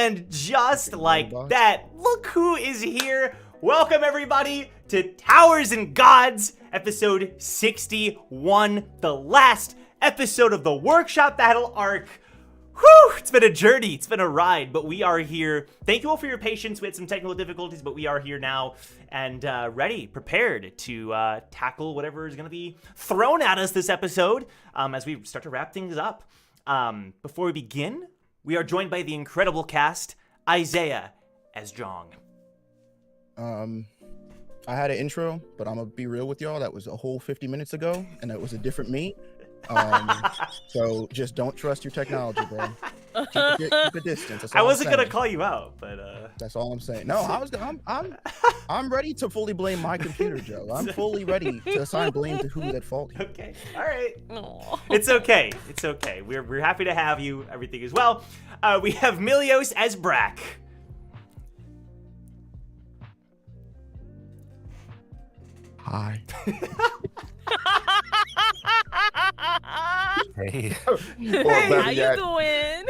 And just like that, look who is here. Welcome everybody to Towers and Gods, episode 61, the last episode of the Workshop Battle arc. Whew, it's been a journey, it's been a ride, but we are here. Thank you all for your patience. We had some technical difficulties, but we are here now and ready, prepared to tackle whatever is going to be thrown at us this episode as we start to wrap things up. Before we begin, we are joined by the incredible cast, Isaiah as Jong. I had an intro, but I'm gonna be real with y'all. That was a whole 50 minutes ago, and it was a different me. So just don't trust your technology, bro. Keep a distance. I wasn't gonna call you out, but that's all I'm saying. No, I'm ready to fully blame my computer, Joe. I'm fully ready to assign blame to who at fault. Okay, all right. Aww. It's okay. It's okay. We're happy to have you. Everything as well. We have Milios as Brack. Hi. Hey. How you doing?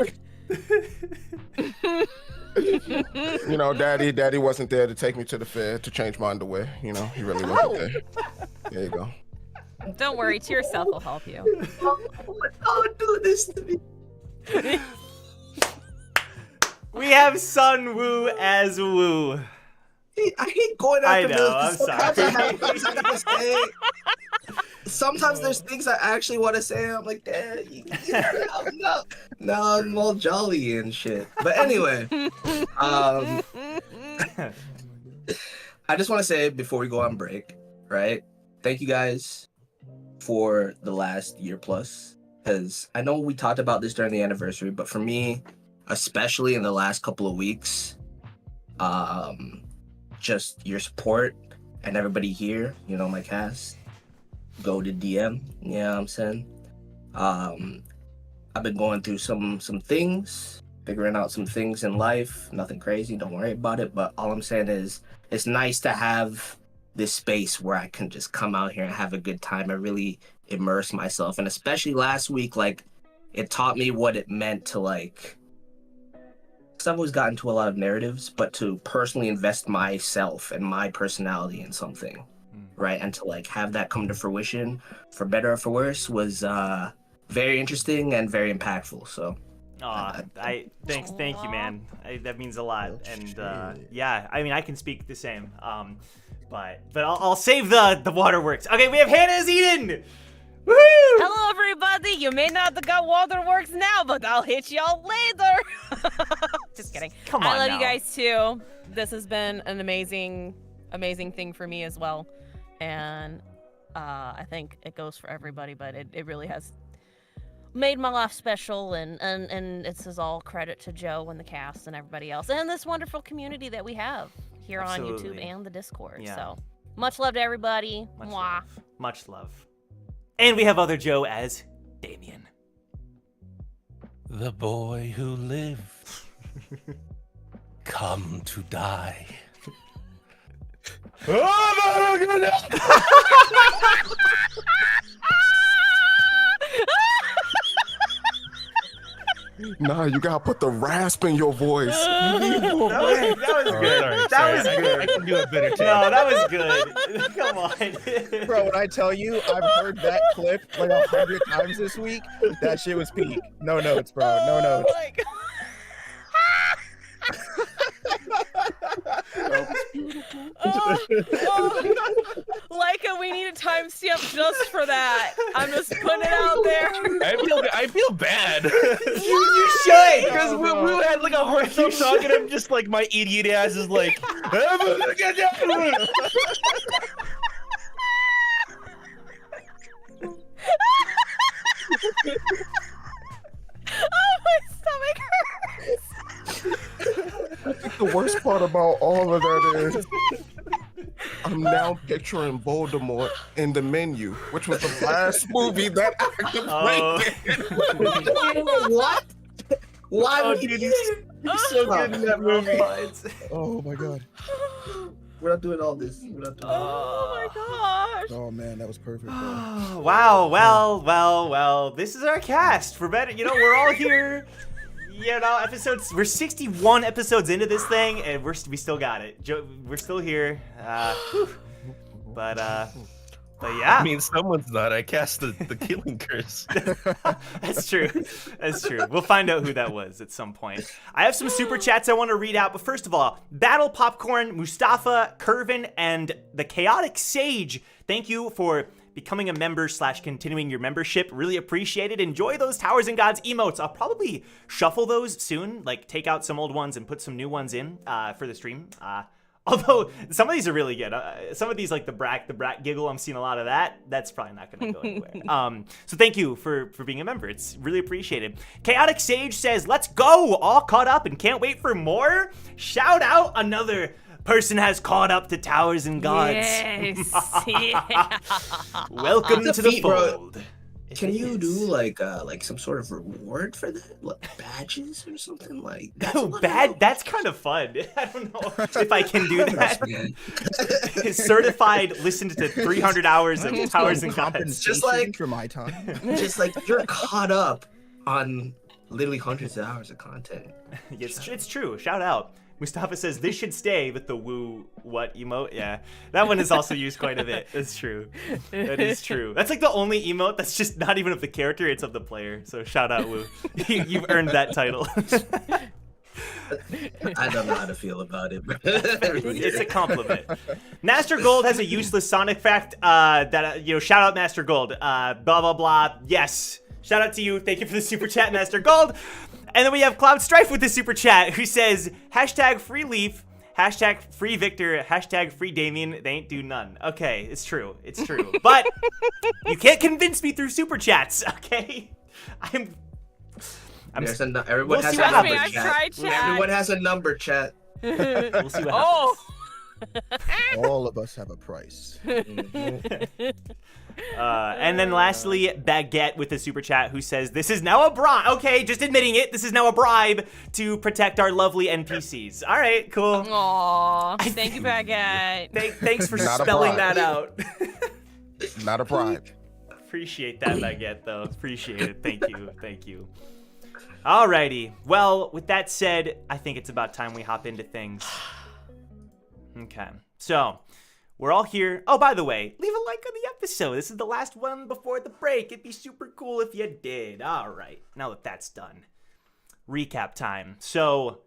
You know, Daddy wasn't there to take me to the fair to change my underwear. You know, he really wasn't there. There you go. Don't worry, Tear Self will help you. Don't do this to me. We have Sun Woo as Woo. I hate going after I know, this. I'm Sometimes I have something to say. Sometimes there's things I actually want to say. I'm like, Dad, no, I'm all jolly and shit. But anyway, I just want to say before we go on break, right? Thank you guys for the last year plus. Because I know we talked about this during the anniversary, but for me, especially in the last couple of weeks, just your support and everybody here, you know, my cast, go to DM, you know what I'm saying? I've been going through some things, figuring out some things in life, nothing crazy, don't worry about it, but all I'm saying is it's nice to have this space where I can just come out here and have a good time and really immerse myself. And especially last week, like, it taught me what it meant to, like, I've always gotten to a lot of narratives, but to personally invest myself and my personality in something, right? And to like have that come to fruition, for better or for worse, was very interesting and very impactful. So, thank you, man. That means a lot. And yeah, I mean, I can speak the same. But I'll save the waterworks. Okay, we have Hannah as Eden. Woo! Hello, everybody. You may not have got waterworks now, but I'll hit y'all later. Just kidding. Come on, I love now. you guys too. This has been an amazing thing for me as well, and I think it goes for everybody. But it really has made my life special, and this is all credit to Joe and the cast and everybody else, and this wonderful community that we have here Absolutely. on YouTube and the Discord. Yeah. So much love to everybody. Much Mwah. love. Much love. And we have other Joe as Damien. The boy who lived, come to die. Nah, you gotta put the rasp in your voice. That was good. That was good. I can do a better take. No, that was good. Come on. Bro, when I tell you I've heard that clip like 100 times this week, that shit was peak. No notes, bro. No notes. Oh my God. Leica, we need a timestamp just for that. I'm just putting it out there. I feel bad. You should. Because we had like a hard time talking. I'm just like, my idiot ass is like. Oh, my stomach hurts. I think the worst part about all of that is I'm now picturing Voldemort in The Menu, which was the last movie that actor played in. What? Why would dude, he's so good in that movie. Oh my God. We're not doing all this. Oh my gosh. Oh man, that was perfect, bro. Wow. Well. This is our cast. For better, you know, we're all here. You know, we're 61 episodes into this thing, and we still got it. We're still here. But yeah. I mean, someone's not. I cast the killing curse. That's true. That's true. We'll find out who that was at some point. I have some super chats I want to read out, but first of all, Battle Popcorn, Mustafa, Curvin, and the Chaotic Sage. Thank you for becoming a member / continuing your membership. Really appreciate it. Enjoy those Towers and Gods emotes. I'll probably shuffle those soon, like take out some old ones and put some new ones in for the stream. Although some of these are really good. Some of these, like the brat giggle, I'm seeing a lot of that. That's probably not going to go anywhere. So thank you for being a member. It's really appreciated. Chaotic Sage says, let's go. All caught up and can't wait for more. Shout out, another person has caught up to Towers and Gods. Yes. Yeah. Welcome to the fold. Can you do like some sort of reward for that, like badges or something like that? Oh, that's kind of fun. I don't know if I can do that. Certified, listened to 300 hours of Towers and Gods. Just like for my time. Just like you're caught up on literally hundreds of hours of content. It's true. Shout out. Mustafa says this should stay with the woo what emote. Yeah, that one is also used quite a bit. That's true. That is true. That's like the only emote that's just not even of the character, it's of the player. So shout out woo. You've earned that title. I don't know how to feel about it. It's a compliment. Master Gold has a useless Sonic fact that shout out Master Gold. Blah blah blah. Yes. Shout out to you. Thank you for the super chat, Master Gold. And then we have Cloud Strife with the super chat who says, #free Leaf, #free Victor, #free Damien. They ain't do none. Okay, it's true. It's true. But you can't convince me through super chats, okay? Everyone has a Trust number me, I've chat. tried chat. Everyone has a number chat. We'll see what Oh. All of us have a price. And then lastly, Baguette with the super chat who says, this is now a bribe. Okay, just admitting it. This is now a bribe to protect our lovely NPCs. All right, cool. Aw, thank you, Baguette. Thanks for Not a spelling bribe. that out. Not a bribe. Appreciate that, Baguette, though. Appreciate it. Thank you. Thank you. Alrighty. Well, with that said, I think it's about time we hop into things. Okay. So, we're all here. Oh, by the way, leave a like on the episode. This is the last one before the break. It'd be super cool if you did. All right. Now that that's done, recap time. So,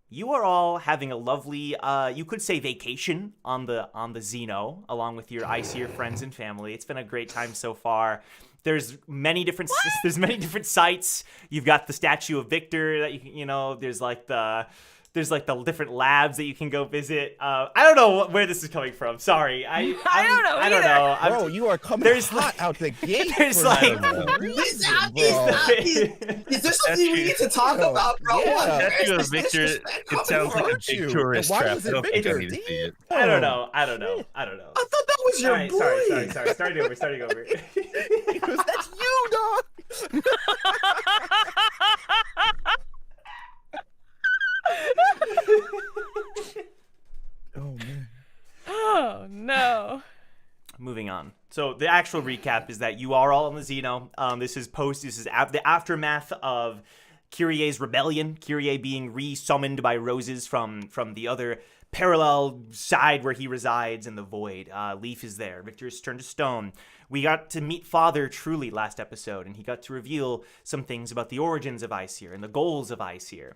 you are all having a lovely, you could say vacation on the Xeno, along with your Aesir friends and family. It's been a great time so far. There's many different sites. You've got the statue of Victor that there's like the different labs that you can go visit. I don't know where this is coming from. Sorry. I don't know I don't either. know. Bro, you are coming hot out the gate. There's for like- no reason, Is there something we need to talk Oh, about, bro? yeah. What? Statue of Where's this Victor, disrespect it coming sounds like from? a big tourist Why trap. is I it don't think I Victor? need to see it. I don't know. I thought that was All your right, boy. sorry. Starting over. Because that's you, dog. Oh man. Oh no. Moving on. So the actual recap is that you are all on the Xeno. This is the aftermath of Kyrie's rebellion. Kyrie being re-summoned by roses from the other parallel side where he resides in the void. Leaf is there. Victor is turned to stone. We got to meet Father truly last episode, and he got to reveal some things about the origins of Aesir and the goals of Aesir.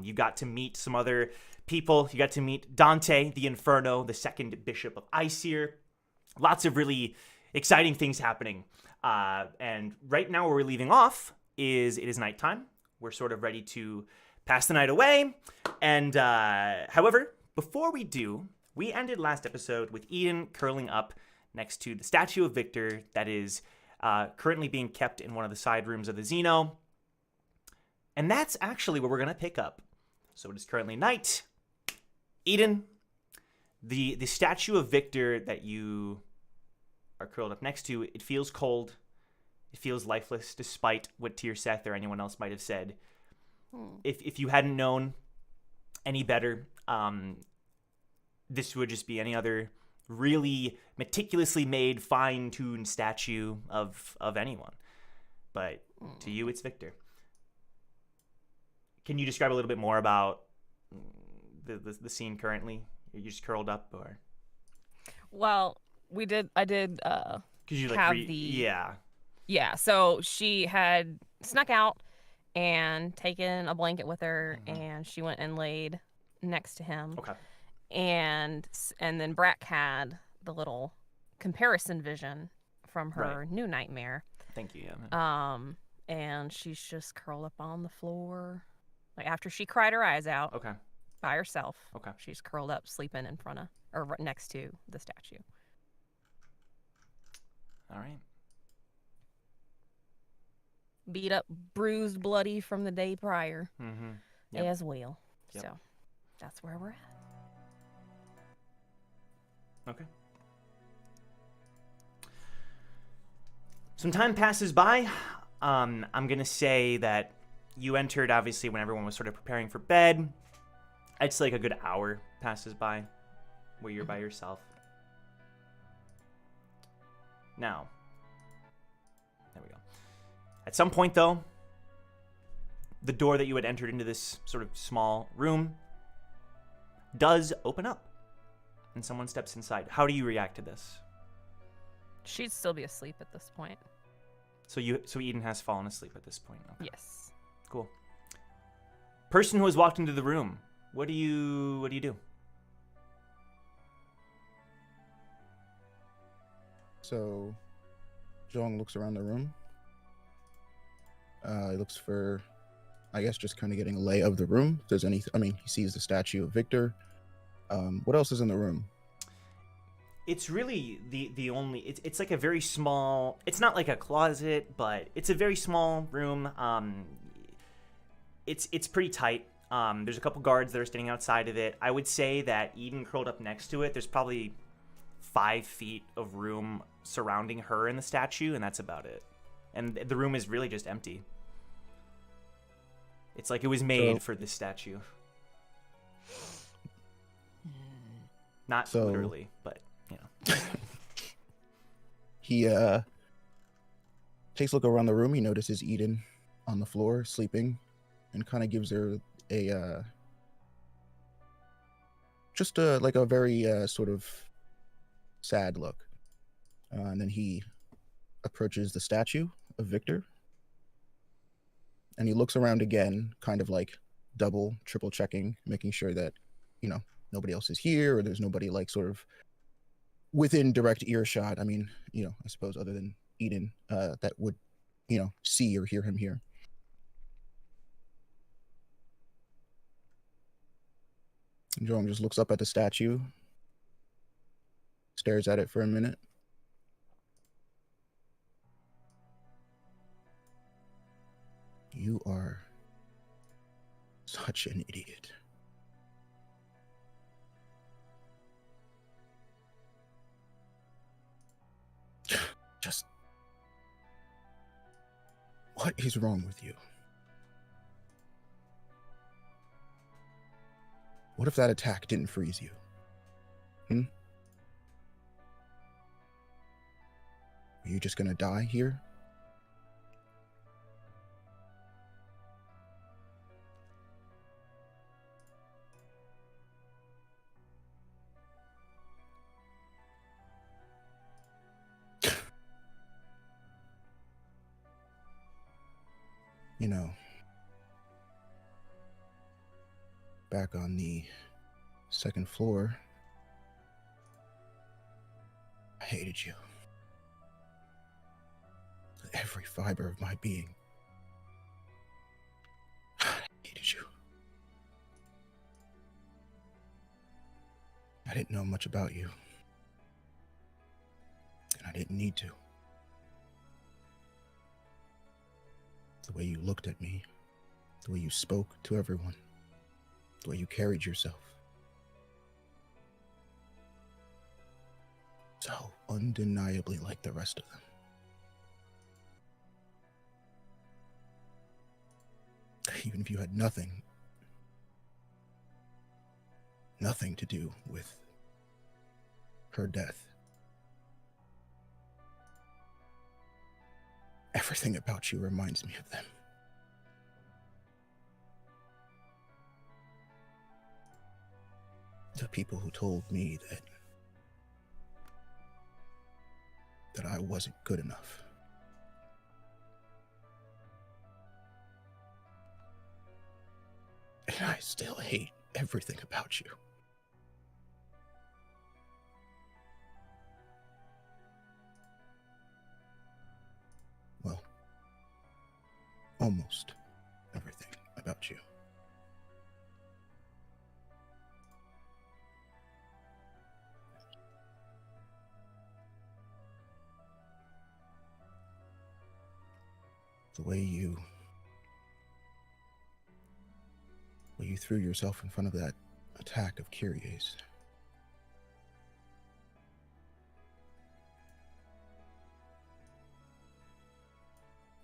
You got to meet some other people. You got to meet Dante, the Inferno, the second bishop of Aesir. Lots of really exciting things happening. And right now where we're leaving off is it is nighttime. We're sort of ready to pass the night away. And however, before we do, we ended last episode with Eden curling up next to the statue of Victor that is currently being kept in one of the side rooms of the Xeno. And that's actually where we're going to pick up. So it is currently night. Eden, the statue of Victor that you are curled up next to, it feels cold. It feels lifeless, despite what Seth or anyone else might have said. If you hadn't known any better, this would just be any other really meticulously made, fine-tuned statue of anyone. But to you, it's Victor. Can you describe a little bit more about the scene currently? Are you just curled up, or? Well, I did Because you like have yeah. So she had snuck out and taken a blanket with her, and she went and laid next to him. Okay. And then Brack had the little comparison vision from her new nightmare. Thank you. Yeah. And she's just curled up on the floor, like after she cried her eyes out. Okay. By herself. Okay. She's curled up, sleeping in front of or right next to the statue. All right. Beat up, bruised, bloody from the day prior, Yep. as well. Yep. So that's where we're at. Okay. Some time passes by. I'm gonna say that you entered obviously when everyone was sort of preparing for bed. I'd say like a good hour passes by where you're by yourself. Now, there we go. At some point though, the door that you had entered into this sort of small room does open up and someone steps inside. How do you react to this? She'd still be asleep at this point. So Eden has fallen asleep at this point. Okay. Yes. Cool. Person who has walked into the room. What do you do? So, Zhong looks around the room. He looks for, I guess, just kind of getting a lay of the room. If there's anything, I mean, he sees the statue of Victor. What else is in the room? It's really the only. It's like a very small. It's not like a closet, but it's a very small room. It's pretty tight. There's a couple guards that are standing outside of it. I would say that Eden curled up next to it. There's probably 5 feet of room surrounding her and the statue, and that's about it. And the room is really just empty. It's like it was made for this statue. Not literally, but, you know. He takes a look around the room. He notices Eden on the floor, sleeping, and kind of gives her a like a very sort of sad look. And then he approaches the statue of Victor, and he looks around again, kind of like double, triple checking, making sure that, you know, nobody else is here, or there's nobody like sort of within direct earshot. I mean, you know, I suppose other than Eden, that would, you know, see or hear him here. And Jerome just looks up at the statue, stares at it for a minute. You are such an idiot. Just, what is wrong with you? What if that attack didn't freeze you? Are you just gonna die here? You know, back on the second floor, I hated you. With every fiber of my being. I hated you. I didn't know much about you. And I didn't need to. The way you looked at me, the way you spoke to everyone, the way you carried yourself. So undeniably like the rest of them. Even if you had nothing to do with her death. Everything about you reminds me of them. the people who told me that I wasn't good enough. And I still hate everything about you. Well, almost everything about you. The way you threw yourself in front of that attack of Kyries.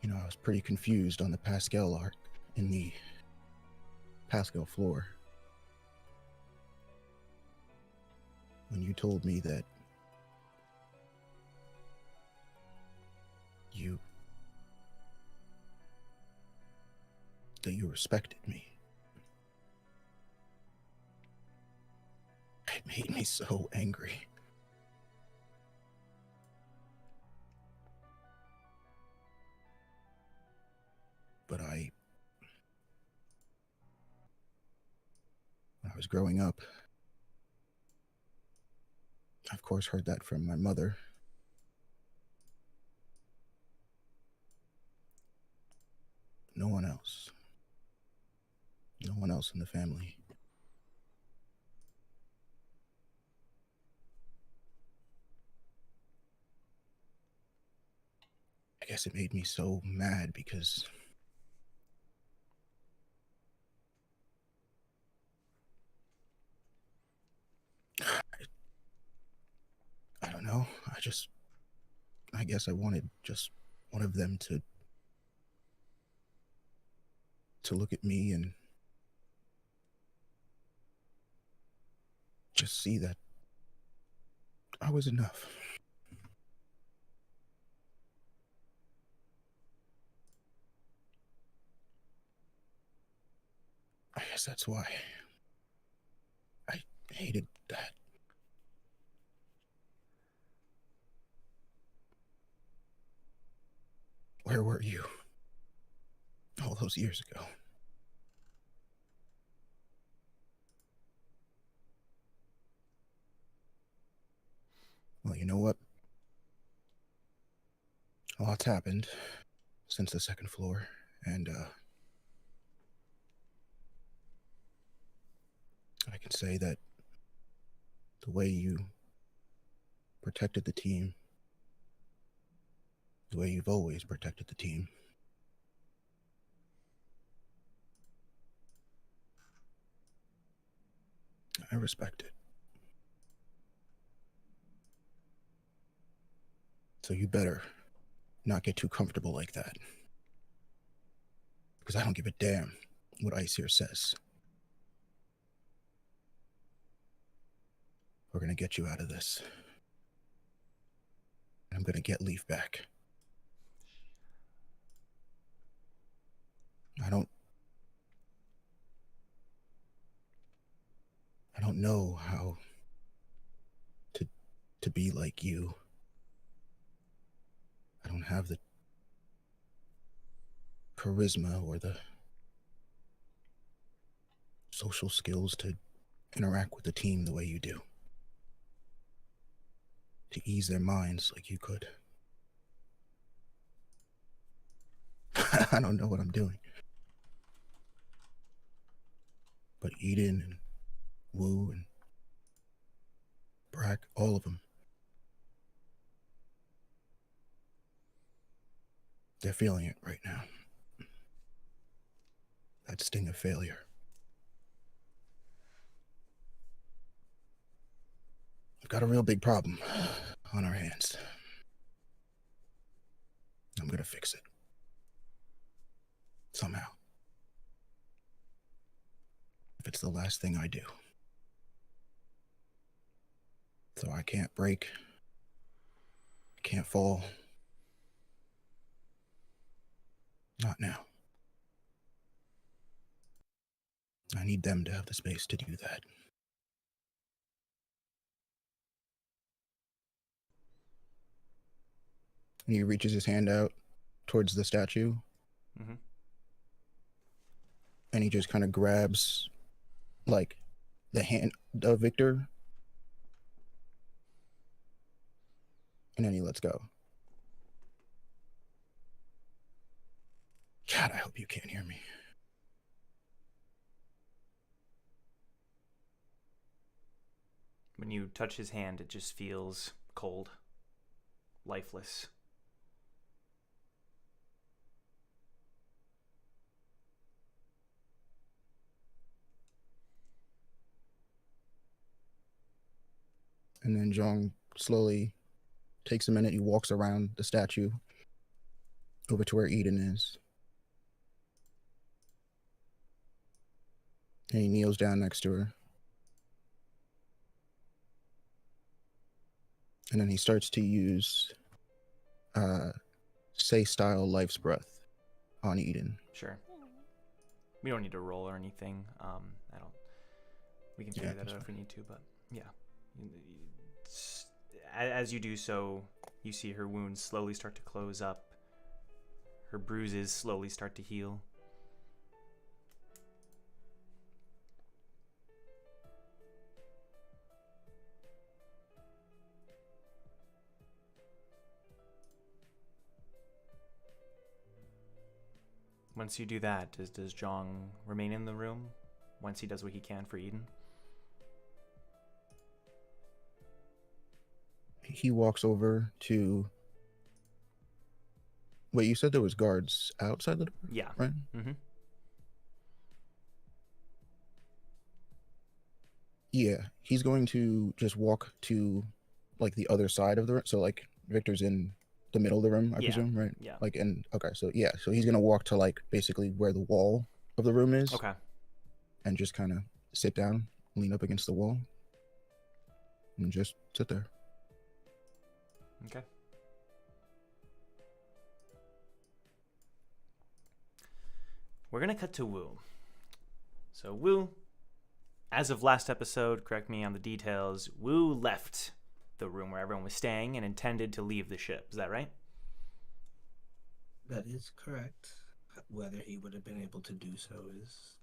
You know, I was pretty confused on the Pascal arc, in the Pascal floor, when you told me that you respected me. It made me so angry. But when I was growing up, I of course heard that from my mother. No one else. No one else in the family. I guess it made me so mad because I don't know. I guess I wanted just one of them to look at me and just see that I was enough. I guess that's why I hated that. Where were you all those years ago? Well, you know what? A lot's happened since the second floor, and I can say that the way you protected the team, the way you've always protected the team, I respect it. So you better not get too comfortable like that. Because I don't give a damn what Aesir says. We're gonna get you out of this. I'm gonna get Leaf back. I don't know how to be like you. I don't have the charisma or the social skills to interact with the team the way you do. To ease their minds like you could. I don't know what I'm doing. But Eden and Wu and Brack, all of them, they're feeling it right now. That sting of failure. We've got a real big problem on our hands. I'm gonna fix it. Somehow. If it's the last thing I do. So I can't break. I can't fall. Not now. I need them to have the space to do that. And he reaches his hand out towards the statue. Mm-hmm. And he just kind of grabs, like, the hand of Victor. And then he lets go. God, I hope you can't hear me. When you touch his hand, it just feels cold, lifeless. And then Zhong slowly takes a minute. He walks around the statue over to where Eden is. And he kneels down next to her. And then he starts to use Say style Life's Breath on Eden. Sure. We don't need to roll or anything. I don't. We can figure that out if we need to, but yeah. As you do so, you see her wounds slowly start to close up. Her bruises slowly start to heal. Once you do that, does Zhong remain in the room once he does what he can for Eden? He walks over to... Wait, you said there was guards outside the door? Yeah. Right? Mm-hmm. Yeah. He's going to just walk to, like, the other side of the room. So, like, Victor's in the middle of the room, I presume, right? Yeah. Like, and okay, so yeah, so he's gonna walk to, like, basically where the wall of the room is. Okay. And just kind of sit down, lean up against the wall, and just sit there. Okay. We're gonna cut to Wu. So Wu, as of last episode, correct me on the details, Wu left the room where everyone was staying and intended to leave the ship. Is that right? That is correct. Whether he would have been able to do so is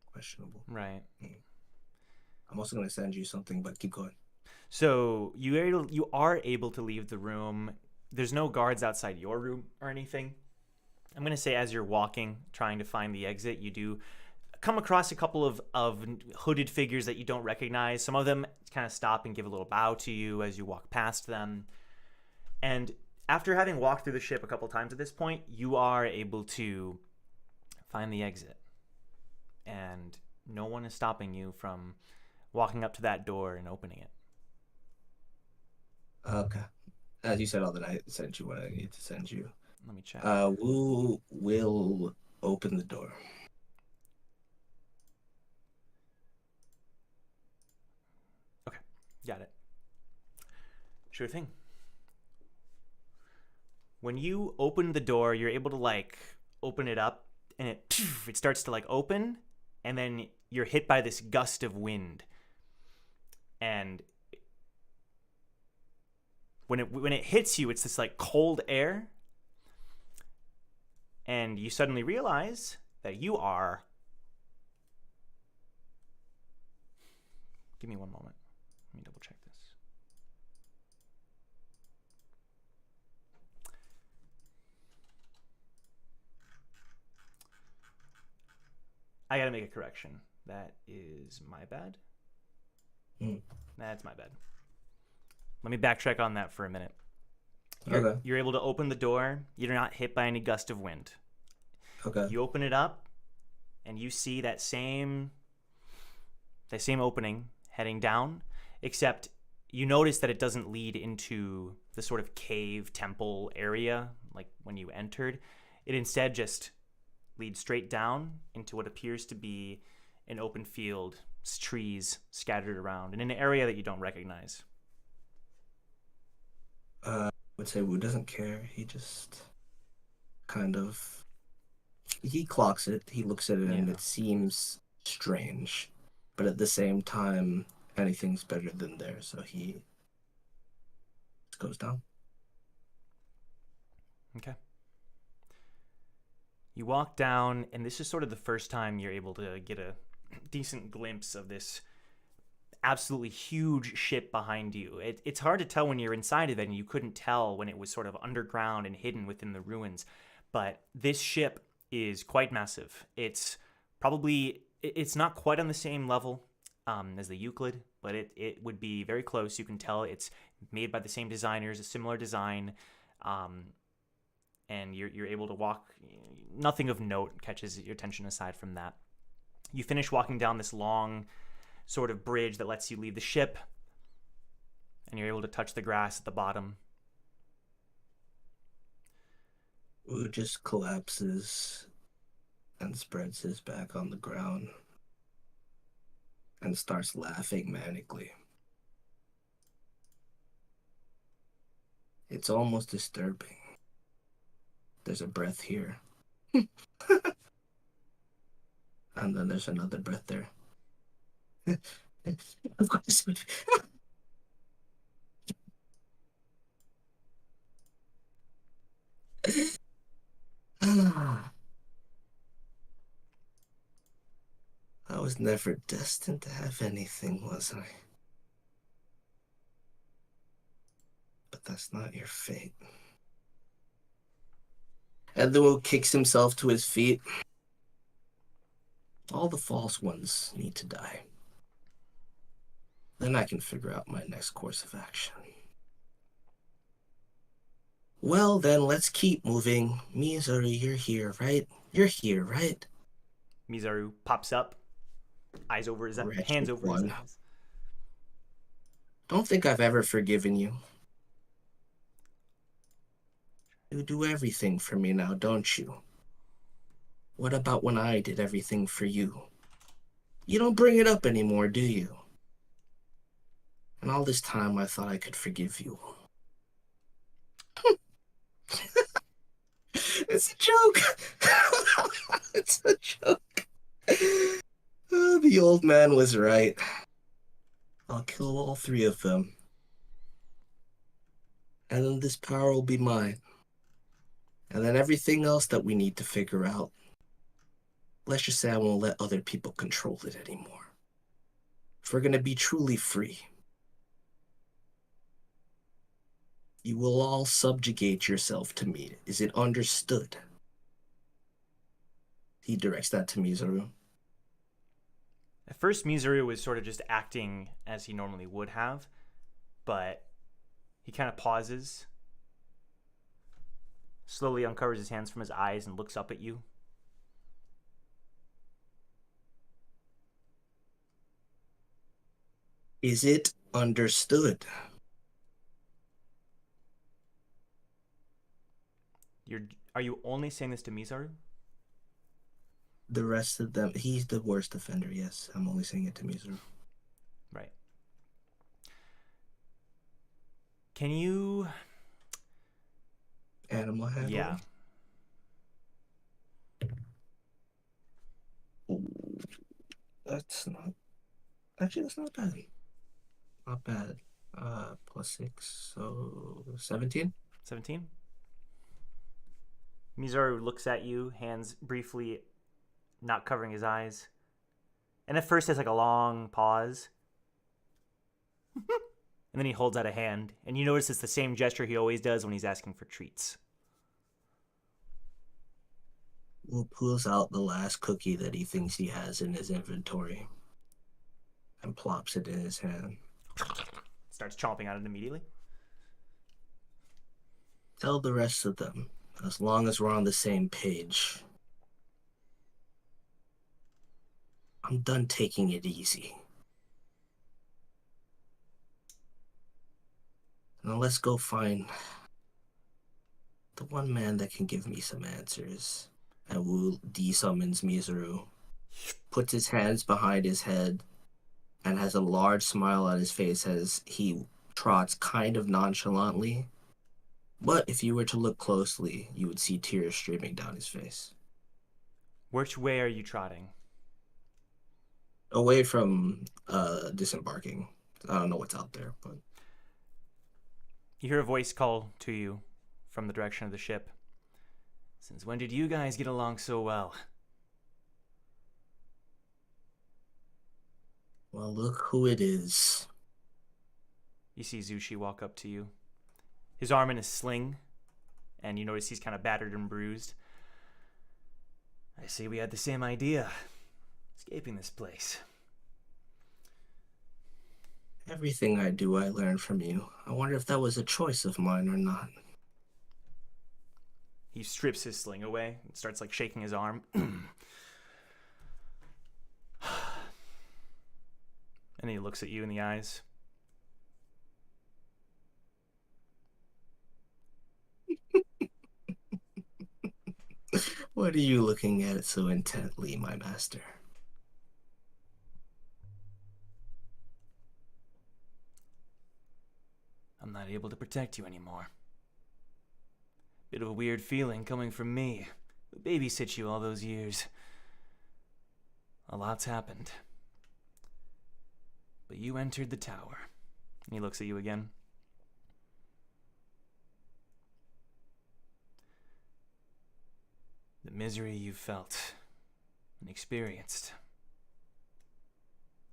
questionable. Right. I'm also going to send you something, but keep going. So you are able to leave the room. There's no guards outside your room or anything. I'm going to say as you're walking, trying to find the exit, you do come across a couple of hooded figures that you don't recognize. Some of them kind of stop and give a little bow to you as you walk past them. And after having walked through the ship a couple times at this point, you are able to find the exit. And no one is stopping you from walking up to that door and opening it. Okay. As you said all that, I sent you what I need to send you. Let me check. Wu will open the door. Okay, got it. Sure thing. When you open the door, you're able to, like, open it up, and it starts to, like, open, and then you're hit by this gust of wind. And when it hits you, it's this, like, cold air, and you suddenly realize that you are... Give me one moment. Let me double check this. I gotta make a correction. That is my bad. That's my bad. Let me backtrack on that for a minute. You're able to open the door. You're not hit by any gust of wind. Okay. You open it up, and you see that same opening heading down, except you notice that it doesn't lead into the sort of cave temple area like when you entered. It instead just leads straight down into what appears to be an open field, trees scattered around in an area that you don't recognize. I would say Wu doesn't care. He just kind of... He clocks it. He looks at it, and it seems strange. But at the same time, anything's better than there, so he just goes down. Okay. You walk down, and this is sort of the first time you're able to get a decent glimpse of this absolutely huge ship behind you. It's hard to tell when you're inside of it, and you couldn't tell when it was sort of underground and hidden within the ruins. But this ship is quite massive. It's not quite on the same level as the Euclid, but it would be very close. You can tell it's made by the same designers, a similar design. And you're able to walk. Nothing of note catches your attention aside from that. You finish walking down this long sort of bridge that lets you leave the ship, and you're able to touch the grass at the bottom. Wu just collapses and spreads his back on the ground and starts laughing manically. It's almost disturbing. There's a breath here. And then there's another breath there. Of course. I was never destined to have anything, was I? But that's not your fate. And the Wu kicks himself to his feet. All the false ones need to die. Then I can figure out my next course of action. Well, then let's keep moving. Mizaru, you're here, right? You're here, right? Mizaru pops up, eyes over his hands over his eyes. Don't think I've ever forgiven you. You do everything for me now, don't you? What about when I did everything for you? You don't bring it up anymore, do you? And all this time I thought I could forgive you. It's a joke. It's a joke. Oh, the old man was right. I'll kill all three of them. And then this power will be mine. And then everything else that we need to figure out. Let's just say I won't let other people control it anymore. If we're going to be truly free, you will all subjugate yourself to me. Is it understood? He directs that to Mizaru. At first, Mizaru was sort of just acting as he normally would have, but he kind of pauses, slowly uncovers his hands from his eyes, and looks up at you. Is it understood? Are you only saying this to Mizaru? The rest of them, he's the worst offender, yes. I'm only saying it to Mizaru. Right. Can you... Animal handling? Yeah. Ooh, that's not... Actually, that's not bad. Not bad. +6, so 17? 17? Mizaru looks at you, hands briefly not covering his eyes. And at first there's like a long pause. And then he holds out a hand, and you notice it's the same gesture he always does when he's asking for treats. Will pulls out the last cookie that he thinks he has in his inventory and plops it in his hand. Starts chomping on it immediately. Tell the rest of them, as long as we're on the same page, I'm done taking it easy. Now let's go find the one man that can give me some answers. And Wu de-summons Mizaru, puts his hands behind his head, and has a large smile on his face as he trots kind of nonchalantly. But if you were to look closely, you would see tears streaming down his face. Which way are you trotting? Away from disembarking. I don't know what's out there, but... You hear a voice call to you from the direction of the ship. Since when did you guys get along so well? Well, look who it is. You see Zushi walk up to you, his arm in a sling, and you notice he's kind of battered and bruised. I see we had the same idea, escaping this place. Everything I do, I learn from you. I wonder if that was a choice of mine or not. He strips his sling away and starts like shaking his arm. And he looks at you in the eyes. What are you looking at so intently, my master? I'm not able to protect you anymore. Bit of a weird feeling coming from me, who babysat you all those years. A lot's happened. But you entered the tower. And he looks at you again. The misery you've felt and experienced.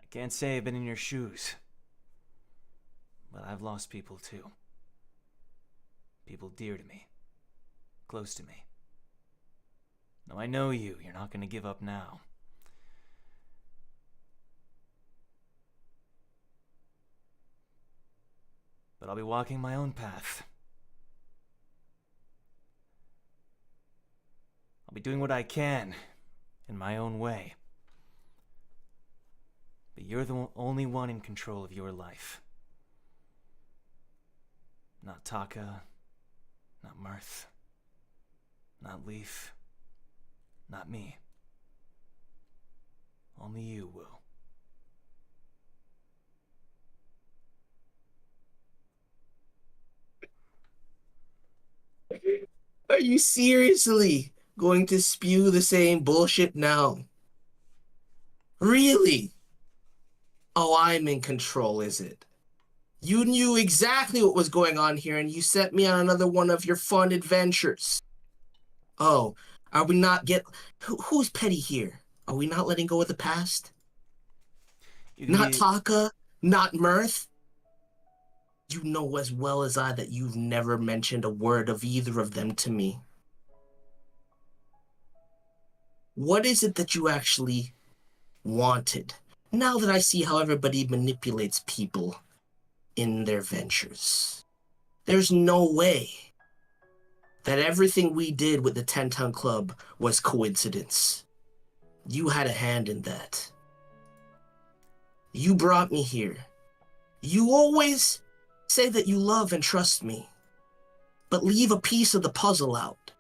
I can't say I've been in your shoes. But I've lost people too. People dear to me. Close to me. Now I know you. You're not going to give up now. But I'll be walking my own path. I'll be doing what I can in my own way. But you're the only one in control of your life. Not Taka, not Mirth, not Leaf, not me. Only you, Wu. Are you seriously going to spew the same bullshit now? Really? Oh, I'm in control, is it? You knew exactly what was going on here and you sent me on another one of your fun adventures. Oh, are we not who's petty here? Are we not letting go of the past? Not Taka? Not Mirth? You know as well as I that you've never mentioned a word of either of them to me. What is it that you actually wanted? Now that I see how everybody manipulates people in their ventures. There's no way that everything we did with the 10-Ton Club was coincidence. You had a hand in that. You brought me here. You always say that you love and trust me, but leave a piece of the puzzle out.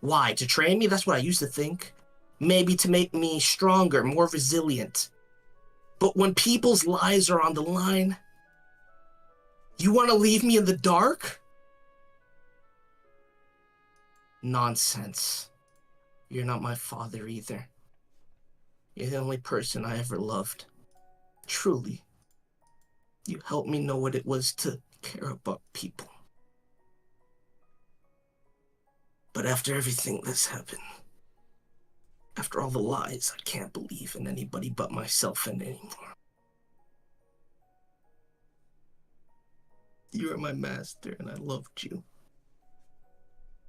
Why? To train me? That's what I used to think. Maybe to make me stronger, more resilient. But when people's lives are on the line, you want to leave me in the dark? Nonsense. You're not my father either. You're the only person I ever loved. Truly. You helped me know what it was to care about people. But after everything that's happened, after all the lies, I can't believe in anybody but myself anymore. You are my master and I loved you.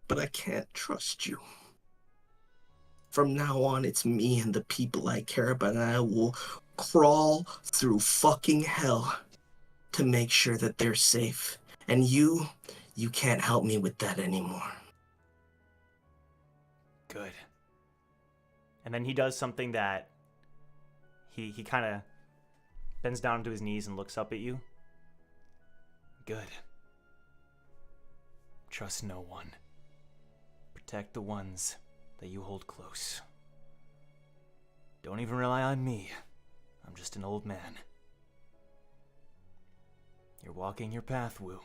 But I can't trust you. From now on, it's me and the people I care about, and I will crawl through fucking hell to make sure that they're safe. And you can't help me with that anymore. Good. And then he does something that he kind of bends down to his knees and looks up at you. Good. Trust no one. Protect the ones that you hold close. Don't even rely on me. I'm just an old man. You're walking your path, Wu.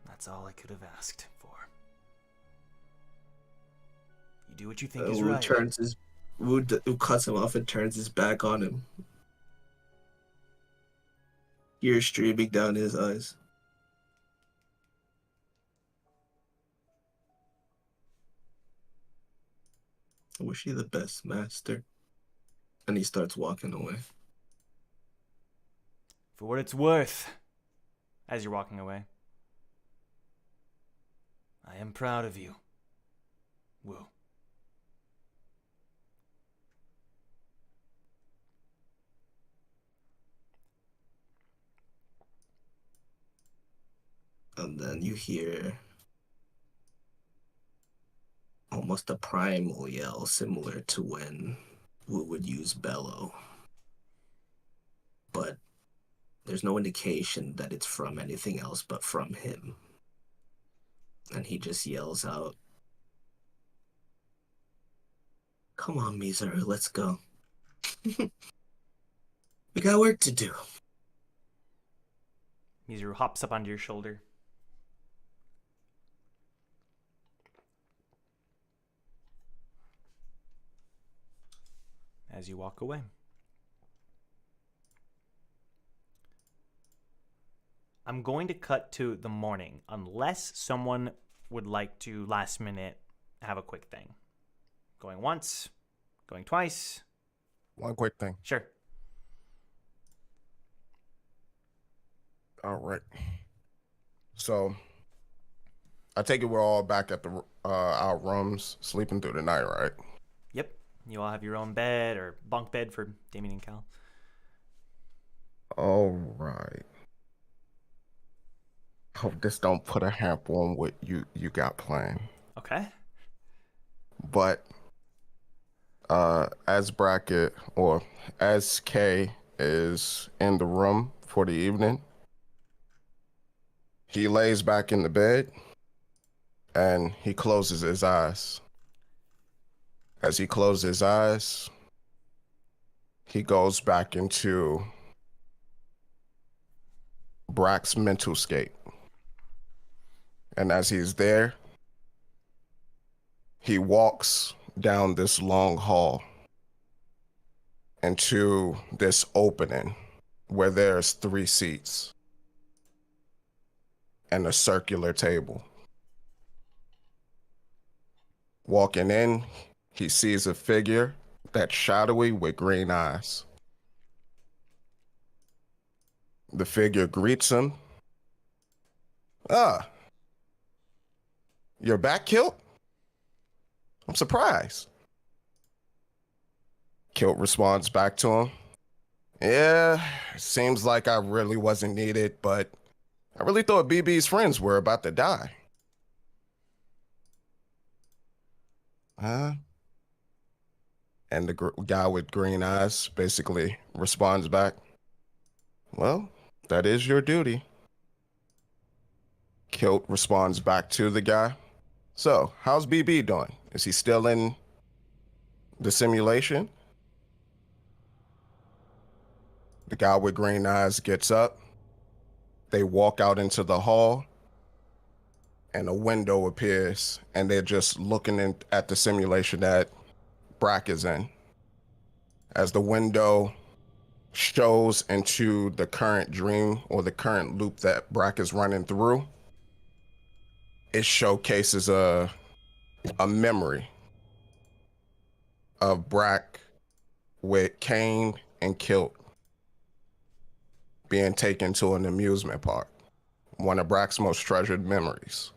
That's all I could have asked for. You do what you think is right. Wu cuts him off and turns his back on him. Tears streaming down his eyes. I wish you the best, master. And he starts walking away. For what it's worth, as you're walking away, I am proud of you, Wu. And then you hear almost a primal yell similar to when Wu would use bellow. But there's no indication that it's from anything else but from him. And he just yells out, "Come on, Miseru, let's go. We got work to do." Miseru hops up onto your shoulder. As you walk away. I'm going to cut to the morning, unless someone would like to last minute have a quick thing. Going once, going twice. One quick thing. Sure. All right. So, I take it we're all back at the our rooms, sleeping through the night, right? Yep. You all have your own bed or bunk bed for Damien and Cal. All right. Hope this don't put a hamper on what you got planned. Okay. But as Bracket or as K is in the room for the evening, he lays back in the bed and he closes his eyes. As he closes his eyes, he goes back into Brack's mental state. And as he's there, he walks down this long hall into this opening where there's 3 seats and a circular table. Walking in, he sees a figure that's shadowy with green eyes. The figure greets him. "Ah, you're back, Kilt? I'm surprised." Kilt responds back to him. "Yeah, seems like I really wasn't needed, but I really thought BB's friends were about to die." Huh? And the guy with green eyes basically responds back, "Well, that is your duty." Kilt responds back to the guy, "So, how's BB doing? Is he still in the simulation?" The guy with green eyes gets up. They walk out into the hall, and a window appears, and they're just looking at the simulation that Brack is in. As the window shows into the current dream or the current loop that Brack is running through, it showcases a memory of Brack with Kane and Kilt being taken to an amusement park, one of Brack's most treasured memories.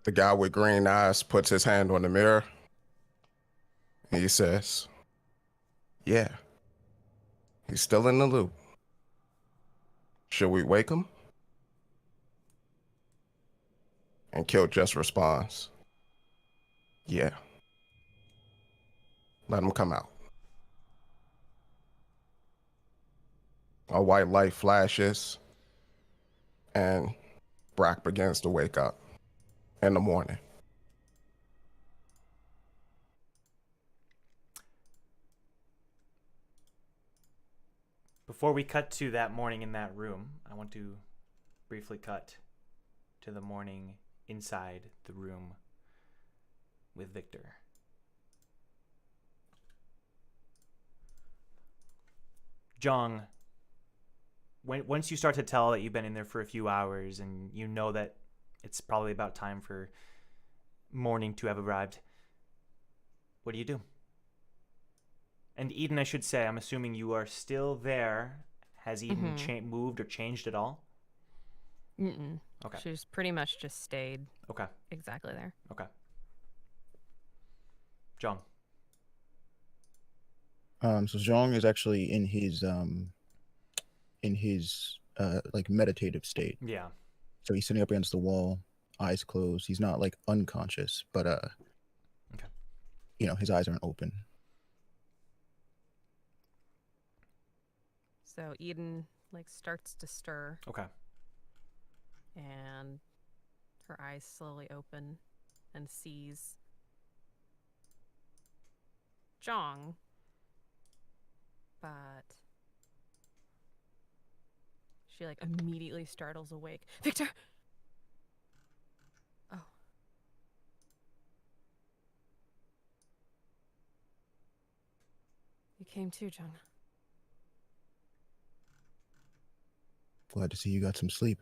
The guy with green eyes puts his hand on the mirror and he says, "Yeah, he's still in the loop. Should we wake him?" And Kilt just responds, "Yeah. Let him come out." A white light flashes, and Brack begins to wake up in the morning. Before we cut to that morning in that room, I want to briefly cut to the morning inside the room with Victor. Jong, once you start to tell that you've been in there for a few hours and you know that it's probably about time for morning to have arrived. What do you do? And Eden, I should say, I'm assuming you are still there. Has Eden moved or changed at all? Mm-mm. Okay. She's pretty much just stayed Okay. exactly there. Okay. John. So Zhong is actually in his like meditative state. Yeah. So he's sitting up against the wall, eyes closed. He's not like unconscious, but Okay. you know, his eyes aren't open. So Eden like starts to stir Okay. and her eyes slowly open and sees Zhong, but she like immediately startles awake. Victor! Oh. You came too, Zhong. Glad to see you got some sleep.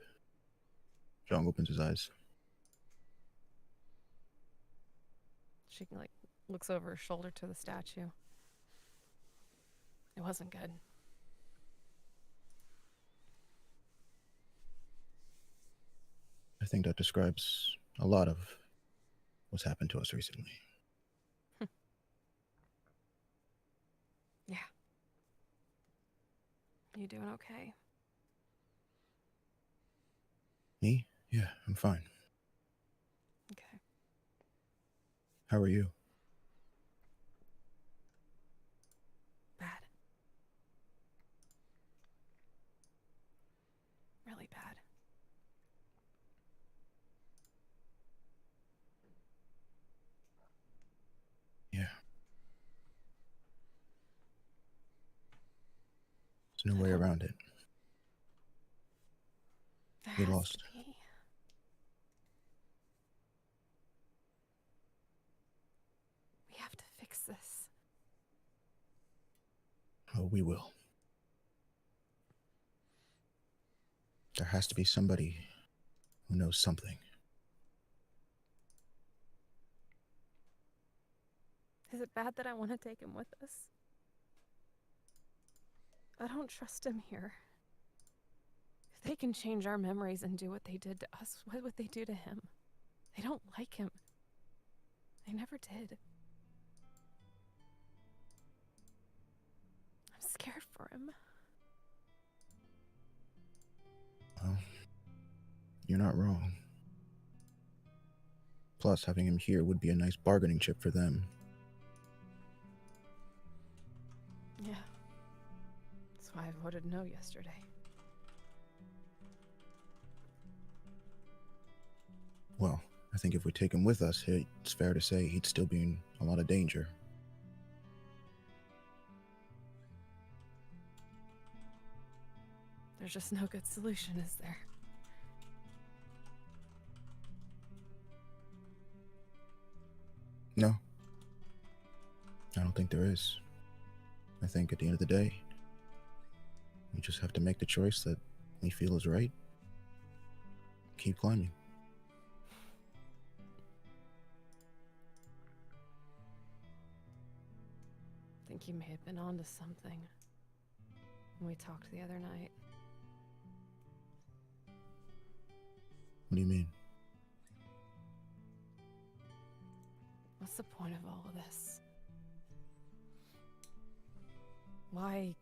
Zhong opens his eyes. She like looks over her shoulder to the statue. It wasn't good. I think that describes a lot of what's happened to us recently. Yeah. You doing okay? Me? Yeah, I'm fine. Okay. How are you? Bad. Really bad. Yeah. There's no way around it. There We has lost. to be. We have to fix this. Oh, we will. There has to be somebody who knows something. Is it bad that I want to take him with us? I don't trust him here. If they can change our memories and do what they did to us, what would they do to him? They don't like him. They never did. I'm scared for him. Well, you're not wrong. Plus, having him here would be a nice bargaining chip for them. Yeah. That's why I voted no yesterday. Well, I think if we take him with us, it's fair to say he'd still be in a lot of danger. There's just no good solution, is there? No. I don't think there is. I think at the end of the day, we just have to make the choice that we feel is right. Keep climbing. I think you may have been onto something when we talked the other night. What do you mean? What's the point of all of this? Why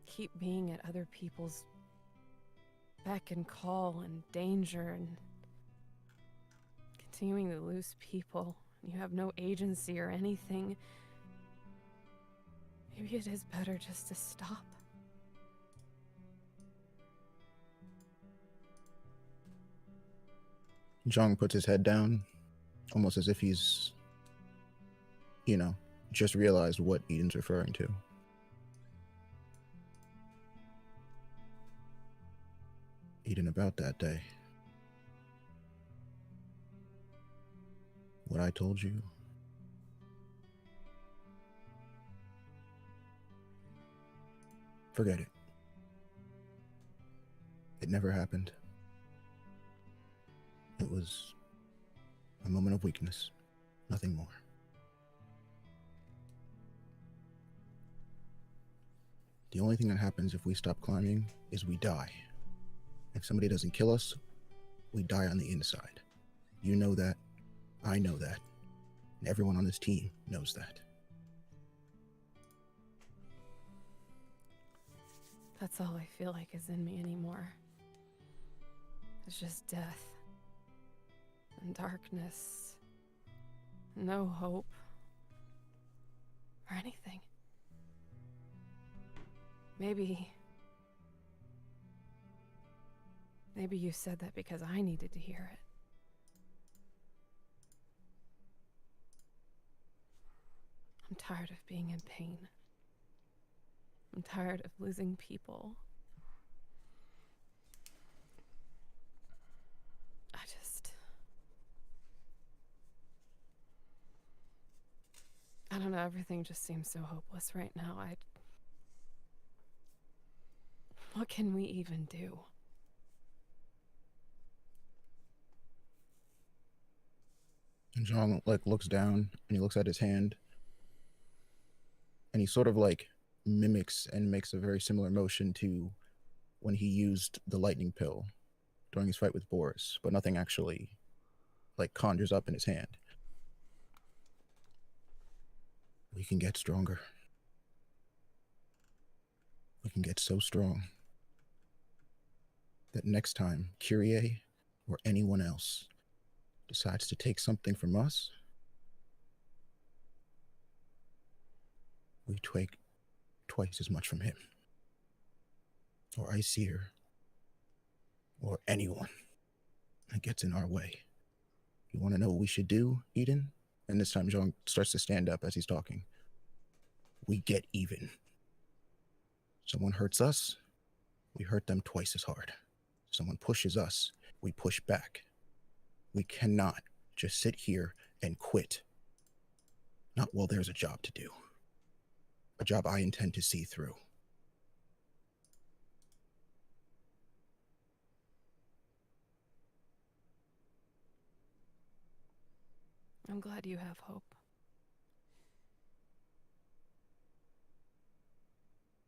keep being at other people's beck and call and danger and continuing to lose people? You have no agency or anything. Maybe it is better just to stop. Zhang puts his head down, almost as if he's, just realized what Eden's referring to. Eden, about that day. What I told you. Forget it. It never happened. was a moment of weakness, nothing more. The only thing that happens if we stop climbing is we die. If somebody doesn't kill us, we die on the inside. You know that, I know that, and everyone on this team knows that. That's all I feel like is in me anymore. It's just death and darkness. No hope or anything. Maybe you said that because I needed to hear it. I'm tired of being in pain. I'm tired of losing people. I don't know, everything just seems so hopeless right now. What can we even do? And Zhang looks down and he looks at his hand and he sort of mimics and makes a very similar motion to when he used the lightning pill during his fight with Boris, but nothing actually conjures up in his hand. We can get stronger. We can get so strong that next time Kyrie or anyone else decides to take something from us, we take twice as much from him, or Aesir, or anyone that gets in our way. You want to know what we should do, Eden? And this time Zhang starts to stand up as he's talking. We get even. Someone hurts us, we hurt them twice as hard. Someone pushes us, we push back. We cannot just sit here and quit. Not while there's a job to do. A job I intend to see through. I'm glad you have hope.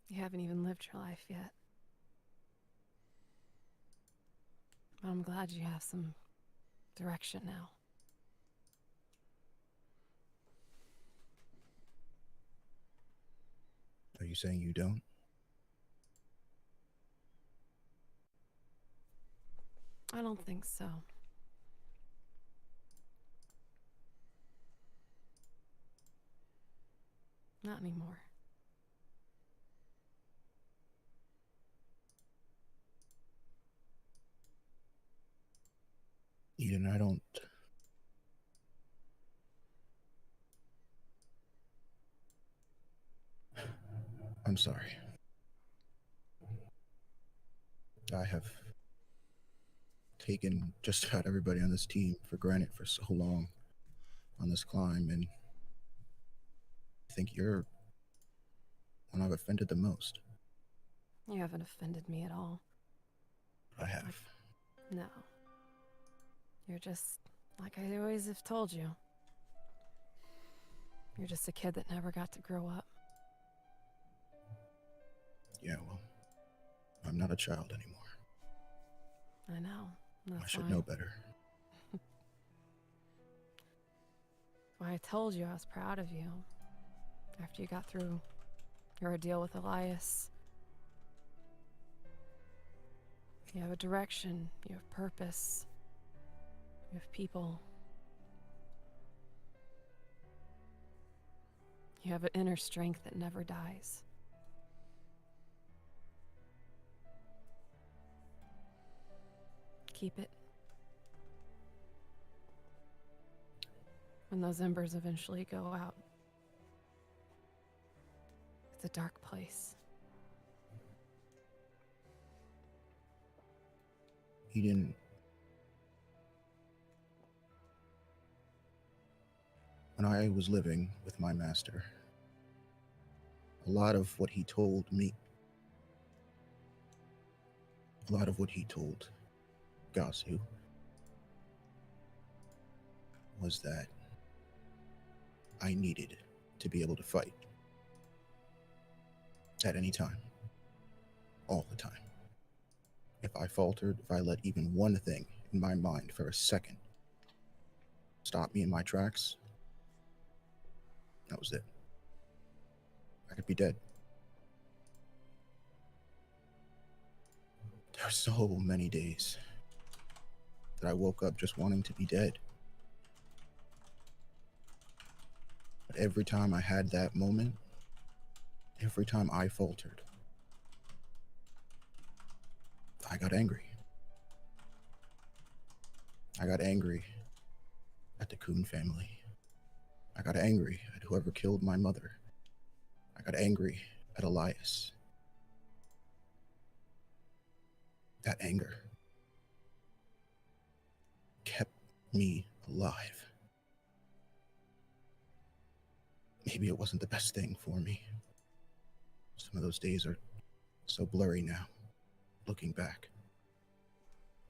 You haven't even lived your life yet. But I'm glad you have some direction now. Are you saying you don't? I don't think so. Not anymore. Eden, I don't... I'm sorry. I have taken just about everybody on this team for granted for so long on this climb, and I think you're one I've offended the most. You haven't offended me at all. I have. No. You're just like I always have told you. You're just a kid that never got to grow up. Yeah, well, I'm not a child anymore. I know. That's I should why. know better. Why I told you I was proud of you. After you got through your ordeal with Elias. You have a direction, you have purpose, you have people. You have an inner strength that never dies. Keep it. When those embers eventually go out, it's a dark place. Eden, when I was living with my master, a lot of what he told me, a lot of what he told Gasu, was that I needed to be able to fight at any time, all the time. If I faltered, if I let even one thing in my mind for a second stop me in my tracks, that was it. I could be dead. There are so many days that I woke up just wanting to be dead. But every time I had that moment, every time I faltered, I got angry. I got angry at the Coon family. I got angry at whoever killed my mother. I got angry at Elias. That anger kept me alive. Maybe it wasn't the best thing for me. Some of those days are so blurry now, looking back.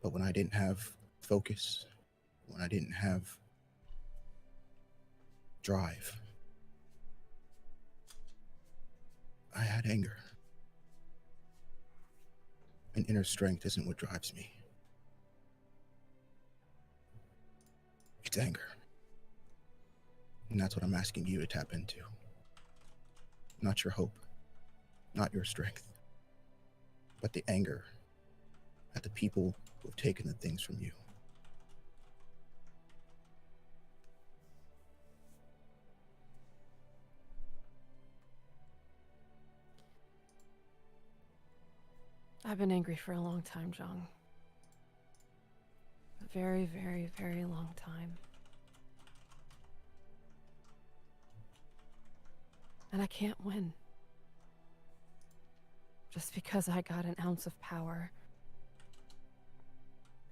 But when I didn't have focus, when I didn't have drive, I had anger. And inner strength isn't what drives me. It's anger. And that's what I'm asking you to tap into. Not your hope, not your strength, but the anger at the people who have taken the things from you. I've been angry for a long time, Jong. A very, very, very long time. And I can't win. Just because I got an ounce of power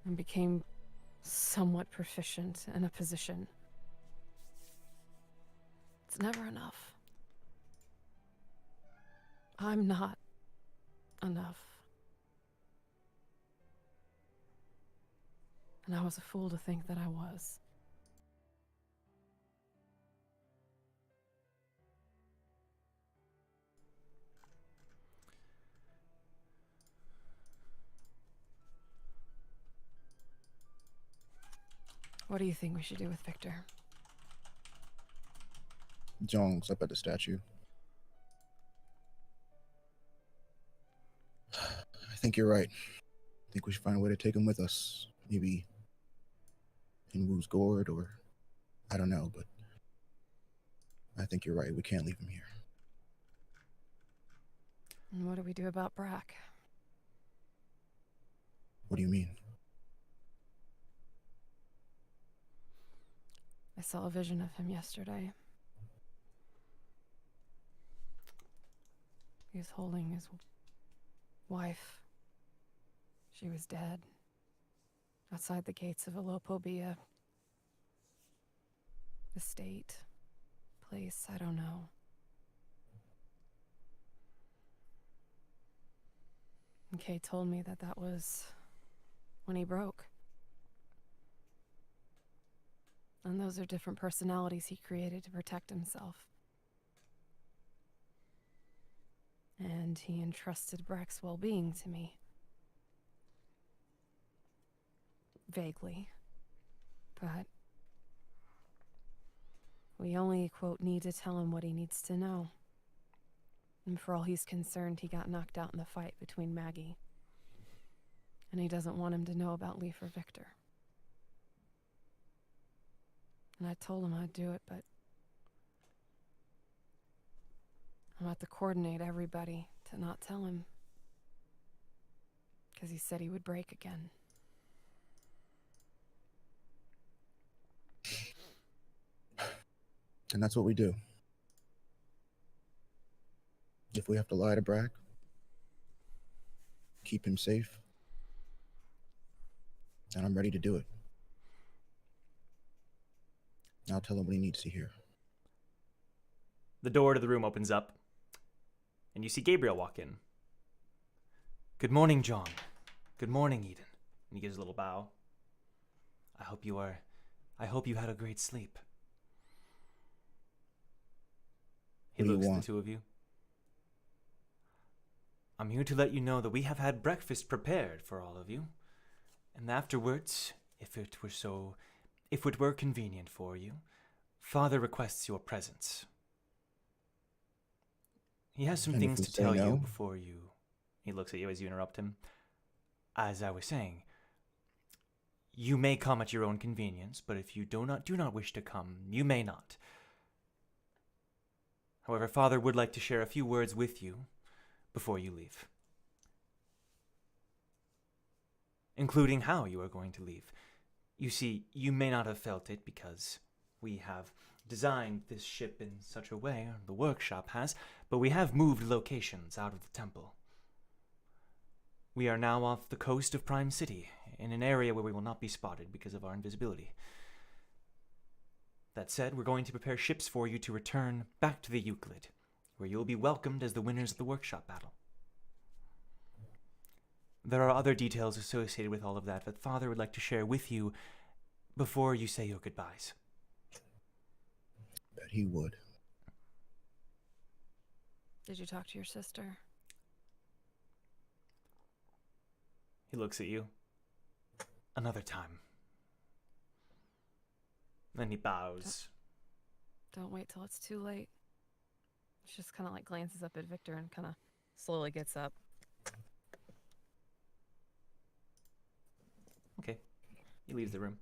and became somewhat proficient in a position, it's never enough. I'm not enough. And I was a fool to think that I was. What do you think we should do with Victor? Jong's up at the statue. I think you're right. I think we should find a way to take him with us. Maybe in Wu's gourd, or I don't know, but I think you're right. We can't leave him here. And what do we do about Brack? What do you mean? I saw a vision of him yesterday. He was holding his wife. She was dead. Outside the gates of Elopobia. Estate. Place, I don't know. And Kay told me that that was when he broke. And those are different personalities he created to protect himself. And he entrusted Brack's well-being to me. Vaguely. But we only, quote, need to tell him what he needs to know. And for all he's concerned, he got knocked out in the fight between Maggie. And he doesn't want him to know about Leaf or Victor. And I told him I'd do it, but I'm about to coordinate everybody to not tell him. Because he said he would break again. And that's what we do. If we have to lie to Brack, keep him safe, then I'm ready to do it. I'll tell him what he needs to hear. The door to the room opens up, and you see Gabriel walk in. Good morning, John. Good morning, Eden. And he gives a little bow. I hope you are I hope you had a great sleep. He What do you looks at the want? two of you. I'm here to let you know that we have had breakfast prepared for all of you. And afterwards, if it were convenient for you, Father requests your presence. He has some And if things we to say tell you no? before you... He looks at you as you interrupt him. As I was saying, you may come at your own convenience, but if you do not wish to come, you may not. However, Father would like to share a few words with you before you leave. Including how you are going to leave. You see, you may not have felt it because we have designed this ship in such a way, or the workshop has, but we have moved locations out of the temple. We are now off the coast of Prime City, in an area where we will not be spotted because of our invisibility. That said, we're going to prepare ships for you to return back to the Euclid, where you will be welcomed as the winners of the workshop battle. There are other details associated with all of that Father would like to share with you before you say your goodbyes. Bet he would. Did you talk to your sister? He looks at you. Another time. Then he bows. Don't wait till it's too late. She just kind of like glances up at Victor and kind of slowly gets up. Okay. He leaves the room.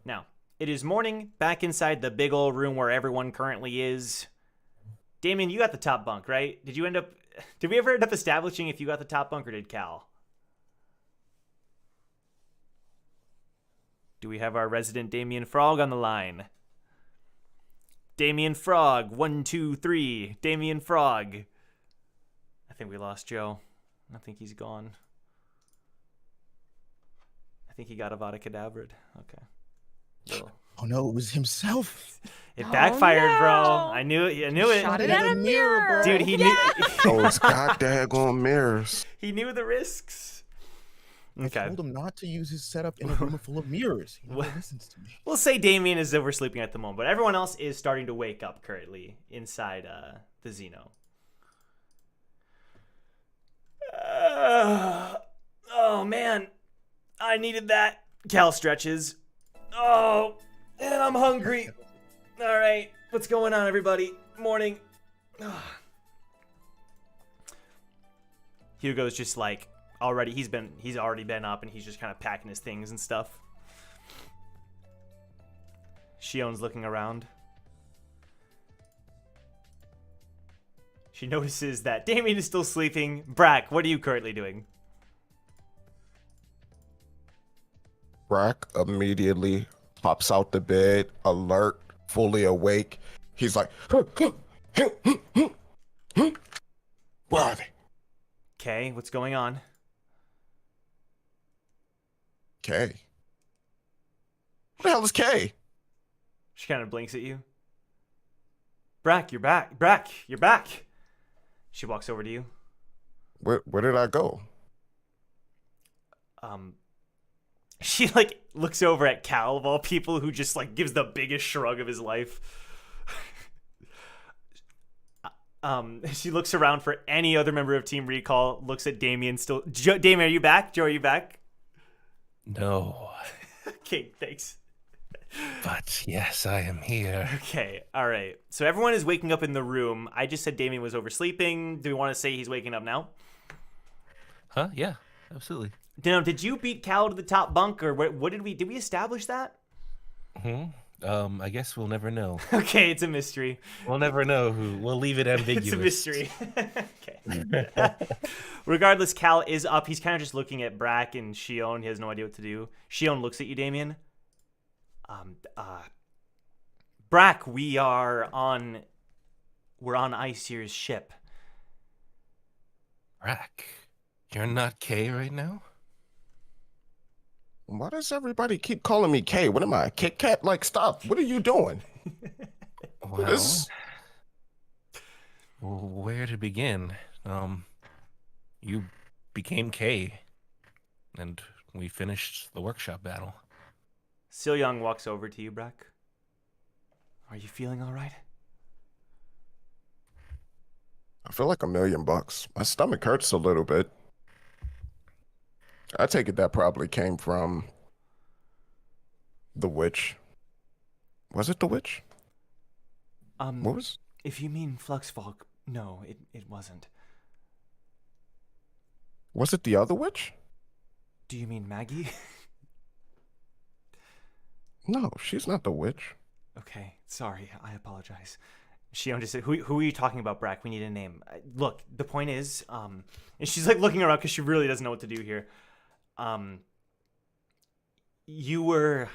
Now, it is morning, back inside the big old room where everyone currently is. Damien, you got the top bunk, right? Did we ever end up establishing if you got the top bunk or did Cal? Do we have our resident Damien Frog on the line? Damien Frog, 1, 2, 3. Damien Frog. I think we lost Joe. I think he's gone. I think he got Avada Kedavra. Okay. Well, Oh no, it was himself. it backfired, no. bro. I knew it. Shot it at a mirror. Dude, he Those goddamn mirrors. he knew the risks. I Okay. told him not to use his setup in a room full of mirrors. He never What? listens to me. We'll say Damien is oversleeping at the moment, but everyone else is starting to wake up currently inside the Xeno. Oh man, I needed that. Cal stretches. Oh, and I'm hungry. All right, what's going on, everybody? Morning. Hugo's just like already. He's already been up, and he's just kind of packing his things and stuff. Shion's looking around. She notices that Damien is still sleeping. Brack, what are you currently doing? Brack immediately pops out the bed, alert, fully awake. He's like, where are they? Okay, what's going on? Kay. What the hell is Kay? She kind of blinks at you. Brack, you're back. Brack, you're back. She walks over to you. Where did I go? She like looks over at Cal of all people, who just like gives the biggest shrug of his life. She looks around for any other member of Team Recall, looks at Damien still. Damien, are you back? Joe, are you back? No, Okay, thanks. but yes, I am here. Okay, all right. So everyone is waking up in the room. I just said Damien was oversleeping. Do we want to say he's waking up now? Huh? Yeah, absolutely. Now, did you beat Cal to the top bunk, or what did we establish that? I guess we'll never know. Okay, it's a mystery. We'll never know who. We'll leave it ambiguous. It's a mystery. Okay. Regardless, Cal is up. He's kind of just looking at Brack and Shion. He has no idea what to do. Shion looks at you, Damien. Brack, we're on Aesir's ship. Brack, you're not Kay right now? Why does everybody keep calling me Kay? What am I, a Kit Kat? Like, stop. What are you doing? Well, This- where to begin? You became Kay, and we finished the workshop battle. So Young walks over to you, Brack. Are you feeling all right? I feel like $1,000,000. My stomach hurts a little bit. I take it that probably came from the witch. Was it the witch? What was? If you mean Fluxfolk, no, it wasn't. Was it the other witch? Do you mean Maggie? No, she's not the witch. Okay, sorry, I apologize. Shion just said, who are you talking about, Brack? We need a name. Look, the point is, and she's like looking around because she really doesn't know what to do here. You were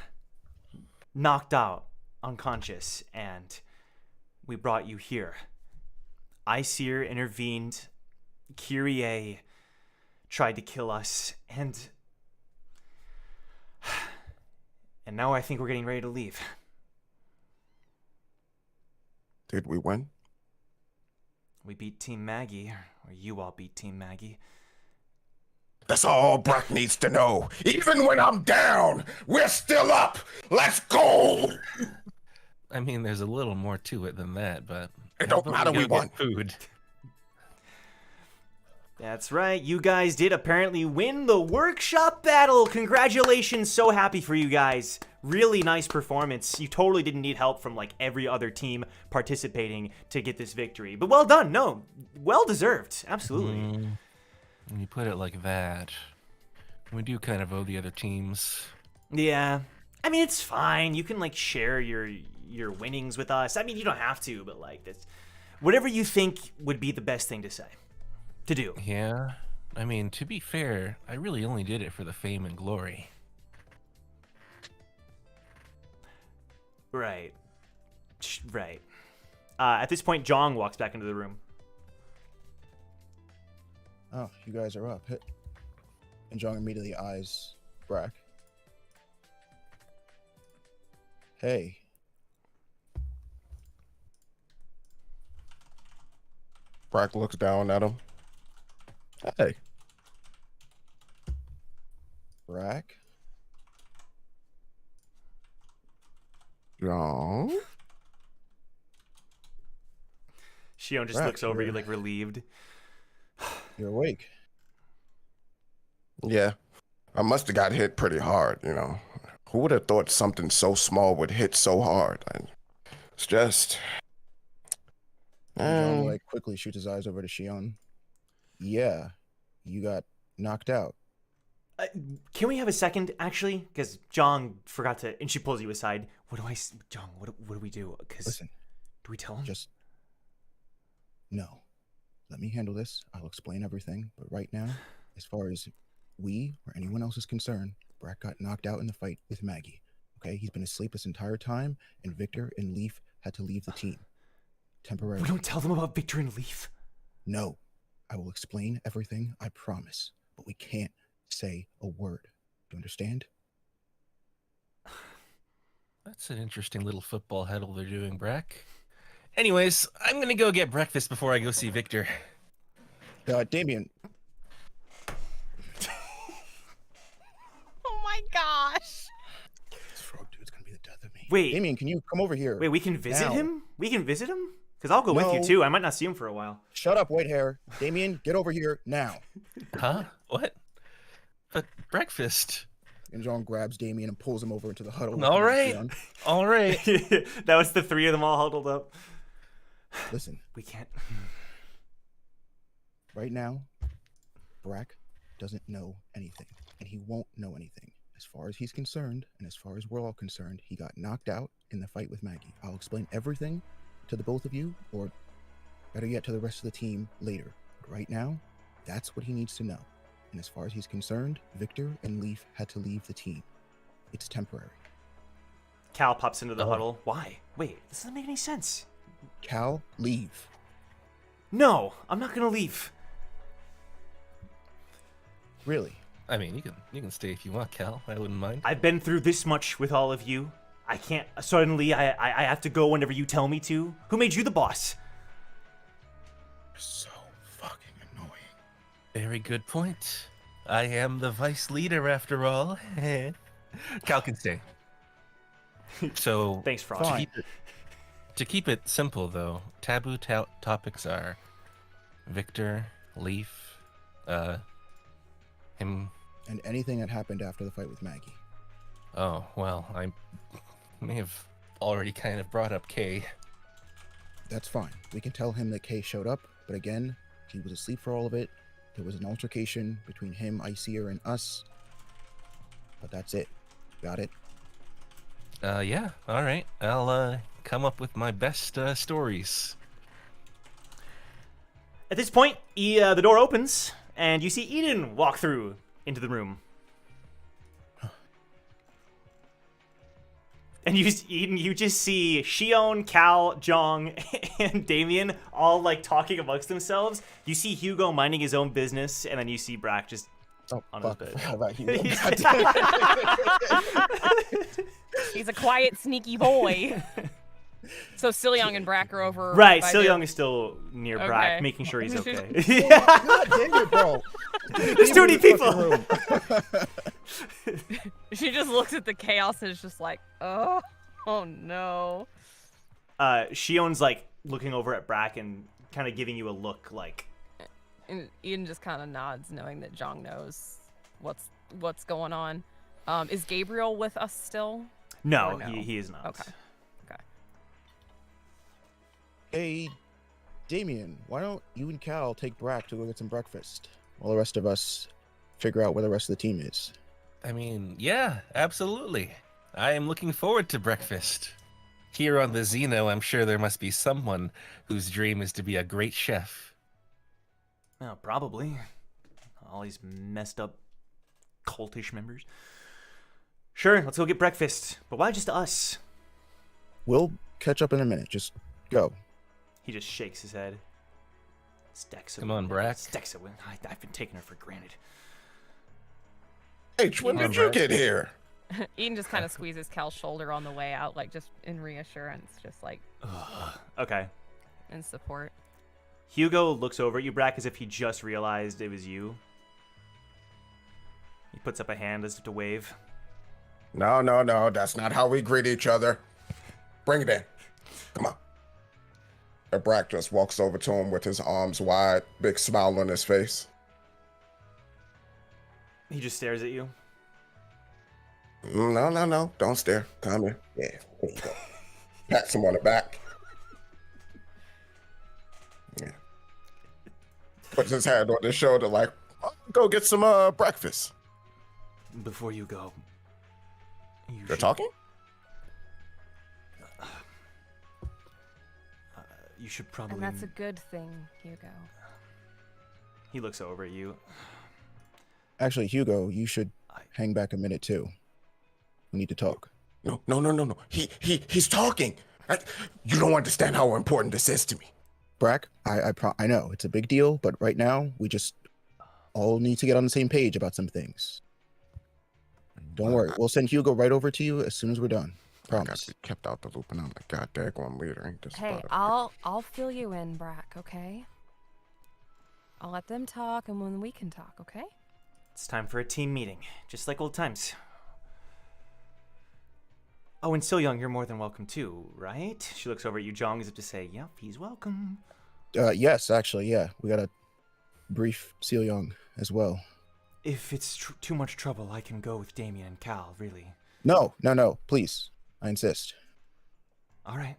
knocked out, unconscious, and we brought you here. Aesir intervened, Kyrie tried to kill us, and now I think we're getting ready to leave. Did we win? We beat Team Maggie, or you all beat Team Maggie. That's all Brack needs to know. Even when I'm down, we're still up. Let's go. I mean, there's a little more to it than that, but It don't matter, we go get won. food. That's right, you guys did apparently win the workshop battle. Congratulations, so happy for you guys. Really nice performance. You totally didn't need help from like every other team participating to get this victory. But well done, no, well deserved, absolutely. When you put it like that, we do kind of owe the other teams. Yeah, I mean, it's fine. You can like share your winnings with us. I mean, you don't have to, but like that's whatever you think would be the best thing to say. To do. Yeah, I mean, to be fair, I really only did it for the fame and glory. Right. Right. At this point, Jong walks back into the room. Oh, you guys are up. And Jong immediately eyes Brack. Hey. Brack looks down at him. Hey. Brack? John? Shion just Brack, looks over you you're- like relieved. You're awake. Yeah. I must have got hit pretty hard, you know. Who would have thought something so small would hit so hard? It's just... And Jong like quickly shoots his eyes over to Shion. Yeah, you got knocked out. Can we have a second, actually? Because Jong forgot to, and she pulls you aside. Jong, what do we do? Because Listen, do we tell him? just no. Let me handle this. I'll explain everything. But right now, as far as we or anyone else is concerned, Brack got knocked out in the fight with Maggie. Okay, he's been asleep this entire time, and Victor and Leaf had to leave the team temporarily. We don't tell them about Victor and Leaf. No, I will explain everything, I promise. But we can't say a word. Do you understand? That's an interesting little football huddle they're doing, Brack. Anyways, I'm gonna go get breakfast before I go see Victor. Damien, Oh my gosh. this frog dude's gonna be the death of me. Wait. Damien, can you come over here? Wait, we can visit Now. him? We can visit him? Because I'll go with you No. too. I might not see him for a while. Shut up, white hair. Damien, get over here now. Huh? What? But breakfast. And John grabs Damien and pulls him over into the huddle. All right. All right. That was the three of them all huddled up. Listen, We can't. right now, Brack doesn't know anything, and he won't know anything. As far as he's concerned, and as far as we're all concerned, he got knocked out in the fight with Maggie. I'll explain everything to the both of you, or better yet, to the rest of the team later. But right now, that's what he needs to know. And as far as he's concerned, Victor and Leaf had to leave the team. It's temporary. Cal pops into the Oh. huddle. Why? Wait, this doesn't make any sense. Cal, leave. No, I'm not gonna leave. Really? I mean, you can stay if you want, Cal. I wouldn't mind. I've been through this much with all of you. I can't suddenly. I have to go whenever you tell me to. Who made you the boss? You're so fucking annoying. Very good point. I am the vice leader after all. Cal can stay. So Thanks, Frost. Fine. to keep it simple, though, taboo topics are Victor, Leaf, him. And anything that happened after the fight with Maggie. Oh, well, I may have already kind of brought up Kay. That's fine. We can tell him that Kay showed up, but again, he was asleep for all of it. There was an altercation between him, Aesir, and us. But that's it. Got it? Yeah, all right. I'll come up with my best stories. At this point, the door opens, and you see Eden walk through into the room. And Eden, you just see Shion, Cal, Jong, and Damien all like talking amongst themselves. You see Hugo minding his own business, and then you see Brack just on his bed. How about Hugo? He's a quiet, sneaky boy. So Silyoung and Brack are over. Right, by Silyoung is still near Brack, Okay. making sure he's okay. God dang it, bro. There's too many people. She just looks at the chaos and is just like, oh no. Shion's like looking over at Brack and kind of giving you a look like. And Eden just kind of nods, knowing that Jong knows what's going on. Is Gabriel with us still? No, Or no? he is not. Okay. Hey, Damien, why don't you and Cal take Brack to go get some breakfast while the rest of us figure out where the rest of the team is? I mean, yeah, absolutely. I am looking forward to breakfast. Here on the Xeno, I'm sure there must be someone whose dream is to be a great chef. Oh, probably. All these messed up cultish members. Sure, let's go get breakfast. But why just us? We'll catch up in a minute. Just go. He just shakes his head. Stacks Come on, Brack. Stacks away. I've been taking her for granted. H, when Come did on, you Brack. get here? Eden just kind of squeezes Cal's shoulder on the way out, like just in reassurance, just like Okay. in support. Hugo looks over at you, Brack, as if he just realized it was you. He puts up a hand as if to wave. No, that's not how we greet each other. Bring it in. Come on. And Brack just walks over to him with his arms wide, big smile on his face. He just stares at you. No, don't stare. Come here. Yeah, here you go. Pats him on the back. Yeah. Puts his hand on his shoulder like, oh, go get some breakfast. Before you go, You're talking? You should probably. And that's a good thing, Hugo. He looks over at you. Actually, Hugo, you should hang back a minute too. We need to talk. No. He's talking. You don't understand how important this is to me. Brack, I know it's a big deal, but right now we just all need to get on the same page about some things. Don't worry, we'll send Hugo right over to you as soon as we're done. I got Promise. to be kept out the loop, and I'm like, God daggone leader. Ain't this Hey, about it? I'll fill you in, Brack, okay? I'll let them talk, and when we can talk, okay? It's time for a team meeting, just like old times. Oh, and Silyoung, you're more than welcome too, right? She looks over at you, Jong, as if to say, yep, he's welcome. Yes, actually, yeah. We gotta brief Silyoung as well. If it's too much trouble, I can go with Damien and Cal, really. No, please. I insist. All right.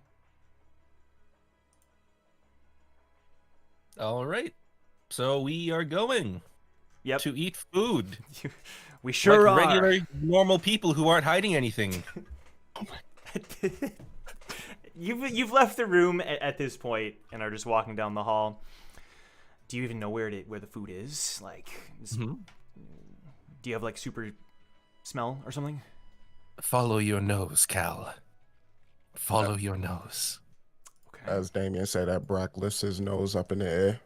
All right. So we are going Yep. to eat food. We sure like are. regular, normal people who aren't hiding anything. You've left the room at this point and are just walking down the hall. Do you even know where the food is? Like, do you have like super smell or something? Follow your nose, Cal. Follow your nose. Okay. As Damien said, that Brack lifts his nose up in the air.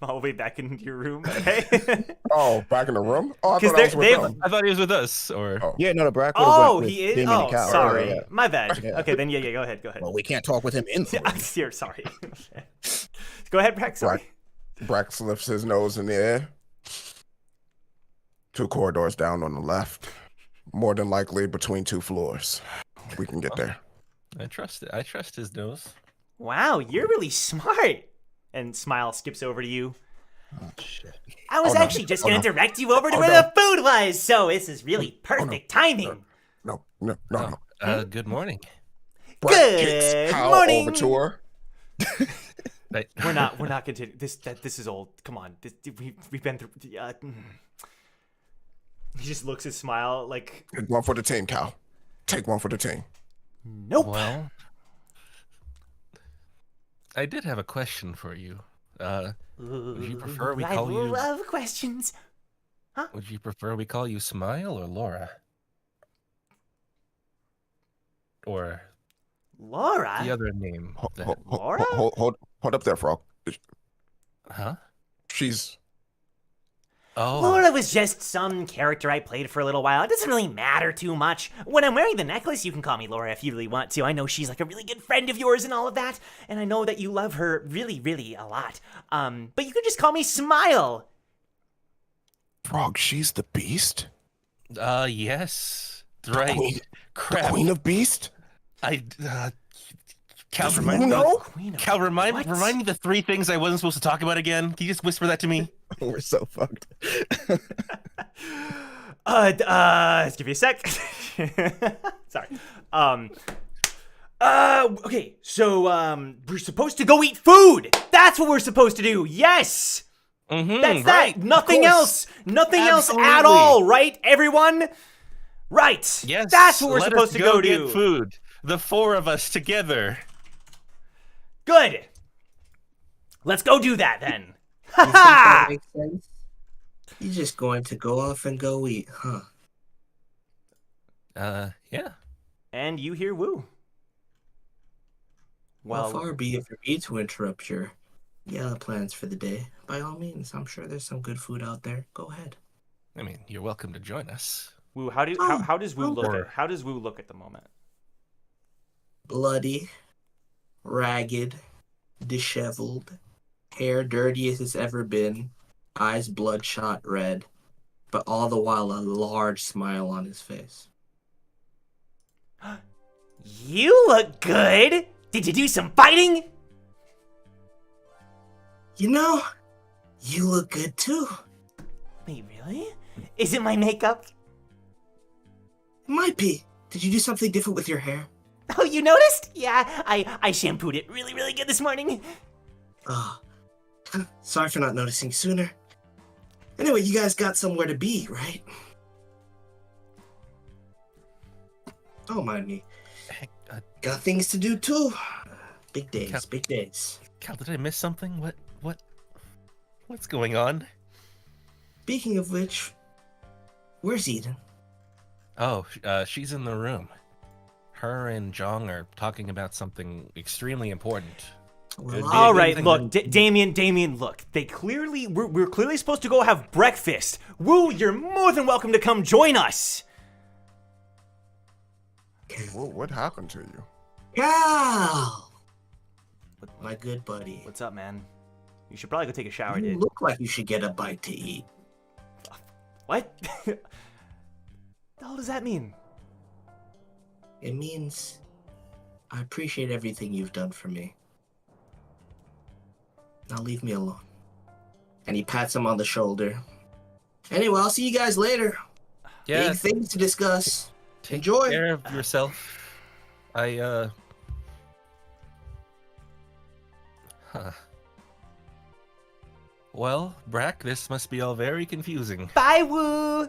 All the way back into your room. Okay. Oh, back in the room? Oh, I 'Cause thought I was with they've- them. I thought he was with us. Or Oh. Yeah, no, Brack would Oh, went with he is. Damien and Oh, Cal. sorry, Yeah. my bad. Yeah. Okay, then yeah, go ahead. Well, we can't talk with him in the I'm room. here. Sorry. Go ahead, Brack. Sorry. Brack lifts his nose in the air. 2 corridors down on the left. More than likely between 2 floors. We can get there. I trust it. I trust his nose. Wow, you're really smart. And Smile skips over to you. Oh shit. I was Oh, no. actually just Oh, gonna no. direct you over to Oh, where no. the food was, so this is really perfect timing. No. Good morning. Brett kicks Good Hal morning. over to her. We're not continuing. This is old. Come on. We've been through. He just looks at Smile like, Take one for the team, Cal. Take one for the team. nope. Well, I did have a question for you. Would you prefer we call I you? love questions. Would you prefer we call you Smile or Laura? Or Laura? the other name? that- Laura? Hold up there, Frog. Huh? She's Oh. Laura was just some character I played for a little while. It doesn't really matter too much. When I'm wearing the necklace, you can call me Laura if you really want to. I know she's like a really good friend of yours and all of that, and I know that you love her really, really a lot. But you can just call me Smile. Frog. She's the beast. Yes. Right. Queen, the Crap. Queen of Beast. Cal, Do you remind me. know? Queen of Cal, what? remind me the 3 things I wasn't supposed to talk about again. Can you just whisper that to me? We're so fucked. Let's give you a sec. Sorry. Okay, so, we're supposed to go eat food. That's what we're supposed to do. Yes. Mm-hmm, That's right. that. Nothing Of course. else. Nothing else at Absolutely. all, right, everyone? Right. Yes. That's what we're let supposed us to go get do. food. The 4 of us together. Good. Let's go do that then. You think that Ha makes sense? You're just going to go off and go eat, huh? Yeah. And you hear Woo. Well, Well, far be it for me to interrupt your plans for the day. By all means, I'm sure there's some good food out there. Go ahead. I mean, you're welcome to join us. Woo, how does Woo look Or- at how does Woo look at the moment? Bloody, ragged, disheveled, hair dirty as it's ever been, eyes bloodshot red, but all the while a large smile on his face. You look good. Did you do some fighting? You know, you look good too. Wait, really? Is it my makeup? It might be. Did you do something different with your hair? Oh, you noticed? Yeah, I shampooed it really, really good this morning. Oh, sorry for not noticing sooner. Anyway, you guys got somewhere to be, right? Don't mind me. Hey, Got things to do too. Big days, Cap- big days. Cal, did I miss something? What's going on? Speaking of which, where's Eden? Oh, she's in the room. Her and Jong are talking about something extremely important. Well, Good All good right, thing. look, Damien, look. We're clearly supposed to go have breakfast. Woo, you're more than welcome to come join us. What happened to you? Cal! My good buddy. What's up, man? You should probably go take a shower, You dude. look like you should get a bite to eat. What? The hell does that mean? It means I appreciate everything you've done for me. Now leave me alone. And he pats him on the shoulder. Anyway, I'll see you guys later. Yeah, Big things to discuss. take Enjoy. care of yourself. Huh. Well, Brack, this must be all very confusing. Bye, Woo.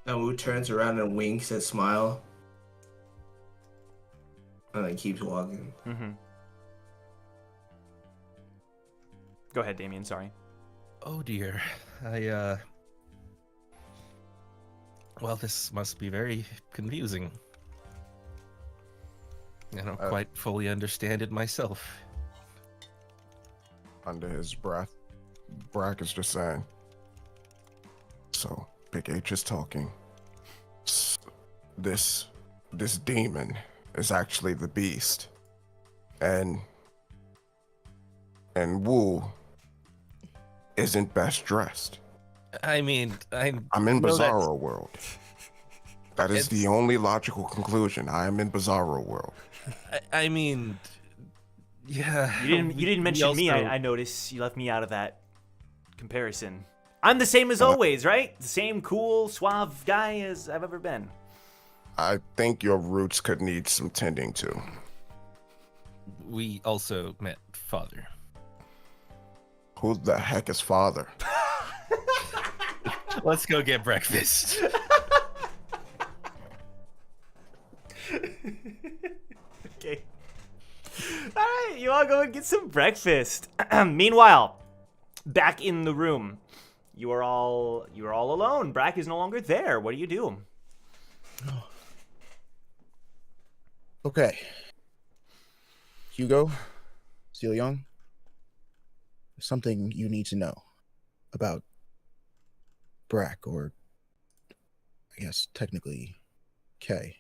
And Wu turns around and winks and smile. And then keeps walking. Mm-hmm. Go ahead, Damien. Sorry. Oh dear. Well, this must be very confusing. I don't quite fully understand it myself. Under his breath, Brack is just saying. So, Big H is talking. This demon is actually the beast. And Wu isn't best dressed. I mean, I'm in know that- Bizarro world. That is the only logical conclusion. I am in Bizarro world. I mean, yeah. You didn't mention me. also- I noticed you left me out of that comparison. I'm the same as Uh, always, right? The same cool, suave guy as I've ever been. I think your roots could need some tending to. We also met father. Who the heck is father? Let's go get breakfast. Okay. All right, you all go and get some breakfast. Meanwhile, back in the room, you are all alone. Brack is no longer there. What do you do? Okay. Hugo, Steele Young, there's something you need to know about Brack, or I guess technically Kay.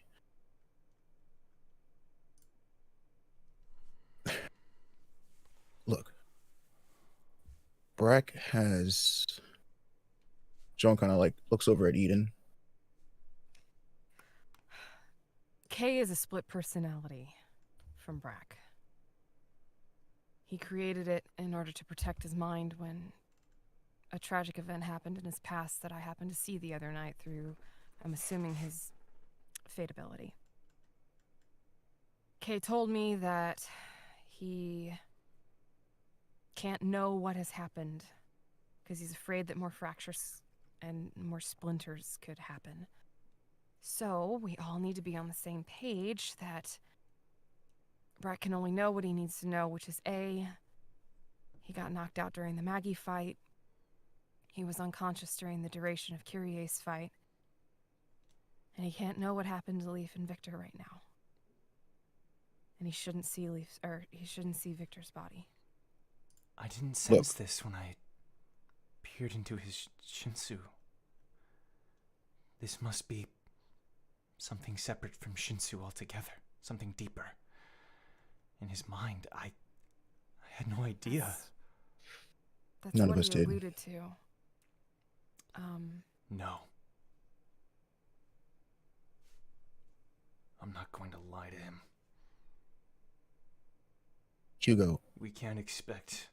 Look, Brack has. John kind of like looks over at Eden. Kay is a split personality from Brack. He created it in order to protect his mind when a tragic event happened in his past that I happened to see the other night through, I'm assuming, his fate ability. Kay told me that he can't know what has happened because he's afraid that more fractures and more splinters could happen. So we all need to be on the same page that Brack can only know what he needs to know, which is A, he got knocked out during the Maggie fight. He was unconscious during the duration of Kyrie's fight. And he can't know what happened to Leaf and Victor right now. And he shouldn't see Victor's body. I didn't sense this when I peered into his Shinsu. This must be something separate from Shinsu altogether. Something deeper. In his mind, I had no idea. That's None what of us he did. alluded to. No. I'm not going to lie to him. Hugo, We can't expect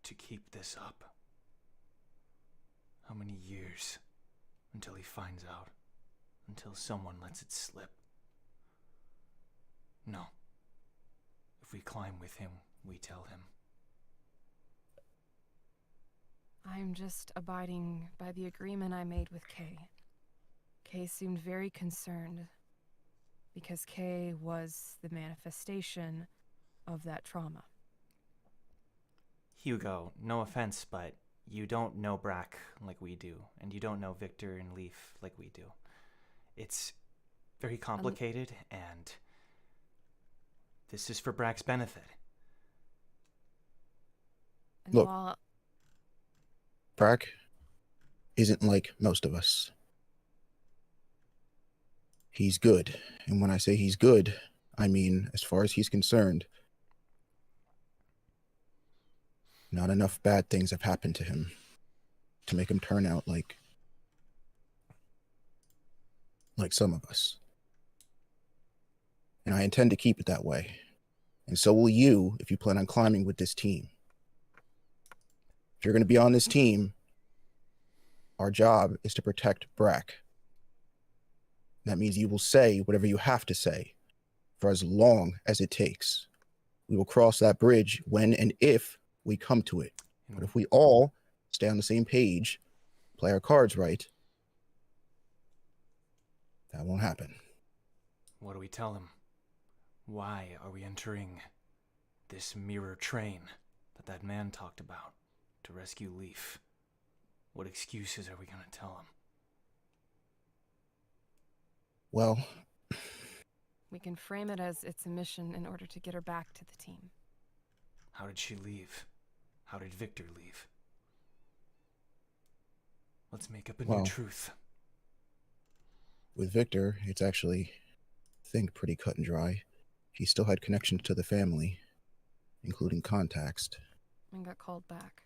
to keep this up. How many years until he finds out? Until someone lets it slip? No. If we climb with him, we tell him. I'm just abiding by the agreement I made with Kay. Kay seemed very concerned because Kay was the manifestation of that trauma. Hugo, no offense, but you don't know Brack like we do, and you don't know Victor and Leaf like we do. It's very complicated, and this is for Brack's benefit. And Look. while Brack isn't like most of us. He's good. And when I say he's good, I mean, as far as he's concerned, not enough bad things have happened to him to make him turn out like some of us. And I intend to keep it that way. And so will you if you plan on climbing with this team. If you're going to be on this team, our job is to protect Brack. That means you will say whatever you have to say for as long as it takes. We will cross that bridge when and if we come to it. But if we all stay on the same page, play our cards right, that won't happen. What do we tell him? Why are we entering this mirror train that man talked about to rescue Leaf? What excuses are we going to tell him? Well, we can frame it as it's a mission in order to get her back to the team. How did she leave? How did Victor leave? Let's make up a new truth. with Victor, it's actually, I think, pretty cut and dry. He still had connections to the family, including contacts. And got called back.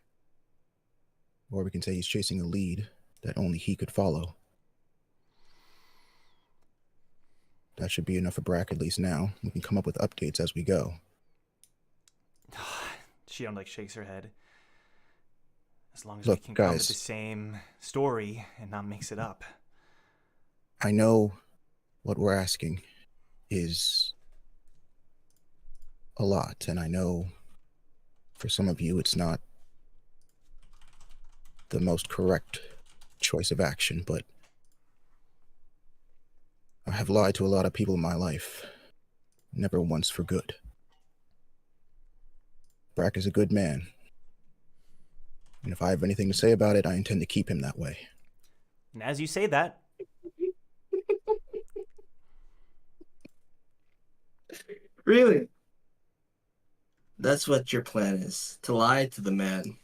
Or we can say he's chasing a lead that only he could follow. that should be enough for Brack at least now. We can come up with updates as we go. She like shakes her head. As long as Look, we can come guys, with the same story and not mix it up. I know what we're asking is a lot, and I know for some of you it's not the most correct choice of action, but I have lied to a lot of people in my life, never once for good. Brack is a good man, and if I have anything to say about it, I intend to keep him that way. And as you say that, Really? That's what your plan is, to lie to the man,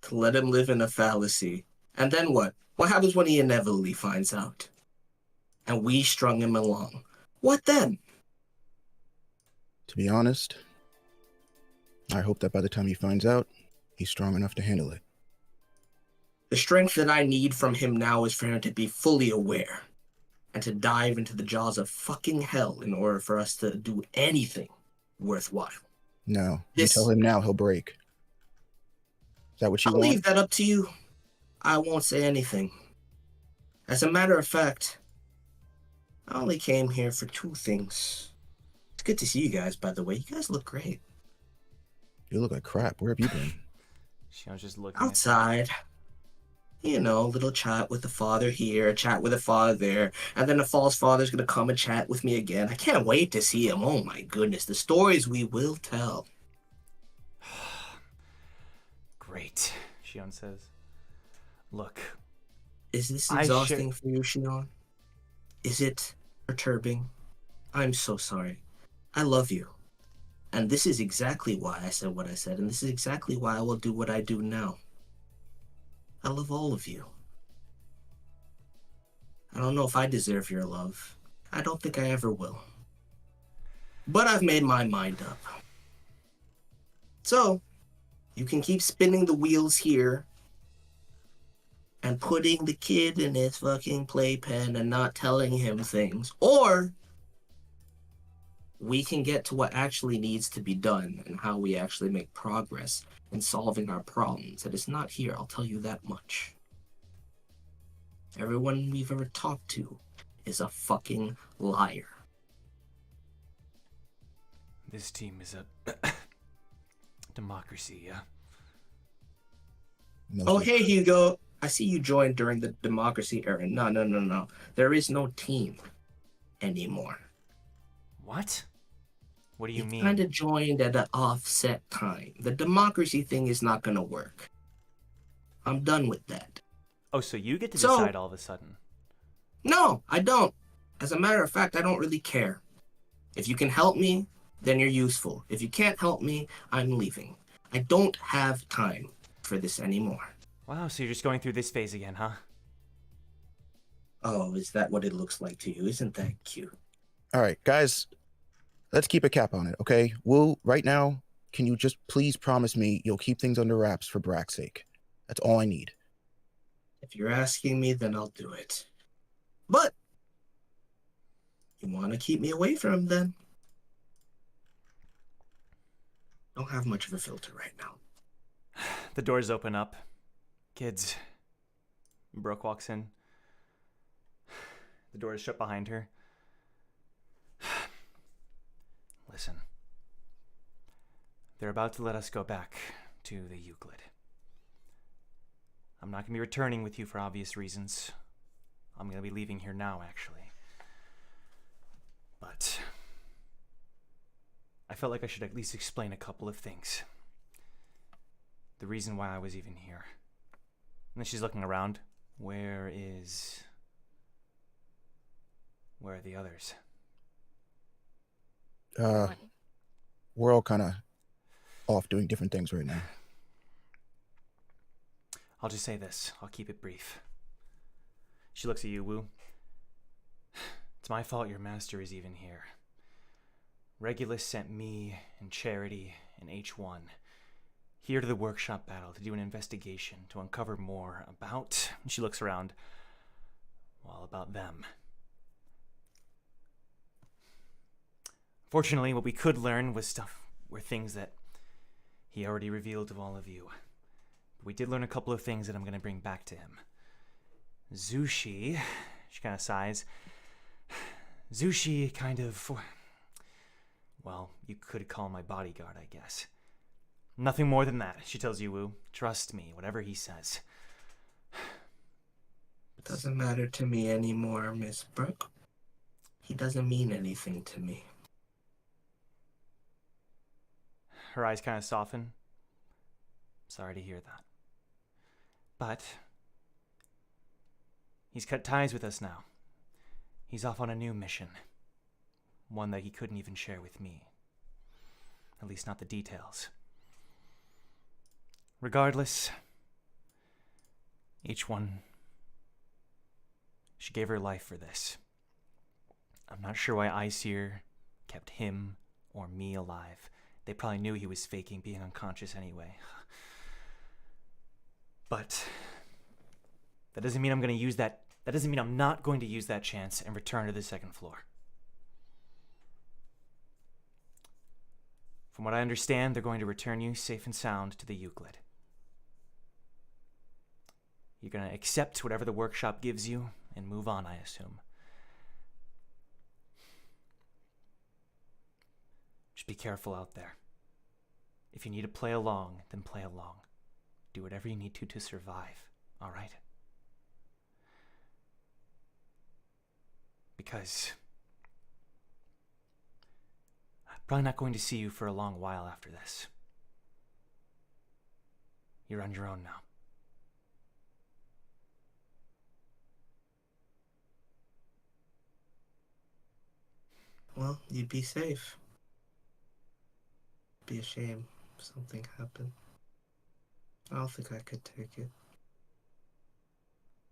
to let him live in a fallacy. And then what? What happens when he inevitably finds out? And we strung him along. What then? To be honest, I hope that by the time he finds out, he's strong enough to handle it. The strength that I need from him now is for him to be fully aware and to dive into the jaws of fucking hell in order for us to do anything worthwhile. No, you tell him now, he'll break. Is that what you I'll want? leave that up to you. I won't say anything. As a matter of fact, I only came here for two things. It's good to see you guys, by the way. You guys look great. You look like crap. Where have you been? she was just looking Outside. You know, little chat with the father here, chat with the father there, and then the false father's gonna come and chat with me again. I can't wait to see him. Oh my goodness, the stories we will tell. Great, Shion says. Look. Is this exhausting for you, Shion? Is it perturbing? I'm so sorry. I love you. And this is exactly why I said what I said, and this is exactly why I will do what I do now. I love all of you. I don't know if I deserve your love. I don't think I ever will. But I've made my mind up. So, you can keep spinning the wheels here and putting the kid in his fucking playpen and not telling him things. Or we can get to what actually needs to be done and how we actually make progress in solving our problems. It is not here, I'll tell you that much. Everyone we've ever talked to is a fucking liar. This team is a democracy, yeah? Oh, hey, Hugo. I see you joined during the democracy era. No. There is no team anymore. What? What do you mean? Kind of joined at an offset time. The democracy thing is not going to work. I'm done with that. Oh, so you get to decide all of a sudden? No, I don't. As a matter of fact, I don't really care. If you can help me, then you're useful. If you can't help me, I'm leaving. I don't have time for this anymore. Wow, so you're just going through this phase again, huh? Oh, is that what it looks like to you? Isn't that cute? All right, guys, let's keep a cap on it, okay? Right now, can you just please promise me you'll keep things under wraps for Brack's sake? That's all I need. If you're asking me, then I'll do it. But you want to keep me away from him, then? Don't have much of a filter right now. The doors open up. Kids. Brooke walks in. The door is shut behind her. Listen. They're about to let us go back to the Euclid. I'm not going to be returning with you for obvious reasons. I'm going to be leaving here now, actually. But I felt like I should at least explain a couple of things. The reason why I was even here. And then she's looking around. Where are the others? We're all kind of off doing different things right now. I'll just say this. I'll keep it brief. She looks at you, Wu. It's my fault your master is even here. Regulus sent me and Charity and H1 here to the workshop battle to do an investigation, to uncover more about, and she looks around, well, about them. Fortunately, what we could learn were things that he already revealed to all of you. But we did learn a couple of things that I'm going to bring back to him. Zushi, she kind of sighs. Zushi kind of, well, you could call my bodyguard, I guess. Nothing more than that, she tells you, Wu. Trust me, whatever he says. It doesn't matter to me anymore, Miss Brooke. He doesn't mean anything to me. Her eyes kind of soften. Sorry to hear that. But he's cut ties with us now. He's off on a new mission. One that he couldn't even share with me. At least not the details. Regardless, each one, she gave her life for this. I'm not sure why Aesir kept him or me alive. They probably knew he was faking being unconscious anyway. But that doesn't mean I'm going to use that. That doesn't mean I'm not going to use that chance and return to the second floor. From what I understand, they're going to return you safe and sound to the Euclid. You're going to accept whatever the workshop gives you and move on, I assume. Just be careful out there. If you need to play along, then play along. Do whatever you need to survive, all right? Because I'm probably not going to see you for a long while after this. You're on your own now. Well, you'd be safe. Be a shame if something happened. I don't think I could take it.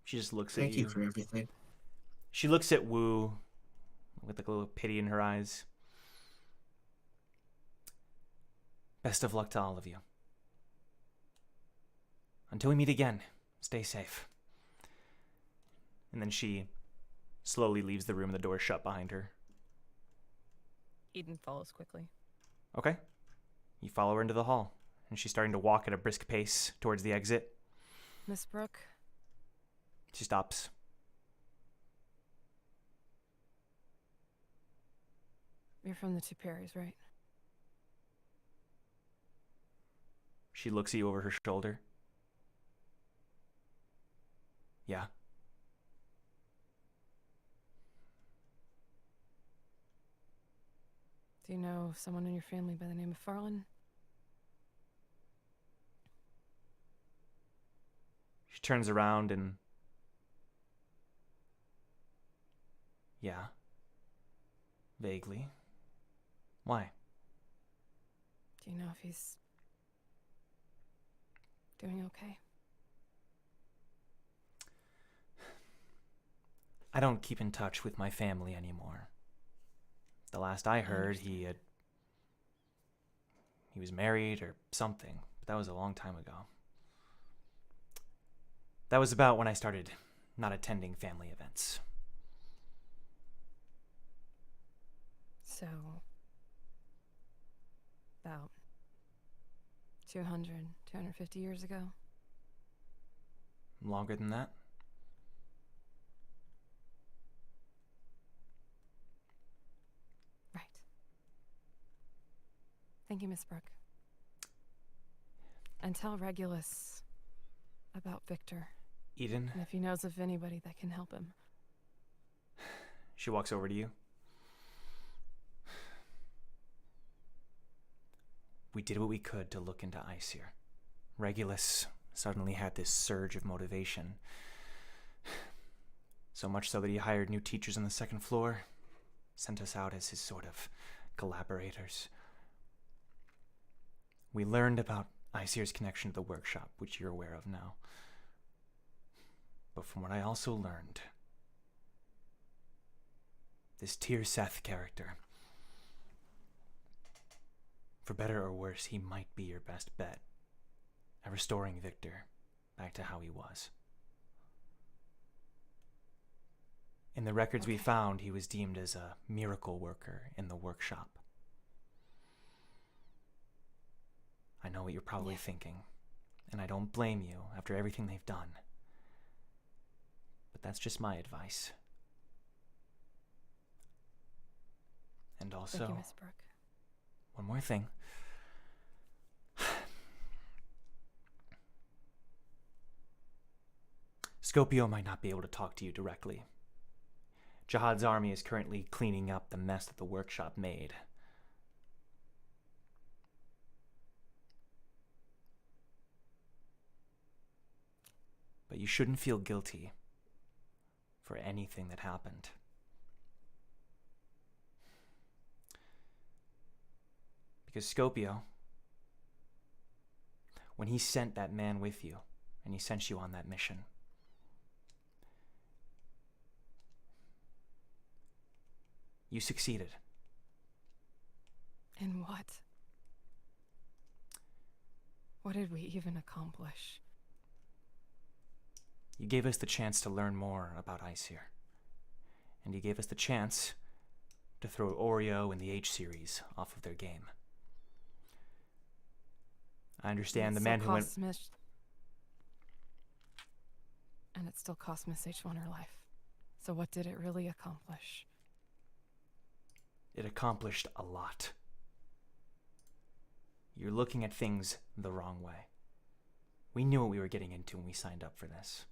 She just looks at Thank you for everything. She looks at Wu with a little pity in her eyes. Best of luck to all of you. Until we meet again, stay safe. And then she slowly leaves the room, the door shut behind her. Eden follows quickly. Okay. You follow her into the hall, and she's starting to walk at a brisk pace towards the exit. Miss Brooke, She stops. you're from the Two Prairies, right? She looks at you over her shoulder. Yeah. Do you know someone in your family by the name of Farland? She turns around and... Yeah. Vaguely. Why? Do you know if he's doing okay? I don't keep in touch with my family anymore. The last I heard, he was married or something, but that was a long time ago. That was about when I started not attending family events. So, about 250 years ago? Longer than that? Right. Thank you, Miss Brooke. And tell Regulus about Victor. Eden? And if he knows of anybody that can help him. She walks over to you. We did what we could to look into Aesir. Regulus suddenly had this surge of motivation. So much so that he hired new teachers on the second floor, sent us out as his sort of collaborators. We learned about Aesir's connection to the workshop, which you're aware of now. But from what I also learned, this Tyr Seth character, for better or worse, he might be your best bet at restoring Victor back to how he was. In the records we found, he was deemed as a miracle worker in the workshop, I know what you're probably Yeah. thinking, and I don't blame you after everything they've done. But that's just my advice. And also, Thank you, Miss Brooke. one more thing. Scopio might not be able to talk to you directly. Jahad's army is currently cleaning up the mess that the workshop made. But you shouldn't feel guilty for anything that happened. Because Scopio, when he sent that man with you, and he sent you on that mission, you succeeded. In what? What did we even accomplish? You gave us the chance to learn more about Aesir. And you gave us the chance to throw Oreo and the H-series off of their game. I understand the man who went... And it still cost Miss H1 her life. So what did it really accomplish? It accomplished a lot. You're looking at things the wrong way. We knew what we were getting into when we signed up for this.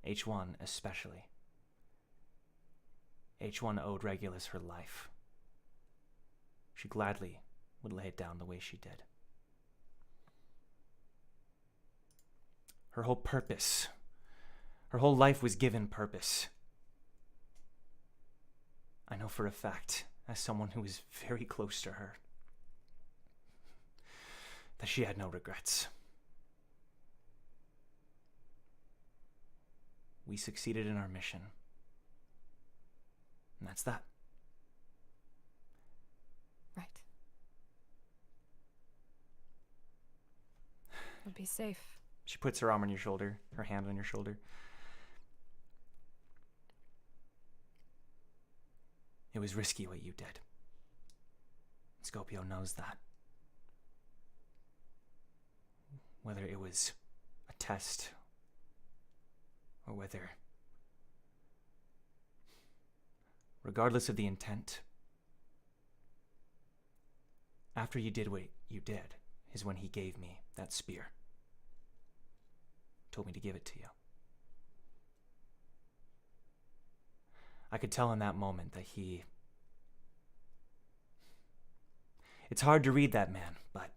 H1 especially. H1 owed Regulus her life. She gladly would lay it down the way she did. Her whole purpose, her whole life was given purpose. I know for a fact, as someone who was very close to her, that she had no regrets. We succeeded in our mission. And that's that. Right. But be safe. She puts her arm on your shoulder, her hand on your shoulder. It was risky what you did. Scopio knows that. Whether it was a test or whether, regardless of the intent, after you did what you did is when he gave me that spear. Told me to give it to you. I could tell in that moment that he... It's hard to read that man, but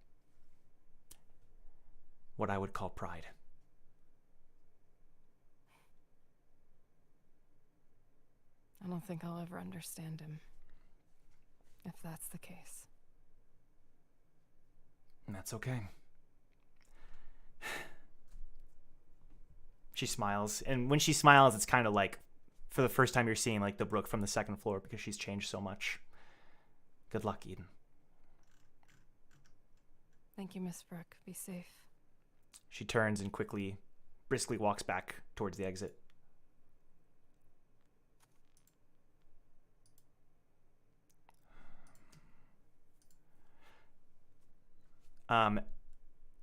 what I would call pride. I don't think I'll ever understand him, if that's the case. And that's okay. She smiles, and when she smiles, it's kind of like, for the first time you're seeing like the Brook from the second floor because she's changed so much. Good luck, Eden. Thank you, Miss Brooke. Be safe. She turns and quickly, briskly walks back towards the exit.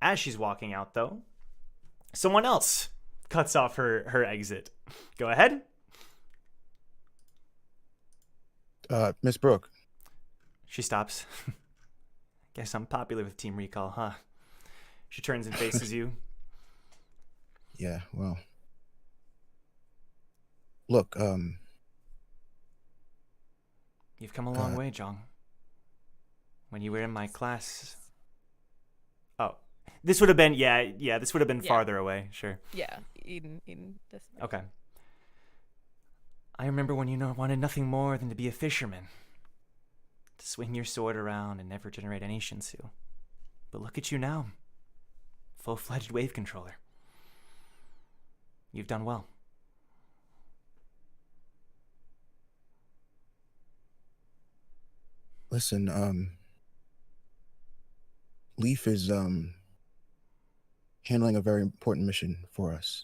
As she's walking out, though, someone else cuts off her exit. Go ahead. Miss Brooke. She stops. Guess I'm popular with Team Recall, huh? She turns and faces you. Yeah, well. Look, You've come a long way, Jong. When you were in my class... Oh, this would have been, this would have been farther away, sure. Yeah, Eden. This. Okay. I remember when you wanted nothing more than to be a fisherman. To swing your sword around and never generate any Shinsu. But look at you now. Full-fledged wave controller. You've done well. listen, Leaf is handling a very important mission for us.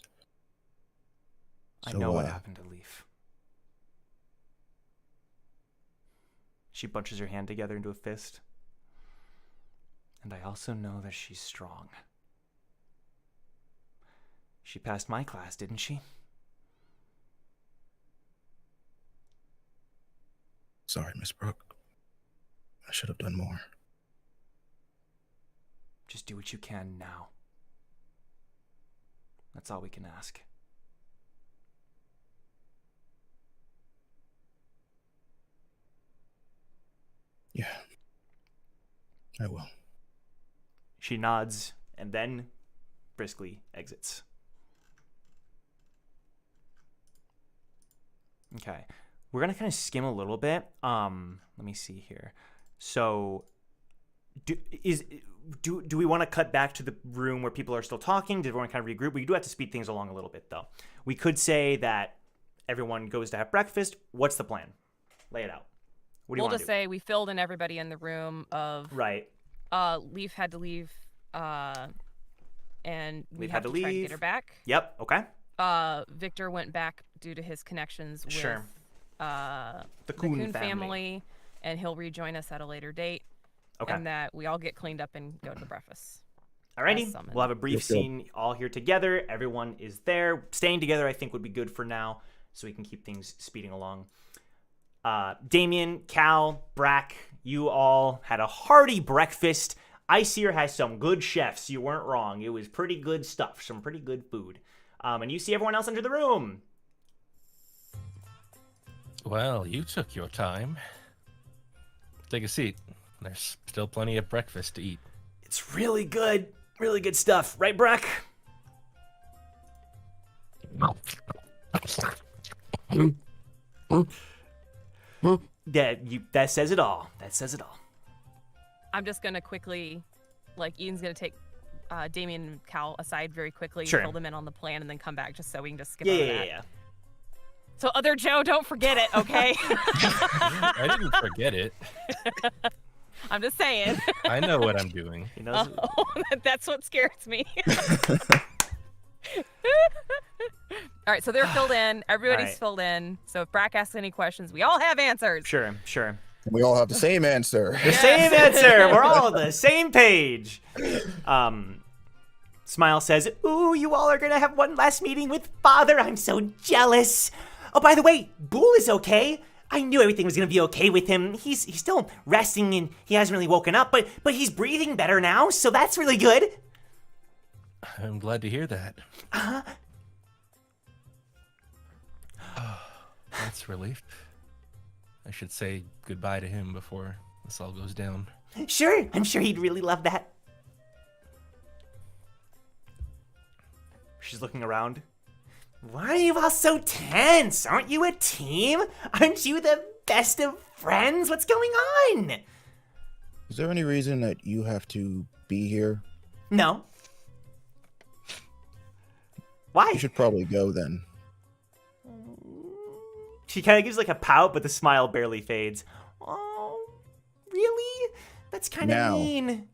I know what happened to Leaf. She bunches her hand together into a fist. And I also know that she's strong. She passed my class, didn't she? Sorry, Miss Brooke. I should have done more. Just do what you can now. That's all we can ask. Yeah. I will. She nods and then briskly exits. Okay. We're going to kind of skim a little bit. Let me see here. So do we want to cut back to the room where people are still talking? Did everyone kind of regroup? We do have to speed things along a little bit, though. We could say that everyone goes to have breakfast. What's the plan? Lay it out. What do you want to do? We'll just say we filled in everybody in the room of... Right. Leaf had to leave, and we Leaf have had to to try to leave. get her back. Yep. Okay. Victor went back due to his connections with Sure. the Coon Coon family, and he'll rejoin us at a later date. Okay. And that we all get cleaned up and go to the breakfast. Alrighty. summoned. We'll have a brief Yep, yep. scene all here together. Everyone is there. Staying together, I think, would be good for now, so we can keep things speeding along. Damien, Cal, Brack, you all had a hearty breakfast. Aesir has some good chefs. You weren't wrong. It was pretty good stuff. Some pretty good food. And you see everyone else enter the room. Well, you took your time. Take a seat. There's still plenty of breakfast to eat. It's really good. Really good stuff. Right, Brack? That says it all. That says it all. I'm just gonna quickly, like, Ian's gonna take Damien and Cal aside very quickly, Sure. fill them in on the plan, and then come back just so we can just skip Yeah, over yeah, that. yeah. So, other Joe, don't forget it, okay? I didn't forget it. I'm just saying. I know what I'm doing. You know, Oh, that's what scares me. All right, so they're filled in. Everybody's right. filled in. So if Brack asks any questions, we all have answers. sure, sure. We all have the same answer. The same answer. We're all on the same page. Smile says, "Ooh, you all are gonna have one last meeting with Father. I'm so jealous. Oh, by the way, Boole is okay. I knew everything was gonna be okay with him. He's still resting and he hasn't really woken up, but he's breathing better now, so that's really good." I'm glad to hear that. That's relief. I should say goodbye to him before this all goes down. Sure, I'm sure he'd really love that. She's looking around. Why are you all so tense? Aren't you a team? Aren't you the best of friends? What's going on? Is there any reason that you have to be here? No. Why? You should probably go then. She kind of gives like a pout, but the smile barely fades. Oh, really? That's kind of Now. mean.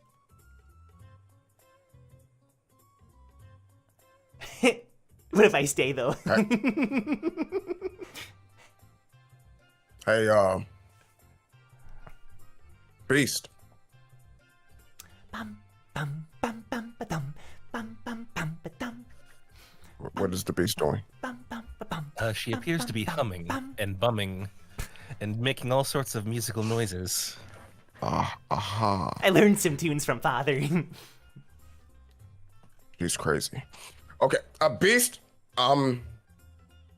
What if I stay though? Hey, Beast. Bum, bum, bum, bum, ba-dum, bum, bum, bum, ba-dum, What is the Beast doing? bum, bum, ba-bum. She appears to be humming and bumming and making all sorts of musical noises. Aha. I learned some tunes from Father. He's crazy. Okay, Beast.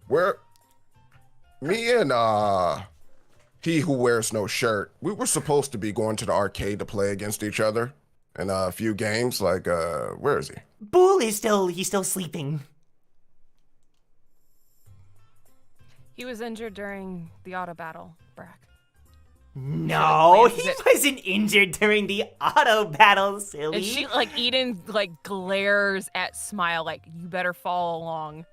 Where? Me and he who wears no shirt. We were supposed to be going to the arcade to play against each other in a few games. Like, where is he? Boole is still sleeping. He was injured during the auto battle, Brack. No, She, he like, wasn't injured during the auto battle, silly. And she, like, Eden, like, glares at Smile, like, you better follow along.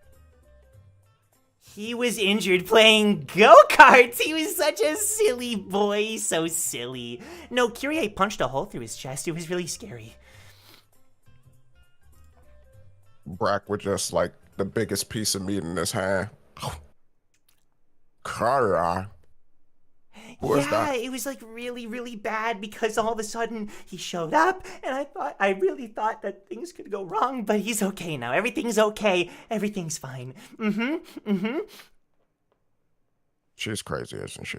He was injured playing go-karts. He was such a silly boy. So silly. No, Kyrie punched a hole through his chest. It was really scary. Brack with just like the biggest piece of meat in his hand. Kara. Who is yeah, that? it was like really, really bad because all of a sudden he showed up and I really thought that things could go wrong, but he's okay now. Everything's okay. Everything's fine. She's crazy, isn't she?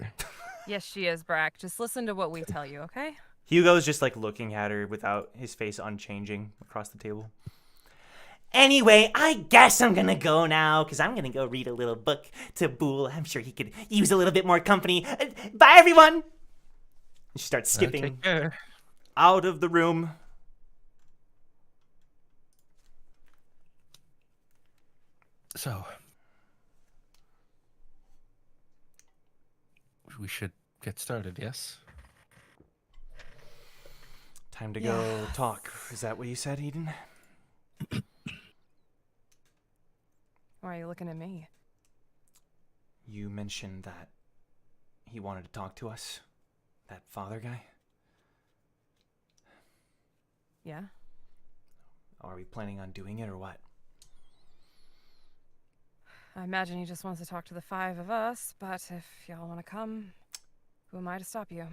Yes, she is, Brack. Just listen to what we tell you, okay? Hugo's just like looking at her without his face unchanging across the table. Anyway, I guess I'm gonna go now, because I'm gonna go read a little book to Boole. I'm sure he could use a little bit more company. Bye, everyone! And she starts skipping Take care. out of the room. So, we should get started, yes? Time to go talk. Is that what you said, Eden? Why are you looking at me? You mentioned that he wanted to talk to us. That father guy. Yeah? Are we planning on doing it or what? I imagine he just wants to talk to the 5 of us, but if y'all want to come, who am I to stop you?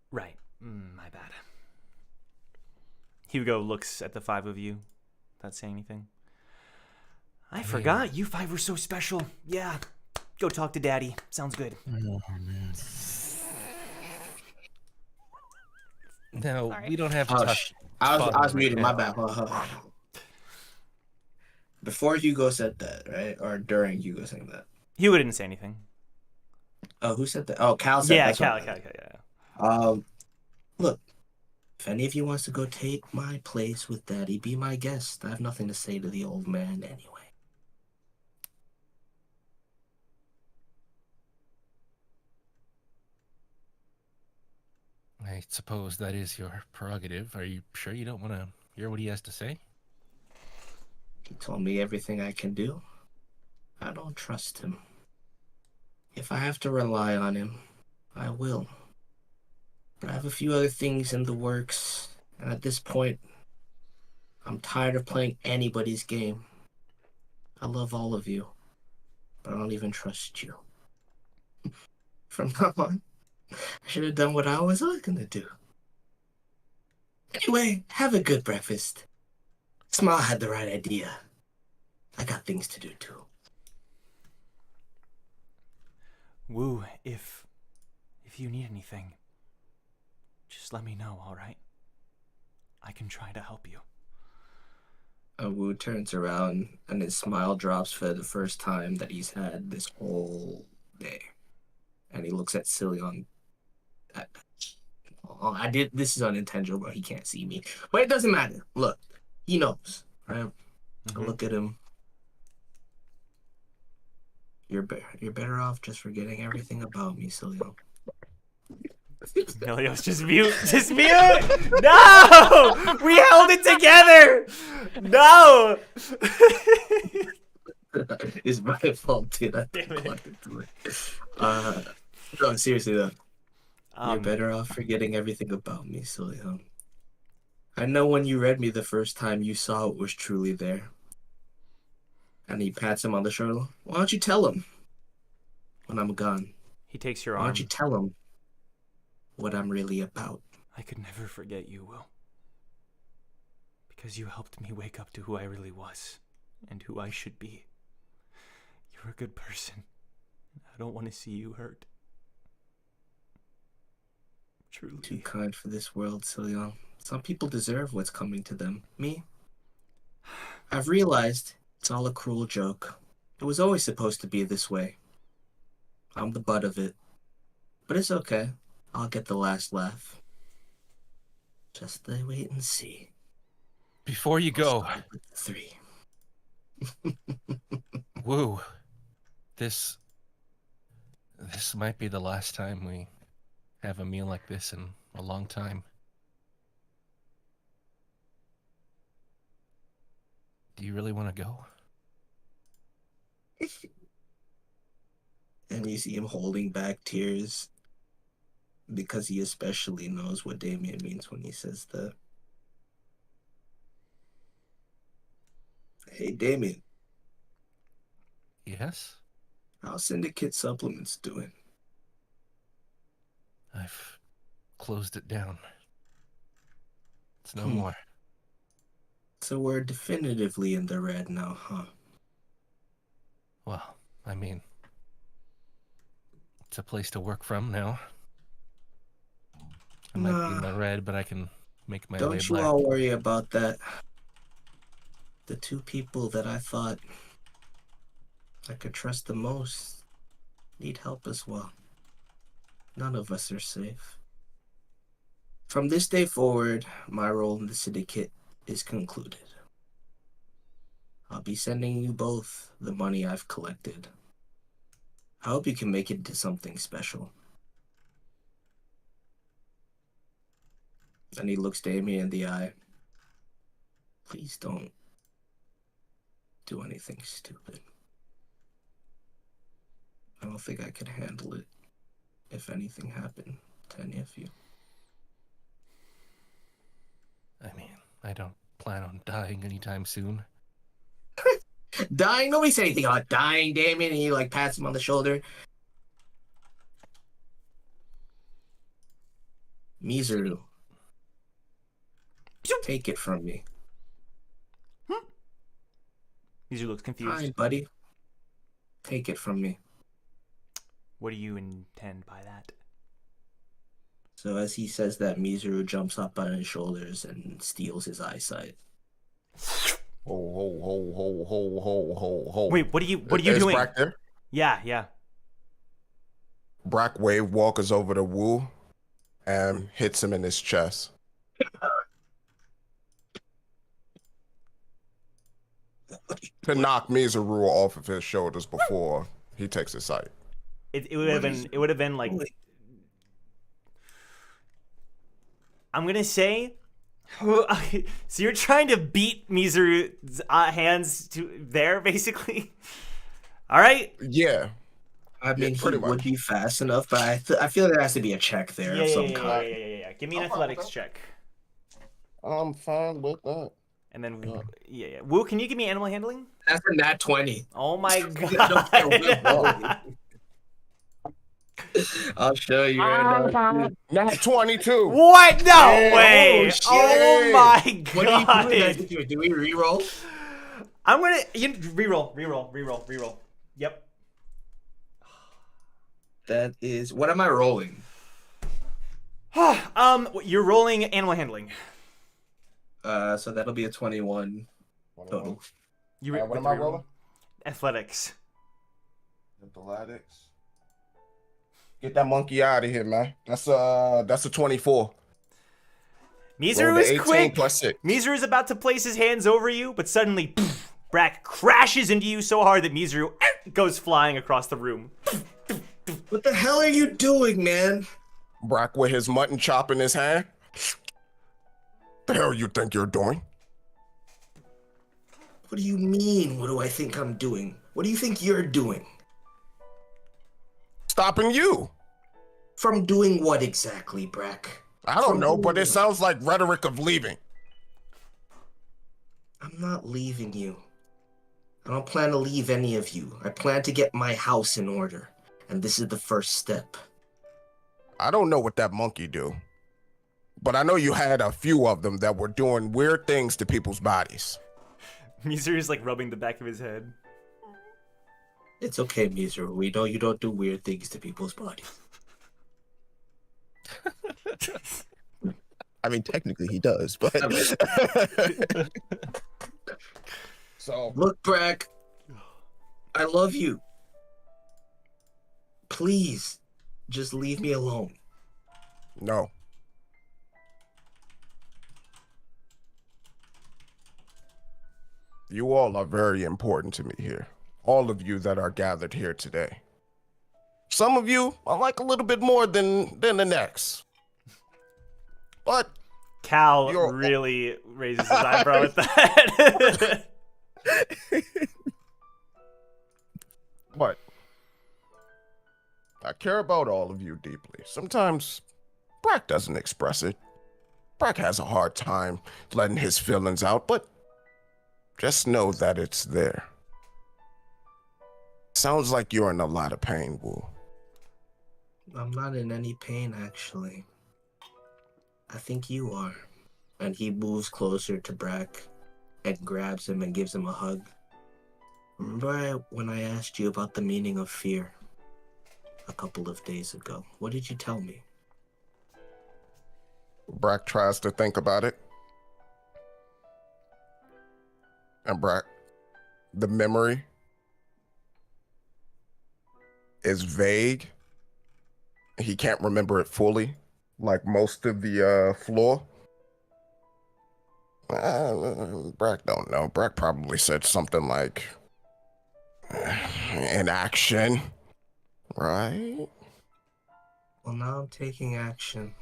Right. My bad. Hugo looks at the 5 of you, without saying anything. I forgot you 5 were so special. Yeah. Go talk to Daddy. Sounds good. Oh, man. No, Sorry. we don't have to Oh, talk. I was Father muted. right My now. bad. Before Hugo said that, right? Or during Hugo saying that? Hugo didn't say anything. Oh, who said that? Oh, Cal said Yeah, that's Cal, what I yeah. meant. Look, if any of you wants to go take my place with Daddy, be my guest. I have nothing to say to the old man anyway. I suppose that is your prerogative. Are you sure you don't want to hear what he has to say? He told me everything I can do. I don't trust him. If I have to rely on him, I will. But I have a few other things in the works, and at this point, I'm tired of playing anybody's game. I love all of you, but I don't even trust you. From now on, I should have done what I was gonna do. Anyway, have a good breakfast. Smile had the right idea. I got things to do too. Woo, if you need anything, just let me know, alright? I can try to help you. Wu turns around and his smile drops for the first time that he's had this whole day. And he looks at Cillian. This is unintentional, but he can't see me. But it doesn't matter. Look, he knows, right? I look at him. You're better off just forgetting everything about me, Cillian. Emilio's just mute. Just mute! No! We held it together! No! It's my fault, dude. I collected to it. No, seriously though. You're better off forgetting everything about me, Cillian. I know when you read me the first time, you saw it was truly there. And he pats him on the shoulder. Why don't you tell him when I'm gone? He takes your Why arm. don't you tell him what I'm really about? I could never forget you, Will. Because you helped me wake up to who I really was and who I should be. You're a good person. I don't want to see you hurt. Truly. Too kind for this world, Cillian. Some people deserve what's coming to them. Me? I've realized it's all a cruel joke. It was always supposed to be this way. I'm the butt of it. But it's okay. I'll get the last laugh. Just wait and see. Before you go, Start with the 3. Woo, this might be the last time we have a meal like this in a long time. Do you really want to go? And you see him holding back tears because he especially knows what Damien means when he says that. Hey, Damien. Yes? How's Syndicate Supplements doing? I've closed it down. It's no more. So we're definitively in the red now, huh? Well, I mean, it's a place to work from now. I might be in the red, but I can make my way Don't you black. all worry about that. The two people that I thought I could trust the most need help as well. None of us are safe. From this day forward, my role in the syndicate is concluded. I'll be sending you both the money I've collected. I hope you can make it into something special. And he looks Damien in the eye. Please don't do anything stupid. I don't think I could handle it if anything happened to any of you. I mean, I don't plan on dying anytime soon. Dying? Nobody said anything about dying, Damien, and you like pats him on the shoulder. Mizuru, take it from me. Mizuru looks confused. Fine, buddy. Take it from me. What do you intend by that? So as he says that, Mizuru jumps up on his shoulders and steals his eyesight. Ho. Wait, what are you Is doing? Brack there? Yeah. Brack wave walkers over to Wu and hits him in his chest. To knock Mizuru off of his shoulders before he takes his sight. It would have been like, I'm gonna say, so you're trying to beat Mizuru's hands to there, basically. All right. Yeah. I mean, pretty he much. would be fast enough, but I feel there has to be a check there of some kind. Yeah. Give me an athletics check. I'm fine with that. And then, Wu, can you give me animal handling? That's a nat 20. Oh my god. I'll show you right now. Nat 22. What? No way. shit. Oh my What god. do you do? Do we reroll? I'm gonna reroll. Yep. That is. What am I rolling? You're rolling animal handling. So that'll be a 21 total. What am I rolling? Athletics. Athletics. Get that monkey out of here, man. That's a 24. Mizuru Roll the is 18 quick. plus 6. Mizuru is about to place his hands over you, but suddenly, Brack crashes into you so hard that Mizuru goes flying across the room. What the hell are you doing, man? Brack with his mutton chop in his hand. The hell you think you're doing? What do you mean? What do I think I'm doing? What do you think you're doing? Stopping you. From doing what exactly, Brack? I don't know, but it sounds like rhetoric of leaving. I'm not leaving you. I don't plan to leave any of you. I plan to get my house in order. And this is the first step. I don't know what that monkey do. But I know you had a few of them that were doing weird things to people's bodies. Mizuru's like rubbing the back of his head. It's okay, Mizuru. We know you don't do weird things to people's bodies. I mean, technically he does, but So look, Brack. I love you. Please, just leave me alone. no. You all are very important to me here. All of you that are gathered here today. Some of you I like a little bit more than the next. But Cal really raises his eyebrow at that. But I care about all of you deeply. Sometimes Brack doesn't express it. Brack has a hard time letting his feelings out, but just know that it's there. Sounds like you're in a lot of pain, Wu. I'm not in any pain, actually. I think you are. And he moves closer to Brack and grabs him and gives him a hug. Remember when I asked you about the meaning of fear a couple of days ago? What did you tell me? Brack tries to think about it. And Brack, the memory is vague. He can't remember it fully, like most of the floor. Brack don't know. Brack probably said something like, in action, right? Well, now I'm taking action.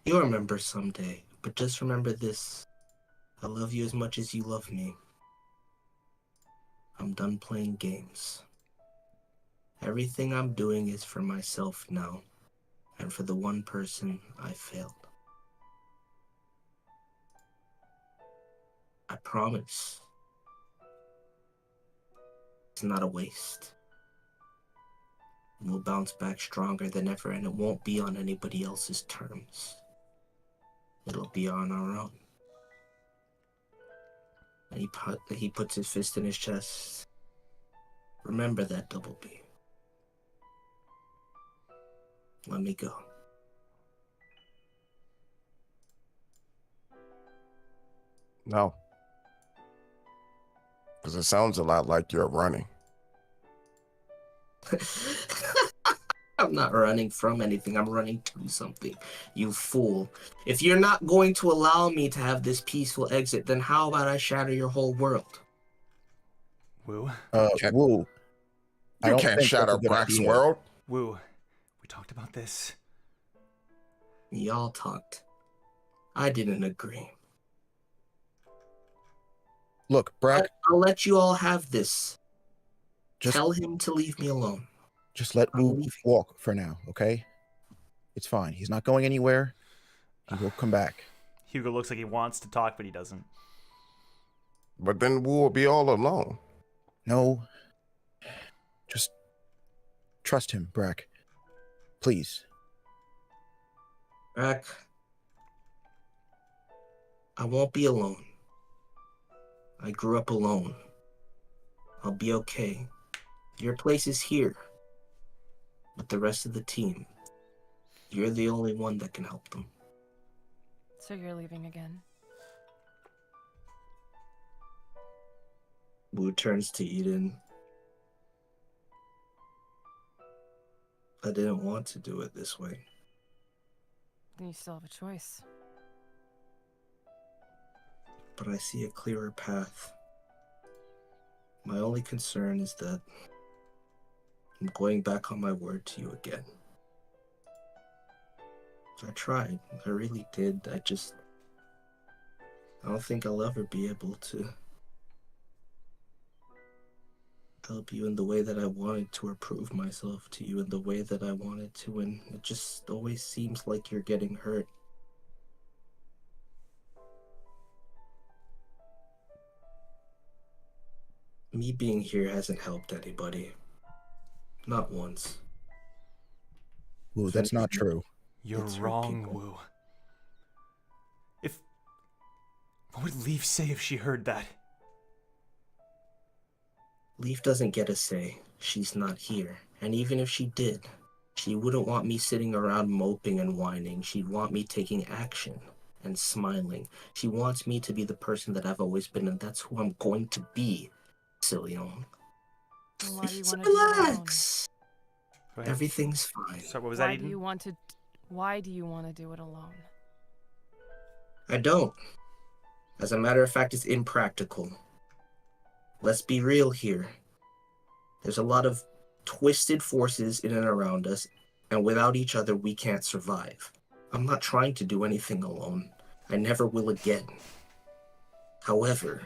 You'll remember someday, but just remember this. I love you as much as you love me. I'm done playing games. Everything I'm doing is for myself now, and for the one person I failed. I promise. It's not a waste. We'll bounce back stronger than ever, and it won't be on anybody else's terms. It'll be on our own. And he puts his fist in his chest. Remember that, Double B. Let me go. No. Because it sounds a lot like you're running. I'm not running from anything. I'm running to something. You fool. If you're not going to allow me to have this peaceful exit, then how about I shatter your whole world? Woo. Woo. I You don't can't think shatter that's a good Brack's idea. world. Woo. We talked about this. Y'all talked. I didn't agree. Look, Brack, I'll let you all have this. just Tell him to leave me alone. just let I'm Woo leaving. walk for now, okay? It's fine. He's not going anywhere. He will come back. Hugo looks like he wants to talk, but he doesn't. But then we'll be all alone. No. Just trust him, Brack. Please. Brack, I won't be alone. I grew up alone. I'll be okay. Your place is here. But the rest of the team, you're the only one that can help them. So you're leaving again? Wu turns to Eden. I didn't want to do it this way. Then you still have a choice. But I see a clearer path. My only concern is that I'm going back on my word to you again. I tried. I really did. I don't think I'll ever be able to help you in the way that I wanted to, or prove myself to you in the way that I wanted to, and it just always seems like you're getting hurt. Me being here hasn't helped anybody. Not once. Woo, that's not true. You're It's hurt wrong, people. Woo. What would Leaf say if she heard that? Leaf doesn't get a say. She's not here. And even if she did, she wouldn't want me sitting around moping and whining. She'd want me taking action and smiling. She wants me to be the person that I've always been, and that's who I'm going to be, Sillion. Then why do you So want to do it alone? relax. Go ahead. Everything's fine. Sorry, what was that, Why Eden? do you want to? Why do you want to do it alone? I don't. As a matter of fact, it's impractical. Let's be real here. There's a lot of twisted forces in and around us, and without each other, we can't survive. I'm not trying to do anything alone. I never will again. However,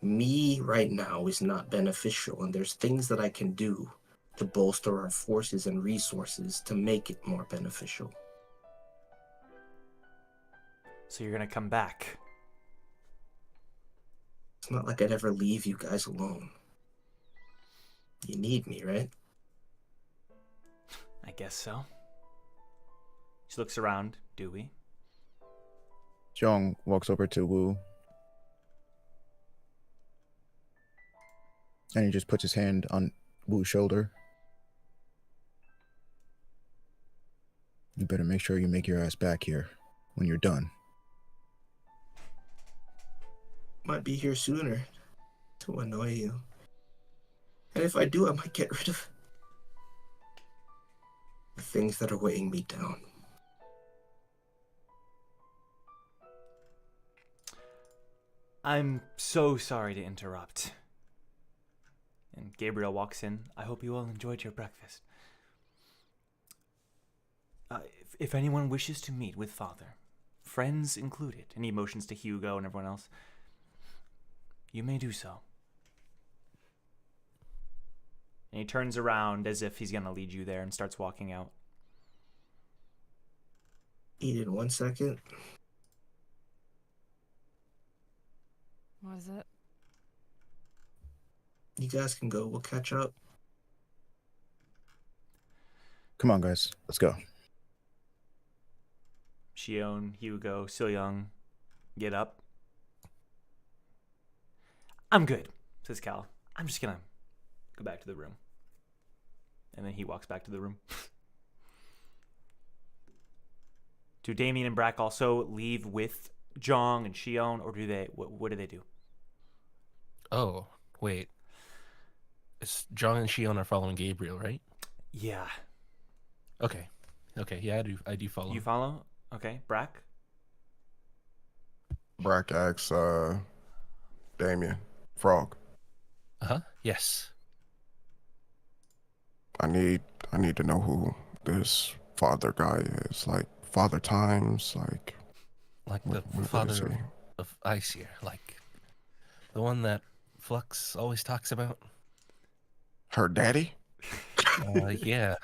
me right now is not beneficial, and there's things that I can do to bolster our forces and resources to make it more beneficial. So you're gonna come back. It's not like I'd ever leave you guys alone. You need me, right? I guess so. She looks around. Do we? Jong walks over to Wu. And he just puts his hand on Wu's shoulder. You better make sure you make your ass back here when you're done. Might be here sooner to annoy you. And if I do, I might get rid of the things that are weighing me down. I'm so sorry to interrupt. And Gabriel walks in. I hope you all enjoyed your breakfast. If anyone wishes to meet with Father, friends included, and he motions to Hugo and everyone else, you may do so. And he turns around as if he's going to lead you there and starts walking out. Eat in 1 second. What is it? You guys can go. We'll catch up. Come on, guys. Let's go. Shion, Hugo, Silyoung get up. I'm good, says Cal. I'm just gonna go back to the room. And then he walks back to the room. Do Damien and Brack also leave with Jong and Shion, or do they? What do they do? Oh, wait. It's John and Shion are following Gabriel, right? Yeah. Okay. Yeah, I do follow. You follow? Okay, Brack. Brack asks, Damien, Frog. Yes. I need to know who this father guy is. Like Father Times, like the what is father he? of Aesir, like the one that Flux always talks about. Her daddy? Yeah,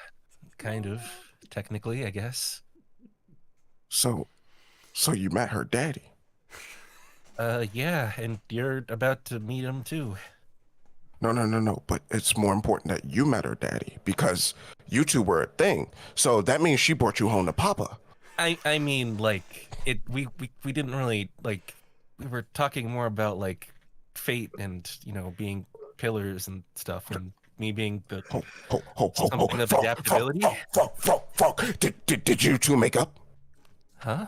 kind of. Technically, I guess. So you met her daddy? Yeah, and you're about to meet him too. No. But it's more important that you met her daddy because you two were a thing. So that means she brought you home to Papa. I mean, like we didn't really like. We were talking more about like fate and being pillars and stuff, and me being the something of adaptability. Fuck. Did you two make up? Huh?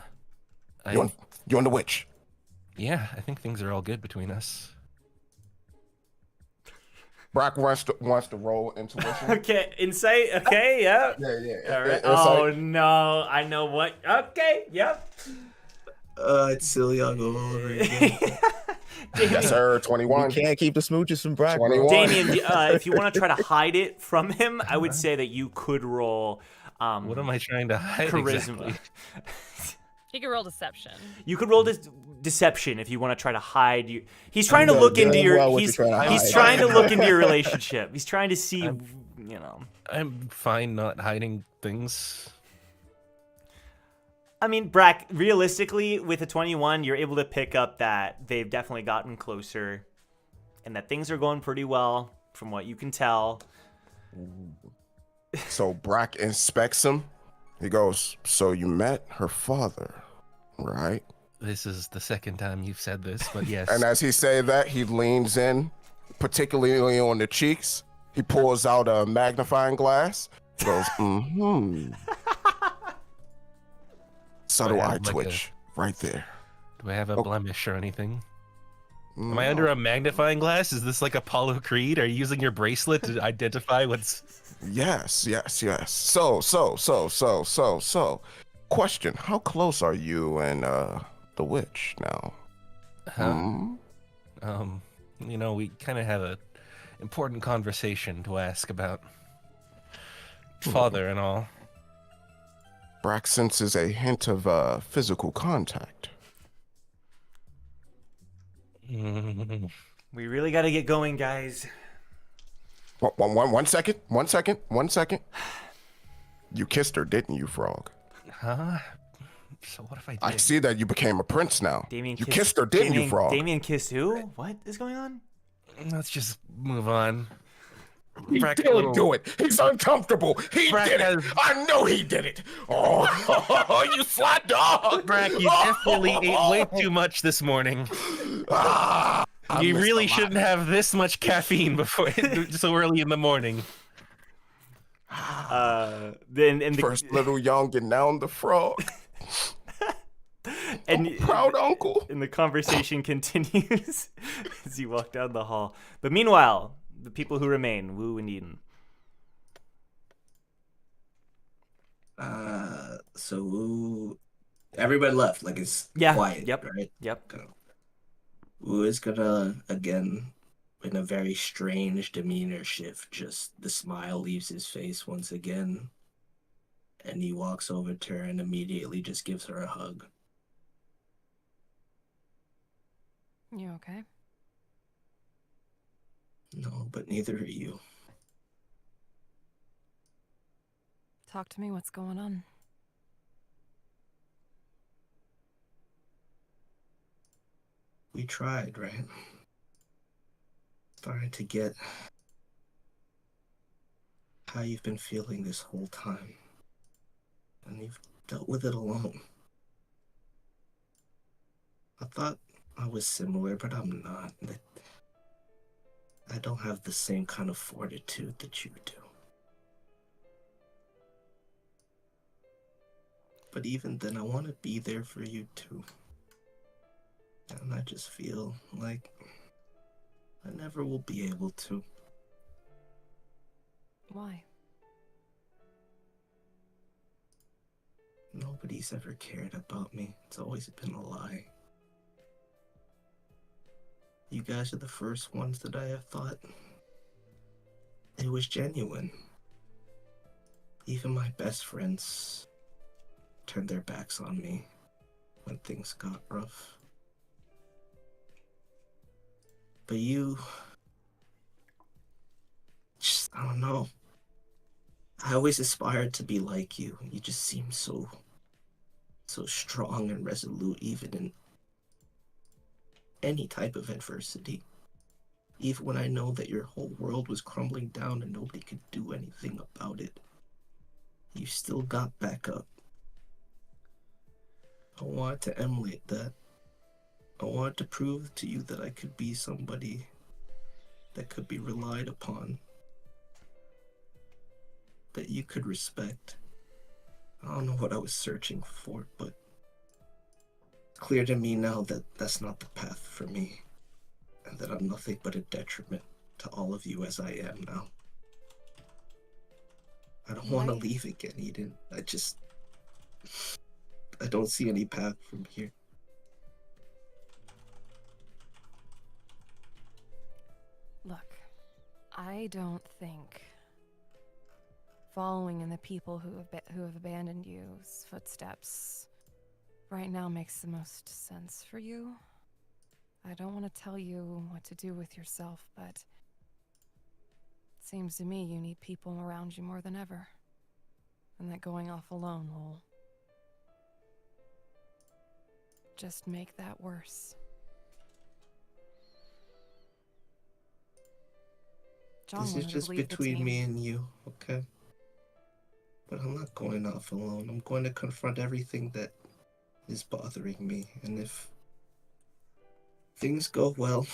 You and the witch? Yeah, I think things are all good between us. Brack wants to roll intuition. Okay, insight. Okay, yeah. Yeah. All right. Insight. Oh no, I know what. Okay, yep. It's Silyoung all over again. Yes, sir. 21. You can't keep the smooches from Brack. 21. Damien, if you want to try to hide it from him, I would say that you could roll. What am I trying to hide? Charisma. Exactly? He can roll deception. You could roll this deception if you want to try to hide you. He's trying to look into your. He's trying to look into your relationship. He's trying to see. I'm fine not hiding things. I mean, Brack, realistically, with a 21, you're able to pick up that they've definitely gotten closer, and that things are going pretty well, from what you can tell. So Brack inspects him. He goes, so you met her father, right? This is the second time you've said this, but yes. And as he said that, he leans in, particularly on the cheeks. He pulls out a magnifying glass. He goes, Subtle eye twitch right there. Do I have a blemish or anything? Am I under a magnifying glass? Is this like Apollo Creed? Are you using your bracelet to identify what's... Yes. So. Question, how close are you and the witch now? We kind of have a important conversation to ask about father and all. Brack senses a hint of physical contact. We really got to get going, guys. One second. You kissed her, didn't you, Frog? Huh? So what if I did? I see that you became a prince now. Damien you kissed her, didn't you, Frog? Damien kissed who? What is going on? Let's just move on. He Brack, did little- do it. He's uncomfortable. He Brack did it. has- I know he did it. Oh, you sly dog. Brack, you definitely ate way too much this morning. Ah, I You missed really a lot. shouldn't have this much caffeine before so early in the morning. Then in the First little young and now the frog. and Proud uncle. and the conversation continues as you walk down the hall. But meanwhile, the people who remain, Wu and Eden. So everybody left. Like it's Yeah. quiet. Yep. Right. Yep. Wu is gonna again, in a very strange demeanor shift. Just the smile leaves his face once again, and he walks over to her and immediately just gives her a hug. You okay? No, but neither are you. Talk to me. What's going on? We tried, right? Started to get how you've been feeling this whole time. And you've dealt with it alone. I thought I was similar, but I'm not. I don't have the same kind of fortitude that you do. But even then, I want to be there for you too. And I just feel like I never will be able to. Why? Nobody's ever cared about me. It's always been a lie. You guys are the first ones that I have thought it was genuine. Even my best friends turned their backs on me when things got rough. But you, just, I don't know. I always aspired to be like you. You just seem so strong and resolute, even in any type of adversity. Even when I know that your whole world was crumbling down and nobody could do anything about it, you still got back up. I wanted to emulate that. I wanted to prove to you that I could be somebody that could be relied upon, that you could respect. I don't know what I was searching for, but it's clear to me now that that's not the path for me, and that I'm nothing but a detriment to all of you as I am now. I don't want to Right. leave again, Eden. I don't see any path from here. Look, I don't think following in the people who have abandoned you's footsteps right now makes the most sense for you. I don't want to tell you what to do with yourself, but it seems to me you need people around you more than ever. And that going off alone will just make that worse. John This is wanted to just leave the between team. me and you, okay? But I'm not going off alone. I'm going to confront everything that is bothering me. And if things go well,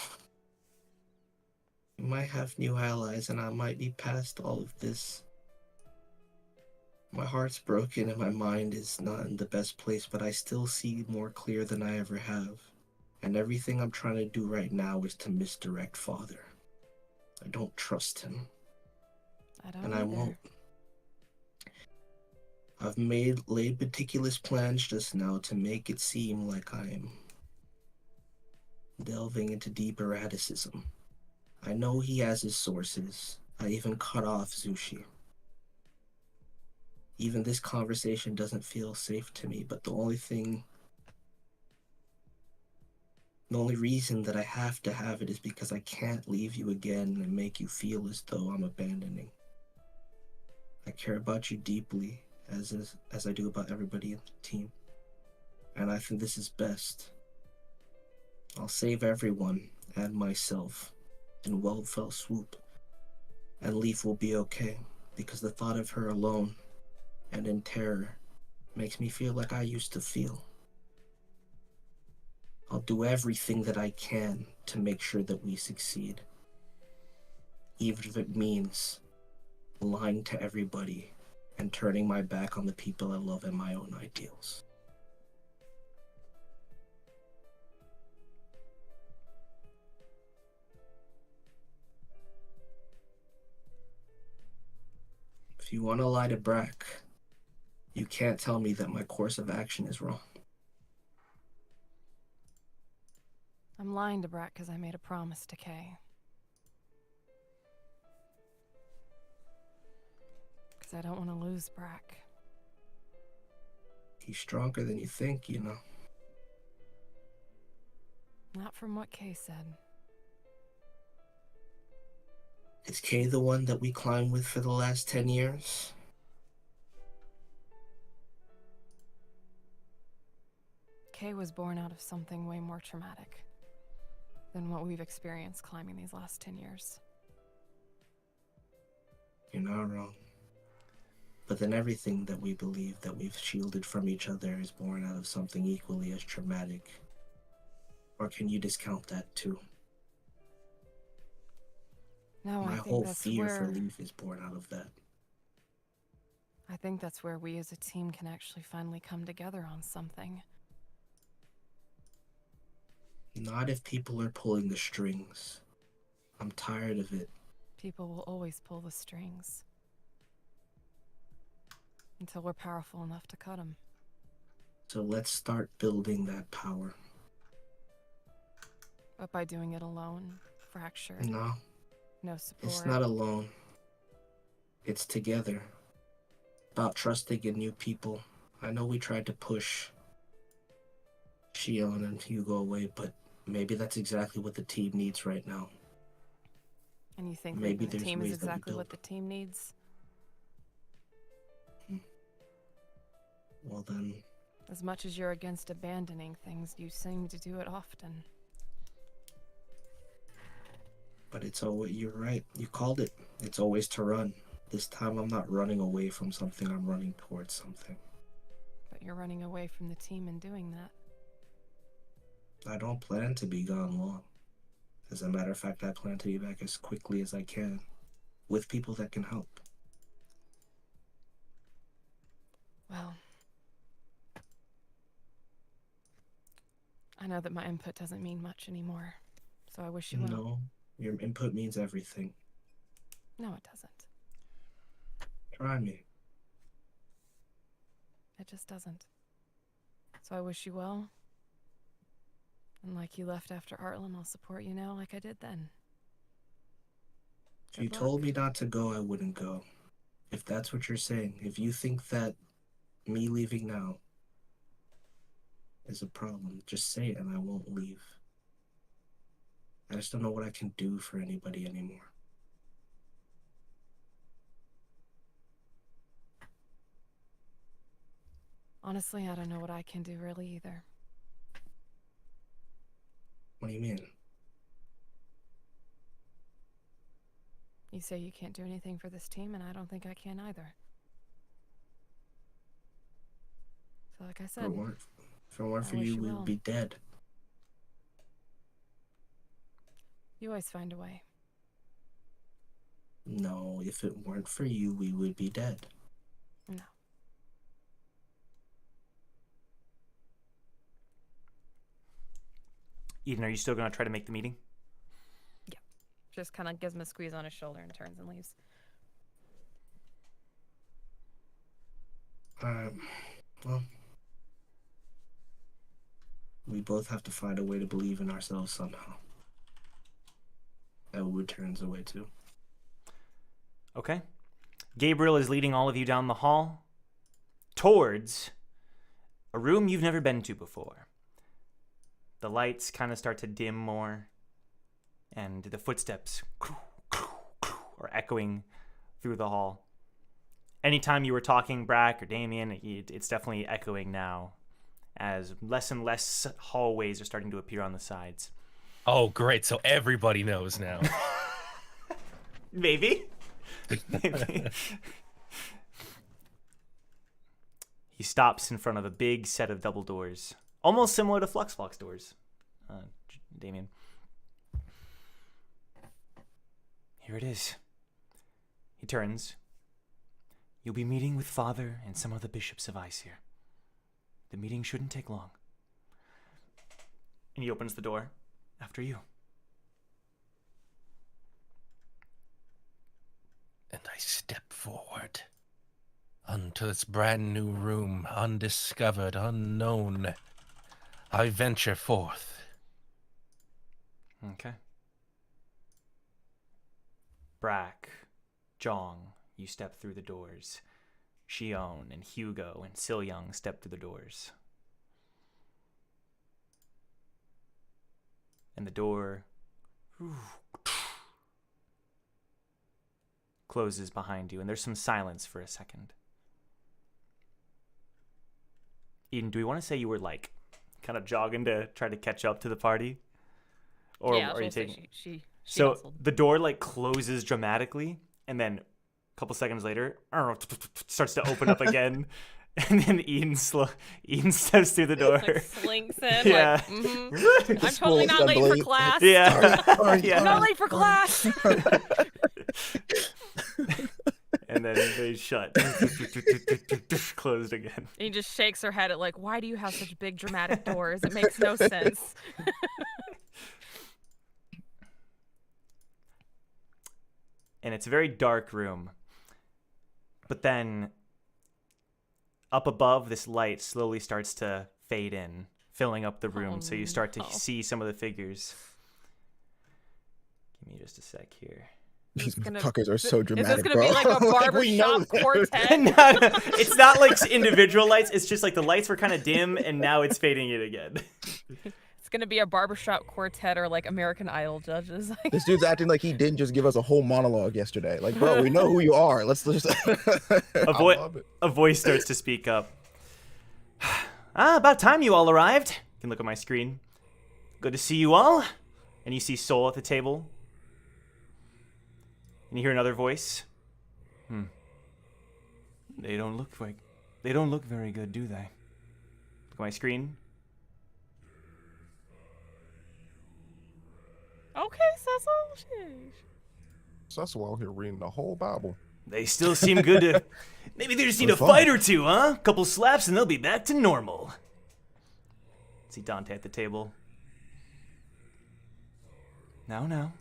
we might have new allies and I might be past all of this. My heart's broken and my mind is not in the best place, but I still see more clear than I ever have. And everything I'm trying to do right now is to misdirect Father. I don't trust him. I don't And I either. won't. I've laid meticulous plans just now to make it seem like I'm delving into deep erraticism. I know he has his sources. I even cut off Zushi. Even this conversation doesn't feel safe to me, but the only reason that I have to have it is because I can't leave you again and make you feel as though I'm abandoning. I care about you deeply, as I do about everybody in the team. And I think this is best. I'll save everyone and myself in one fell swoop. And Leaf will be okay, because the thought of her alone and in terror makes me feel like I used to feel. I'll do everything that I can to make sure that we succeed. Even if it means lying to everybody and turning my back on the people I love and my own ideals. If you want to lie to Brack, you can't tell me that my course of action is wrong. I'm lying to Brack because I made a promise to Kay. Because I don't want to lose Brack. He's stronger than you think, you know. Not from what Kay said. Is Kay the one that we climbed with for the last 10 years? Kay was born out of something way more traumatic than what we've experienced climbing these last 10 years. You're not wrong. But then everything that we believe that we've shielded from each other is born out of something equally as traumatic. Or can you discount that too? No, My I whole think that's fear where... for Leaf is born out of that. I think that's where we as a team can actually finally come together on something. Not if people are pulling the strings. I'm tired of it. People will always pull the strings. Until we're powerful enough to cut them. So let's start building that power. But by doing it alone, fractured, No, no support. it's not alone. It's together. About trusting in new people. I know we tried to push Shion and Hugo away, but maybe that's exactly what the team needs right now. And you think Maybe that the there's team is ways that we exactly what build. the team needs? Well then, As much as you're against abandoning things, you seem to do it often. but it's always, you're right. You called it. It's always to run. This time I'm not running away from something, I'm running towards something. But you're running away from the team in doing that. I don't plan to be gone long. As a matter of fact, I plan to be back as quickly as I can, with people that can help. Well, I know that my input doesn't mean much anymore, so I wish you well. No, your input means everything. No, it doesn't. Try me. It just doesn't. So I wish you well. And like you left after Artlam, I'll support you now like I did then. If you Good told luck. me not to go, I wouldn't go. If that's what you're saying, if you think that me leaving now is a problem, just say it and I won't leave. I just don't know what I can do for anybody anymore. Honestly, I don't know what I can do really either. What do you mean? You say you can't do anything for this team, and I don't think I can either. So like I If said, it weren't I for wish you, you we well. would be dead. you always find a way. No, if it weren't for you, we would be dead. No. Eden, are you still going to try to make the meeting? Just kind of gives him a squeeze on his shoulder and turns and leaves. Well, we both have to find a way to believe in ourselves somehow. Elwood turns away too. Okay. Gabriel is leading all of you down the hall towards a room you've never been to before. The lights kind of start to dim more, and the footsteps are echoing through the hall. Anytime you were talking, Brack or Damien, it's definitely echoing now, as less and less hallways are starting to appear on the sides. Oh, great. So everybody knows now. Maybe. He stops in front of a big set of double doors, almost similar to Fluxflox doors. Damien. Here it is. He turns. You'll be meeting with Father and some of the bishops of Aesir. The meeting shouldn't take long. And he opens the door after you. And I step forward unto this brand new room, undiscovered, unknown. I venture forth. Okay. Brack, Jong, you step through the doors. Shion and Hugo and Silyang step through the doors. And the door closes behind you, and there's some silence for a second. Eden, do we want to say you were like kind of jogging to try to catch up to the party? Or yeah, are you taking she So hustled. the door like closes dramatically, and then a couple seconds later starts to open up again, and then Eden steps through the door. Like slinks in. Yeah. Like, I'm totally not late for assembly. class. Yeah. Sorry, Yeah. I'm not late for class. And then they shut. Closed again. And he just shakes her head at like, why do you have such big dramatic doors? It makes no sense. And it's a very dark room. But then up above, this light slowly starts to fade in, filling up the room. So you start to see some of the figures. Give me just a sec here. These gonna- fuckers are so Is dramatic, this bro. gonna be like a We know barbershop that. quartet? No, it's not like individual lights. It's just like the lights were kind of dim, and now it's fading in again. It's gonna be a barbershop quartet or like American Idol judges. This dude's acting like he didn't just give us a whole monologue yesterday. Like, bro, we know who you are. Let's just. love it. A voice starts to speak up. About time you all arrived. You can look at my screen. Good to see you all. And you see Soul at the table. And you hear another voice. They don't look very good, do they? Look at my screen. Okay, Cecil. Sheesh. Cecil out here reading the whole Bible. They still seem good to... Maybe they just need a fun. fight or two, huh? Couple slaps and they'll be back to normal. See Dante at the table. Now.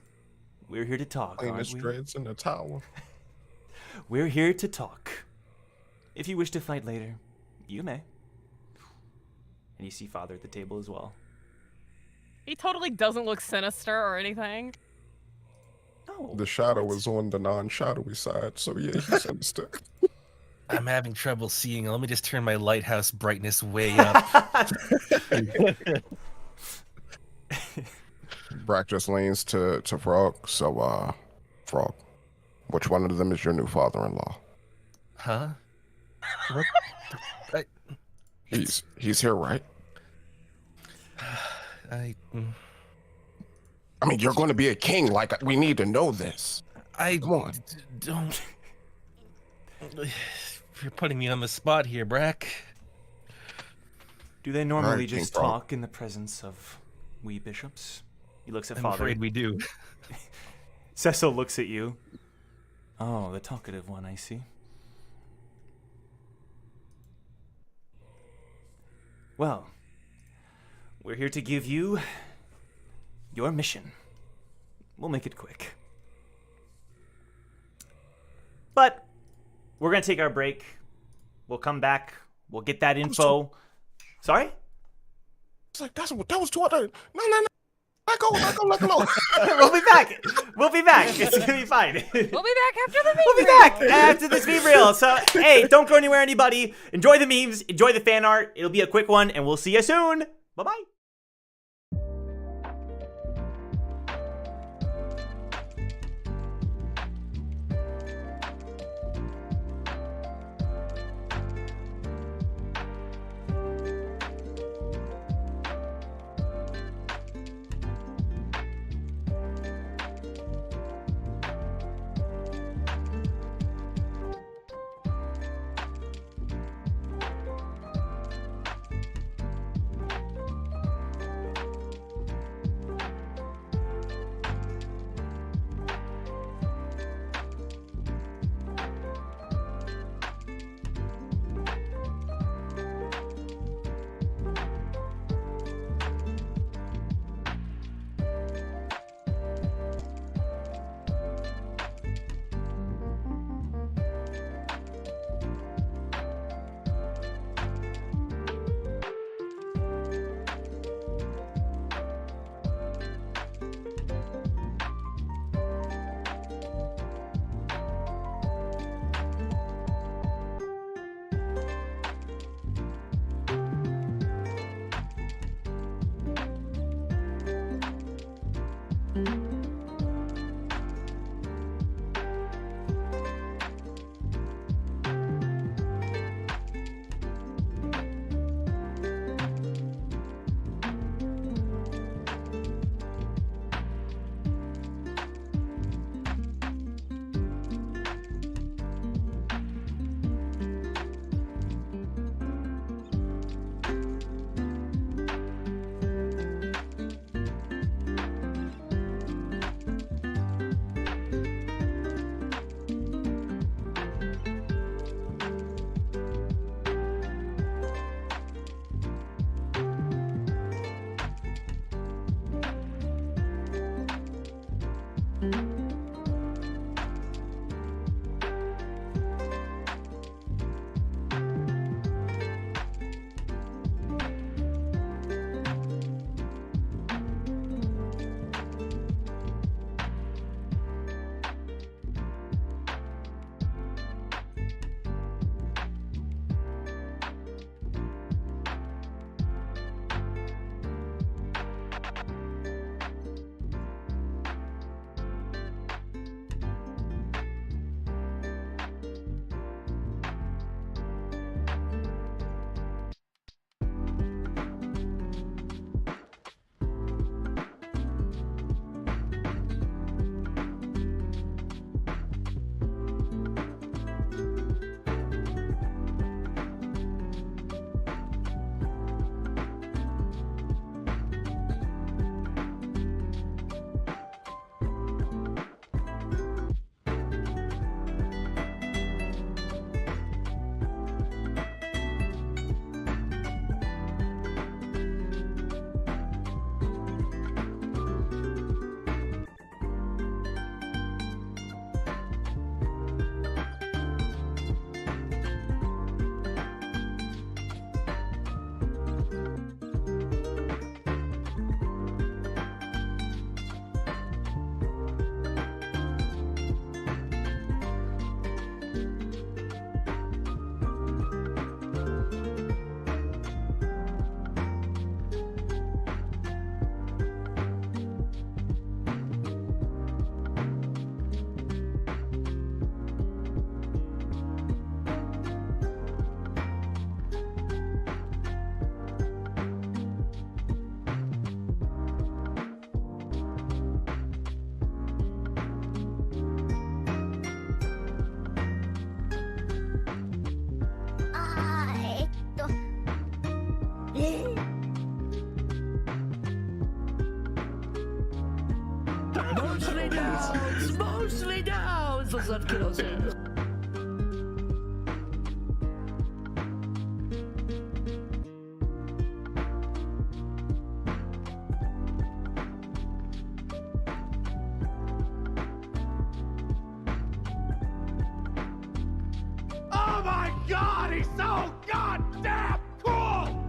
We're here to talk, Playing the aren't we? dreads in the tower. We're here to talk. If you wish to fight later, you may. And you see Father at the table as well. He totally doesn't look sinister or anything. No. The shadow is on the non-shadowy side, so yeah, he's sinister. I'm having trouble seeing. Let me just turn my lighthouse brightness way up. Brack just leans to Frog. So, Frog, which one of them is your new father-in-law? Huh? He's here, right? I mean, you're going to be a king. Like, we need to know this. Come on. Don't. You're putting me on the spot here, Brack. Do they normally Alright, just King Frog. talk in the presence of we bishops? He looks at I'm Father. afraid we do. Cecil looks at you. Oh, the talkative one, I see. Well, we're here to give you your mission. We'll make it quick. But we're going to take our break. We'll come back. We'll get that info. Sorry? It's like, that was 200. No. Let go. We'll be back. It's going to be fine. We'll be back after the We'll be meeting. back after this Be Real. So, hey, don't go anywhere, anybody. Enjoy the memes. Enjoy the fan art. It'll be a quick one, and we'll see you soon. Bye-bye. downs, mostly downs. Was that closing? Oh my god, he's so goddamn cool!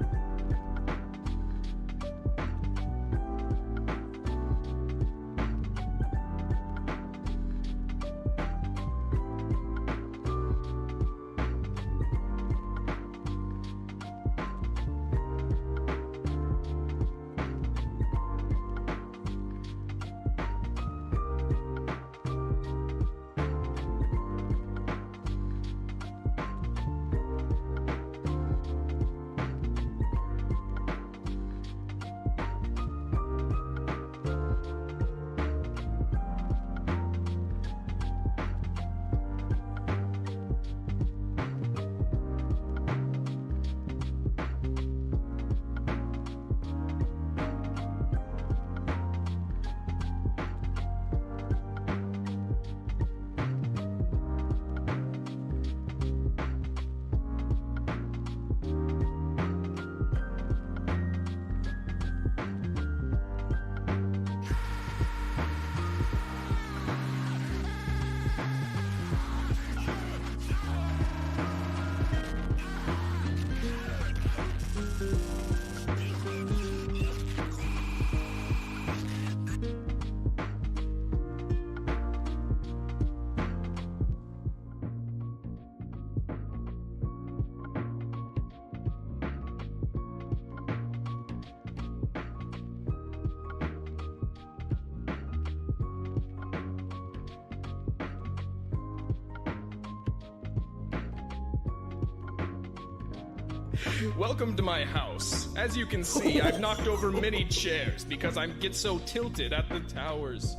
Welcome to my house. As you can see, I've knocked over many chairs because I get so tilted at the towers.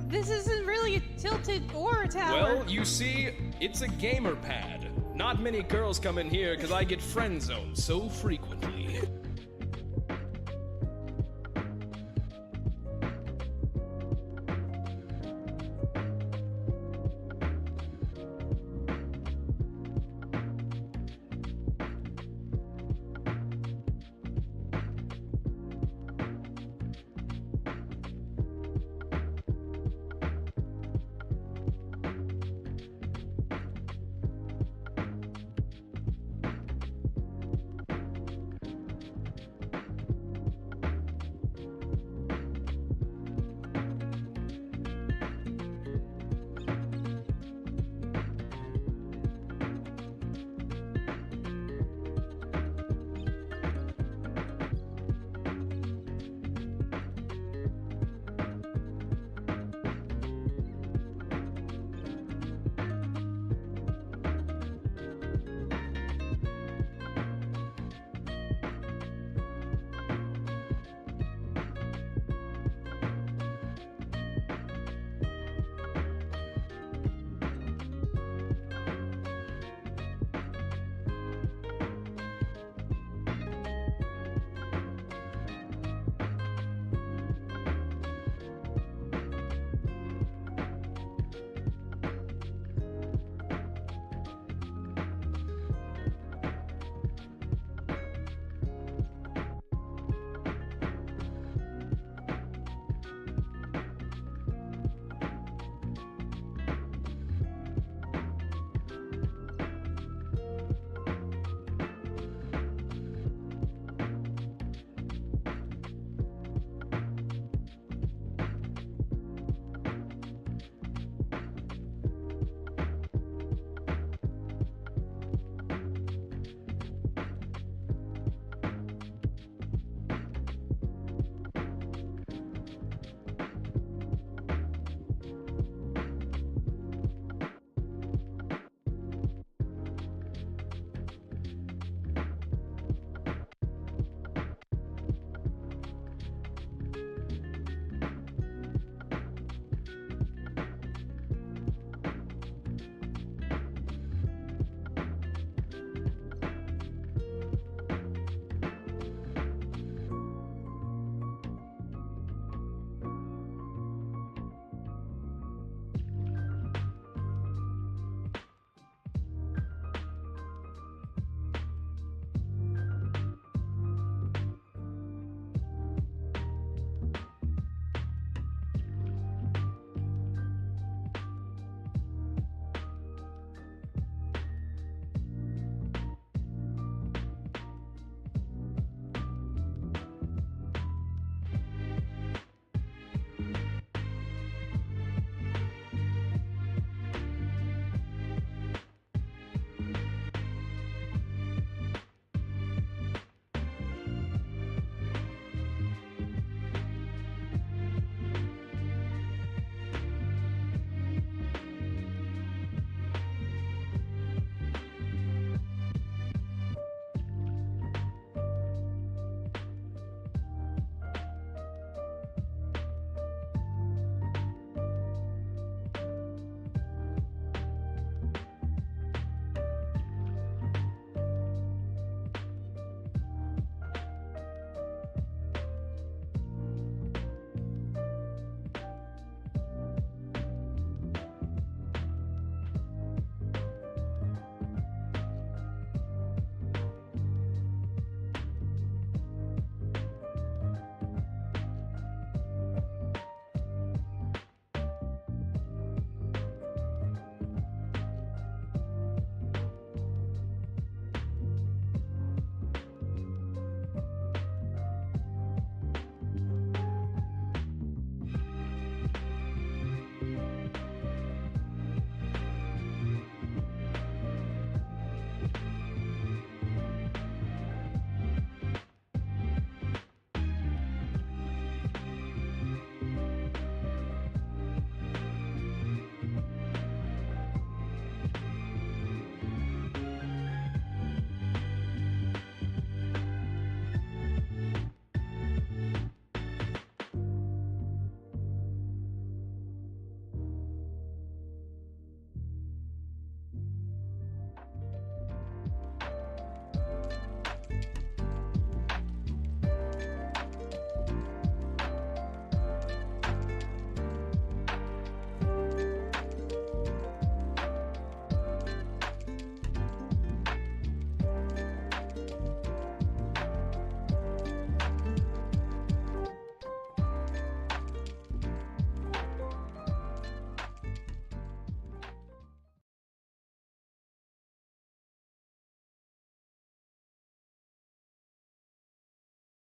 This isn't really a tilted or a tower. Well, you see, it's a gamer pad. Not many girls come in here because I get friend zoned so frequently.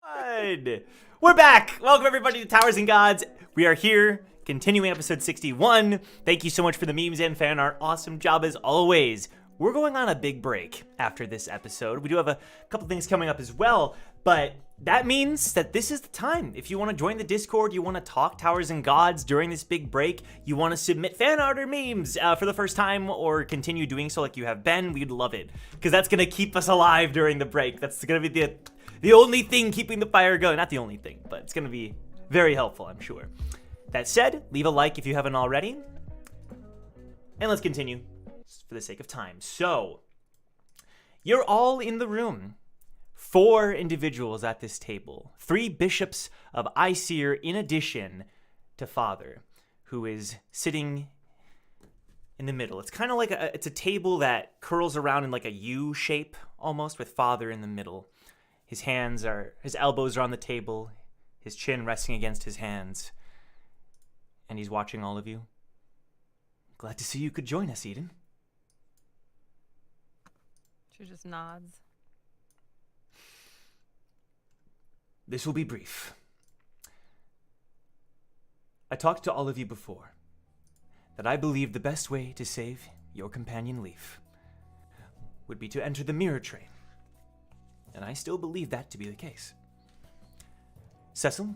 Good. We're back. Welcome everybody to Towers and Gods. We are here continuing episode 61. Thank you so much for the memes and fan art. Awesome job as always. We're going on a big break after this episode. We do have a couple things coming up as well, but that means that this is the time. If you want to join the Discord, you want to talk Towers and Gods during this big break, you want to submit fan art or memes for the first time or continue doing so like you have been, we'd love it. Because that's going to keep us alive during the break. That's going to be the only thing keeping the fire going. Not the only thing, but it's going to be very helpful, I'm sure. That said, leave a like if you haven't already. And let's continue for the sake of time. So, you're all in the room. 4 individuals at this table. 3 bishops of Aesir in addition to Father, who is sitting in the middle. It's kind of like it's a table that curls around in like a U shape almost, with Father in the middle. His elbows are on the table, his chin resting against his hands, and he's watching all of you. Glad to see you could join us, Eden. She just nods. This will be brief. I talked to all of you before that I believe the best way to save your companion Leaf would be to enter the mirror train. And I still believe that to be the case. Cecil,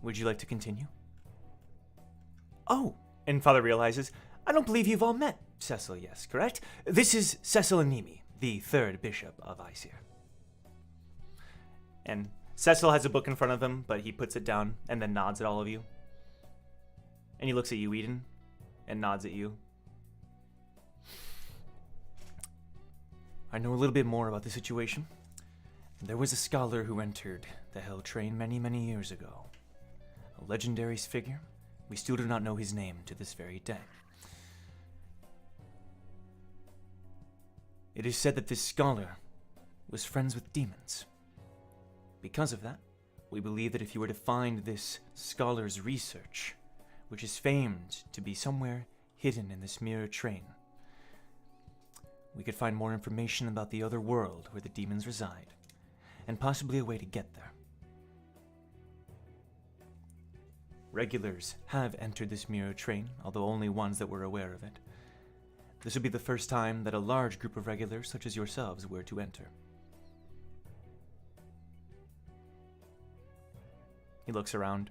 would you like to continue? Oh, and Father realizes, I don't believe you've all met Cecil, yes, correct? This is Cecil Animi, the 3rd bishop of Aesir. And Cecil has a book in front of him, but he puts it down and then nods at all of you. And he looks at you, Eden, and nods at you. I know a little bit more about the situation. There was a scholar who entered the Hell Train many, many years ago. A legendary figure. We still do not know his name to this very day. It is said that this scholar was friends with demons. Because of that, we believe that if you were to find this scholar's research, which is famed to be somewhere hidden in this mirror train, we could find more information about the other world where the demons reside, and possibly a way to get there. Regulars have entered this mirror train, although only ones that were aware of it. This would be the first time that a large group of regulars, such as yourselves, were to enter. He looks around.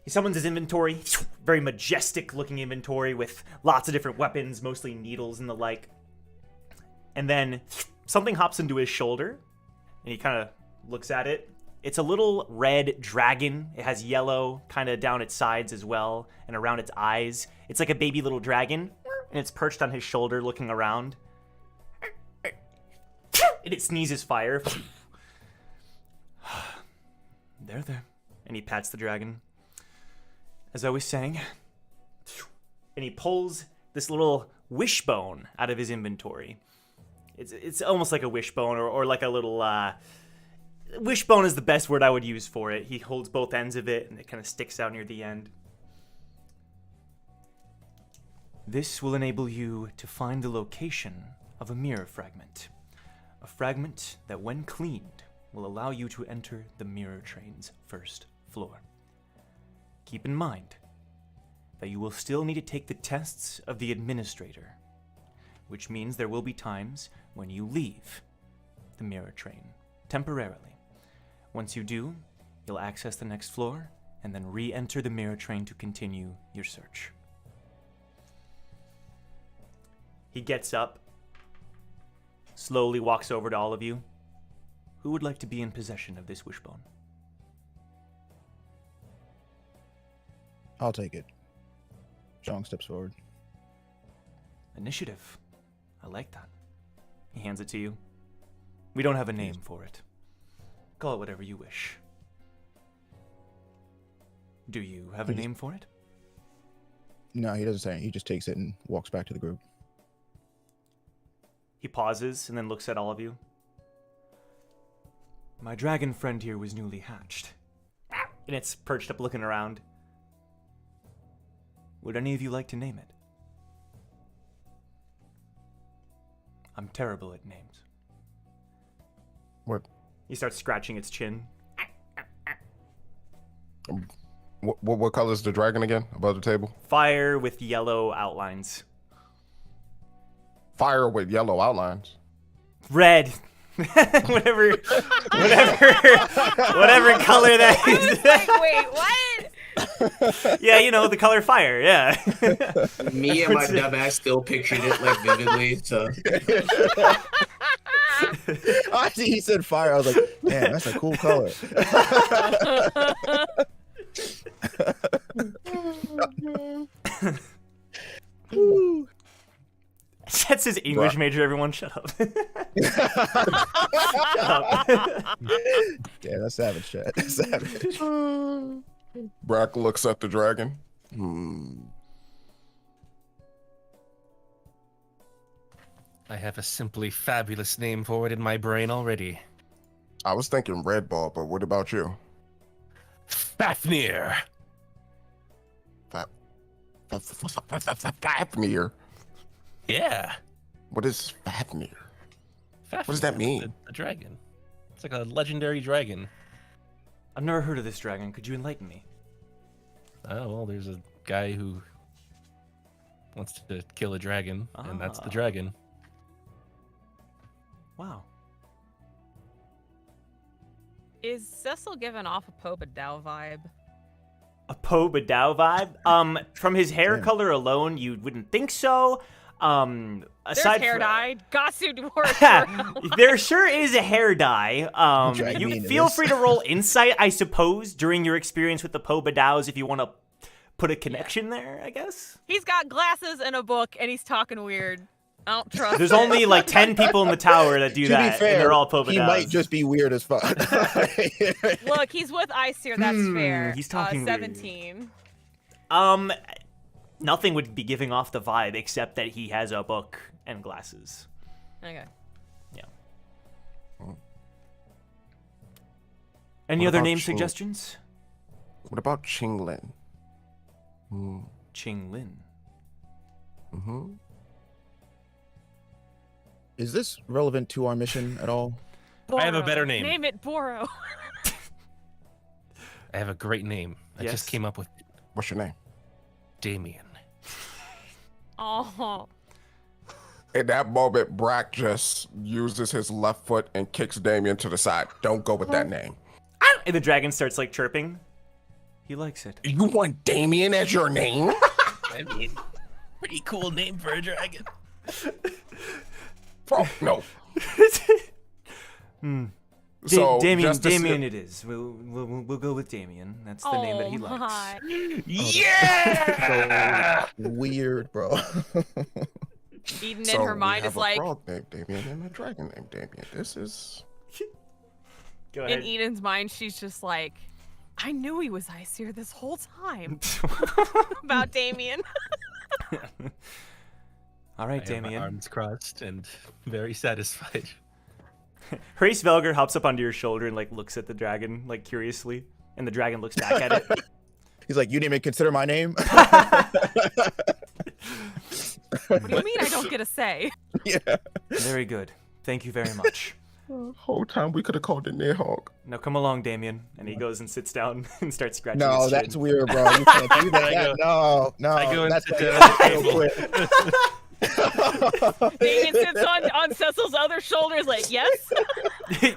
He summons his inventory. Very majestic looking inventory with lots of different weapons, mostly needles and the like. And then something hops into his shoulder, and he kind of looks at it. It's a little red dragon. It has yellow kind of down its sides as well, and around its eyes. It's like a baby little dragon, and it's perched on his shoulder looking around. And it sneezes fire. There. And he pats the dragon. As I was saying, and he pulls this little wishbone out of his inventory. It's almost like a wishbone or like a little, wishbone is the best word I would use for it. He holds both ends of it and it kind of sticks out near the end. This will enable you to find the location of a mirror fragment. A fragment that when cleaned will allow you to enter the mirror train's first floor. Keep in mind that you will still need to take the tests of the administrator, which means there will be times when you leave the mirror train temporarily. Once you do, you'll access the next floor and then re-enter the mirror train to continue your search. He gets up, slowly walks over to all of you. Who would like to be in possession of this wishbone? I'll take it. Zhang steps forward. Initiative. I like that. He hands it to you. We don't have a name for it. Call it whatever you wish. Do you have a name for it? No, he doesn't say it. He just takes it and walks back to the group. He pauses and then looks at all of you. My dragon friend here was newly hatched. And it's perched up looking around. Would any of you like to name it? I'm terrible at names. He starts scratching its chin. What color is the dragon again above the table? Fire with yellow outlines. Fire with yellow outlines. Red. whatever color that is. Wait, what? Yeah, you know, the color fire, yeah. Me and my dumbass still pictured it like vividly, so. I see he said fire. I was like, damn, that's a cool color. That's his English major, everyone. Shut up. Yeah, that's savage, chat. That's savage. Brack looks at the dragon. I have a simply fabulous name for it in my brain already. I was thinking Red Ball, but what about you? Fafnir. Fafnir? Yeah. What is Fafnir? Fafnir, What does that mean? A dragon. It's like a legendary dragon. I've never heard of this dragon. Could you enlighten me? Oh, well, there's a guy who wants to kill a dragon, and that's the dragon. Wow. Is Cecil giving off a Poe Badao vibe? A Poe Badao vibe? From his hair color alone, you wouldn't think so. There's Aside hair from... dye. Gasu Dwarf. There sure is a hair dye. Drag me You into feel this. free to roll insight, I suppose, during your experience with the Poe Badaos if you want to put a connection there, I guess. He's got glasses and a book, and he's talking weird. I don't trust There's it. only like 10 people in the tower that do To that, be fair, and they're all Poe Badaos. he might just be weird as fuck. Look, he's with Aesir, that's fair. he's talking weird. 17. Nothing would be giving off the vibe except that he has a book and glasses. Okay. Yeah. Any What other about name Ching? suggestions? What about Chinglin? Ching Lin. Is this relevant to our mission at all? I have a Boro. better name. Name it Boro. I have a great name. I Yes. just came up with What's your name? Damien. Oh. In that moment, Brack just uses his left foot and kicks Damien to the side. Don't go with that name. And the dragon starts like chirping. He likes it. You want Damien as your name? I mean, pretty cool name for a dragon. Oh, no. Damien, just to Damien see- it is. We'll go with Damien. That's the name that he likes. My. Yeah! So weird, bro. Eden So in her we mind have is a like, frog named Damien and a dragon named Damien. This is... Go in ahead. Eden's mind, she's just like, I knew he was Aesir this whole time. About Damien. All right, I have my Damien. arms crossed and very satisfied. Hrace Velger hops up onto your shoulder and like looks at the dragon like curiously, and the dragon looks back at it. He's like, you didn't even consider my name? What do you mean I don't get a say? Yeah. Very good. Thank you very much. Whole time we could have called it Nidhogg. Now come along, Damien. And he goes and sits down and starts scratching No, his that's chin. weird, bro. You can't do that. I go- No, I go and that's sit like down at the real table. quick. Damien sits on Cecil's other shoulders like, yes?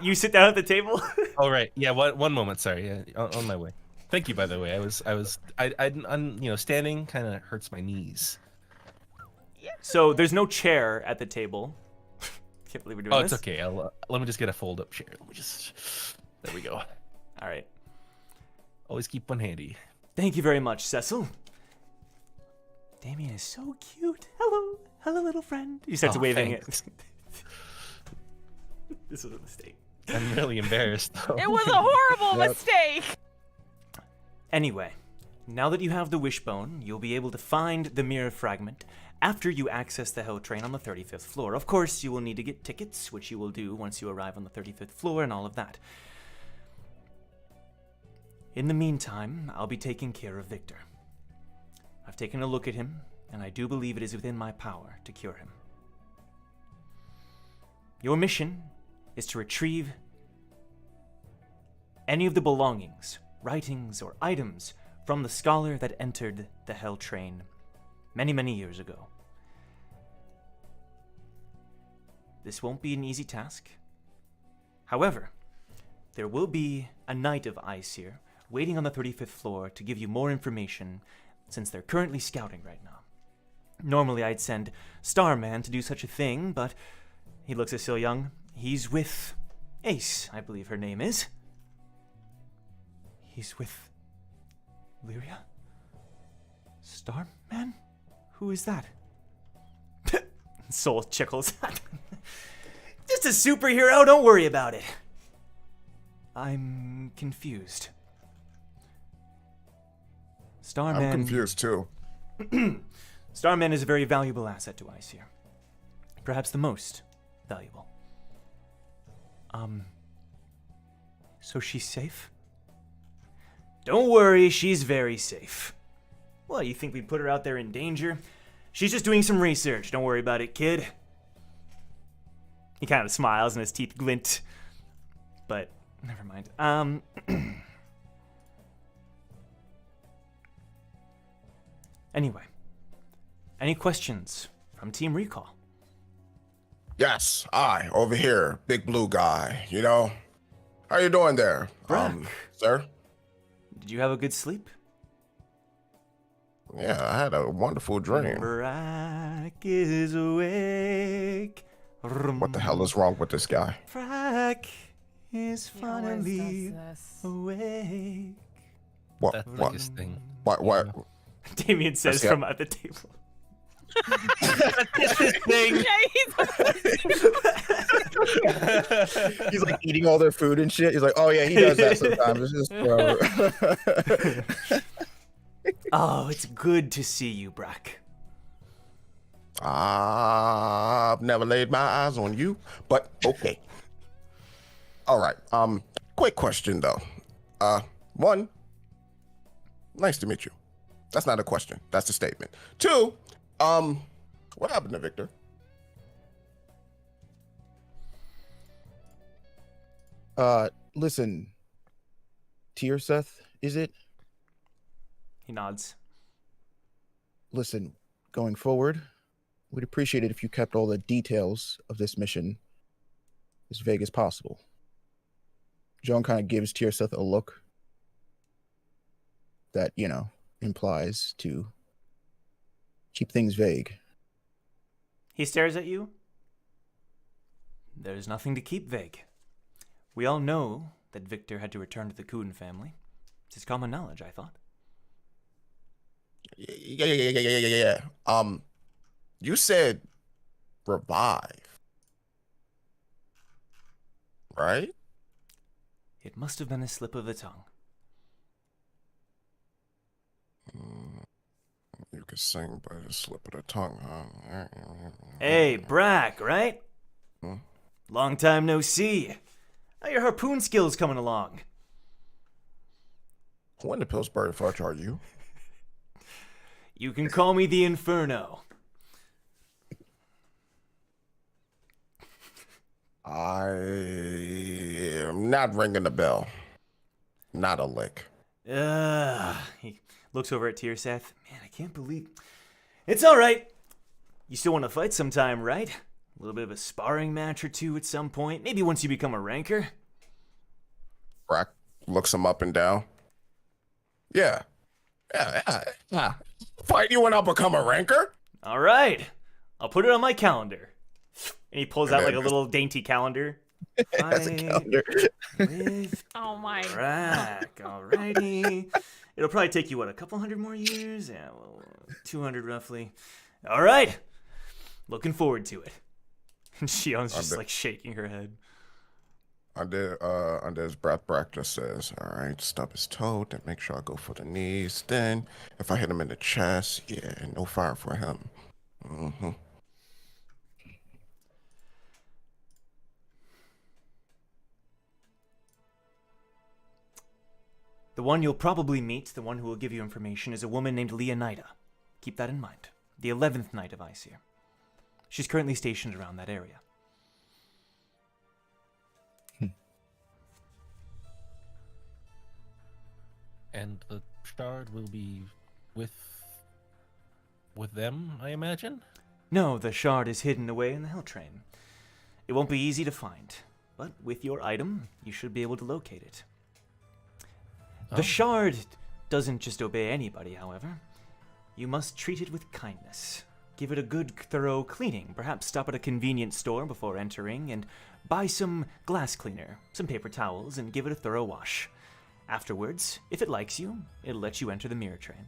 You sit down at the table? Oh right, yeah. One moment. Sorry, yeah, on my way. Thank you, by the way. Standing kind of hurts my knees. So there's no chair at the table. Can't believe we're doing Oh, this. it's okay. Let me just get a fold-up chair. There we go. All right. Always keep one handy. Thank you very much, Cecil. Damien is so cute. Hello, little friend. He starts Oh, waving thanks. it. This was a mistake. I'm really embarrassed though. It was a horrible mistake. Anyway, now that you have the wishbone, you'll be able to find the mirror fragment after you access the Hell Train on the 35th floor. Of course, you will need to get tickets, which you will do once you arrive on the 35th floor and all of that. In the meantime, I'll be taking care of Victor. I've taken a look at him, and I do believe it is within my power to cure him. Your mission is to retrieve any of the belongings, writings, or items from the scholar that entered the Hell Train many, many years ago. This won't be an easy task. However, there will be a knight of Aesir waiting on the 35th floor to give you more information, since they're currently scouting right now. Normally I'd send Starman to do such a thing, but he looks still young. He's with Ace, I believe her name is. He's with Lyria? Starman? Who is that? Soul chuckles. Just a superhero, don't worry about it. I'm confused. Starman... I'm confused too. Starman is a very valuable asset to Aesir. Perhaps the most valuable. So she's safe? Don't worry, she's very safe. What, you think we'd put her out there in danger? She's just doing some research. Don't worry about it, kid. He kind of smiles and his teeth glint. But, never mind. Anyway. Any questions from Team Recall? Yes, I, over here, big blue guy, you know? How you doing there, sir? Did you have a good sleep? Yeah, I had a wonderful dream. Brack is awake. What the hell is wrong with this guy? Brack is finally awake. What? That's what? like his thing. What? Damien says from at the table. That's his thing. He's like eating all their food and shit. He's like, oh yeah, he does that sometimes. It's just, Oh, it's good to see you, Brack. I've never laid my eyes on you, but okay. All right. Quick question though. One, nice to meet you. That's not a question. That's a statement. Two, what happened to Victor? Listen, Tearseth, is it? He nods. Listen, going forward, we'd appreciate it if you kept all the details of this mission as vague as possible. Joan kind of gives Tearseth a look that, you know, implies to keep things vague. He stares at you. There's nothing to keep vague. We all know that Victor had to return to the Kuden family. It's common knowledge, I thought. Yeah. You said revive, right? It must have been a slip of the tongue. You could sing by the slip of the tongue, huh? Hey, Brack, right? Hmm? Long time no see. How your harpoon skills coming along? When the Pillsbury Fudge are you? You can call me the Inferno. I am not ringing the bell. Not a lick. He looks over at Tearseth. Man, I can't believe... It's all right. You still want to fight sometime, right? A little bit of a sparring match or two at some point. Maybe once you become a ranker. Brack looks him up and down. Yeah. Fight you when I become a ranker? All right. I'll put it on my calendar. And he pulls out like a little dainty calendar. That's a calendar. Oh my Brack, alrighty. It'll probably take you, what, a couple hundred more years? Yeah, well, 200 roughly. All right. Looking forward to it. And Shion's just like shaking her head. Under his breath, Brack just says, all right, stub his toe, then make sure I go for the knees. Then, if I hit him in the chest, yeah, no fire for him. Mm-hmm. The one you'll probably meet, the one who will give you information, is a woman named Leonida. Keep that in mind. The 11th Knight of Aesir. She's currently stationed around that area. And the shard will be with them, I imagine? No, the shard is hidden away in the Hell Train. It won't be easy to find, but with your item, you should be able to locate it. The shard doesn't just obey anybody, however. You must treat it with kindness. Give it a good, thorough cleaning. Perhaps stop at a convenience store before entering and buy some glass cleaner, some paper towels, and give it a thorough wash. Afterwards, if it likes you, it'll let you enter the mirror train.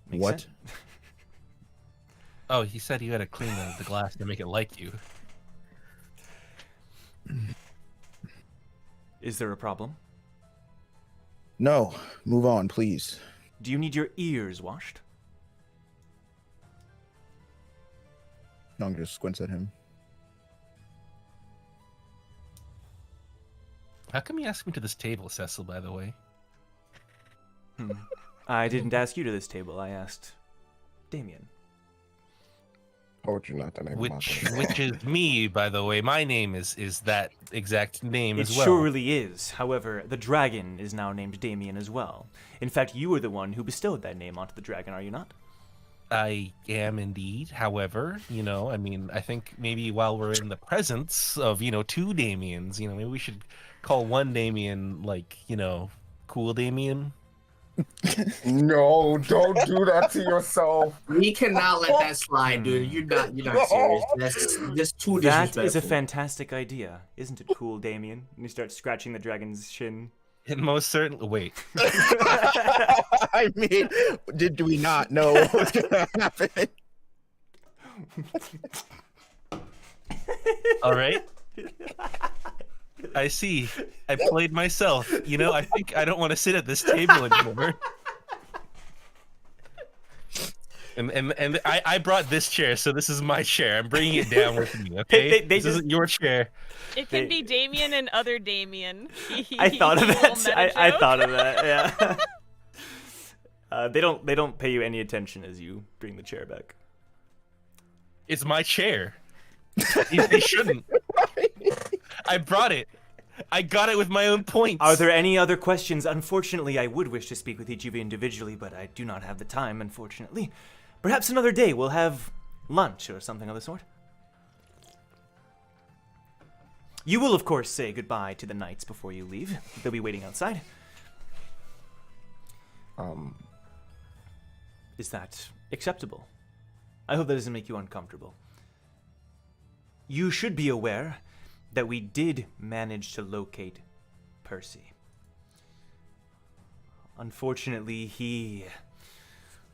Make What? sense? Oh, he said you had to clean the glass to make it like you. Is there a problem? No, move on, please. Do you need your ears washed? Young just squints at him. How come you asked me to this table, Cecil, by the way? I didn't ask you to this table. I asked Damien. Told you not to name Which is me, by the way. My name is that exact name It as well. surely is. However, the dragon is now named Damien as well. In fact, you were the one who bestowed that name onto the dragon, are you not? I am indeed. However, I mean, I think maybe while we're in the presence of, two Damiens, maybe we should call one Damien, cool Damien. No, don't do that to yourself. We cannot let that slide, dude. You're not serious. That's just too disrespectful. That is a fantastic idea, isn't it, cool, Damien? And you start scratching the dragon's shin. It most certainly. Wait. I mean, did we not know what was gonna happen? All right. I see. I played myself. I think I don't want to sit at this table anymore. And I brought this chair, so this is my chair. I'm bringing it down with me, okay? This isn't your chair. It can be Damien and other Damien. I thought of that. I thought of that, yeah. They don't pay you any attention as you bring the chair back. It's my chair. They shouldn't. I brought it. I got it with my own points. Are there any other questions? Unfortunately, I would wish to speak with each of you individually, but I do not have the time, unfortunately. Perhaps another day we'll have lunch or something of the sort. You will, of course, say goodbye to the knights before you leave. They'll be waiting outside. Is that acceptable? I hope that doesn't make you uncomfortable. You should be aware that we did manage to locate Percy. Unfortunately, he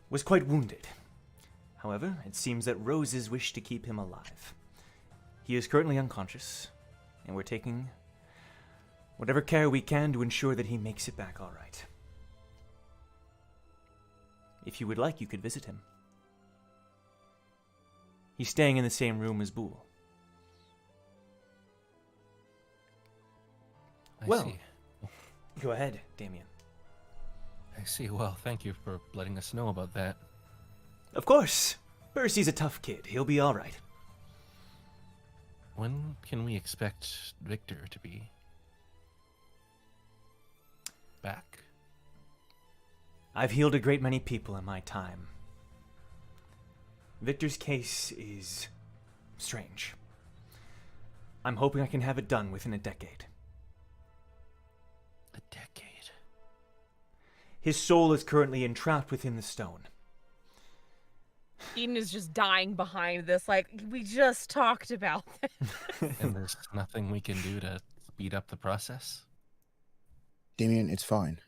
was quite wounded. However, it seems that roses wish to keep him alive. He is currently unconscious, and we're taking whatever care we can to ensure that he makes it back all right. If you would like, you could visit him. He's staying in the same room as Boole. I see. Go ahead, Damien. I see. Well, thank you for letting us know about that. Of course. Percy's a tough kid. He'll be all right. When can we expect Victor to be back? I've healed a great many people in my time. Victor's case is strange. I'm hoping I can have it done within a decade. A decade? His soul is currently entrapped within the stone. Eden is just dying behind this, like, we just talked about this. And there's nothing we can do to speed up the process? Damien, it's fine.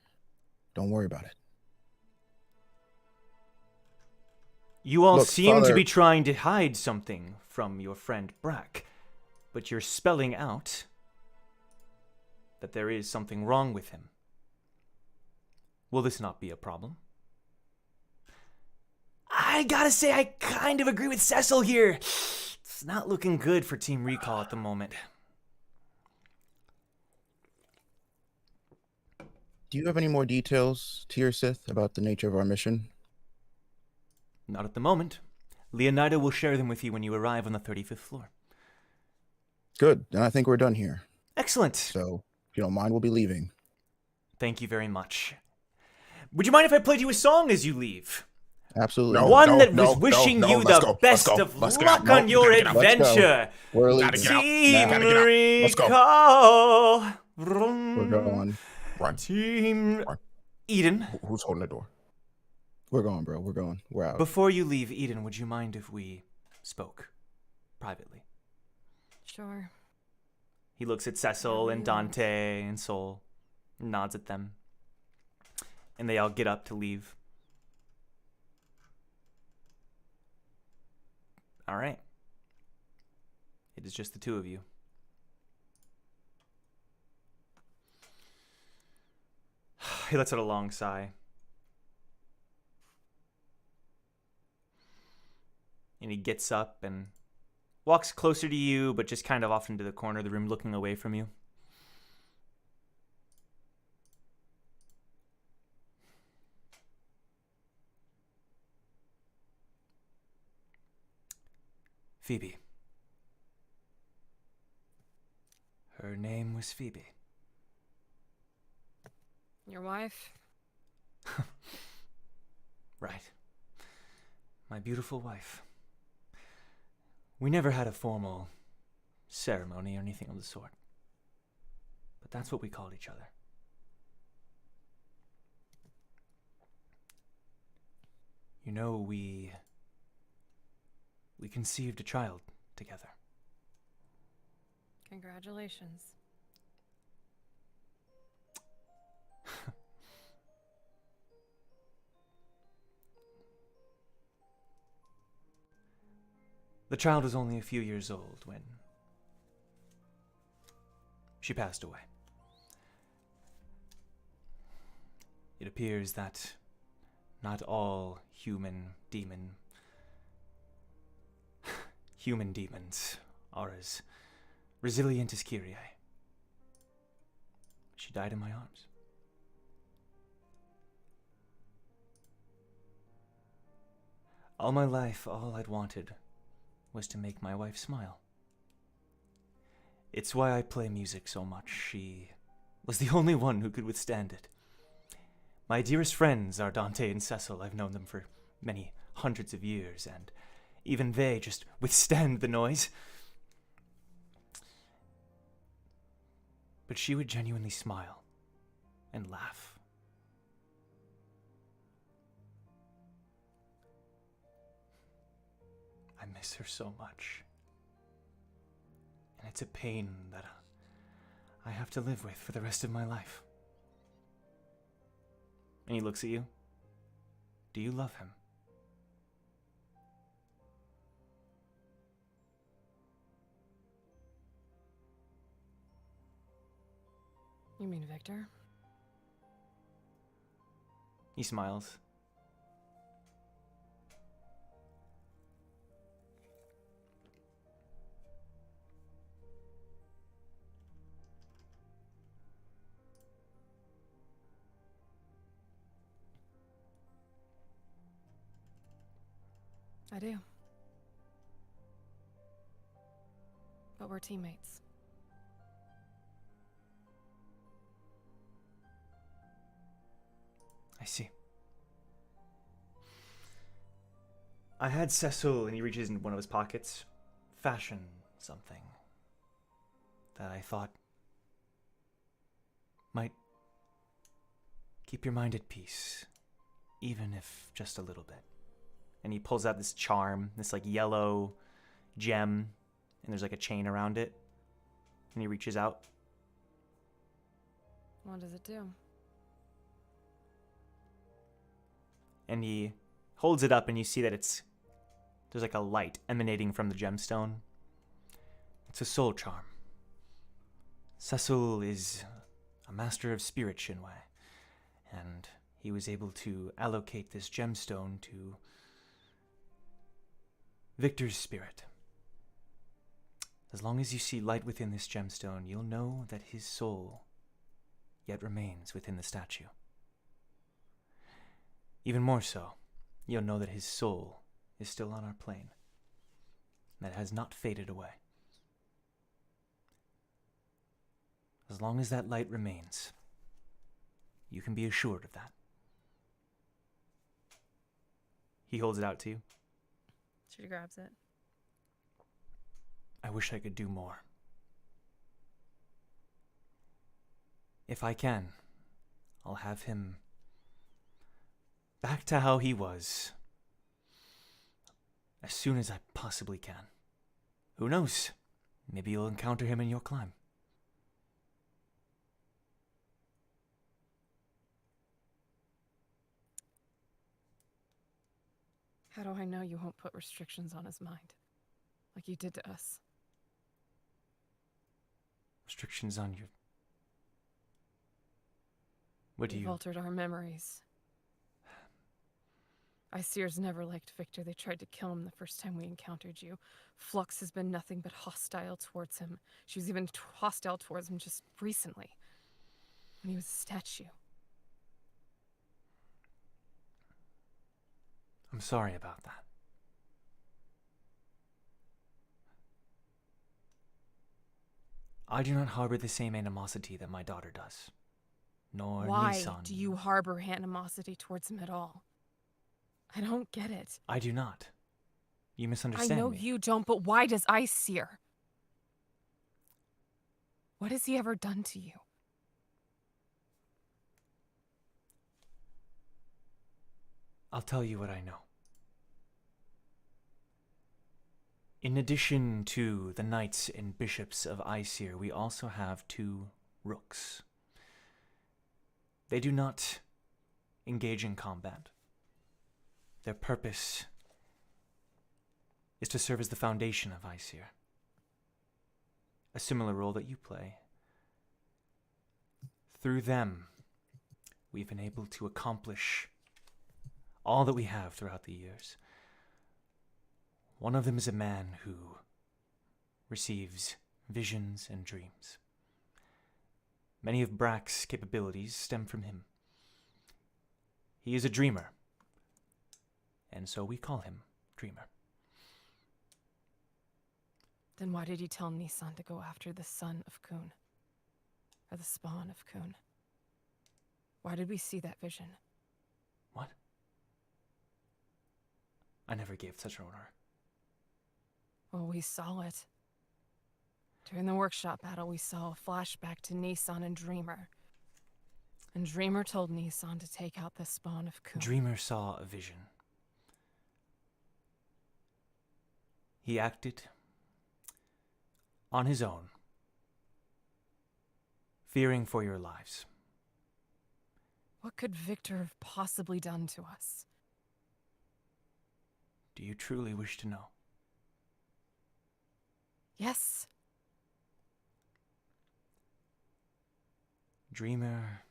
Don't worry about it. You all Look, seem to Father- be trying to hide something from your friend Brack, but you're spelling out that there is something wrong with him. Will this not be a problem? I gotta say, I kind of agree with Cecil here. It's not looking good for Team Recall at the moment. Do you have any more details, Tier Sith, about the nature of our mission? Not at the moment. Leonida will share them with you when you arrive on the 35th floor. Good. Then I think we're done here. Excellent. So, if you don't mind, we'll be leaving. Thank you very much. Would you mind if I played you a song as you leave? Absolutely. One that was wishing you the best of luck on your adventure. We're leaving. Team Let's go. Recall. We're going. Run. Team Run. Eden. Who's holding the door? We're going, bro. We're going. We're out. Before you leave, Eden, would you mind if we spoke privately? Sure. He looks at Cecil and Dante and Sol, nods at them, and they all get up to leave. All right. It is just the two of you. He lets out a long sigh. And he gets up and walks closer to you, but just kind of off into the corner of the room, looking away from you. Phoebe. Her name was Phoebe. Your wife? Right. My beautiful wife. We never had a formal ceremony or anything of the sort. But that's what we called each other. You know, we conceived a child together. Congratulations. The child was only a few years old when she passed away. It appears that not all human demons are as resilient as Kyrie. She died in my arms. All my life, all I'd wanted was to make my wife smile. It's why I play music so much. She was the only one who could withstand it. My dearest friends are Dante and Cecil. I've known them for many hundreds of years, and even they just withstand the noise. But she would genuinely smile and laugh. I miss her so much. And it's a pain that I have to live with for the rest of my life. And he looks at you. Do you love him? You mean Victor? He smiles. I do. But we're teammates. I see. I had Cecil, and he reaches into one of his pockets, fashion something that I thought might keep your mind at peace, even if just a little bit. And he pulls out this charm, this like yellow gem, and there's like a chain around it. And he reaches out. What does it do? And he holds it up, and you see that there's like a light emanating from the gemstone. It's a soul charm. Cecil is a master of spirit Shinwei, and he was able to allocate this gemstone to Victor's spirit. As long as you see light within this gemstone, you'll know that his soul yet remains within the statue. Even more so, you'll know that his soul is still on our plane, that it has not faded away. As long as that light remains, You can be assured of that. He holds it out to you. She grabs it. I wish I could do more. If I can, I'll have him back to how he was as soon as I possibly can. Who knows? Maybe you'll encounter him in your climb. How do I know you won't put restrictions on his mind? Like you did to us? Restrictions on your... What do You've you... altered our memories. Aesir's never liked Victor. They tried to kill him the first time we encountered you. Flux has been nothing but hostile towards him. She was even hostile towards him just recently, when he was a statue. I'm sorry about that. I do not harbor the same animosity that my daughter does. Nor Why Nissan. do you harbor animosity towards him at all? I don't get it. I do not. You misunderstand I know me. you don't, but why does Aesir? What has he ever done to you? I'll tell you what I know. In addition to the knights and bishops of Aesir, we also have 2 rooks. They do not engage in combat. Their purpose is to serve as the foundation of Aesir. A similar role that you play. Through them, we've been able to accomplish all that we have throughout the years. One of them is a man who receives visions and dreams. Many of Brack's capabilities stem from him. He is a dreamer, and so we call him Dreamer. Then why did you tell Nissan to go after the son of Kun? Or the spawn of Kun? Why did we see that vision? What? I never gave such an order. Well, we saw it. During the workshop battle, we saw a flashback to Nissan and Dreamer. And Dreamer told Nissan to take out the spawn of Kun. Dreamer saw a vision. He acted on his own, fearing for your lives. What could Victor have possibly done to us? Do you truly wish to know? Yes. Dreamer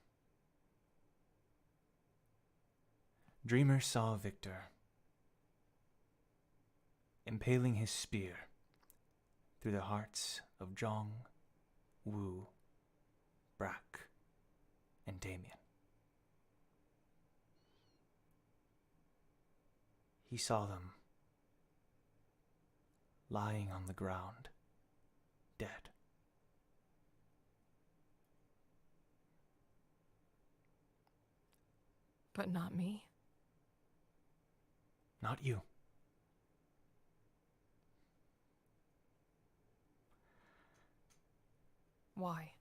saw Victor impaling his spear through the hearts of Zhong, Wu, Brack, and Damien. He saw them lying on the ground, dead. But not me. Not you. Why?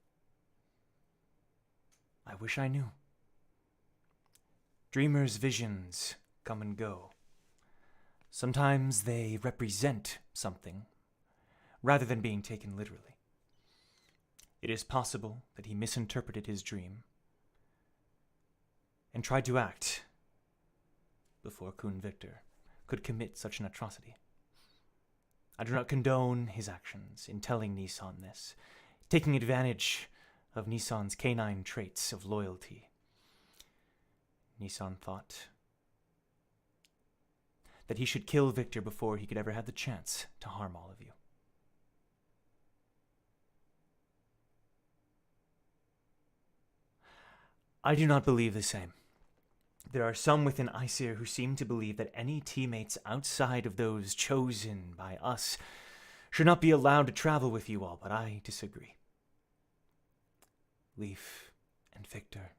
I wish I knew. Dreamers' visions come and go. Sometimes they represent something, rather than being taken literally. It is possible that he misinterpreted his dream and tried to act before Kun Victor could commit such an atrocity. I do not condone his actions in telling Nissan this, taking advantage of Nissan's canine traits of loyalty. Nissan thought that he should kill Victor before he could ever have the chance to harm all of you. I do not believe the same. There are some within Aesir who seem to believe that any teammates outside of those chosen by us should not be allowed to travel with you all, but I disagree. Leaf and Victor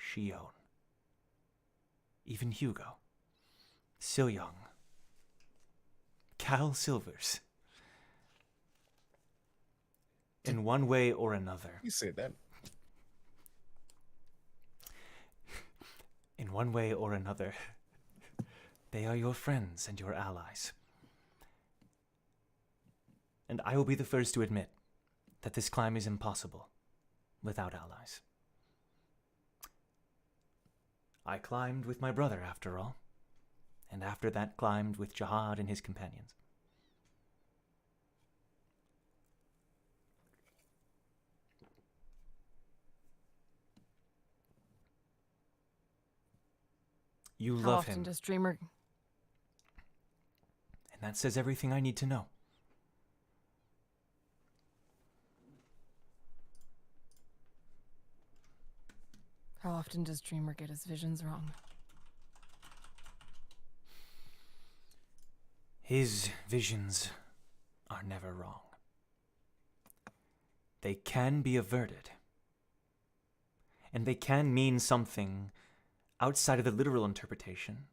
Shion, even Hugo, Young, Cal Silvers. In one way or another. You said that. In one way or another, they are your friends and your allies. And I will be the first to admit that this climb is impossible without allies. I climbed with my brother, after all, and after that climbed with Jahad and his companions. You How love often him, does Dreamer... and that says everything I need to know. How often does Dreamer get his visions wrong? His visions are never wrong. They can be averted. And they can mean something outside of the literal interpretation.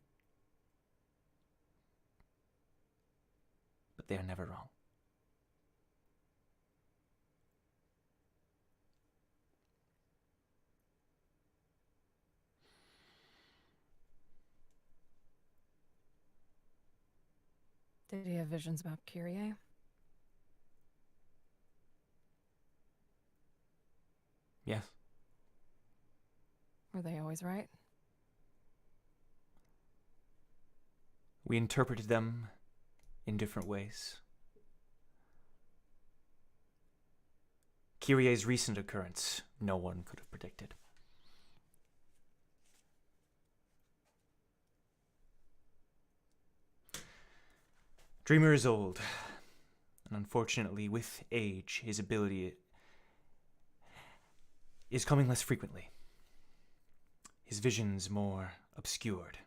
But they are never wrong. Did he have visions about Kyrie? Yes. Were they always right? We interpreted them in different ways. Kyrie's recent occurrence, no one could have predicted. Dreamer is old, and unfortunately, with age, his ability is coming less frequently. His visions more obscured,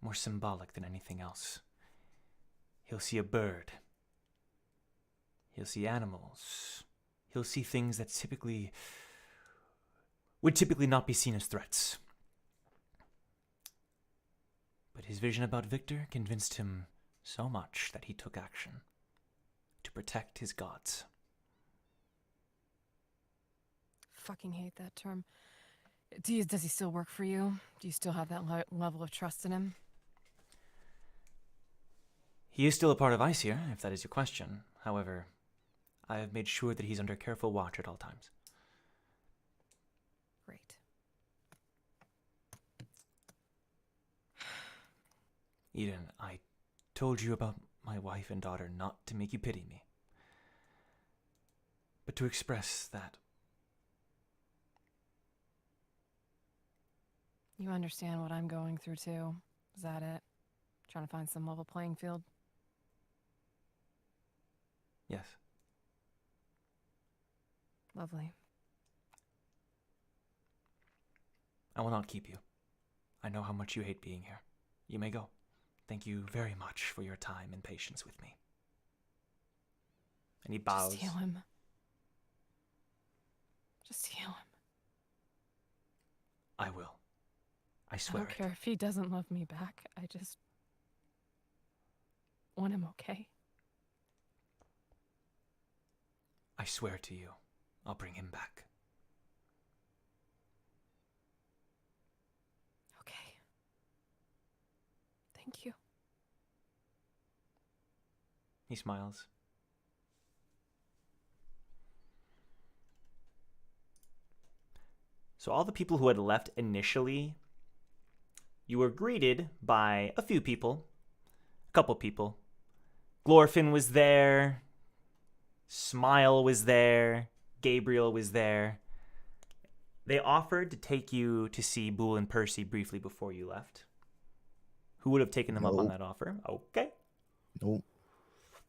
more symbolic than anything else. He'll see a bird. He'll see animals. He'll see things that would typically not be seen as threats. But his vision about Victor convinced him so much that he took action to protect his gods. Fucking hate that term. Does he still work for you? Do you still have that level of trust in him? He is still a part of Aesir, if that is your question. However, I have made sure that he's under careful watch at all times. Great. Eden, I told you about my wife and daughter not to make you pity me, but to express that. You understand what I'm going through too. Is that it? Trying to find some level playing field? Yes. Lovely. I will not keep you. I know how much you hate being here. You may go. Thank you very much for your time and patience with me. And he bows. Just heal him. Just heal him. I will. I I swear don't it. care if he doesn't love me back. I just want him okay. I swear to you, I'll bring him back. Okay. Thank you. He smiles. So all the people who had left initially, you were greeted by a few people, a couple people. Glorfin was there, Smile was there, Gabriel was there. They offered to take you to see Boole and Percy briefly before you left. Who would have taken them up on that offer? Okay. Nope.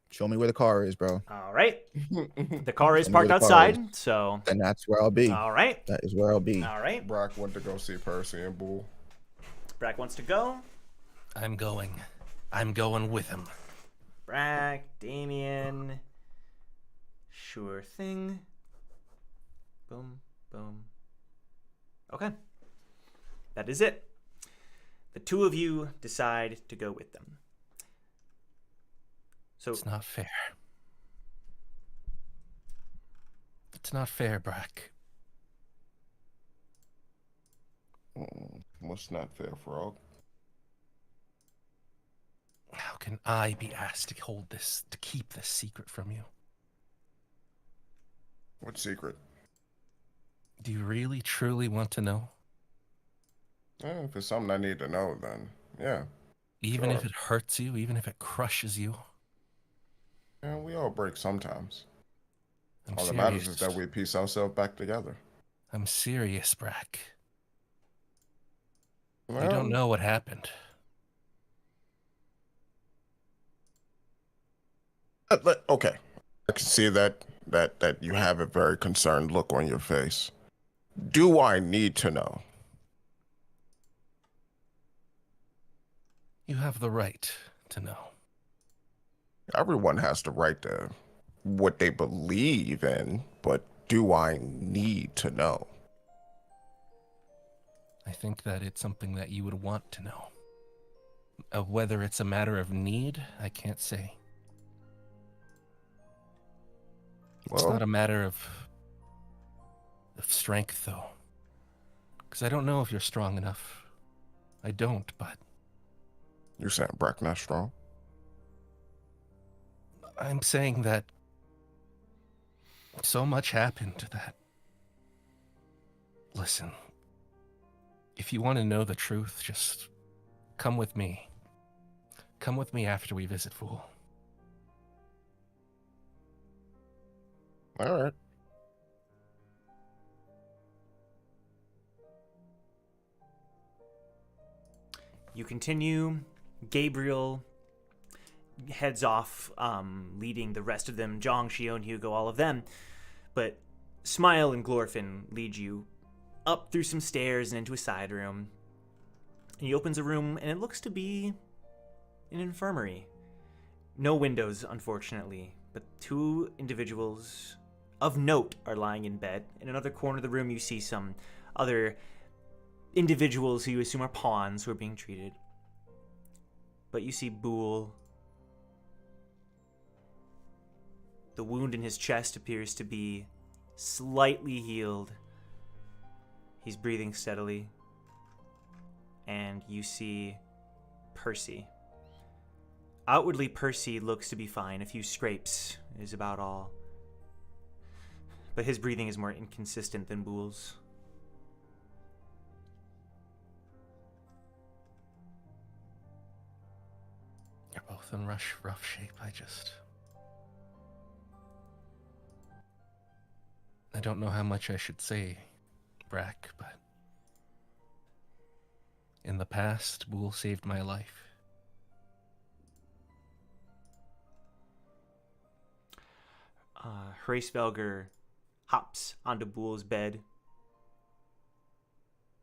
Show me where the car is, bro. All right. The car is Show me parked where the car outside, is. so. And that's where I'll be. All right. That is where I'll be. All right. Brock went to go see Percy and Bull. Brack wants to go. I'm going. I'm going with him. Brack, Damien. Sure thing. Boom, boom. Okay. that is it. The two of you decide to go with them. So it's not fair. It's not fair, Brack. What's not fair, Frog? How can I be asked to keep this secret from you? What secret? Do you really, truly want to know? If it's something I need to know, then yeah. Even sure. if it hurts you, even if it crushes you? Yeah, we all break sometimes. I'm All serious. that matters is that we piece ourselves back together. I'm serious, Brack. Well, You don't know what happened. Okay, I can see that you have a very concerned look on your face. Do I need to know? You have the right to know. Everyone has the right to what they believe in, but do I need to know? I think that it's something that you would want to know. Whether it's a matter of need, I can't say. It's Well, not a matter of strength, though. Because I don't know if you're strong enough. I don't, but... You saying Brack not strong? I'm saying that so much happened that... Listen, if you want to know the truth, just come with me. Come with me after we visit Fool. All right. you continue. Gabriel heads off, leading the rest of them, Zhang, Xion, Hugo, all of them. But Smile and Glorfin lead you up through some stairs and into a side room. And he opens a room, and it looks to be an infirmary. No windows, unfortunately, but two individuals of note are lying in bed. In another corner of the room, you see some other individuals who you assume are pawns who are being treated. But you see Boole. The wound in his chest appears to be slightly healed. He's breathing steadily. And you see Percy. Outwardly, Percy looks to be fine. A few scrapes is about all. But his breathing is more inconsistent than Boole's. You're both in rough shape. I don't know how much I should say, Brack, but in the past, Boole saved my life. Hraesvelger hops onto Boole's bed.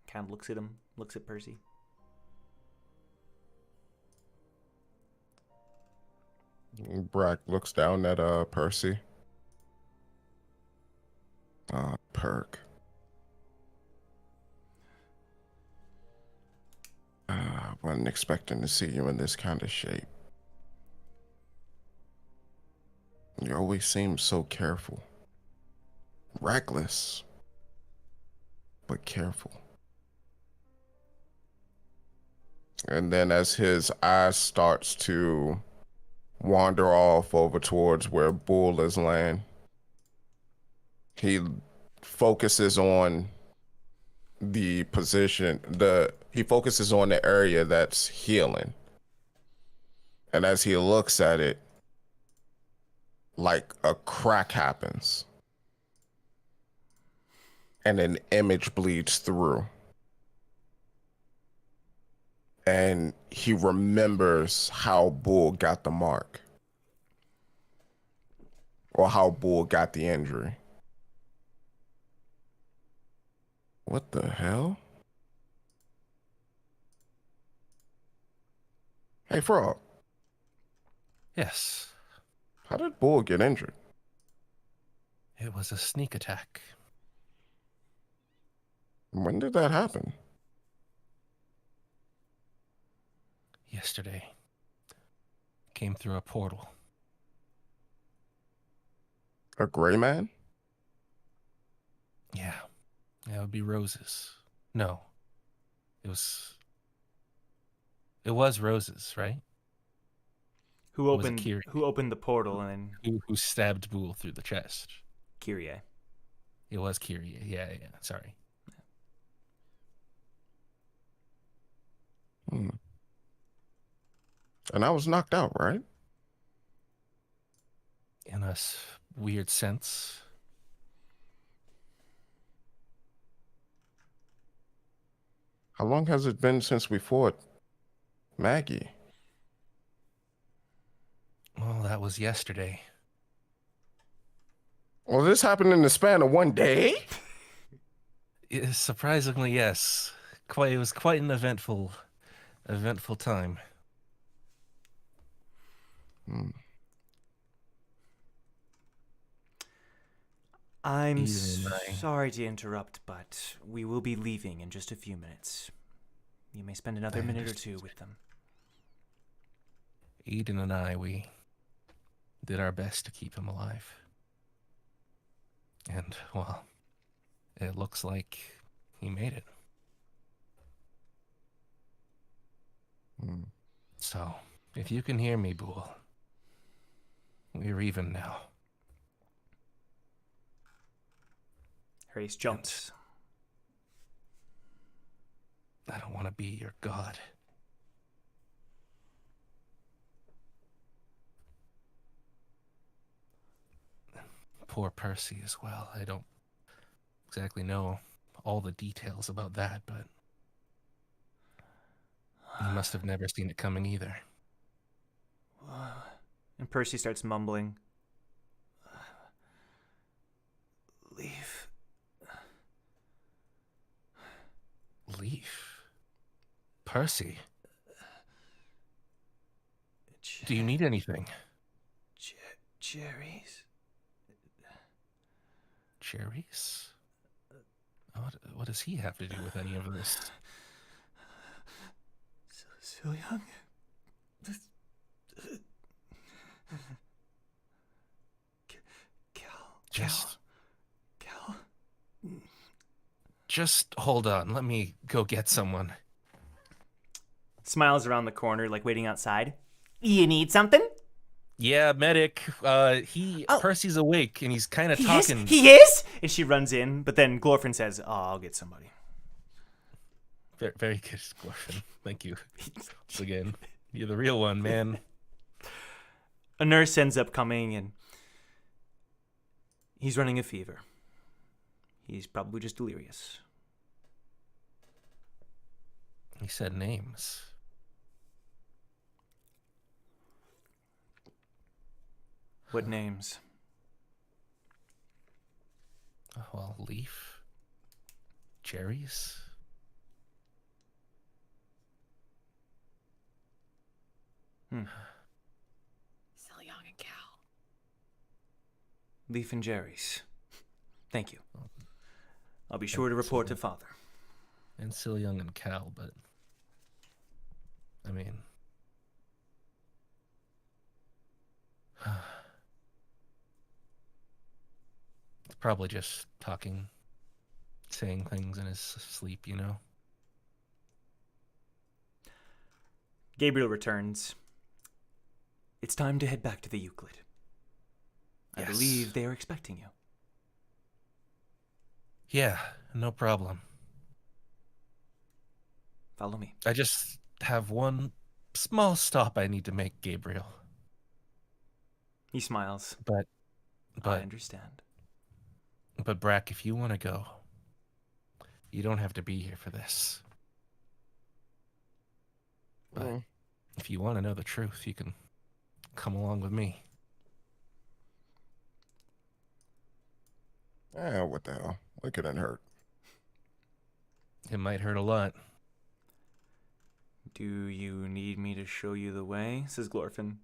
Kind of looks at him, looks at Percy. Brack looks down at Percy. Perk. Wasn't expecting to see you in this kind of shape. You always seem so careful. Reckless, but careful. And then as his eyes starts to wander off over towards where Boole is laying, he focuses on the position, he focuses on the area that's healing. And as he looks at it, like a crack happens. And an image bleeds through. And he remembers how Boole got the mark. Or how Boole got the injury. What the hell? Hey, Frog. Yes. How did Boole get injured? It was a sneak attack. When did that happen? yesterday. Came through a portal. A gray man? Yeah. That would be Roses. No. It was Roses, right? Who Or was it opened Kyrie? who opened the portal and Who stabbed Boole through the chest? Kyrie? It was Kyrie. Yeah. Sorry. And I was knocked out, right? In a weird sense. How long has it been since we fought Maggie? Well, that was yesterday. Well, this happened in the span of one day? Surprisingly, yes. It was quite an eventful time. I'm Either way. sorry to interrupt, but we will be leaving in just a few minutes. You may spend another minute or two with them. Eden and I, we did our best to keep him alive. And, well, it looks like he made it. So, if you can hear me, Boole, we're even now. Grace jumps. I don't want to be your god. Poor Percy as well. I don't exactly know all the details about that, but he must have never seen it coming either. And Percy starts mumbling. Leave. Leaf? Percy? Do you need anything? Cherries? Cherries? What does he have to do with any of this? So young. Cal. Just hold on. Let me go get someone. Smiles around the corner, like waiting outside. You need something? Yeah, medic. Percy's awake and he's kind of talking. He is? And she runs in, but then Glorfin says, "Oh, I'll get somebody." Very, very good, Glorfin. Thank you. Once again, you're the real one, man. A nurse ends up coming, and he's running a fever. He's probably just delirious. He said names. What names? Well, Leaf. Cherries. Still young and Cal. Leaf and Jerry's. Thank you. I'll be sure to report to Father. And still young and Cal, but I mean, it's probably just talking, saying things in his sleep, you know? Gabriel returns. It's time to head back to the Euclid. I believe they are expecting you. Yeah, no problem. Follow me. I just have one small stop I need to make, Gabriel. He smiles. But I understand. But Brack, if you want to go, you don't have to be here for this. But if you want to know the truth, you can come along with me. What the hell? What couldn't hurt? It might hurt a lot. Do you need me to show you the way? Says Glorfin.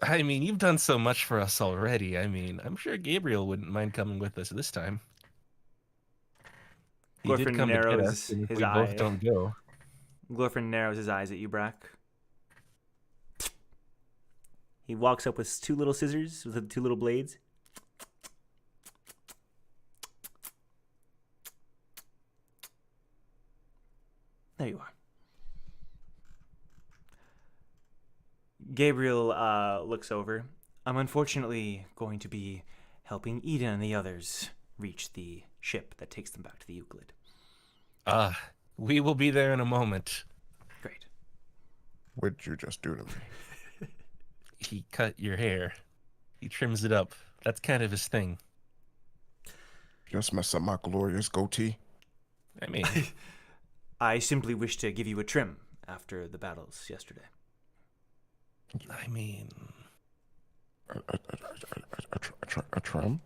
I mean, you've done so much for us already. I mean, I'm sure Gabriel wouldn't mind coming with us this time. He did Glorfin come to get narrows us, and if his we eye. both don't go. Glorfin narrows his eyes at you, Brack. He walks up with two little scissors with two little blades. There you are. Gabriel looks over. I'm unfortunately going to be helping Eden and the others reach the ship that takes them back to the Euclid. We will be there in a moment. Great. What'd you just do to me? He cut your hair. He trims it up. That's kind of his thing. Just mess up my glorious goatee. I mean... I simply wish to give you a trim after the battles yesterday. I mean... A trim?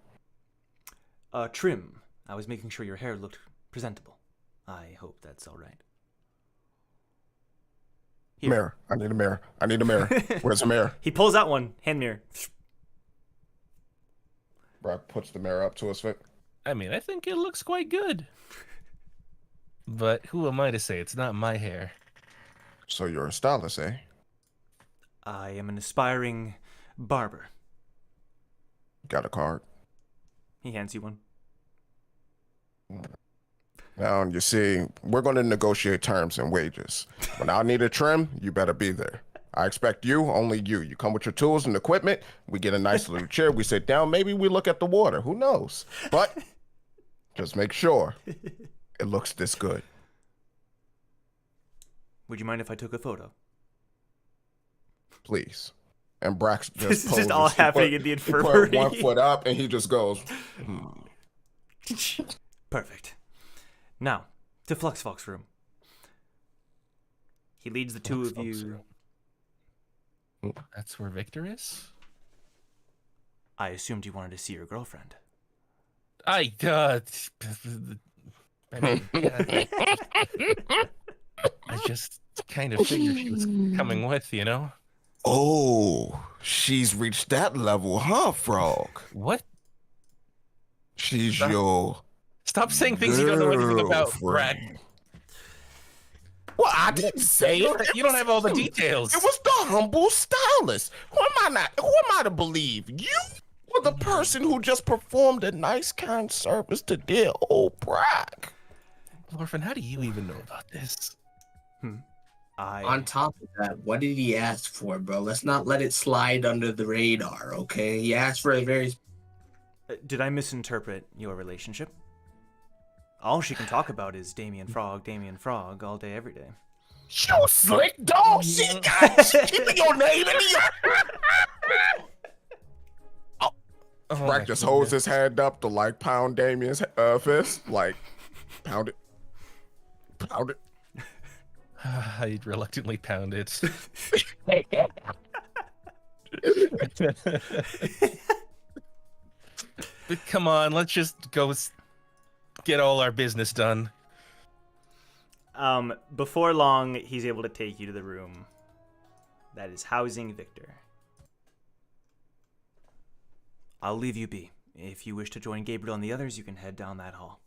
A trim. I was making sure your hair looked presentable. I hope that's all right. Here. Mirror. I need a mirror. I need a mirror. Where's the mirror? He pulls out one. Hand mirror. Brad puts the mirror up to his face. I mean, I think it looks quite good. But who am I to say? It's not my hair. So you're a stylist, eh? I am an aspiring barber. Got a card? He hands you one. Now, you see, we're going to negotiate terms and wages. When I need a trim, you better be there. I expect you, only you. You come with your tools and equipment. We get a nice little chair. We sit down. Maybe we look at the water. Who knows? But just make sure it looks this good. Would you mind if I took a photo? Please. And Brax just This is just all happening in the infirmary. He put 1 foot up and he just goes. Perfect. Now, to Fluxfox room. He leads the two of you. That's where Victor is? I assumed you wanted to see your girlfriend. I mean, I just kind of figured she was coming with, you know? Oh, she's reached that level, huh, Frog? What? She's your... Stop saying things you don't know anything about, Brad. Well, I didn't say it. You don't have all the details. It was the humble stylist. Who am I to believe? You or the person who just performed a nice, kind service to dear old Brack? Orphan, how do you even know about this? On top of that, what did he ask for, bro? Let's not let it slide under the radar, okay? He asked for a very... Did I misinterpret your relationship? All she can talk about is Damien Frog, all day, every day. You slick dog! She got keeping your name in the... Brack just holds his hand up to, like, pound Damien's fist. Like, pound it. Pound it. I'd reluctantly pound it. But come on, let's just go get all our business done. Before long, he's able to take you to the room that is housing Victor. I'll leave you be. If you wish to join Gabriel and the others, you can head down that hall.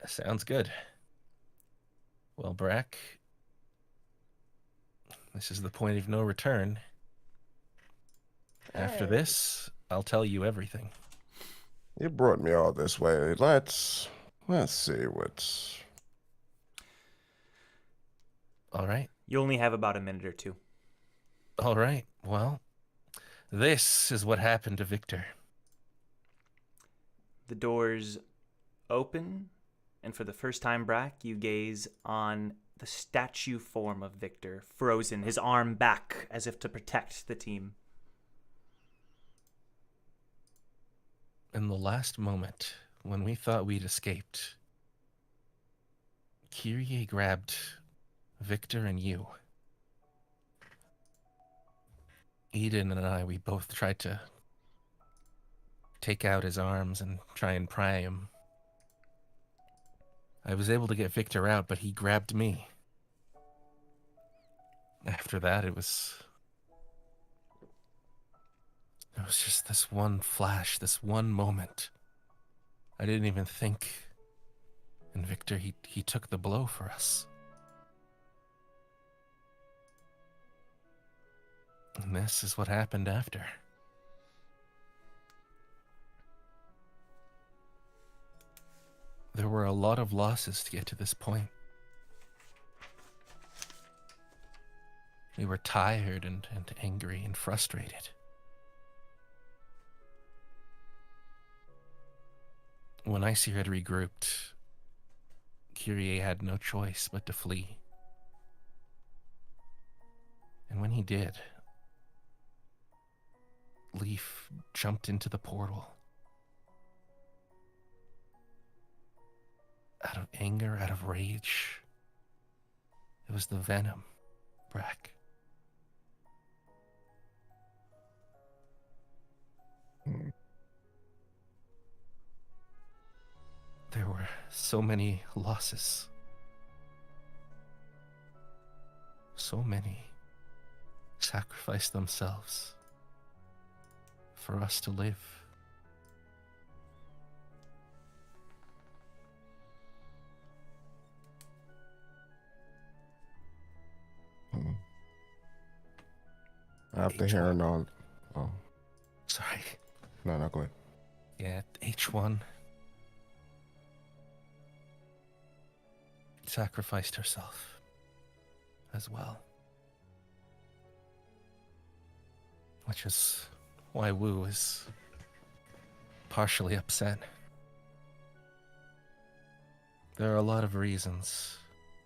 Sounds good. Well, Brack, this is the point of no return. After this, I'll tell you everything. You brought me all this way. Let's see what's... All right. You only have about a minute or two. All right. Well, this is what happened to Victor. The doors open, and for the first time, Brack, you gaze on the statue form of Victor, frozen, his arm back as if to protect the team. In the last moment, when we thought we'd escaped, Kyrie grabbed Victor and you. Eden and I, we both tried to take out his arms and try and pry him. I was able to get Victor out, but he grabbed me. After that, it was just this one flash, this one moment. I didn't even think. And Victor, he took the blow for us. And this is what happened after. There were a lot of losses to get to this point. We were tired and angry and frustrated. When Aesir had regrouped, Kyrie had no choice but to flee. And when he did, Leaf jumped into the portal. Out of anger, out of rage. It was the venom, Brack. There were so many losses. So many sacrificed themselves for us to live. After hearing all... Oh. Sorry. No, go ahead. Yeah, H1 sacrificed herself as well. Which is why Wu is partially upset. There are a lot of reasons,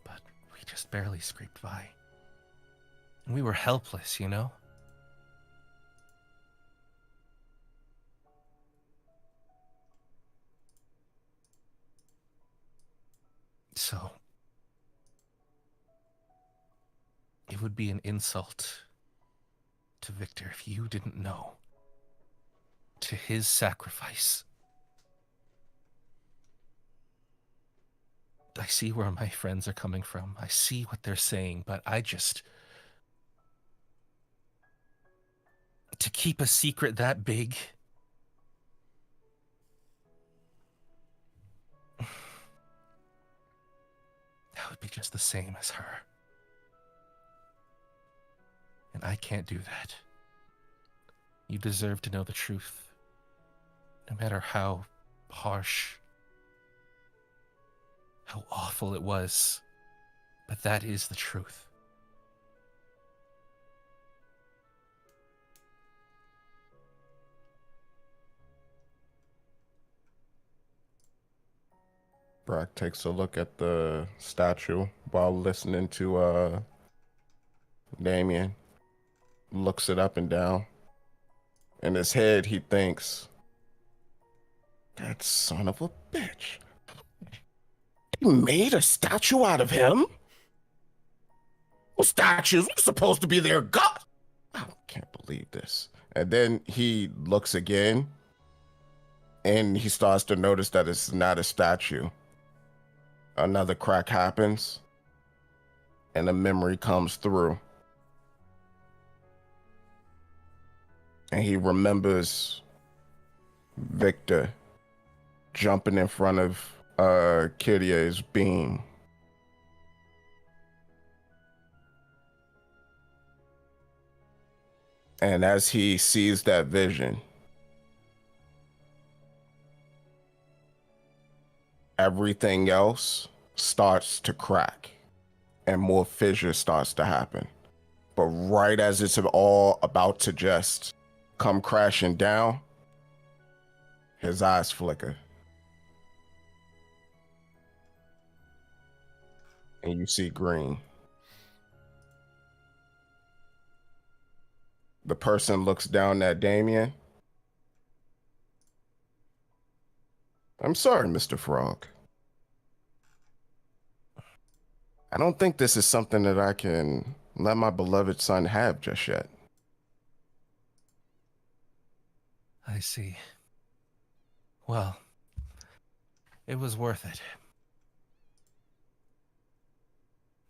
but we just barely scraped by. And we were helpless, you know? So, it would be an insult to Victor if you didn't know, to his sacrifice. I see where my friends are coming from. I see what they're saying, but to keep a secret that big, that would be just the same as her. And I can't do that. You deserve to know the truth, no matter how harsh, how awful it was, but that is the truth. Brack takes a look at the statue while listening to Damien. Looks it up and down. In his head, he thinks, that son of a bitch. He made a statue out of him? Well, statues were supposed to be their god. I can't believe this. And then he looks again, and he starts to notice that it's not a statue. Another crack happens, and a memory comes through. And he remembers Victor jumping in front of Kyrie's beam. And as he sees that vision, everything else starts to crack and more fissure starts to happen. But right as it's all about to just come crashing down, his eyes flicker. And you see green. The person looks down at Damien. I'm sorry, Mr. Frog. I don't think this is something that I can let my beloved son have just yet. I see. Well, it was worth it.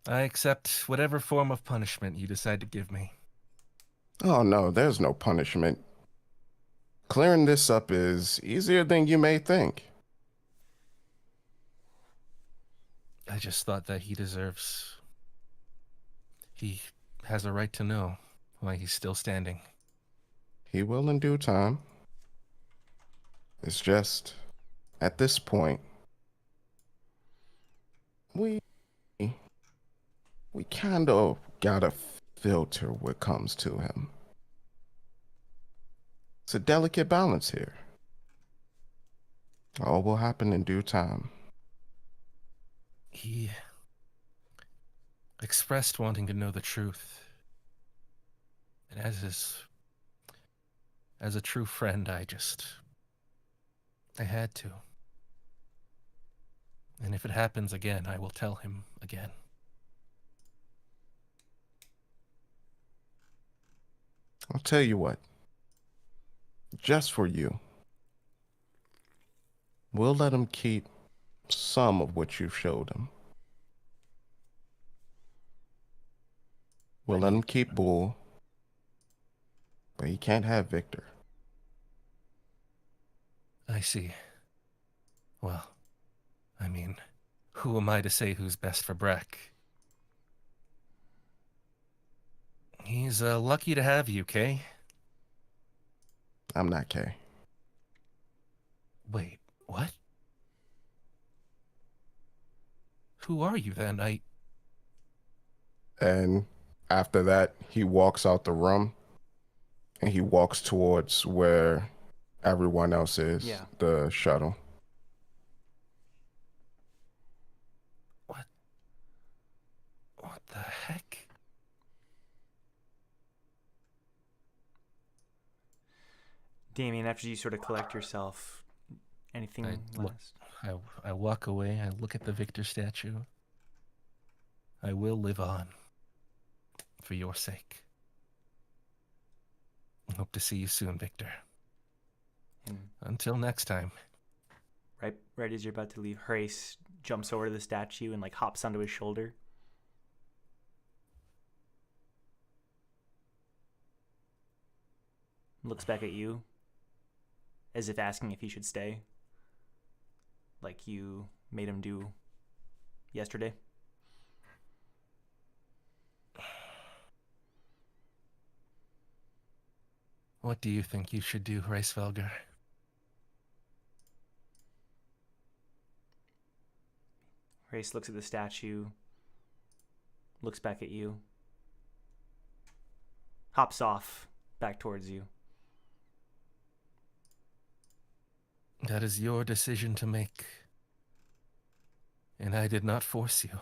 I accept whatever form of punishment you decide to give me. Oh no, there's no punishment. Clearing this up is easier than you may think. I just thought that he has a right to know why he's still standing. He will in due time. It's just, at this point, we kind of gotta filter what comes to him. It's a delicate balance here. All will happen in due time. He expressed wanting to know the truth. And as a true friend, I had to. And if it happens again, I will tell him again. I'll tell you what. Just for you. We'll let him keep some of what you've showed him. We'll let him keep Bull. But he can't have Victor. I see. Well, I mean, who am I to say who's best for Breck? He's lucky to have you, Kay. I'm not Kay. Wait, what? Who are you then? And after that, he walks out the room and he walks towards where everyone else is, the shuttle. What the heck? Damien, after you sort of collect yourself, anything last? I walk away, I look at the Victor statue. I will live on. For your sake. Hope to see you soon, Victor. Until next time. Right as you're about to leave, Horace jumps over to the statue and like hops onto his shoulder. Looks back at you, as if asking if he should stay. Like you made him do yesterday. What do you think you should do, Reisfelger? Horace looks at the statue, looks back at you, hops off back towards you. That is your decision to make. And I did not force you.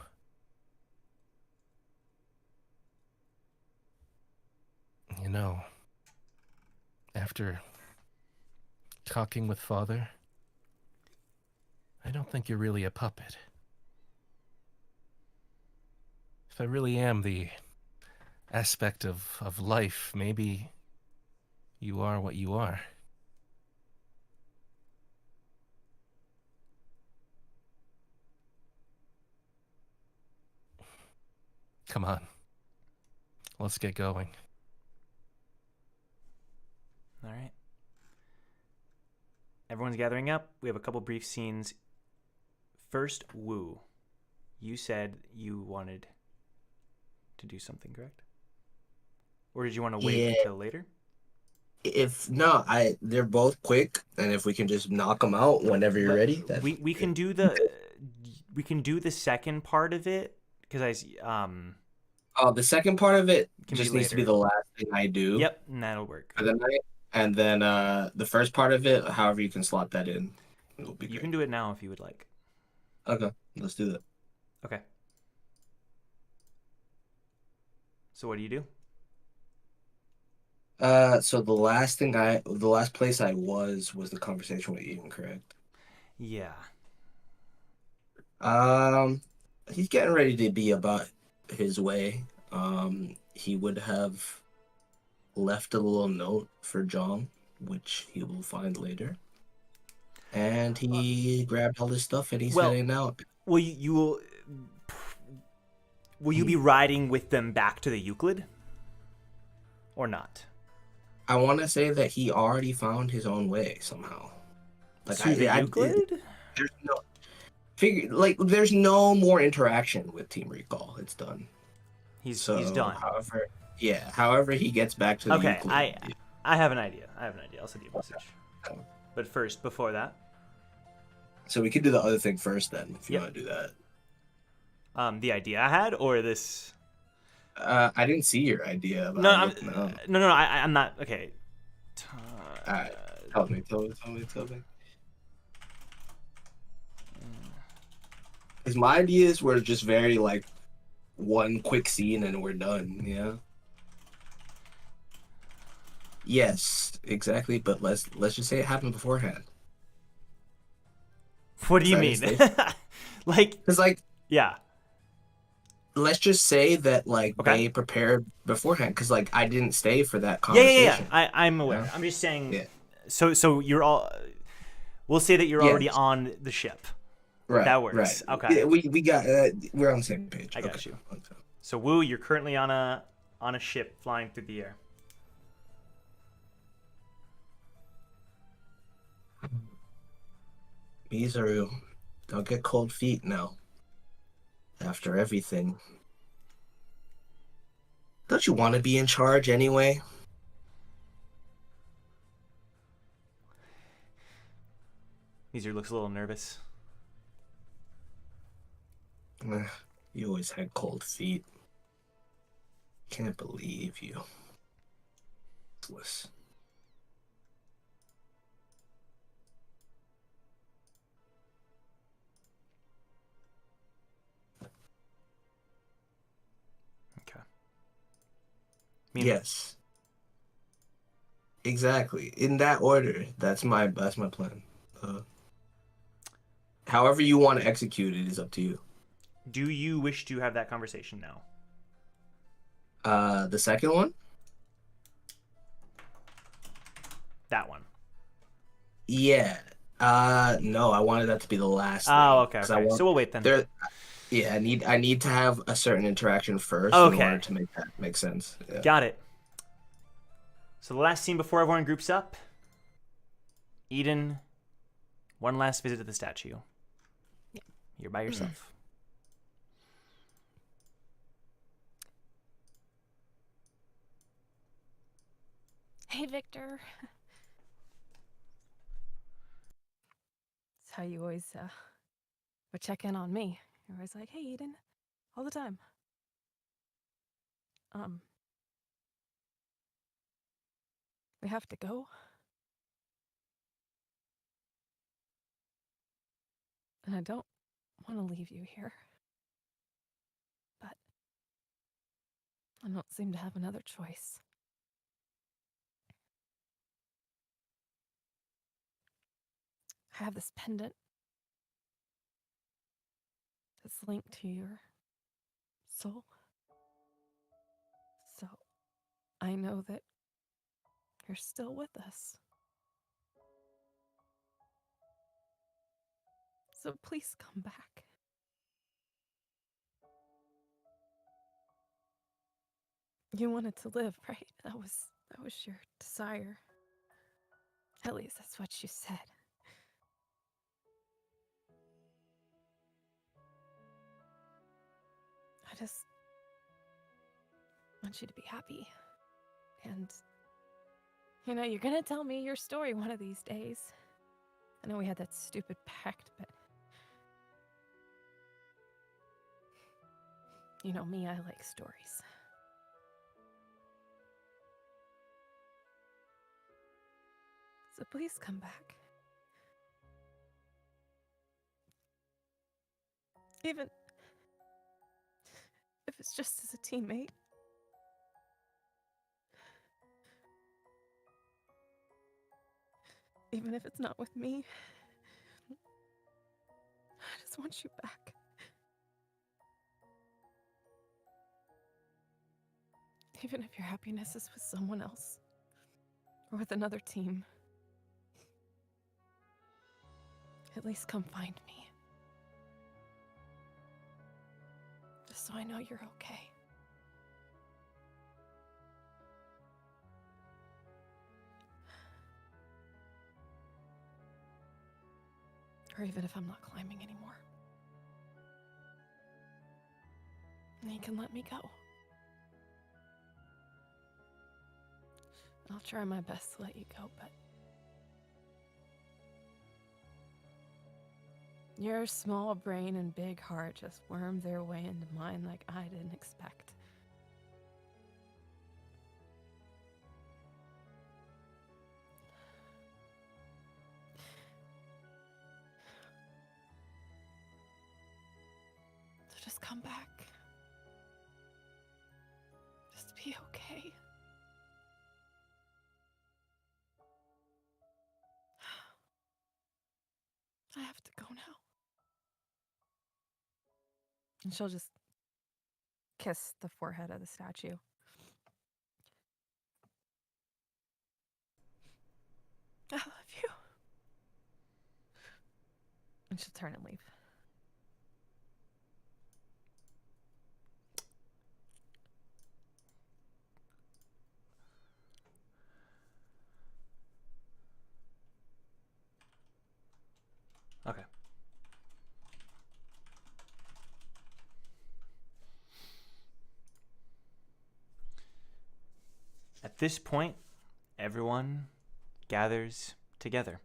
You know, after talking with Father, I don't think you're really a puppet. If I really am the aspect of life, maybe you are what you are. Come on. Let's get going. All right. Everyone's gathering up. We have a couple brief scenes. First, Wu. You said you wanted to do something, correct? Or did you want to wait until later? They're both quick, and if we can just knock them out whenever you're ready. We can do the second part of it because the second part of it Can just be needs to be later. the last thing I do. Yep, and that'll work. For the night, and then the first part of it, however you can slot that in, it'll be You great. can do it now if you would like. Okay, let's do that. Okay. So what do you do? So the last place I was the conversation with Ian, correct? Yeah. He's getting ready to be about his way. He would have left a little note for John, which he will find later. And he grabbed all this stuff and he's heading out. Will you be riding with them back to the Euclid? Or not? I want to say that he already found his own way somehow. To the Euclid? There's no more interaction with Team Recall. It's done. He's done. However, Yeah. However he gets back to the Okay, Euclid. I have an idea. I'll send you a message. But first, before that. So we could do the other thing first then, if you want to do that. The idea I had, or this. I didn't see your idea. No, I'm not. Okay. All right. Tell me. Because my ideas were just very like one quick scene and we're done. Yeah. Yes, exactly. But let's just say it happened beforehand. What do you mean? Because yeah. Let's just say that they prepared beforehand. Because I didn't stay for that conversation. Yeah. I'm aware. Yeah. I'm just saying. Yeah. So you're all. We'll say that you're already on the ship. Right. That works. Right. Okay. Yeah, we got. We're on the same page. I got you. So Wu, you're currently on a ship flying through the air. Mizaru, don't get cold feet now. After everything. Don't you want to be in charge anyway? Mizaru looks a little nervous. You always had cold feet. Can't believe you. Useless. Okay. Yes. Exactly. In that order. That's my plan. However you want to execute it is up to you. Do you wish to have that conversation now? The second one? That one. Yeah. No, I wanted that to be the last thing. Oh, okay. So we'll wait then. Yeah, I need to have a certain interaction first in order to make that make sense. Yeah. Got it. So the last scene before everyone groups up. Eden, one last visit to the statue. Yeah. You're by yourself. Hey, Victor. That's how you always would check in on me. You're always like, hey, Eden, all the time. We have to go. And I don't want to leave you here. But I don't seem to have another choice. I have this pendant that's linked to your soul. So I know that you're still with us. So please come back. You wanted to live, right? That was your desire. At least that's what you said. I just want you to be happy. And, you're gonna tell me your story one of these days. I know we had that stupid pact, but you know me, I like stories. So please come back. Even if it's just as a teammate. Even if it's not with me. I just want you back. Even if your happiness is with someone else. Or with another team. At least come find me. Just so I know you're okay. Or even if I'm not climbing anymore. And you can let me go. I'll try my best to let you go, but your small brain and big heart just wormed their way into mine like I didn't expect. So just come back. Just be okay. I have to go now. And she'll just kiss the forehead of the statue. I love you. And she'll turn and leave. Okay. At this point, everyone gathers together.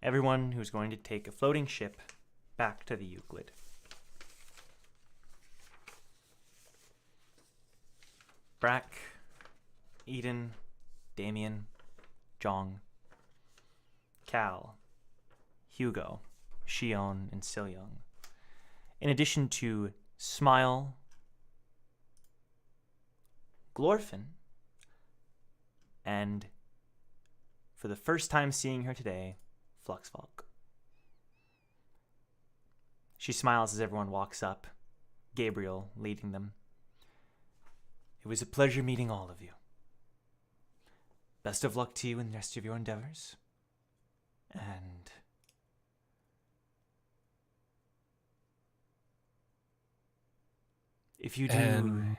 Everyone who's going to take a floating ship back to the Euclid. Brack, Eden, Damien, Jong, Cal, Hugo, Shion, and Silyoung. In addition to Smile, Glorfin, and for the first time seeing her today, Fluxvalk. She smiles as everyone walks up, Gabriel leading them. It was a pleasure meeting all of you. Best of luck to you in the rest of your endeavors. And if you do...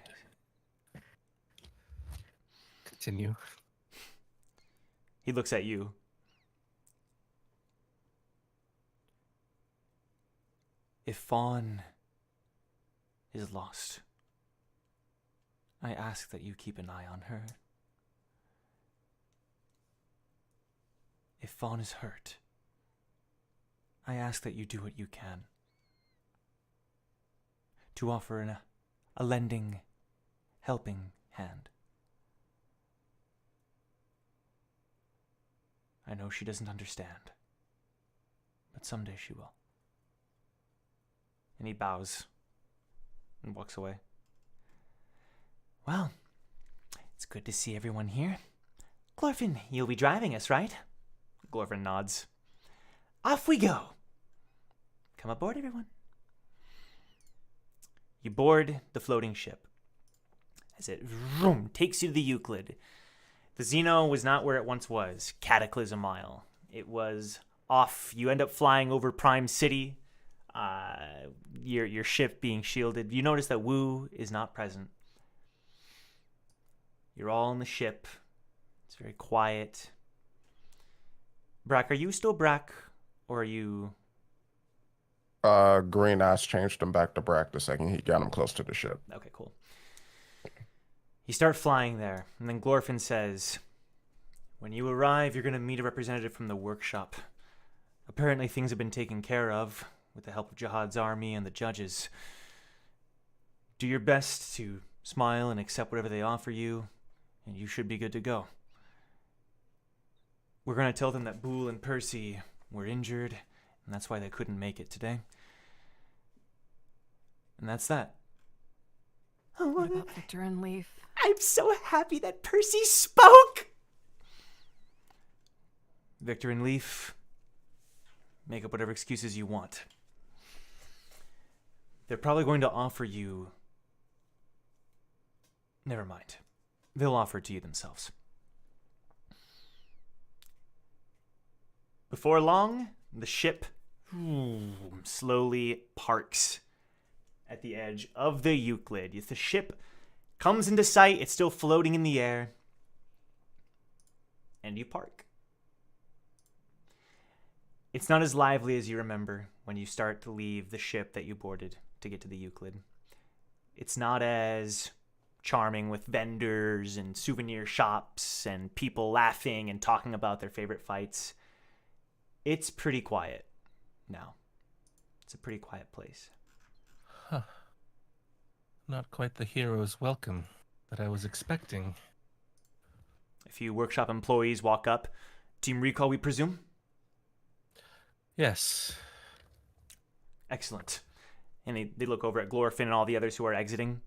Continue. He looks at you. If Fawn is lost, I ask that you keep an eye on her. If Fawn is hurt, I ask that you do what you can to offer a lending, helping hand. I know she doesn't understand, but someday she will. And he bows and walks away. Well, it's good to see everyone here. Glorfin, you'll be driving us, right? Glorfin nods. Off we go. Come aboard, everyone. You board the floating ship as it takes you to the Euclid. The Xeno was not where it once was, Cataclysm Isle. It was off. You end up flying over Prime City, your ship being shielded. You notice that Wu is not present. You're all in the ship. It's very quiet. Brack, are you still Brack, or are you... Green Eyes changed him back to Brack the second he got him close to the ship. Okay, cool. You start flying there, and then Glorfin says, when you arrive, you're going to meet a representative from the workshop. Apparently things have been taken care of with the help of Jahad's army and the judges. Do your best to smile and accept whatever they offer you, and you should be good to go. We're going to tell them that Boole and Percy were injured, and that's why they couldn't make it today. And that's that. What about Victor and Leaf? I'm so happy that Percy spoke! Victor and Leaf, make up whatever excuses you want. They're probably going to offer you... Never mind. They'll offer it to you themselves. Before long, the ship slowly parks at the edge of the Euclid. The ship comes into sight. It's still floating in the air. And you park. It's not as lively as you remember when you start to leave the ship that you boarded to get to the Euclid. It's not as charming with vendors and souvenir shops and people laughing and talking about their favorite fights. It's pretty quiet now. It's a pretty quiet place. Huh. Not quite the hero's welcome that I was expecting. A few workshop employees walk up. Team Recall, we presume? Yes. Excellent. And they look over at Glorfin and all the others who are exiting.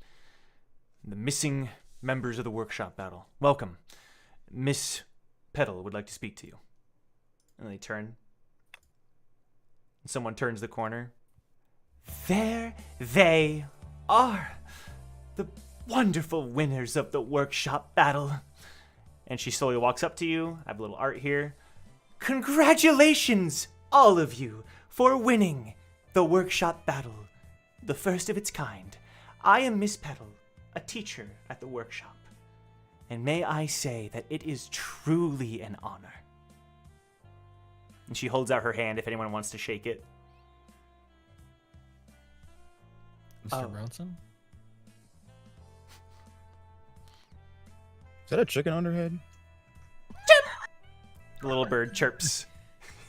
The missing members of the workshop battle. Welcome. Miss Petal would like to speak to you. And they turn. And someone turns the corner. There they are. The wonderful winners of the workshop battle. And she slowly walks up to you. I have a little art here. Congratulations, all of you, for winning the workshop battle. The first of its kind. I am Miss Petal, a teacher at the workshop. And may I say that it is truly an honor. And she holds out her hand if anyone wants to shake it. Mr. Bronson? Is that a chicken on her head? The little bird chirps.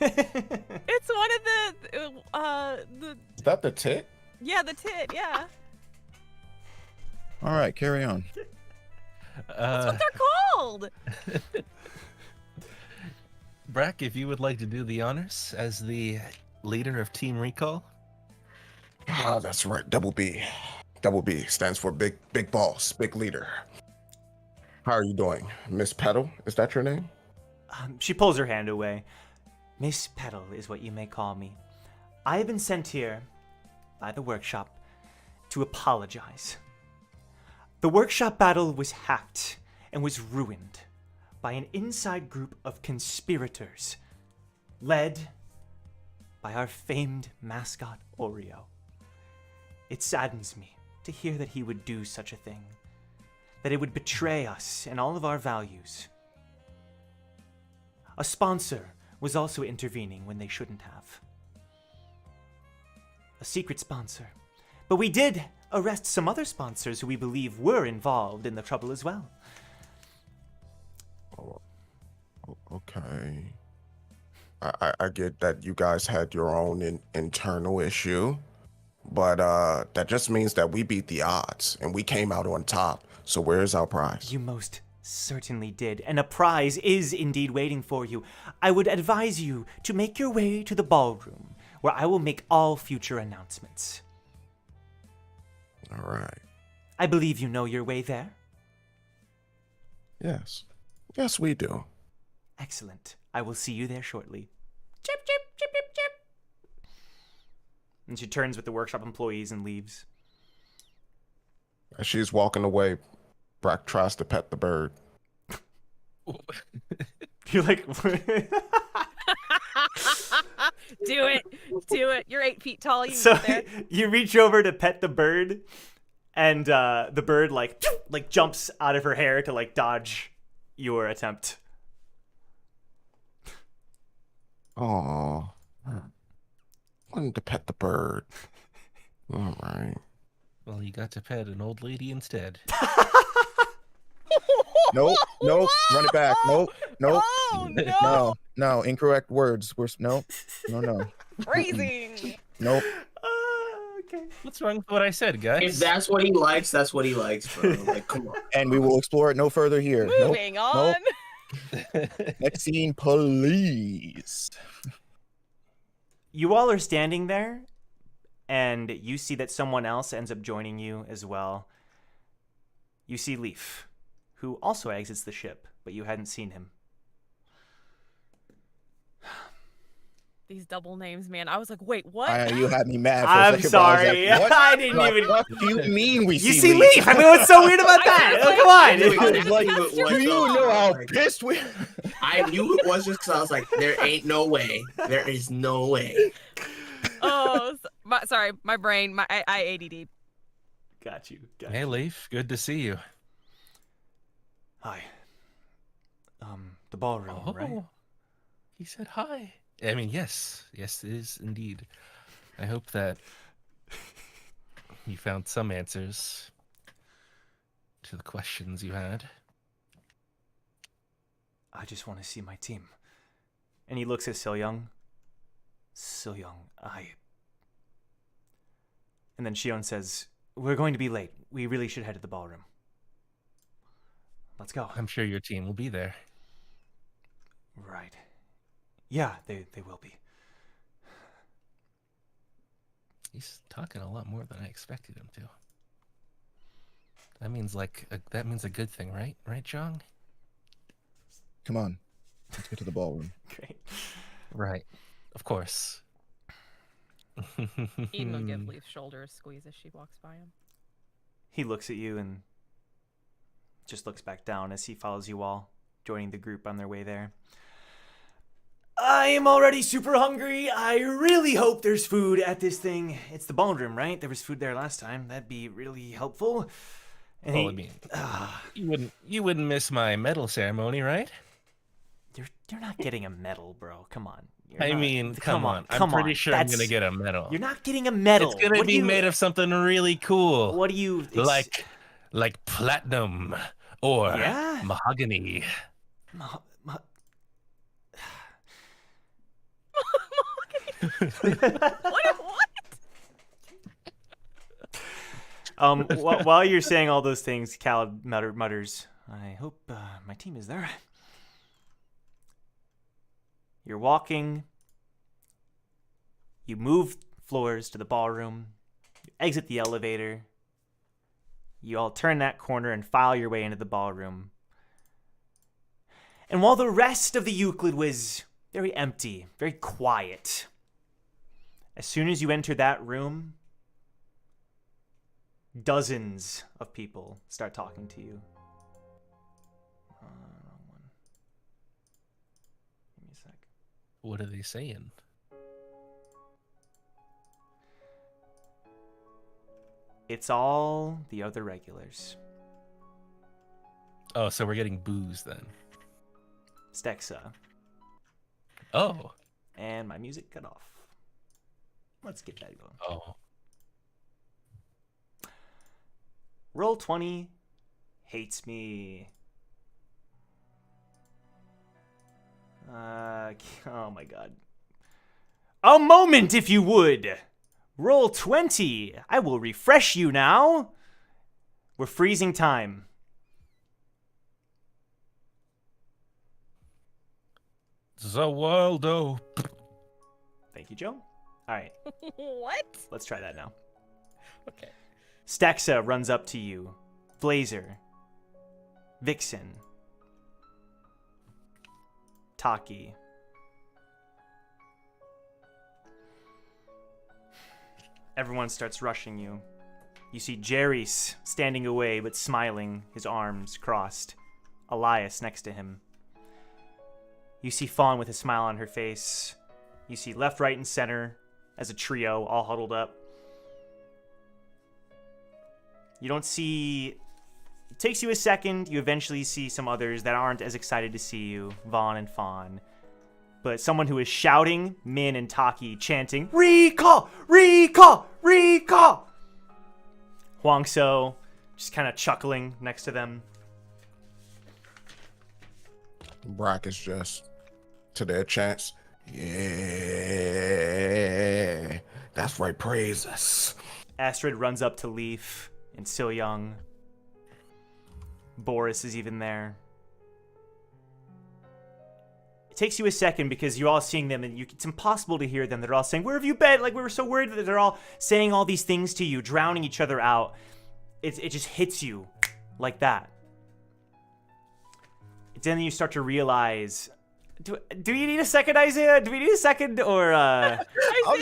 It's one of the Is that the tit? yeah, the tit, yeah. All right, carry on. That's what they're called. Brack, if you would like to do the honors as the leader of Team Recall. Ah, that's right. Double B. Double B stands for big boss, big leader. How are you doing? Miss Petal? Is that your name? She pulls her hand away. Miss Petal is what you may call me. I have been sent here by the workshop to apologize. The workshop battle was hacked and was ruined by an inside group of conspirators led by our famed mascot Oreo. It saddens me to hear that he would do such a thing, that it would betray us and all of our values. A sponsor was also intervening when they shouldn't have. A secret sponsor. But we did arrest some other sponsors who we believe were involved in the trouble as well. Oh, okay. I get that you guys had your own internal issue, but that just means that we beat the odds and we came out on top. So where's our prize? You most certainly did, and a prize is indeed waiting for you. I would advise you to make your way to the ballroom, where I will make all future announcements. All right. I believe you know your way there. Yes. Yes, we do. Excellent. I will see you there shortly. Chip, chip, chip, chip, chip. And she turns with the workshop employees and leaves. As she's walking away, Brack tries to pet the bird. You're like... Do it. You're 8 feet tall. You So can get there. you reach over to pet the bird, and the bird like jumps out of her hair to like dodge your attempt. Aw. Wanted to pet the bird. All right. Well, you got to pet an old lady instead. Nope, run it back. Nope. Oh, no. No, incorrect words. No. Phrasing. Nope. Okay. What's wrong with what I said, guys? If that's what he likes, that's what he likes, bro. Like, come on. And we will explore it no further here. Moving on. Next scene, please. You all are standing there, and you see that someone else ends up joining you as well. You see Leaf, who also exits the ship, but you hadn't seen him. These double names, man. I was like, wait, what? You had me mad for a I'm second, but I was sorry. like, what I didn't the even... fuck do you mean we You see see Leaf? Leaf! I mean, what's so weird about that? Oh, come on! I was like, Do you know how pissed we... I knew it was just because I was like, there ain't no way. There is no way. Oh, sorry. My brain. I ADD. Got you. Hey, Leaf. Good to see you. Hi. The ballroom, right? He said hi. I mean, yes. Yes, it is indeed. I hope that you found some answers to the questions you had. I just want to see my team. And he looks at Sil-Young. Sil-Young, And then Shion says, we're going to be late. We really should head to the ballroom. Let's go. I'm sure your team will be there. Right. Yeah, they will be. He's talking a lot more than I expected him to. That means a good thing, right? Right, Jong? Come on. Let's get to the ballroom. Great. Right. Of course. Eden will give Leaf's shoulder a squeeze as she walks by him. He looks at you and just looks back down as he follows you all, joining the group on their way there. I am already super hungry. I really hope there's food at this thing. It's the ballroom, right? There was food there last time. That'd be really helpful. And I mean, you wouldn't miss my medal ceremony, right? You're not getting a medal, bro. Come on. Come on. I'm pretty sure I'm gonna get a medal. You're not getting a medal. It's gonna be made of something really cool. What do you like platinum or mahogany? What? While you're saying all those things, Khaled mutters, I hope my team is there. You're walking. You move floors to the ballroom. You exit the elevator. You all turn that corner and file your way into the ballroom. And while the rest of the Euclid was very empty, very quiet, as soon as you enter that room, dozens of people start talking to you. Wrong one. Give me a sec. What are they saying? It's all the other regulars. Oh, so we're getting booze then. Stexa. Oh. And my music cut off. Let's get that going. Oh. Roll 20 hates me. Oh my god. A moment, if you would. Roll 20. I will refresh you now. We're freezing time. Zawaldo. Thank you, Joe. All right. What? Let's try that now. Okay. Stexa runs up to you. Blazer. Vixen. Taki. Everyone starts rushing you. You see Jerry's standing away but smiling, his arms crossed. Elias next to him. You see Fawn with a smile on her face. You see left, right, and center as a trio all huddled up. You don't see... It takes you a second. You eventually see some others that aren't as excited to see you. Vaughn and Fawn. But someone who is shouting, Min and Taki chanting, Recall! Recall! Recall! Huangso just kind of chuckling next to them. Brock is just to their chants. Yeah, that's right. Praise us. Astrid runs up to Leaf and Sil-Young. Boris is even there. It takes you a second because you're all seeing them and it's impossible to hear them. They're all saying, where have you been? Like, we were so worried that they're all saying all these things to you, drowning each other out. It just hits you like that. Then you start to realize, do you need a second, Isaiah? Do we need a second, or I'm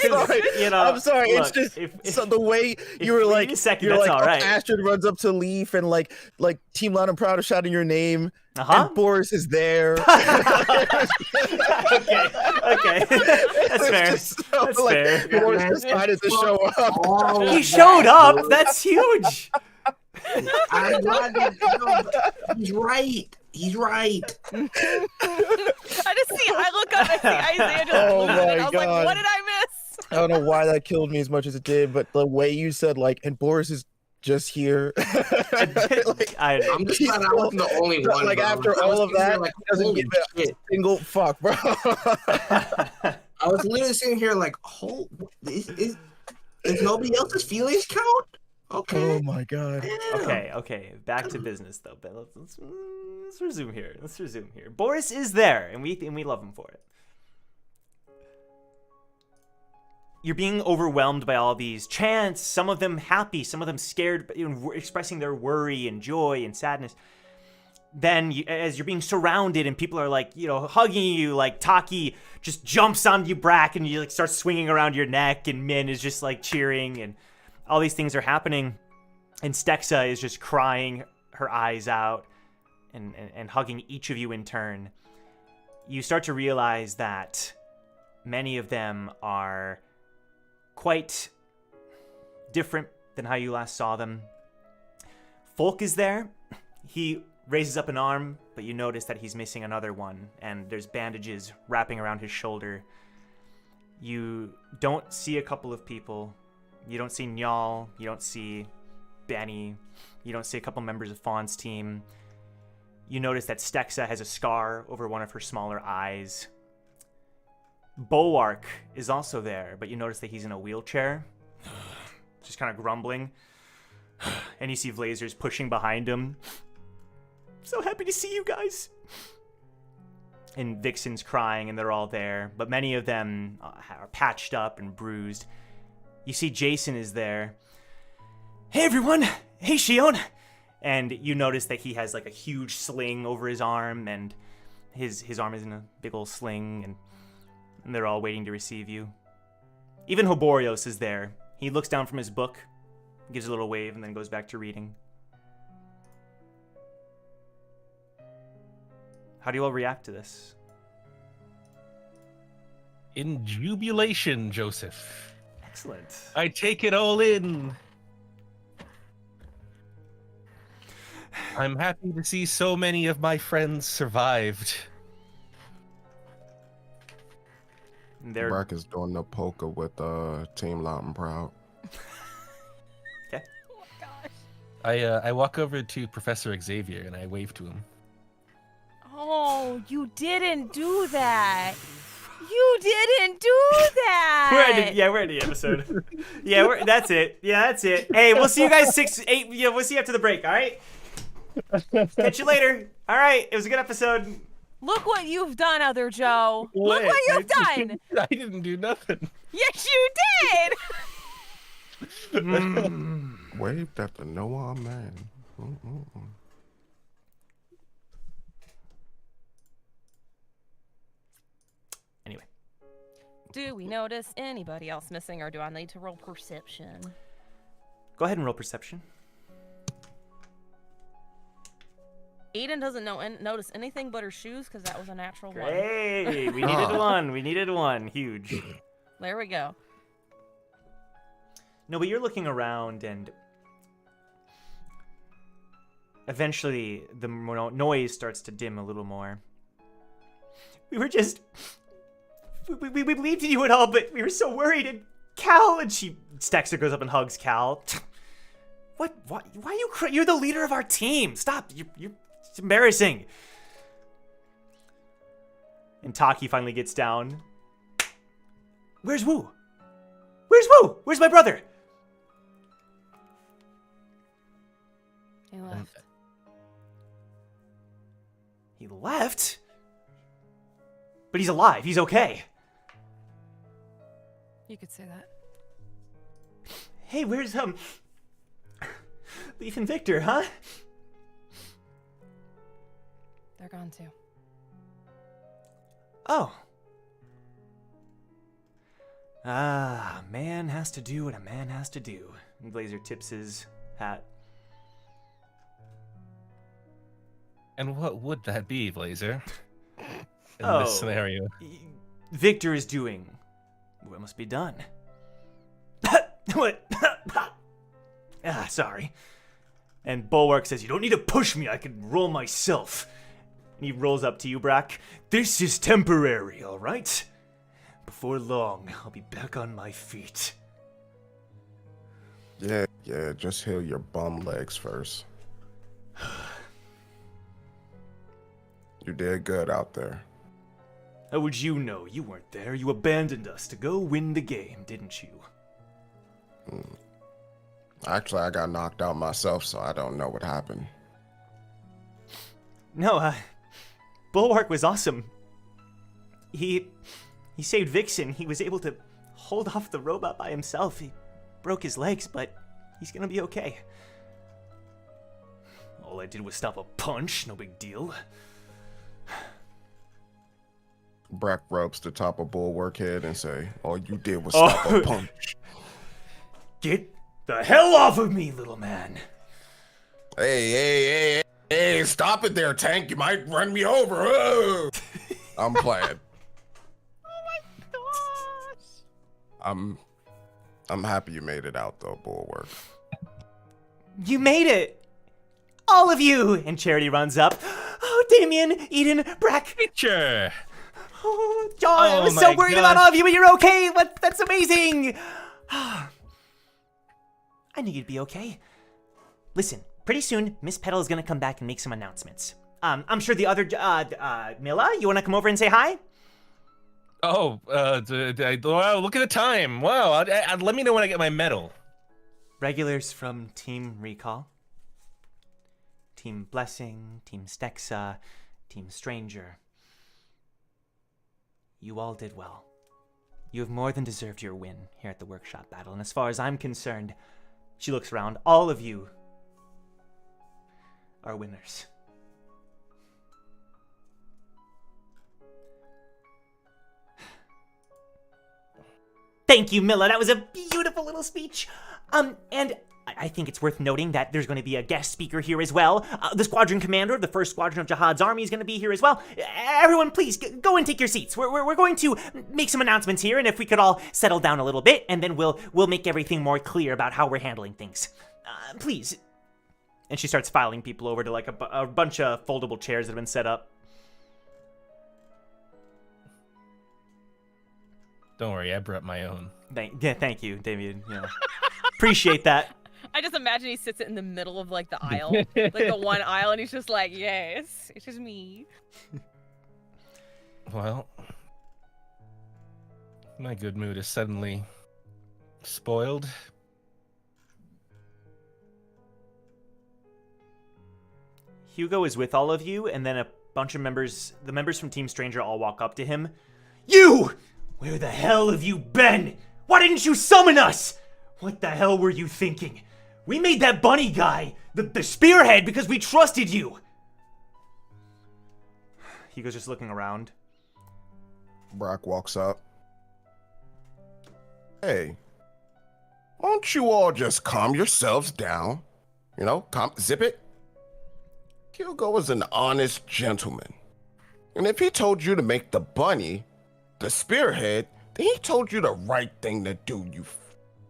sorry. You know, I'm sorry. look, It's just so the way you were like, second, that's all right. Astrid runs up to Leaf and like Team Loud and Proud is shouting your name, and Boris is there. Okay, that's fair. That's fair. Boris decided to show up. He showed up. That's huge. I'm glad he's right. He's right. I look up and see Isaiah just Oh losing my it. I was like, what God. did I miss? I don't know why that killed me as much as it did, but the way you said and Boris is just here. I'm just glad I wasn't the only one. Like bro. after I was all of sitting here that, like, he doesn't holy give a shit. single fuck, bro. I was literally sitting here like, is nobody else's feelings count? Okay. Oh my god. Damn. Okay. Back to business though. But let's resume here. Boris is there, and we love him for it. You're being overwhelmed by all these chants. Some of them happy, some of them scared, expressing their worry and joy and sadness. Then, as you're being surrounded and people are like, hugging you, like Taki just jumps on you, Brack, and you like start swinging around your neck, and Min is just like cheering, and all these things are happening, and Stexa is just crying her eyes out and hugging each of you in turn. You start to realize that many of them are quite different than how you last saw them. Folk is there. He raises up an arm, but you notice that he's missing another one, and there's bandages wrapping around his shoulder. You don't see a couple of people. You don't see Nyal. You don't see Benny. You don't see a couple members of Fawn's team. You notice that Stexa has a scar over one of her smaller eyes. Bulwark is also there, but you notice that he's in a wheelchair, just kind of grumbling. And you see Vlazer's pushing behind him. So happy to see you guys. And Vixen's crying, and they're all there, but many of them are patched up and bruised. You see Jason is there. Hey everyone! Hey Shion! And you notice that he has like a huge sling over his arm, and his arm is in a big old sling, and they're all waiting to receive you. Even Hoborios is there. He looks down from his book, gives a little wave, and then goes back to reading. How do you all react to this? In jubilation, Joseph. Excellent. I take it all in. I'm happy to see so many of my friends survived. Brack is doing the poker with Team Loud and Proud. Okay. Oh my gosh. I walk over to Professor Xavier and I wave to him. Oh, you didn't do that. You didn't do that. We're in the episode. That's it. Yeah, that's it. Hey, we'll see you guys 6, 8. Yeah, we'll see you after the break. All right. Catch you later. All right. It was a good episode. Look what you've done, Other Joe. Look what you've done. I didn't do nothing. Yes, you did. Waved at the Noah man. Anyway. Do we notice anybody else missing, or do I need to roll perception? Go ahead and roll perception. Eden doesn't notice anything but her shoes because that was a natural one. Hey, we needed one. We needed one. Huge. There we go. No, but you're looking around, and eventually the noise starts to dim a little more. We were just... We believed in you and all, but we were so worried. And Cal, and Stexa goes up and hugs Cal. What? Why are you you're the leader of our team. Stop. It's embarrassing. And Taki finally gets down. Where's Wu? Where's Wu? Where's my brother? He left. He left? But he's alive. He's okay. You could say that. Hey, where's Leaf and Victor, huh? They're gone too. Oh. Ah, man has to do what a man has to do. And Blazer tips his hat. And what would that be, Blazer? In Oh, this scenario. Victor is doing what must be done. What? Sorry. And Bulwark says, you don't need to push me, I can roll myself. And he rolls up to you, Brack. This is temporary, all right? Before long, I'll be back on my feet. Yeah. Yeah, just heal your bum legs first. You did good out there. How would you know? You weren't there. You abandoned us to go win the game, didn't you? Actually, I got knocked out myself, so I don't know what happened. No, Bulwark was awesome. He saved Vixen. He was able to hold off the robot by himself. He broke his legs, but he's gonna be okay. All I did was stop a punch, no big deal. Brack rubs the top of Bulwark head and say, all you did was stop a punch. Get the hell off of me, little man. Hey, stop it there, Tank. You might run me over. Oh. I'm playing. Oh my gosh. I'm happy you made it out, though, Bulwark. You made it! All of you! And Charity runs up. Oh, Damien, Eden, Brack. Picture. Oh, John, I was so worried about all of you, but you're okay. That's amazing. I knew you'd be okay. Listen, pretty soon, Miss Petal is gonna come back and make some announcements. I'm sure the other, Mila, you wanna come over and say hi? Oh, wow, look at the time. Wow, let me know when I get my medal. Regulars from Team Recall, Team Blessing, Team Stexa, Team Stranger. You all did well. You have more than deserved your win here at the workshop battle, and as far as I'm concerned, she looks around, all of you are winners. Thank you, Mila. That was a beautiful little speech. And I think it's worth noting that there's going to be a guest speaker here as well. The squadron commander of the 1st Squadron of Jahad's army is going to be here as well. Everyone, please, go and take your seats. We're going to make some announcements here, and if we could all settle down a little bit, and then we'll make everything more clear about how we're handling things. Please. And she starts filing people over to like a bunch of foldable chairs that have been set up. Don't worry, I brought my own. Thank you, Damien. Yeah. Appreciate that. I just imagine he sits in the middle of like the aisle, like the one aisle, and he's just like, yes, it's just me. Well, my good mood is suddenly spoiled. Hugo is with all of you, and then a bunch of the members from Team Stranger all walk up to him. You! Where the hell have you been? Why didn't you summon us? What the hell were you thinking? We made that bunny guy the spearhead because we trusted you. Hugo's just looking around. Brack walks up. Hey, why don't you all just calm yourselves down? You know, zip it. Hugo is an honest gentleman. And if he told you to make the bunny the spearhead, then he told you the right thing to do, you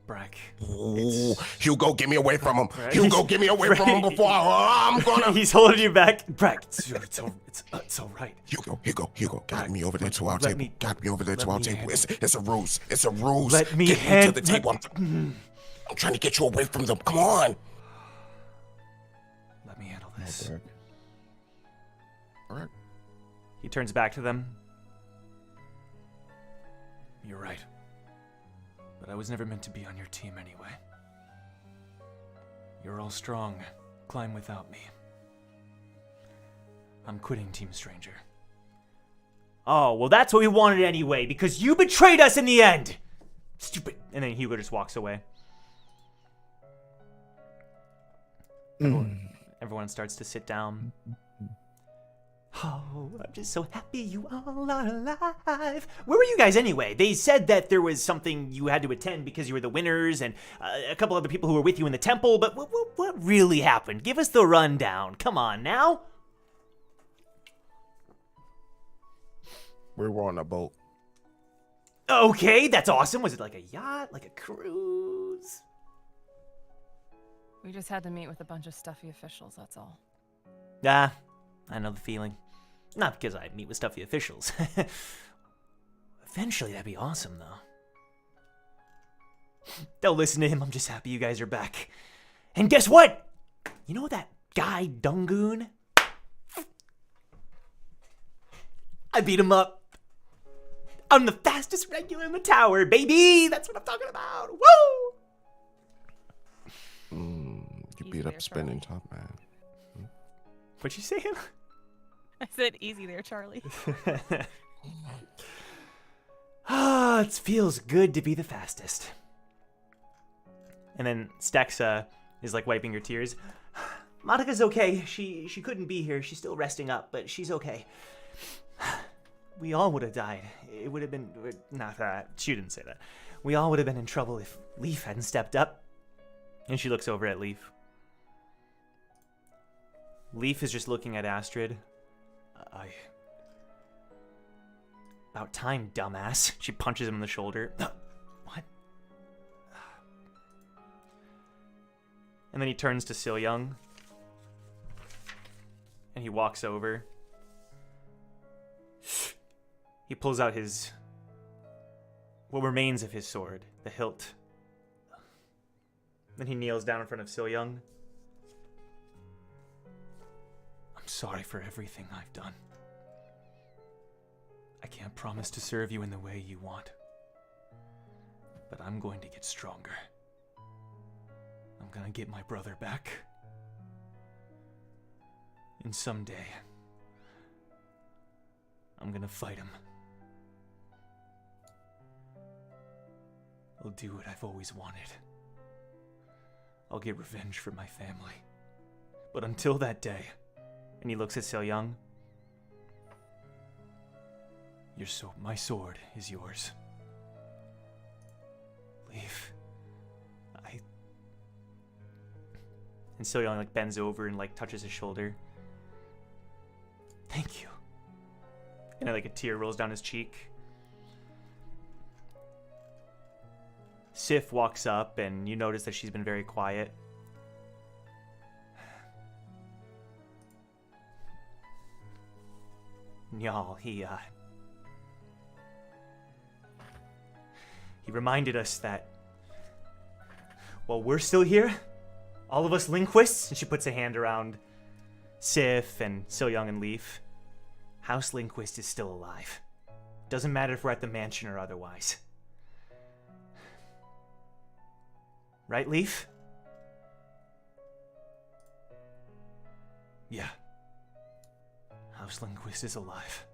Brack. Ooh, Hugo, get me away from him. Brack. Hugo, get me away from him before I'm gonna... He's holding you back. Brack, it's all right. Hugo, guide me over there to our table. Guide me over there to our table. It's a ruse. It's a ruse. Let me get me to the table. I'm trying to get you away from them. Come on. Let me handle this. All right. He turns back to them. You're right. But I was never meant to be on your team anyway. You're all strong. Climb without me. I'm quitting Team Stranger. Oh, well that's what we wanted anyway, because you betrayed us in the end! Stupid. And then Hugo just walks away. Everyone starts to sit down. Oh, I'm just so happy you all are alive. Where were you guys anyway? They said that there was something you had to attend because you were the winners and a couple other people who were with you in the temple, but what really happened? Give us the rundown. Come on now. We were on a boat. Okay, that's awesome. Was it like a yacht, like a cruise? We just had to meet with a bunch of stuffy officials, that's all. Ah, I know the feeling. Not because I meet with stuffy officials. Eventually, that'd be awesome, though. They'll listen to him. I'm just happy you guys are back. And guess what? You know that guy Dungoon? I beat him up. I'm the fastest regular in the tower, baby. That's what I'm talking about. Woo! You beat up Spinning Top Man. What'd you say? I said easy there, Charlie. Ah, it feels good to be the fastest. And then Stexa is like wiping her tears. Monica's okay. She couldn't be here. She's still resting up, but she's okay. We all would have died. It would have been... Not that. She didn't say that. We all would have been in trouble if Leaf hadn't stepped up. And she looks over at Leaf. Leaf is just looking at Astrid. About time, dumbass. She punches him in the shoulder. What? And then he turns to Sil Young. And he walks over. He pulls out what remains of his sword, the hilt. Then he kneels down in front of Sil Young. I'm sorry for everything I've done. I can't promise to serve you in the way you want, but I'm going to get stronger. I'm gonna get my brother back. And someday, I'm gonna fight him. I'll do what I've always wanted. I'll get revenge for my family. But until that day, and he looks at Sil Young, my sword is yours. Leave. And Sil Young like bends over and like touches his shoulder. Thank you. And like a tear rolls down his cheek. Sif walks up and you notice that she's been very quiet. Y'all, he reminded us that while we're still here, all of us linguists, and she puts a hand around Sif and Sil Young and Leaf, House Linquist is still alive. Doesn't matter if we're at the mansion or otherwise. Right, Leaf? Yeah. House Linquist is alive.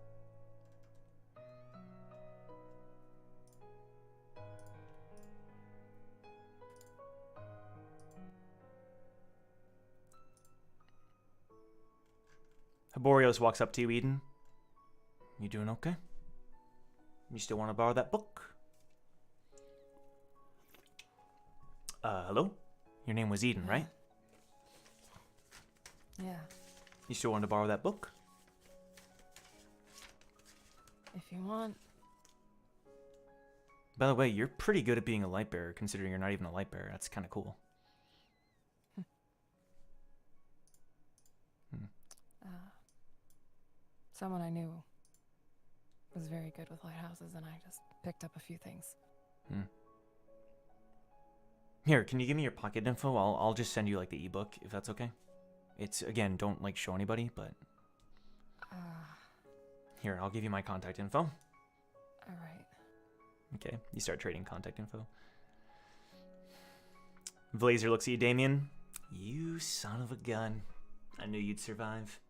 Hiborios walks up to you, Eden. You doing okay? You still want to borrow that book? Hello? Your name was Eden, right? Yeah, You still want to borrow that book? if you want. By the way, you're pretty good at being a light bearer, considering you're not even a light bearer. That's kind of cool. Someone I knew was very good with lighthouses, and I just picked up a few things. Here, can you give me your pocket info? I'll just send you like the ebook, if that's okay. It's, again, don't like show anybody, but... Here, I'll give you my contact info. Alright. Okay, you start trading contact info. Blazer looks at you, Damien. You son of a gun. I knew you'd survive.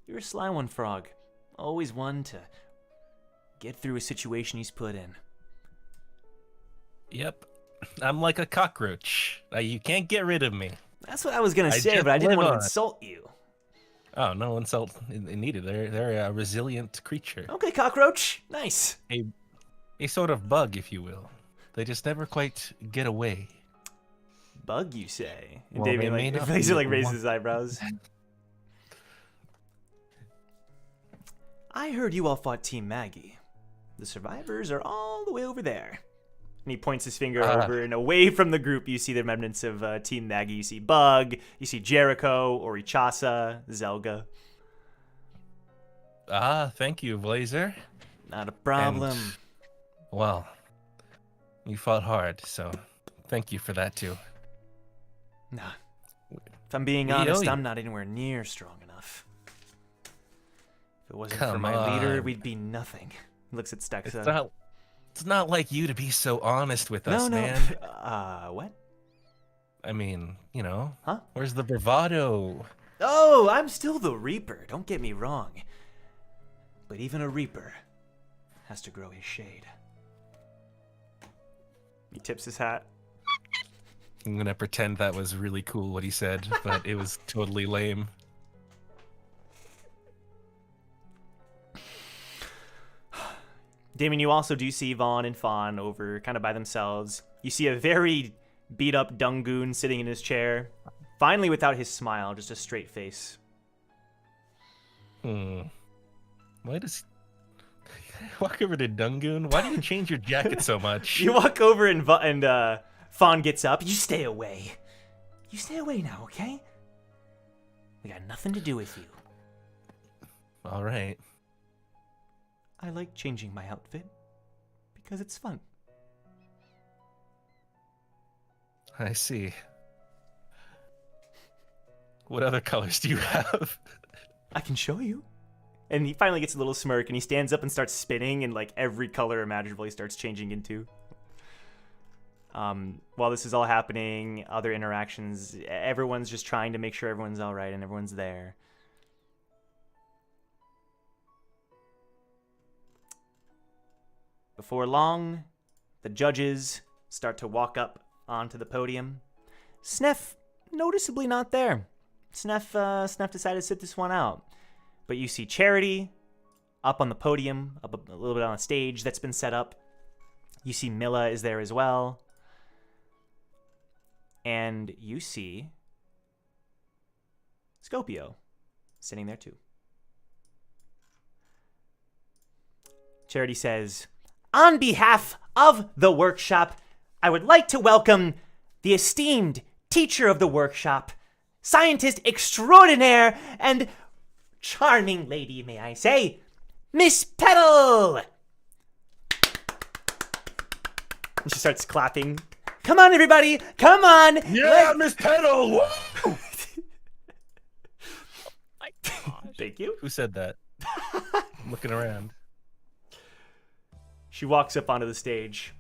You're a sly one, Frog. Always one to get through a situation he's put in. Yep. I'm like a cockroach. You can't get rid of me. That's what I was going to say, but I didn't want to insult you. Oh, no insult needed. They're a resilient creature. Okay, cockroach. Nice. A sort of bug, if you will. They just never quite get away. Bug, you say? And Well, Damien like raises his eyebrows. I heard you all fought Team Maggie. The survivors are all the way over there. And he points his finger over, and away from the group, you see the remnants of Team Maggie. You see Bug, you see Jericho, Orichasa, Zelga. Thank you, Blazer. Not a problem. Well, you fought hard, so thank you for that too. Nah. If I'm being honest, I'm not anywhere near strong enough. If it wasn't for my leader, we'd be nothing. He looks at Stexa. It's not like you to be so honest with us, man. What? I mean, you know. Huh? Where's the bravado? Oh, I'm still the Reaper. Don't get me wrong. But even a Reaper has to grow his shade. He tips his hat. I'm gonna pretend that was really cool what he said, but it was totally lame. Damien, you also do see Vaughn and Fawn over kind of by themselves. You see a very beat up Dungoon sitting in his chair. Finally without his smile, just a straight face. Why does... Walk over to Dungoon? Why do you change your jacket so much? You walk over and Fawn gets up. You stay away. You stay away now, okay? We got nothing to do with you. All right. I like changing my outfit because it's fun. I see. What other colors do you have? I can show you. And he finally gets a little smirk and he stands up and starts spinning, and like every color imaginable he starts changing into. While this is all happening, other interactions, everyone's just trying to make sure everyone's all right and everyone's there. Before long, the judges start to walk up onto the podium. Sneff, noticeably not there. Sneff decided to sit this one out. But you see Charity up on the podium, up a little bit on a stage that's been set up. You see Milla is there as well. And you see Scopio sitting there too. Charity says, "On behalf of the workshop, I would like to welcome the esteemed teacher of the workshop, scientist extraordinaire, and charming lady, may I say, Miss Petal!" And she starts clapping. Come on, everybody! Come on! Yeah, Miss Petal! My gosh. Thank you. Who said that? I'm looking around. She walks up onto the stage.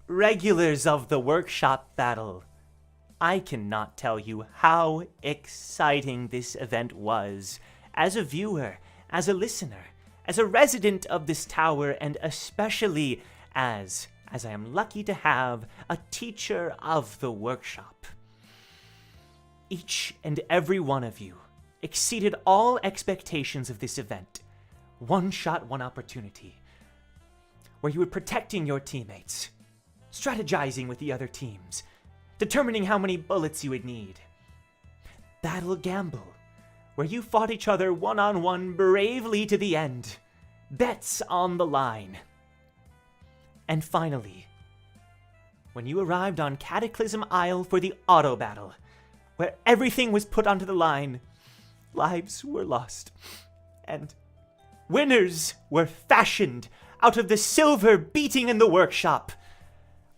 Regulars of the workshop battle, I cannot tell you how exciting this event was. As a viewer, as a listener, as a resident of this tower, and especially as I am lucky to have a teacher of the workshop. Each and every one of you exceeded all expectations of this event. One shot, one opportunity, where you were protecting your teammates, strategizing with the other teams, determining how many bullets you would need. Battle Gamble, where you fought each other one-on-one bravely to the end. Bets on the line. And finally, when you arrived on Cataclysm Isle for the auto battle, where everything was put onto the line, lives were lost, and winners were fashioned out of the silver beating in the workshop.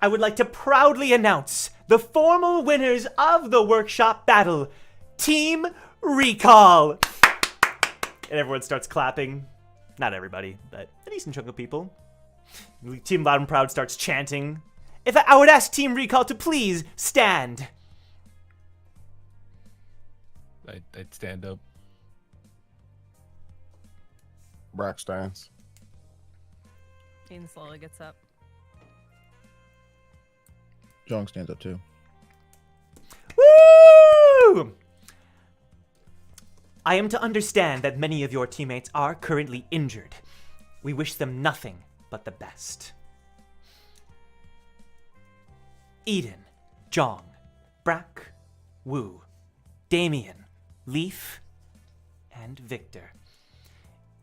I would like to proudly announce the formal winners of the workshop battle, Team Recall. And everyone starts clapping. Not everybody, but a decent chunk of people. Team Loud and Proud starts chanting. If I would ask Team Recall to please stand. I'd stand up. Brack stands. Dean slowly gets up. Jong stands up too. Woo! I am to understand that many of your teammates are currently injured. We wish them nothing but the best. Eden, Jong, Brack, Wu, Damien, Leaf, and Victor.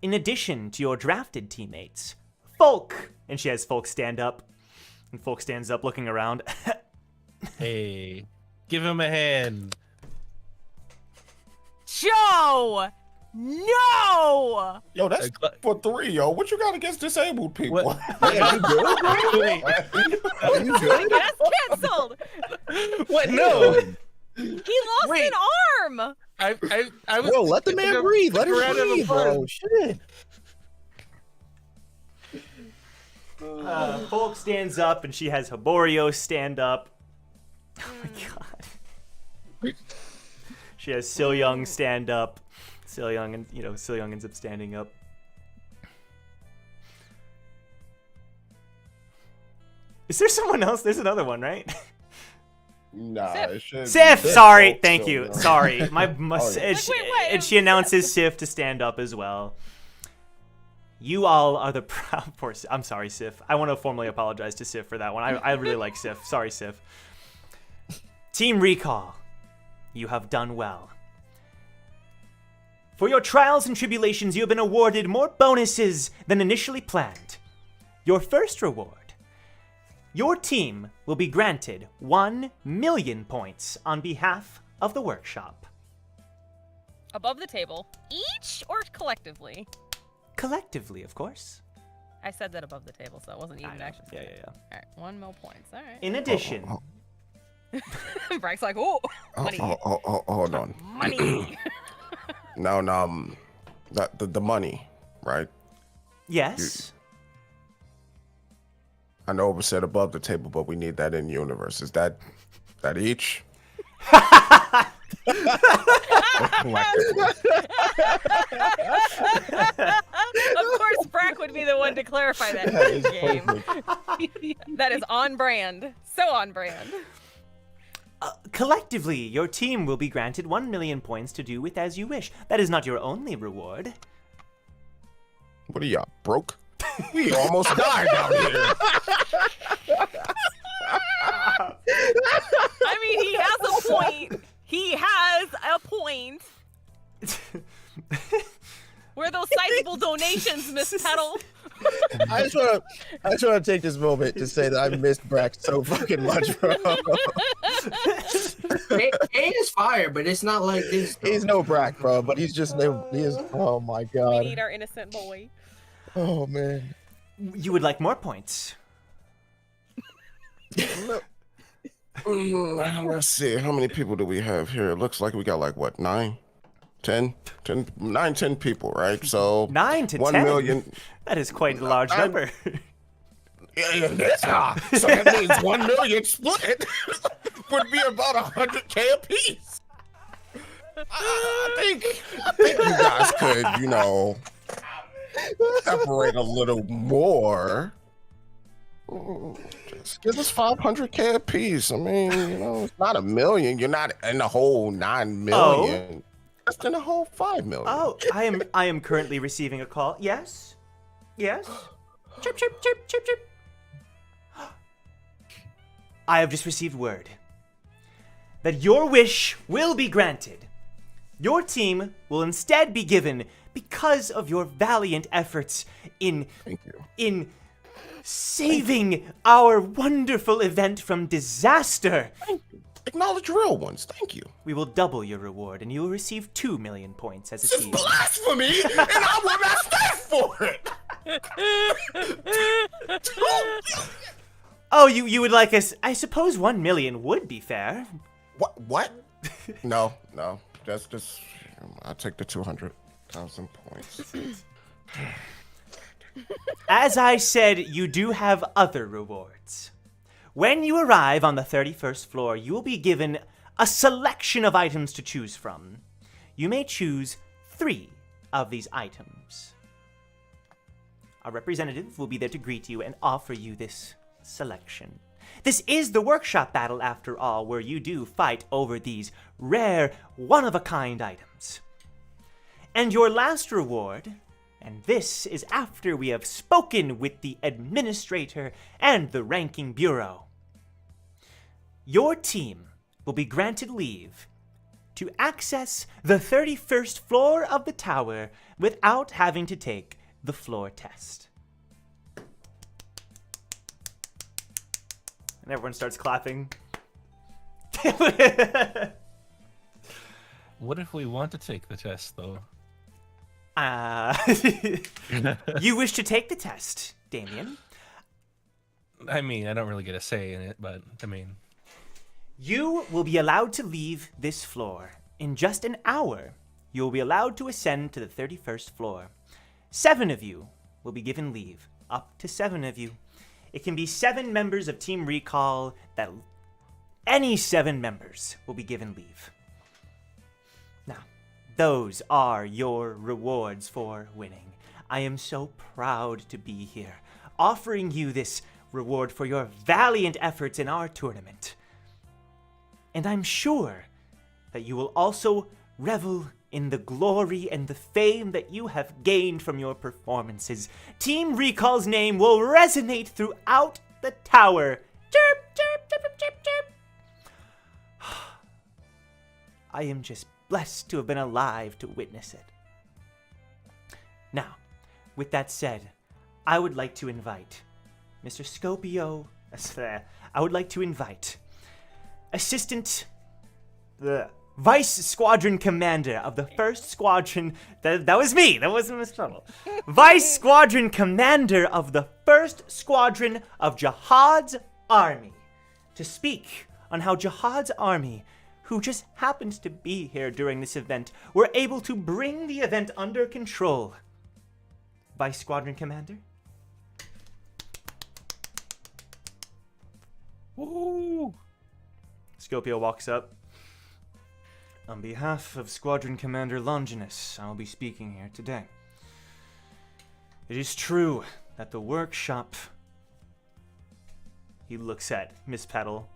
In addition to your drafted teammates, Folk, and she has Folk stand up, and Folk stands up looking around. Hey, give him a hand. Joe! No! Yo, that's for 3, yo. What you got against disabled people? What? Yeah, you good? You good? That's canceled. What? No. He lost Wait. an arm. I was. Bro, let the man breathe. Let him Around in the breathe, fun. bro. Shit. Folk stands up and she has Hiborio stand up. Oh my god. She has Silyoung stand up. Silyoung ends up standing up. Is there someone else? There's another one, right? Nah, Sif. it should. Sif, be sorry, Folk thank still, you. yo. Sorry. My Oh, yeah. and, and she announces Sif to stand up as well. You all are the proud. I'm sorry, Sif. I want to formally apologize to Sif for that one. I really like Sif. Sorry, Sif. Team Recall, you have done well. For your trials and tribulations, you have been awarded more bonuses than initially planned. Your first reward: your team will be granted 1 million points on behalf of the workshop. Above the table. Each or collectively? Collectively, of course. I said that above the table, so it wasn't even actually. Yeah. All right, 1 mil points. All right. In addition, Brack's like, oh, money. Hold on. Money. Now, the money, right? yes. I know it was said above the table, but we need that in universe. Is that each? Of course, Brack would be the one to clarify that in the game. That is on brand. So on brand. Collectively, your team will be granted 1 million points to do with as you wish. That is not your only reward. What are y'all, broke? We almost died out here. I mean, he has a point. He has a point. Where are those sizable donations, Miss Petal? I just want to take this moment to say that I missed Brack so fucking much, bro. It is fire, but it's not like this. Though. He's no Brack, bro, but he is. Oh my We god. need our innocent boy. Oh man. You would like more points. Let's see. How many people do we have here? It looks like we got like what, 9, 10, 10 people, right? So 9 to 1 10? million. That is quite a large number. Yeah. So that means 1 million split would be about 100K a piece. I think you guys could, separate a little more. Just give us 500K a piece. I mean, it's not 1 million. You're not in the whole 9 million. Just in the whole 5 million. Oh, I am currently receiving a call. Yes? Yes? Chirp, chirp, chirp, chirp, chirp. I have just received word that your wish will be granted. Your team will instead be given, because of your valiant efforts in saving our wonderful event from disaster. Acknowledge real ones. Thank you. We will double your reward, and you will receive 2 million points as a This is team. blasphemy, and I will not stand for it. Oh, you would like us? I suppose 1 million would be fair. What? No. Just I'll take the 200,000 points. As I said, you do have other rewards. When you arrive on the 31st floor, you will be given a selection of items to choose from. You may choose 3 of these items. A representative will be there to greet you and offer you this selection. This is the workshop battle, after all, where you do fight over these rare, one-of-a-kind items. And your last reward, and this is after we have spoken with the administrator and the ranking bureau, your team will be granted leave to access the 31st floor of the tower without having to take the floor test. And everyone starts clapping. What if we want to take the test, though? You wish to take the test, Damien? I mean, I don't really get a say in it, but I mean... You will be allowed to leave this floor. In just an hour, you will be allowed to ascend to the 31st floor. 7 of you will be given leave. Up to 7 of you. It can be 7 members of Team Recall that... Any 7 members will be given leave. Now, those are your rewards for winning. I am so proud to be here, offering you this reward for your valiant efforts in our tournament. And I'm sure that you will also revel in the glory and the fame that you have gained from your performances. Team Recall's name will resonate throughout the tower. Chirp, chirp, chirp, chirp, chirp. I am just blessed to have been alive to witness it. Now, with that said, I would like to invite Mr. Scopio. I would like to invite Vice Squadron Commander of the 1st Squadron. That was me. That wasn't Miss Trouble. Vice Squadron Commander of the 1st Squadron of Jahad's army to speak on how Jahad's army, who just happens to be here during this event, were able to bring the event under control. Vice Squadron Commander? Woo! Scopio walks up. On behalf of Squadron Commander Longinus, I will be speaking here today. It is true that the workshop... He looks at Miss Petal.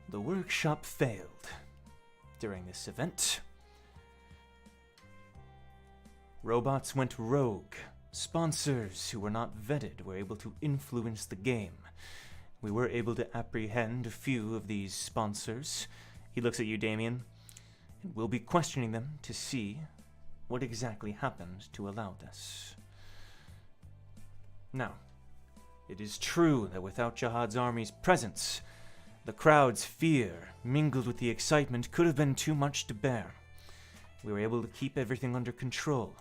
The workshop failed during this event. Robots went rogue. Sponsors who were not vetted were able to influence the game. We were able to apprehend a few of these sponsors. He looks at you, Damien, and we'll be questioning them to see what exactly happened to allow this. Now, it is true that without Jahad's army's presence, the crowd's fear, mingled with the excitement, could have been too much to bear. We were able to keep everything under control.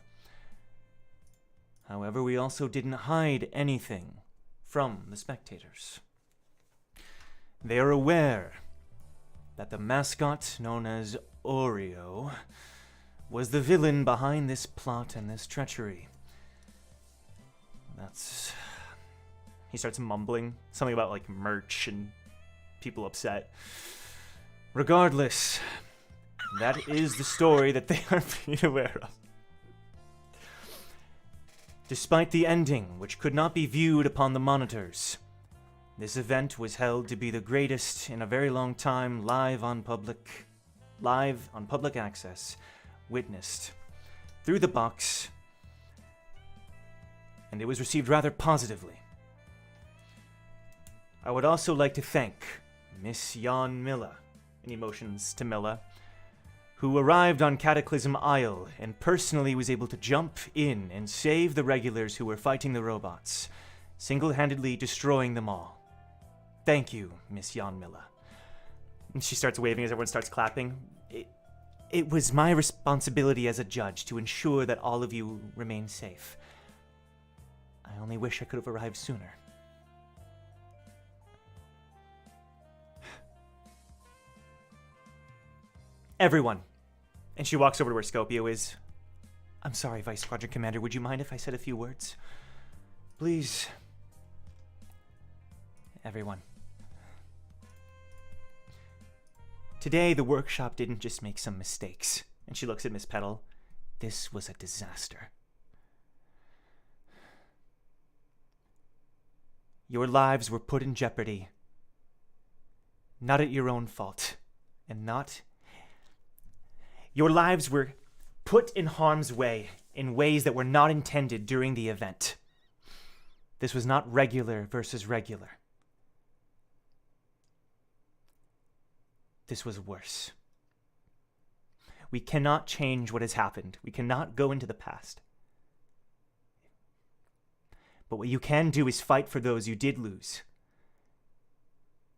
However, we also didn't hide anything from the spectators. They are aware that the mascot, known as Oreo, was the villain behind this plot and this treachery. That's... He starts mumbling something about, like, merch and people upset. Regardless, that is the story that they are being aware of. Despite the ending, which could not be viewed upon the monitors, this event was held to be the greatest in a very long time, live on public access, witnessed through the box, and it was received rather positively. I would also like to thank Miss Jan Milla, and he motions to Milla, who arrived on Cataclysm Isle and personally was able to jump in and save the regulars who were fighting the robots, single-handedly destroying them all. Thank you, Miss Jan Milla. And she starts waving as everyone starts clapping. It was my responsibility as a judge to ensure that all of you remain safe. I only wish I could have arrived sooner. Everyone. And she walks over to where Scopio is. I'm sorry, Vice Squadron Commander. Would you mind if I said a few words? Please. Everyone. Today, the workshop didn't just make some mistakes. And she looks at Miss Petal. This was a disaster. Your lives were put in jeopardy. Not at your own fault. And not... Your lives were put in harm's way in ways that were not intended during the event. This was not regular versus regular. This was worse. We cannot change what has happened. We cannot go into the past. But what you can do is fight for those you did lose.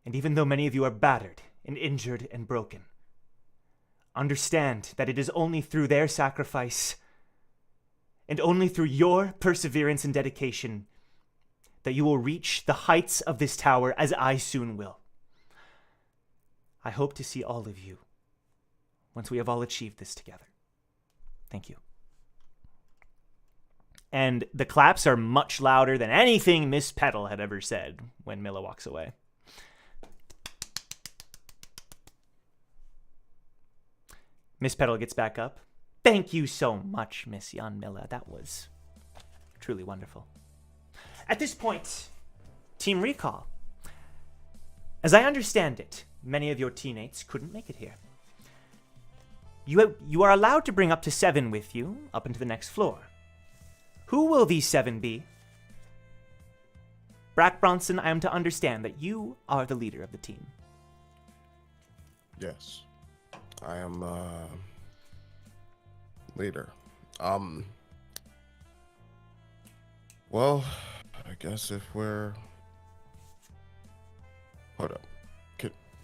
And even though many of you are battered and injured and broken, understand that it is only through their sacrifice and only through your perseverance and dedication that you will reach the heights of this tower as I soon will. I hope to see all of you once we have all achieved this together. Thank you. And the claps are much louder than anything Miss Petal had ever said when Milla walks away. Miss Petal gets back up. Thank you so much, Miss Jan Milla. That was truly wonderful. At this point, Team Recall. As I understand it, many of your teammates couldn't make it here. You are allowed to bring up to 7 with you, up into the next floor. Who will these 7 be? Brack Bronson, I am to understand that you are the leader of the team. Yes. I am leader. Well, I guess if we're hold up.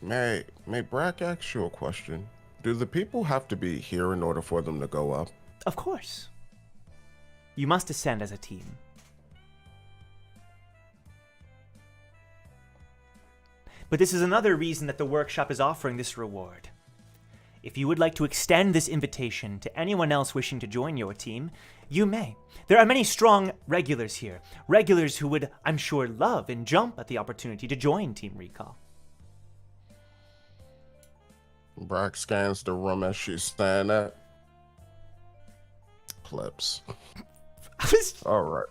May Brack ask you a question? Do the people have to be here in order for them to go up? Of course. You must ascend as a team. But this is another reason that the workshop is offering this reward. If you would like to extend this invitation to anyone else wishing to join your team, you may. There are many strong regulars here. Regulars who would, I'm sure, love and jump at the opportunity to join Team Recall. Brack scans the room as she's standing at. Plebs. All right.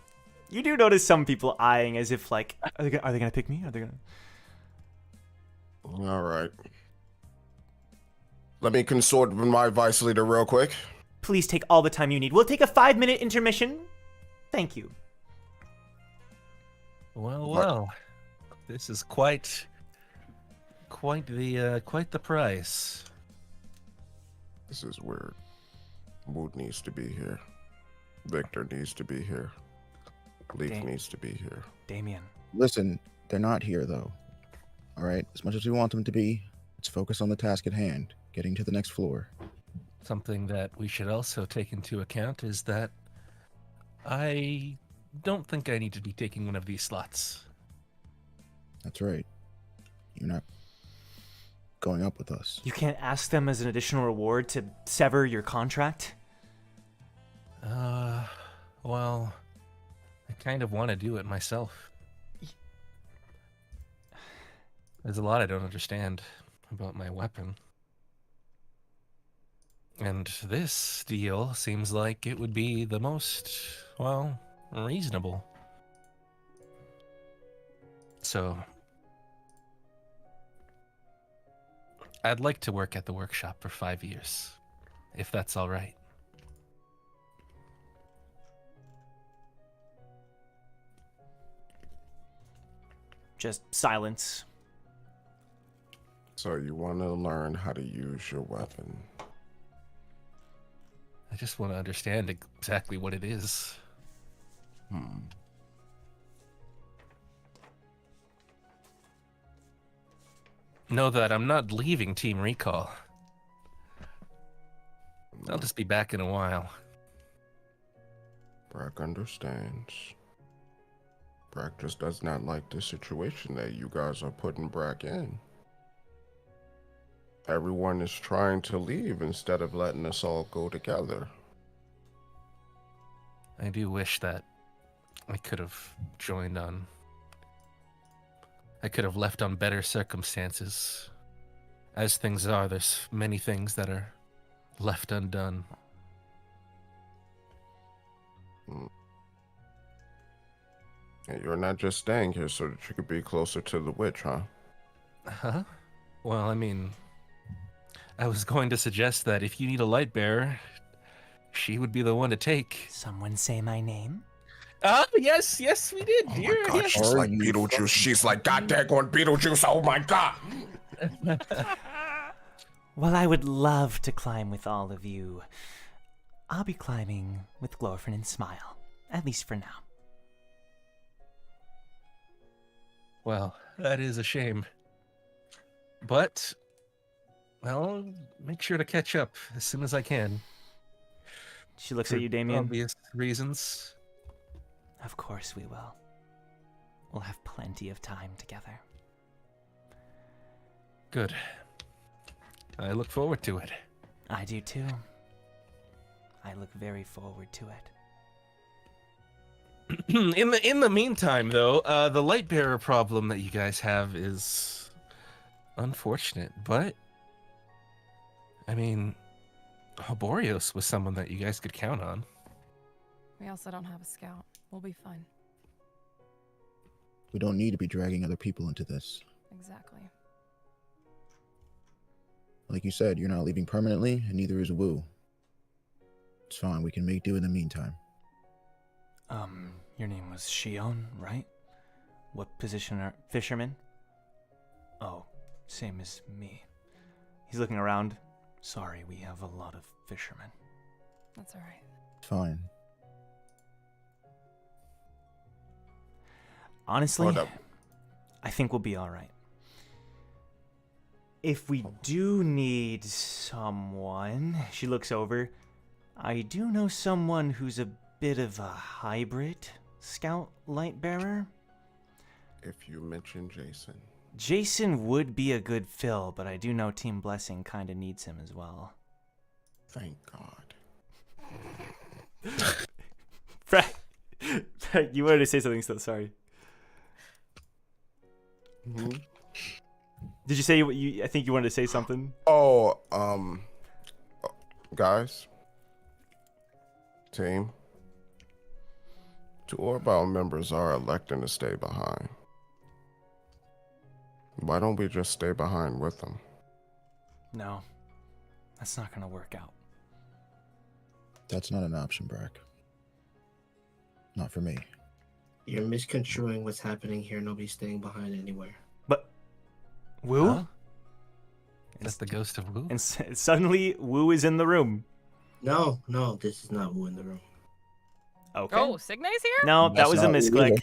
You do notice some people eyeing as if like, are they gonna pick me? Are they gonna? All right. Let me consort with my vice leader real quick. Please take all the time you need. We'll take a 5-minute intermission. Thank you. Well. This is quite the price. This is weird. Mood needs to be here. Victor needs to be here. Leaf needs to be here. Damien. Listen, they're not here though. All right, as much as we want them to be, let's focus on the task at hand, getting to the next floor. Something that we should also take into account is that I don't think I need to be taking one of these slots. That's right. You're not going up with us. You can't ask them as an additional reward to sever your contract? Well, I kind of want to do it myself. There's a lot I don't understand about my weapon. And this deal seems like it would be the most, well, reasonable. So, I'd like to work at the workshop for 5 years, if that's all right. Just silence. So you want to learn how to use your weapon? I just want to understand exactly what it is. Know that I'm not leaving Team Recall. I'll just be back in a while. Brack understands. Brack just does not like the situation that you guys are putting Brack in. Everyone is trying to leave instead of letting us all go together. I do wish that I could have joined on. I could have left on better circumstances. As things are, there's many things that are left undone. And you're not just staying here so that you could be closer to the witch, huh? Huh? Well, I mean, I was going to suggest that if you need a light bearer, she would be the one to take. Someone say my name? Yes, we did, Oh dear. my god, Yes. she's like Beetlejuice. She's like goddamn Beetlejuice. Oh my god. Well, I would love to climb with all of you. I'll be climbing with Glorfin and Smile, at least for now. Well, that is a shame. But, well, make sure to catch up as soon as I can. She looks at you, Damien. Obvious reasons. Of course we will. We'll have plenty of time together. Good. I look forward to it. I do too. I look very forward to it. In the meantime, though, the light bearer problem that you guys have is unfortunate, but I mean, Hoborios was someone that you guys could count on. We also don't have a scout. We'll be fine. We don't need to be dragging other people into this. Exactly. Like you said, you're not leaving permanently, and neither is Wu. It's fine. We can make do in the meantime. Your name was Shion, right? What position are fisherman? Oh, same as me. He's looking around. Sorry, we have a lot of fishermen. That's all right. Fine. Honestly, I think we'll be all right. If we do need someone, she looks over. I do know someone who's a bit of a hybrid scout light bearer. If you mention Jason. Jason would be a good fill, but I do know Team Blessing kind of needs him as well. Thank God. Frank, you wanted to say something still, sorry. Mm-hmm. Did you say you? I think you wanted to say something. Oh, guys, team. 2 of our members are electing to stay behind. Why don't we just stay behind with them? No, that's not gonna work out. That's not an option, Brack. Not for me. You're misconstruing what's happening here. Nobody's staying behind anywhere. But Wu? Huh? That's the ghost of Wu? And suddenly, Wu is in the room. No, this is not Wu in the room. Okay. Oh, Signe's here? No, that was a misclick.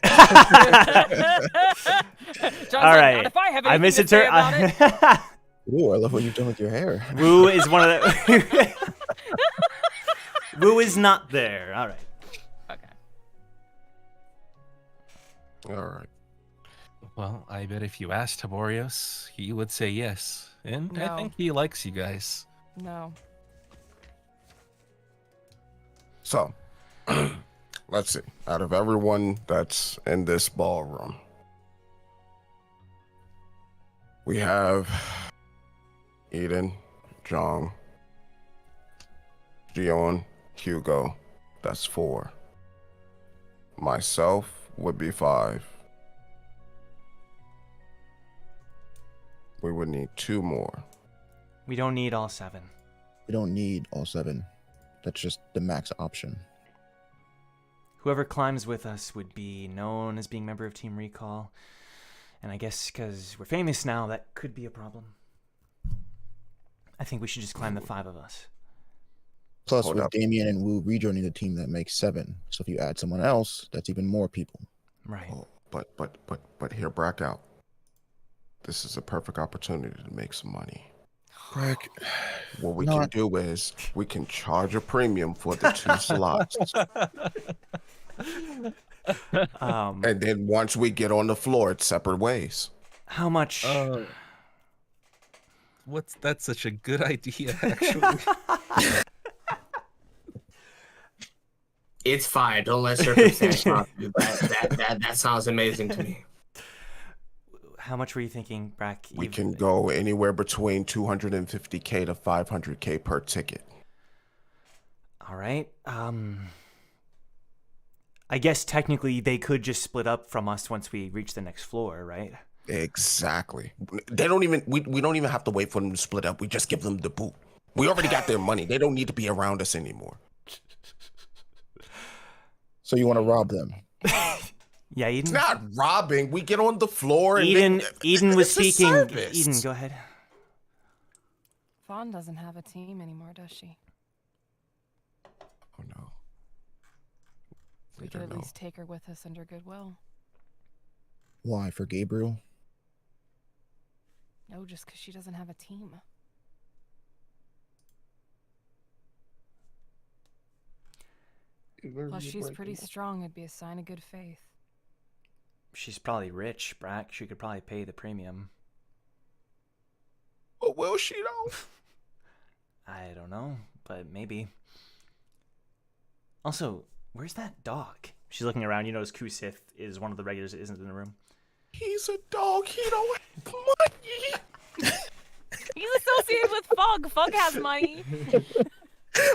John's All like, right. "Not if I have I anything to say about it." Ooh, I love what you've done with your hair. Wu is one of the... Wu is not there. All right. All right. Well, I bet if you asked Hoborios, he would say yes. And No. I think he likes you guys. No. So, let's see. Out of everyone that's in this ballroom, we have Eden, Jong, Gion, Hugo. That's 4. Myself would be 5. We would need 2 more. We don't need all 7. We don't need all 7. That's just the max option. Whoever climbs with us would be known as being a member of Team Recall. And I guess because we're famous now, that could be a problem. I think we should just climb the 5 of us. Plus, Hold with up. Damien and Wu rejoining the team, that makes 7. So if you add someone else, that's even more people. Right. Oh, but hear Brack out. This is a perfect opportunity to make some money. Brack, what we can do is we can charge a premium for the 2 slots. And then once we get on the floor, it's separate ways. How much? That's such a good idea, actually. It's fine. Don't let circumstance stop you. That sounds amazing to me. How much were you thinking, Brack? We can go anywhere between 250K to 500K per ticket. All right. I guess technically they could just split up from us once we reach the next floor, right? Exactly. They don't even. We don't even have to wait for them to split up. We just give them the boot. We already got their money. They don't need to be around us anymore. So you want to rob them? Yeah, Eden. It's not robbing. We get on the floor. And Eden was it's a speaking. service. Eden, go ahead. Fawn doesn't have a team anymore, does she? Oh no. We could at least take her with us under goodwill. Why, for Gabriel? No, just because she doesn't have a team. Plus, she's pretty strong. It'd be a sign of good faith. She's probably rich, Brack. She could probably pay the premium. But will she though? I don't know, but maybe. Also, where's that dog? She's looking around. You notice Kusith is one of the regulars that isn't in the room. He's a dog. He don't have money. He's associated with Fog. Fog has money.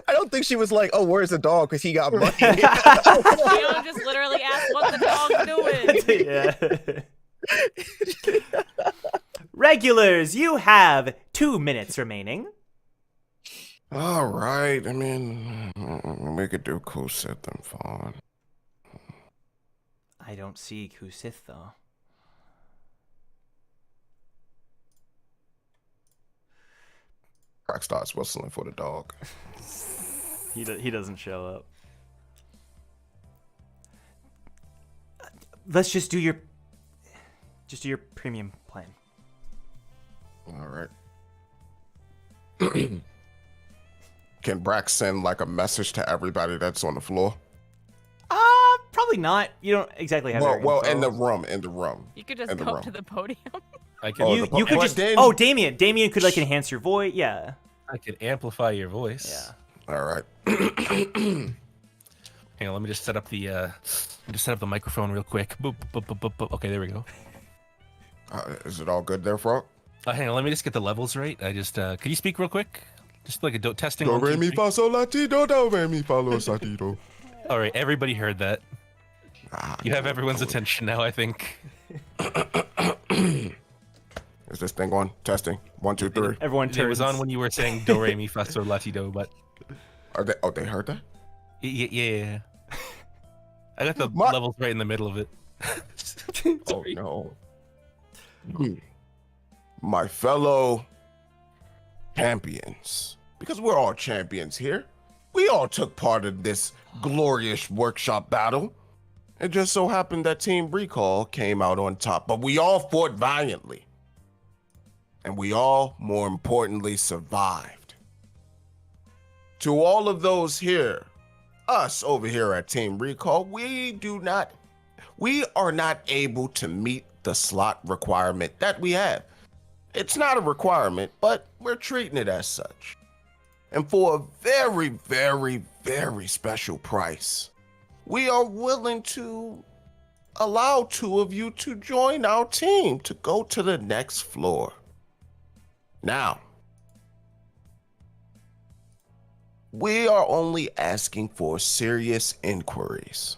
I don't think she was like, "Oh, where's the dog?" Because he got money. Leon just literally asked what the dog's doing. Yeah. Regulars, you have 2 minutes remaining. All right. I mean, we could do Kusith and Fawn. I don't see Kusith though. Crack starts whistling for the dog. He doesn't show up. Let's just do your premium plan. All right. Can Brack send like a message to everybody that's on the floor? Probably not. You don't exactly have. Well, in the room. You could just go up to the podium. I could. You could just. Oh, Damien could like enhance your voice. Yeah. I could amplify your voice. Yeah. All right. Hang on, let me just set up the microphone real quick. Boop, boop, boop, boop, boop. Okay, there we go. Is it all good there, Frog? Hang on, let me just get the levels right. I just could you speak real quick? Just like a testing. Do re mi fa sol la ti do do re mi fa lo sa ti do. All right, everybody heard that. You have everyone's attention now, I think. Is this thing on? Testing. 1, 2, 3. Everyone turns. It was on when you were saying do re mi fa sol la ti do, but. They heard that? Yeah. I got the levels right in the middle of it. Oh no. My fellow champions, because we're all champions here. We all took part in this glorious workshop battle. It just so happened that Team Recall came out on top, but we all fought valiantly. And we all, more importantly, survived. To all of those here, us over here at Team Recall, we are not able to meet the slot requirement that we have. It's not a requirement, but we're treating it as such. And for a very, very, very special price, we are willing to allow 2 of you to join our team to go to the next floor. Now, we are only asking for serious inquiries.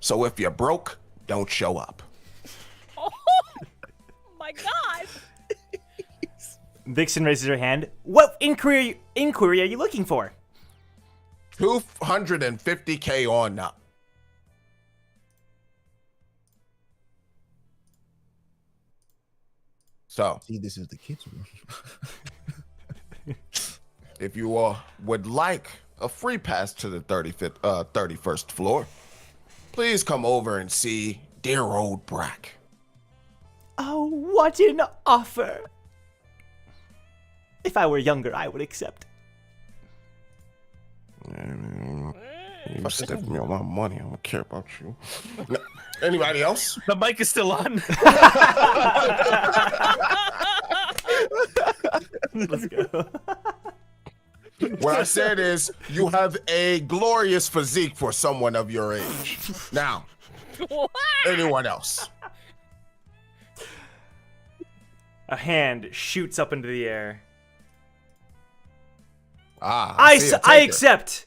So if you're broke, don't show up. Oh my God. Vixen raises her hand. What inquiry are you looking for? 250K on up. So, see, this is the kids' room. if you would like a free pass to the 31st floor, please come over and see dear old Brack. Oh, what an offer! If I were younger, I would accept. You stiff me on my money. I don't care about you. Anybody else? The mic is still on. Let's go. What I said is, you have a glorious physique for someone of your age. Now, anyone else? A hand shoots up into the air. I accept.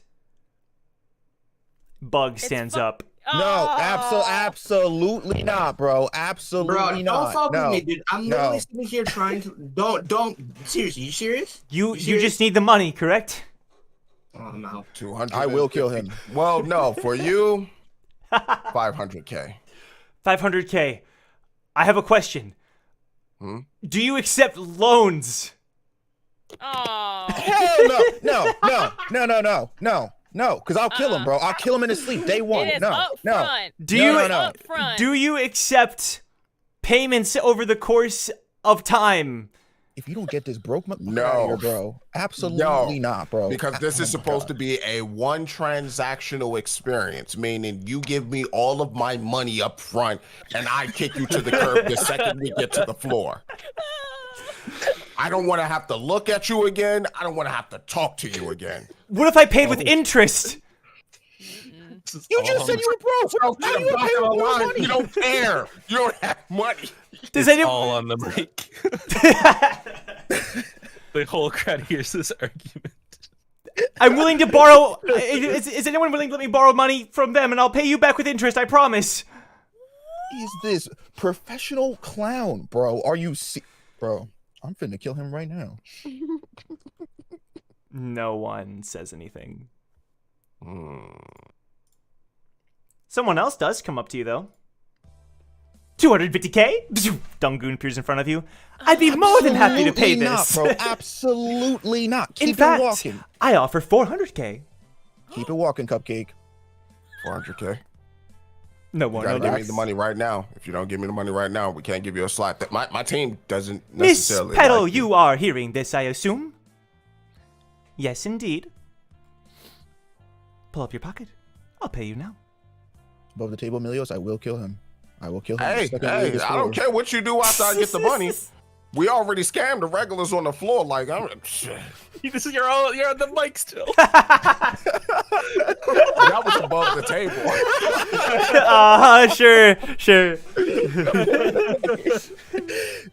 Bug stands up. No, absolutely not, bro. Absolutely not. Don't fuck no, with me, dude. I'm literally sitting here trying to. Don't. Seriously, you serious? You just need the money, correct? Oh no. 200. I will kill him. Well, no, for you, 500K. 500K. I have a question. Do you accept loans? Oh. Hell no, because I'll kill him, bro. I'll kill him in his sleep day one. It is No. Do you accept payments over the course of time? if you don't get this broke motherfucker No. out of here, bro. Absolutely not, bro. Because this is supposed to be a one transactional experience, meaning you give me all of my money up front and I kick you to the curb the second we get to the floor. I don't want to have to look at you again. I don't want to have to talk to you again. What if I paid with interest? You just said you were broke. How do you pay with more money? You don't care. You don't have money. Does It's anyone all on the mic. The whole crowd hears this argument. I'm willing to borrow. Is anyone willing to let me borrow money from them, and I'll pay you back with interest? I promise. Is this professional clown, bro? Are you bro? I'm finna kill him right now. No one says anything. Someone else does come up to you though. 250k? Dungoon appears in front of you. I'd be more than happy to pay this. Not, bro. Absolutely not. Keep In fact, it walking. I offer 400k. Keep it walking, Cupcake. 400k. No You more. gotta No give me deals. the money right now. If you don't give me the money right now, we can't give you a slot. My team doesn't Miss necessarily. Petal, like you are hearing this, I assume? Yes, indeed. Pull up your pocket. I'll pay you now. Above the table, Milios, I will kill him. I will kill him. Hey, the second we leave hey, this I floor. don't care what you do after I get the money. We already scammed the regulars on the floor. Like, This is you're on the mic still. that was above the table. Sure.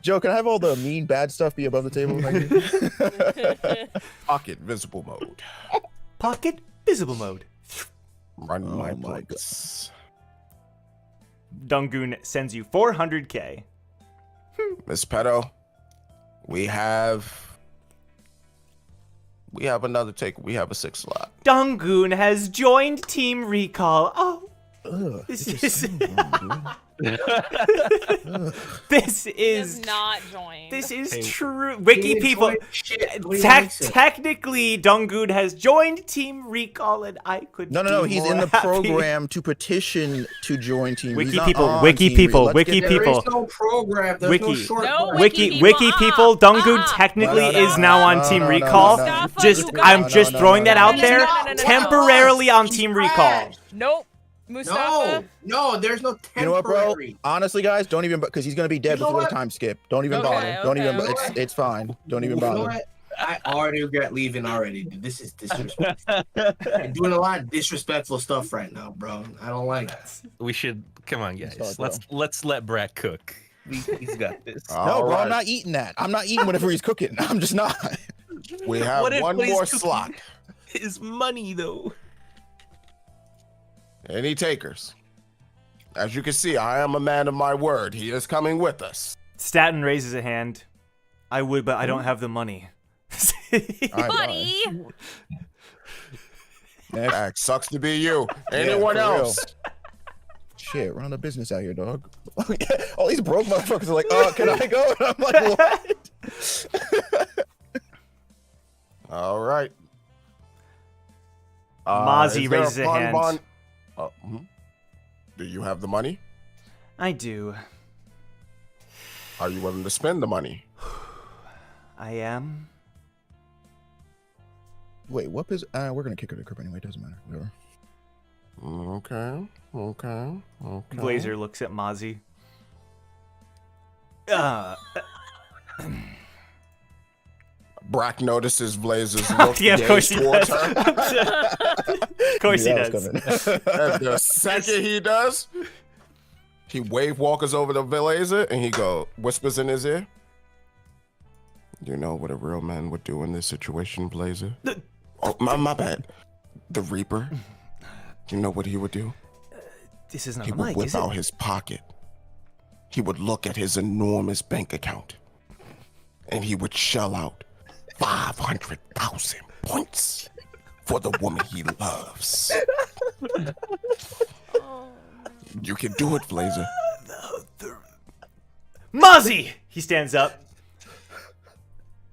Joe, can I have all the mean, bad stuff be above the table? Pocket visible mode. Pocket visible mode. Run my my points. Dungoon sends you 400k. Miss Petal, we have another take. We have a 6 slot. Dungoon has joined Team Recall. Oh, Ugh, this it is just sounds wrong, dude. this Does is not join. this is true. Wiki He people. enjoyed shit. Nobody likes it. Technically, Dungoon has joined Team Recall, and I could. No. be He's more in the happy. program to petition to join Team. Wiki He's not people, on wiki Team people, Let's wiki get There people. is no program. There's no Wiki. short No, plan. Wiki people. Dungoon technically No, is now on no, Team no, Recall. no. Just, No, I'm no, just no, throwing no, that no, out no, there. no, no, no, no. Temporarily on Team He's Recall. trash. Nope. Mustafa. No, there's no temporary. You know what, bro? Honestly, guys, don't even because he's gonna be dead You know before the what? time skip. Don't even Okay, bother. Don't okay, even. okay. It's fine. Don't even You know bother. what? I already regret leaving already. Dude. This is disrespectful. I'm doing a lot of disrespectful stuff right now, bro. I don't like it. We should come on, guys. Sorry, bro. Let's let Brett cook. He's got this. No, All bro, right. I'm not eating that. I'm not eating whatever he's cooking. I'm just not. We have What if one he's more cooking slot. His money though. Any takers? As you can see, I am a man of my word. He is coming with us. Staten raises a hand. I would, but I don't have the money. All right, Buddy. Next. That sucks to be you. Yeah, Anyone for real. else? Shit, run the business out here, dog. All these broke motherfuckers are like, can I go? And I'm like, what? All right. Mozzie is there raises a fun hand. bond- Do you have the money? I do. Are you willing to spend the money? I am. Wait, what is? We're gonna kick her to curb anyway. It doesn't matter. Whatever. Okay. Blazer looks at Mozzie. Brack notices Blazer's look Yeah, of course he towards does. her. Of course he That does. was coming. And the second he does, he wave walkers over to Blazer and he whispers in his ear. You know what a real man would do in this situation, Blazer? Oh, my bad. The Reaper. You know what he would do? This is not He a would mic, whip is it? out his pocket. He would look at his enormous bank account. And he would shell out 500,000 points for the woman he loves. You can do it, Blazer. Mozzie! He stands up.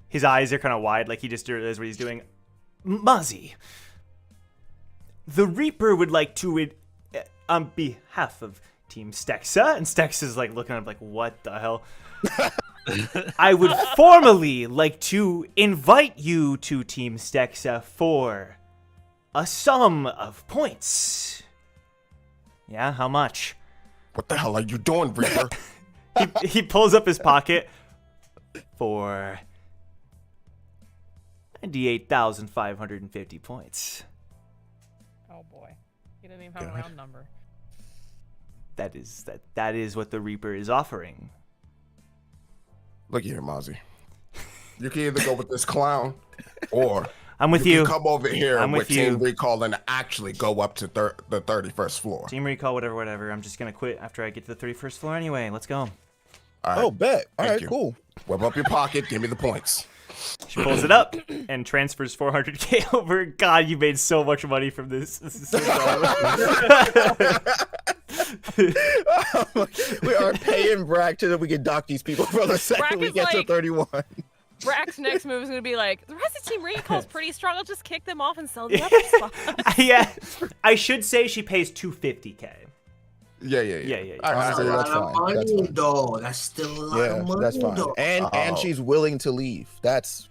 His eyes are kind of wide, like he just realized what he's doing. Mozzie, the Reaper would like to, on behalf of Team Stexa, and Stexa's like looking at him like, what the hell? I would formally like to invite you to Team Stexa for a sum of points. Yeah, how much? What the hell are you doing, Reaper? He pulls up his pocket for 98,550 points. Oh boy, he didn't even have a round number. That is what the Reaper is offering. Look here, Mozzie. You can either go with this clown, or I'm with you. Can come over here I'm with you. Team Recall and actually go up to the 31st floor. Team Recall, whatever. I'm just gonna quit after I get to the 31st floor anyway. Let's go. All right. Oh, bet. All right, you. cool. Whip up your pocket. Give me the points. She pulls it up and transfers 400k over. God, you made so much money from this. This is so dumb. We are paying Brack so that we can dock these people for the second Brack we is get to like- 31. Brack's next move is gonna be like, the rest of Team Recall's pretty strong. I'll just kick them off and sell the other spot. Yeah, I should say she pays 250k. Yeah. All right, Honestly, that's fine. That's fine. Though. That's still a lot Yeah, of money, that's fine. though. And she's willing to leave. That's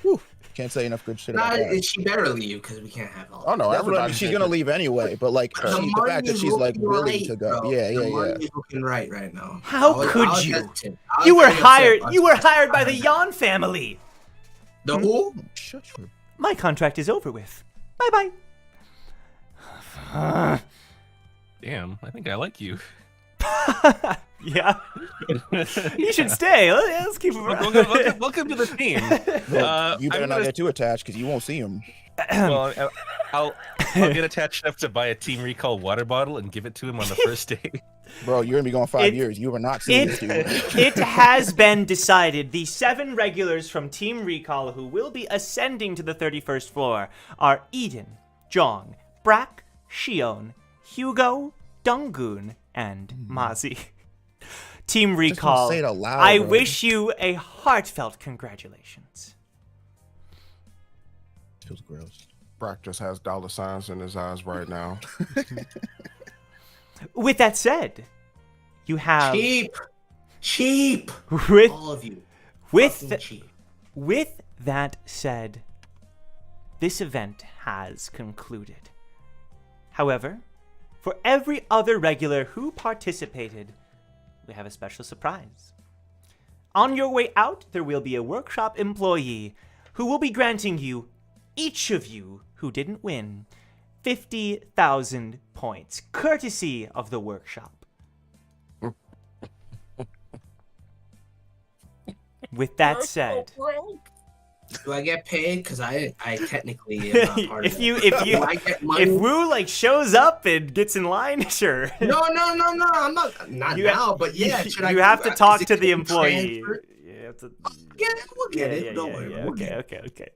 whew, can't say enough good shit about that. She better leave because we can't have all. Oh no, That's what I mean. She's gonna leave anyway, but like the fact that she's like willing to go. Yeah. Money's looking right now. How could you? You were hired. You were hired by the Yan family. The who? Shut your. My contract is over with. Bye bye. Damn, I think I like you. Yeah. You should stay. Let's keep him around. Welcome to the team. You better not get too attached because you won't see him. Well, I'll get attached enough to buy a Team Recall water bottle and give it to him on the first day. Bro, you're gonna be gone 5 years. You are not seeing this dude. It has been decided the 7 regulars from Team Recall who will be ascending to the 31st floor are Eden, Jong, Brack, Shion, Hugo, Dungoon, and Mozzie. Team Recall, say it out loud, I bro. wish you a heartfelt congratulations. Feels gross. Brack just has dollar signs in his eyes right now. With that said, you have cheap. With all of you. With that said, this event has concluded. However, for every other regular who participated, we have a special surprise. On your way out, there will be a workshop employee who will be granting you, each of you who didn't win, 50,000 points, courtesy of the workshop. With that said, do I get paid? Because I technically am not part of if Wu like shows up and gets in line, sure. No, I'm not now, but yeah. You have to talk to the employee. You have to. We'll get it. Don't worry. Okay.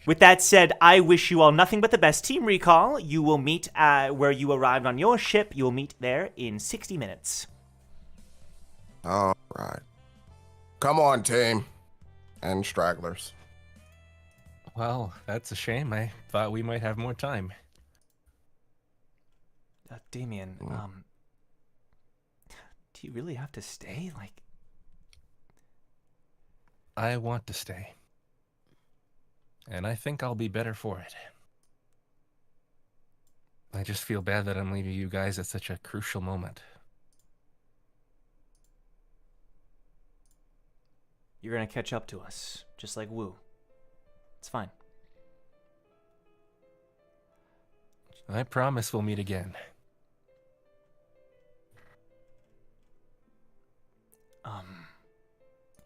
With that said, I wish you all nothing but the best. Team Recall, you will meet where you arrived on your ship. You will meet there in 60 minutes. All right. Come on, team. And stragglers. Well, that's a shame. I thought we might have more time. Damien, do you really have to stay? Like, I want to stay. And I think I'll be better for it. I just feel bad that I'm leaving you guys at such a crucial moment. You're gonna catch up to us, just like Wu. It's fine. I promise we'll meet again.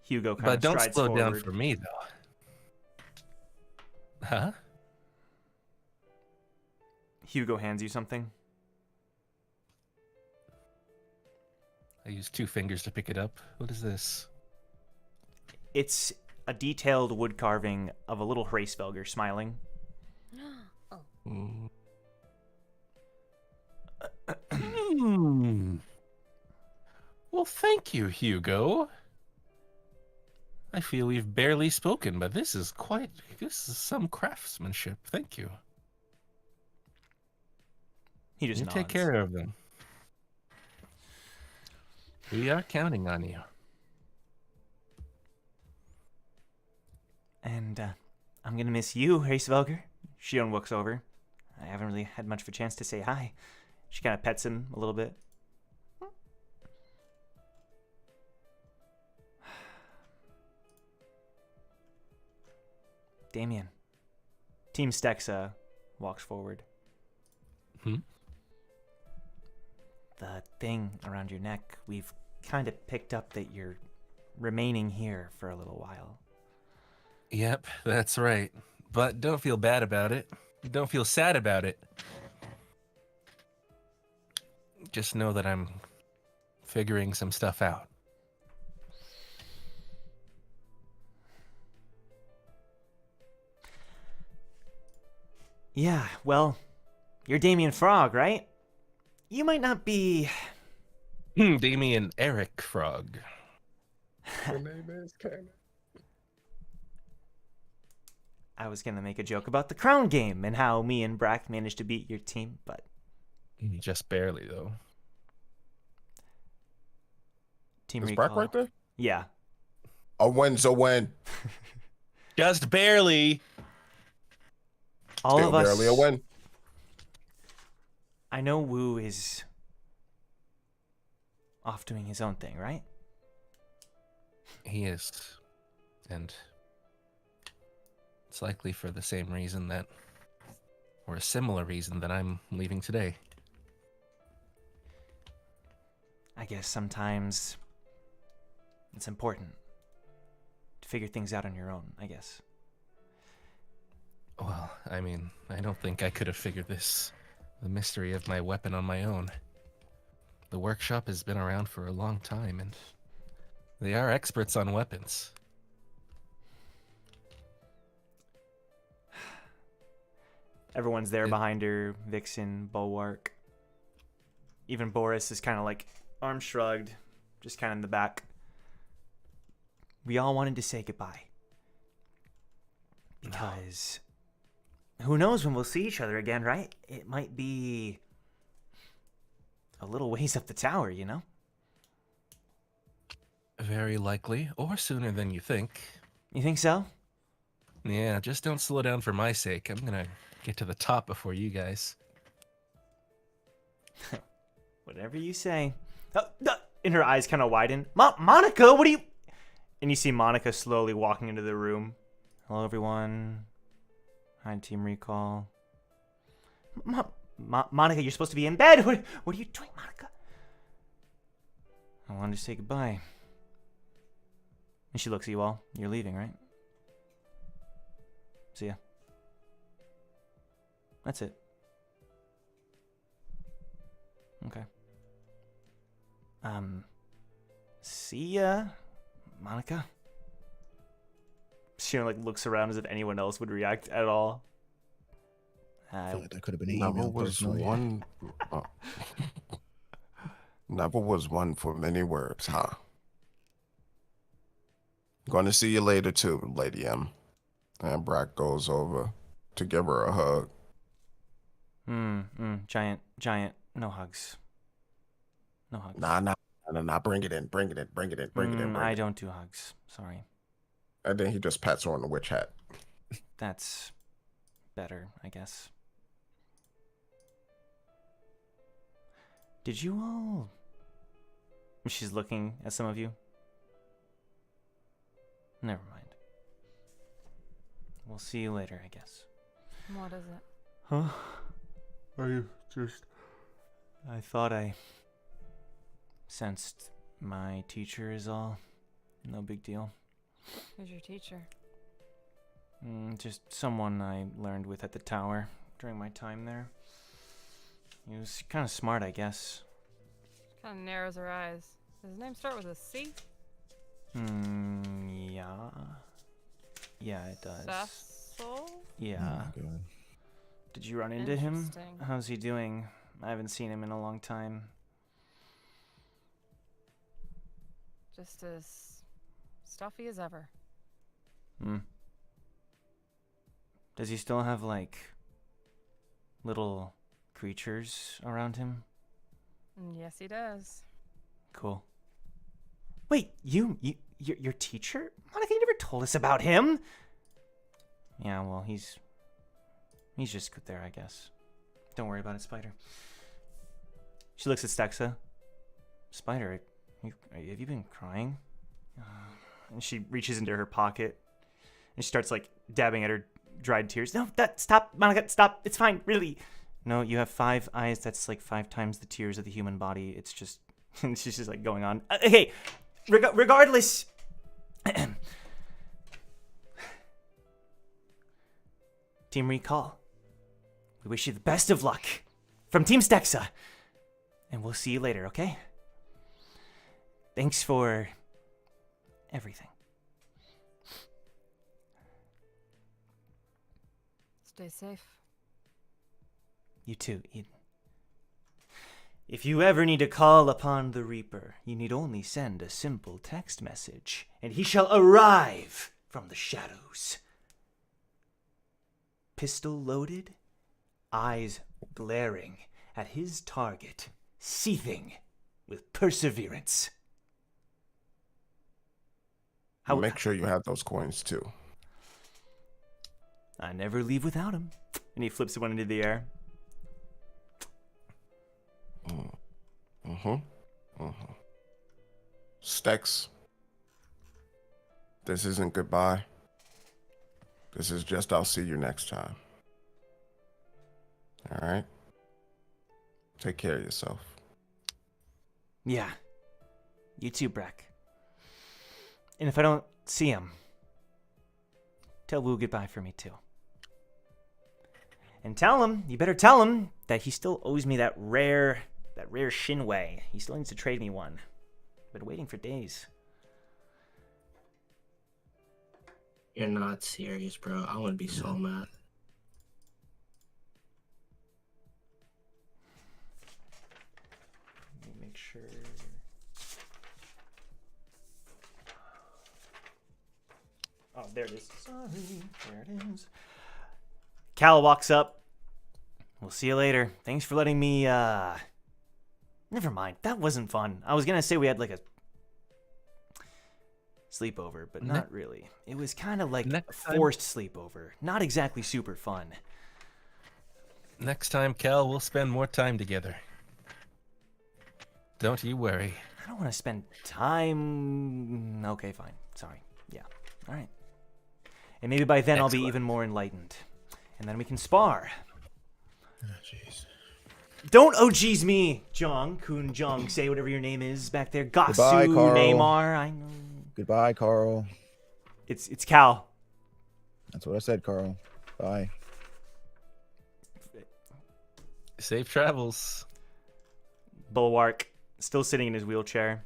Hugo kind but of don't strides slow down forward. for me, though. Huh? Hugo hands you something. I use 2 fingers to pick it up. What is this? It's a detailed wood carving of a little Hraesvelgr smiling. Well, thank you, Hugo. I feel we've barely spoken, but this is some craftsmanship. Thank you. He just you take nods. care of them. We are counting on you. And I'm gonna miss you, Racevelger. Shion walks over. I haven't really had much of a chance to say hi. She kind of pets him a little bit. Damien. Team Stexa walks forward. The thing around your neck, we've kind of picked up that you're remaining here for a little while. Yep, that's right. But don't feel bad about it. Don't feel sad about it. Just know that I'm figuring some stuff out. Yeah, well, you're Damien Frog, right? You might not be... Damien Eric Frog. Your name is Canon. I was gonna make a joke about the crown game and how me and Brack managed to beat your team, but... Just barely, though. Team Is Recall. Brack right there? Yeah. A win's a win. Just barely. All Still of us... barely a win. I know Wu is off doing his own thing, right? He is. And it's likely for the same reason that, or a similar reason that I'm leaving today. I guess sometimes it's important to figure things out on your own, I guess. Well, I mean, I don't think I could have figured the mystery of my weapon on my own. The workshop has been around for a long time, and they are experts on weapons. Everyone's there behind her, Vixen, Bulwark. Even Boris is kind of like arms shrugged, just kind of in the back. We all wanted to say goodbye. Because who knows when we'll see each other again, right? It might be a little ways up the tower, you know? Very likely, or sooner than you think. You think so? Yeah, just don't slow down for my sake. I'm gonna get to the top before you guys. Whatever you say. And her eyes kind of widen. Monica, what are you... And you see Monica slowly walking into the room. Hello, everyone. Hi, Team Recall. Monica, you're supposed to be in bed. What are you doing, Monica? I wanted to say goodbye. And she looks at you all. You're leaving, right? See ya. That's it. Okay. See ya, Monica. She like looks around as if anyone else would react at all. I feel like that could have been an Never email. was personally. one. Never was one for many words, huh? Going to see you later too, Lady M. And Brack goes over to give her a hug. Giant. No hugs. No hugs. Nah. Bring it in. I don't do hugs. Sorry. And then he just pats her on the witch hat. That's better, I guess. Did you all... She's looking at some of you. Never mind. We'll see you later, I guess. What is it? Huh? Are you just... I thought I sensed my teacher is all. No big deal. Who's your teacher? Just someone I learned with at the tower during my time there. He was kind of smart, I guess. Kind of narrows her eyes. Does his name start with a C? Yeah. Yeah, it does. Cecil? Yeah. Oh, God. Did you run into him? Interesting. How's he doing? I haven't seen him in a long time. Just as stuffy as ever. Does he still have, like, little creatures around him? Yes, he does. Cool. Wait, your teacher? Monica, you never told us about him. Yeah, well, he's just good there, I guess. Don't worry about it, Spider. She looks at Stexa. Spider, have you been crying? And she reaches into her pocket and she starts like dabbing at her dried tears. No, stop, Monica, stop. It's fine, really. No, you have 5 eyes. That's like 5 times the tears of the human body. It's just, and she's just like going on. Hey, regardless. Team Recall, we wish you the best of luck from Team Stexa, and we'll see you later, okay? Thanks for everything. Stay safe. You too, Eden. If you ever need to call upon the Reaper, you need only send a simple text message, and he shall arrive from the shadows. Pistol loaded, eyes glaring at his target, seething with perseverance. Make sure you have those coins too. I never leave without him. And he flips one into the air. Stex, this isn't goodbye. This is just I'll see you next time. All right? Take care of yourself. Yeah. You too, Breck. And if I don't see him, tell Wu goodbye for me too. And you better tell him that he still owes me that rare Shinwei. He still needs to trade me one. Been waiting for days. You're not serious, bro. I would be so mad. Let me make sure. Oh, there it is. Sorry. There it is. Cal walks up. We'll see you later. Thanks for letting me, Never mind. That wasn't fun. I was gonna say we had like a sleepover, but not really. It was kind of like a forced sleepover. Not exactly super fun. Next time, Cal, we'll spend more time together. Don't you worry. I don't want to spend time... Okay, fine. Sorry. Yeah. All right. And maybe by then I'll be even more enlightened. And then we can spar. Oh, jeez. Don't OG's me, Jong, Kun Jong, say whatever your name is back there. Gasu, Goodbye, Carl. Neymar, I know. Goodbye, Carl. It's Cal. That's what I said, Carl. Bye. Safe travels. Bulwark, still sitting in his wheelchair.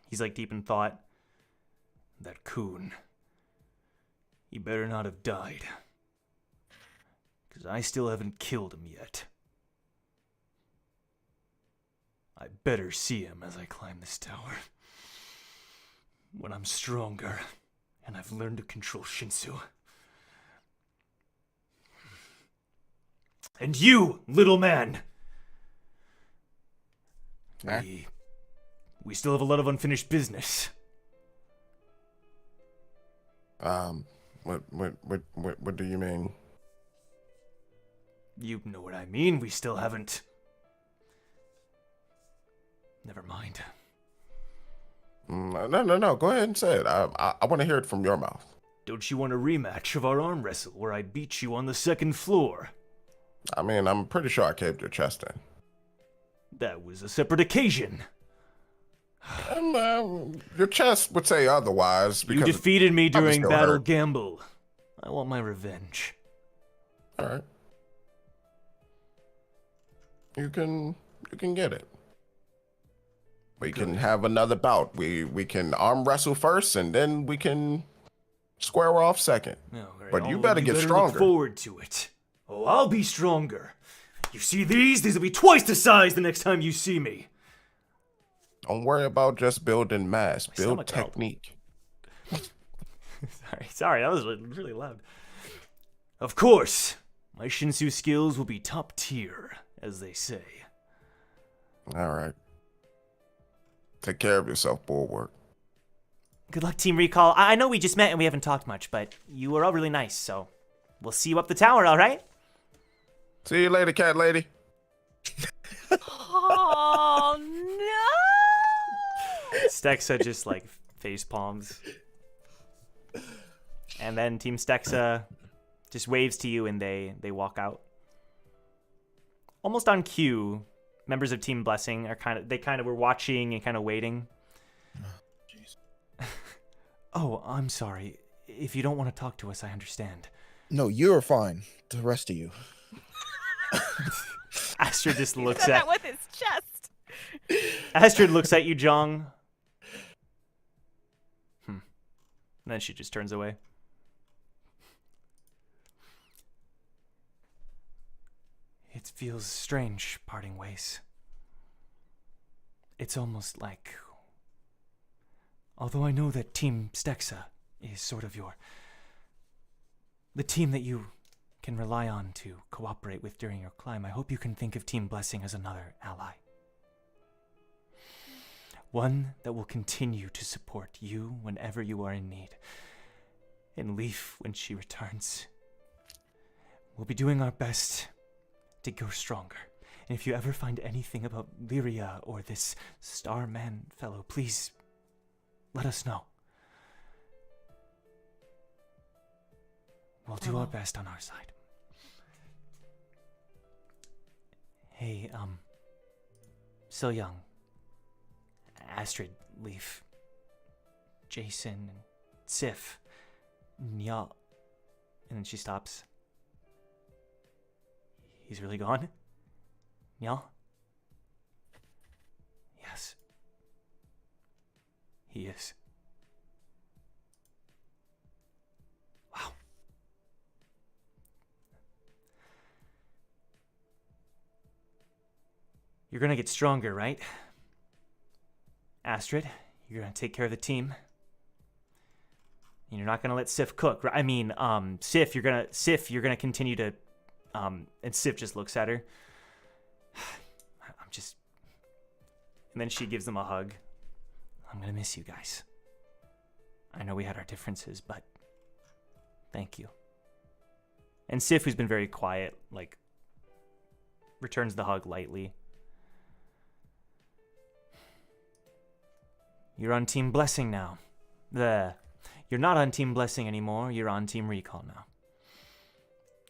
He's like deep in thought. That Kun. He better not have died. Because I still haven't killed him yet. I better see him as I climb this tower. When I'm stronger, and I've learned to control Shinsu. And you, little man! We still have a lot of unfinished business. What do you mean? You know what I mean. We still haven't... Never mind. No. Go ahead and say it. I want to hear it from your mouth. Don't you want a rematch of our arm wrestle where I beat you on the second floor? I mean, I'm pretty sure I caved your chest in. That was a separate occasion. Your chest would say otherwise. You defeated me during Battle Gamble. I want my revenge. All right. You can get it. We can have another bout. We can arm wrestle first, and then we can square off second. No, but you better get stronger. Look forward to it. Oh, I'll be stronger. You see these? These will be twice the size the next time you see me. Don't worry about just building mass. Build technique. Sorry, that was really loud. Of course, my Shinsu skills will be top tier, as they say. All right. Take care of yourself, Bulwark. Good luck, Team Recall. I know we just met and we haven't talked much, but you were all really nice, so we'll see you up the tower, all right? See you later, cat lady. Oh no! Stexa just like face palms. And then Team Stexa just waves to you and they walk out. Almost on cue, members of Team Blessing are kind of were watching and kind of waiting. Oh, I'm sorry. If you don't want to talk to us, I understand. No, you're fine. The rest of you. Astrid just looks He said at that with his chest. Astrid looks at you, Jong. And then she just turns away. It feels strange parting ways. It's almost like, although I know that Team Stexa is sort of the team that you can rely on to cooperate with during your climb, I hope you can think of Team Blessing as another ally. One that will continue to support you whenever you are in need. And Leaf, when she returns, we'll be doing our best to go stronger. And if you ever find anything about Lyria or this Starman fellow, please let us know. We'll do our best on our side. Hey, So Young, Astrid, Leaf, Jason, and Sif, Nya, and then she stops. He's really gone? Nya? Yes. He is. Wow. You're gonna get stronger, right? Astrid, you're gonna take care of the team. And you're not gonna let Sif cook, right? I mean, Sif, you're gonna continue to, and Sif just looks at her. And then she gives them a hug. I'm gonna miss you guys. I know we had our differences, but thank you. And Sif, who's been very quiet, like, returns the hug lightly. You're on Team Blessing now. You're not on Team Blessing anymore, you're on Team Recall now.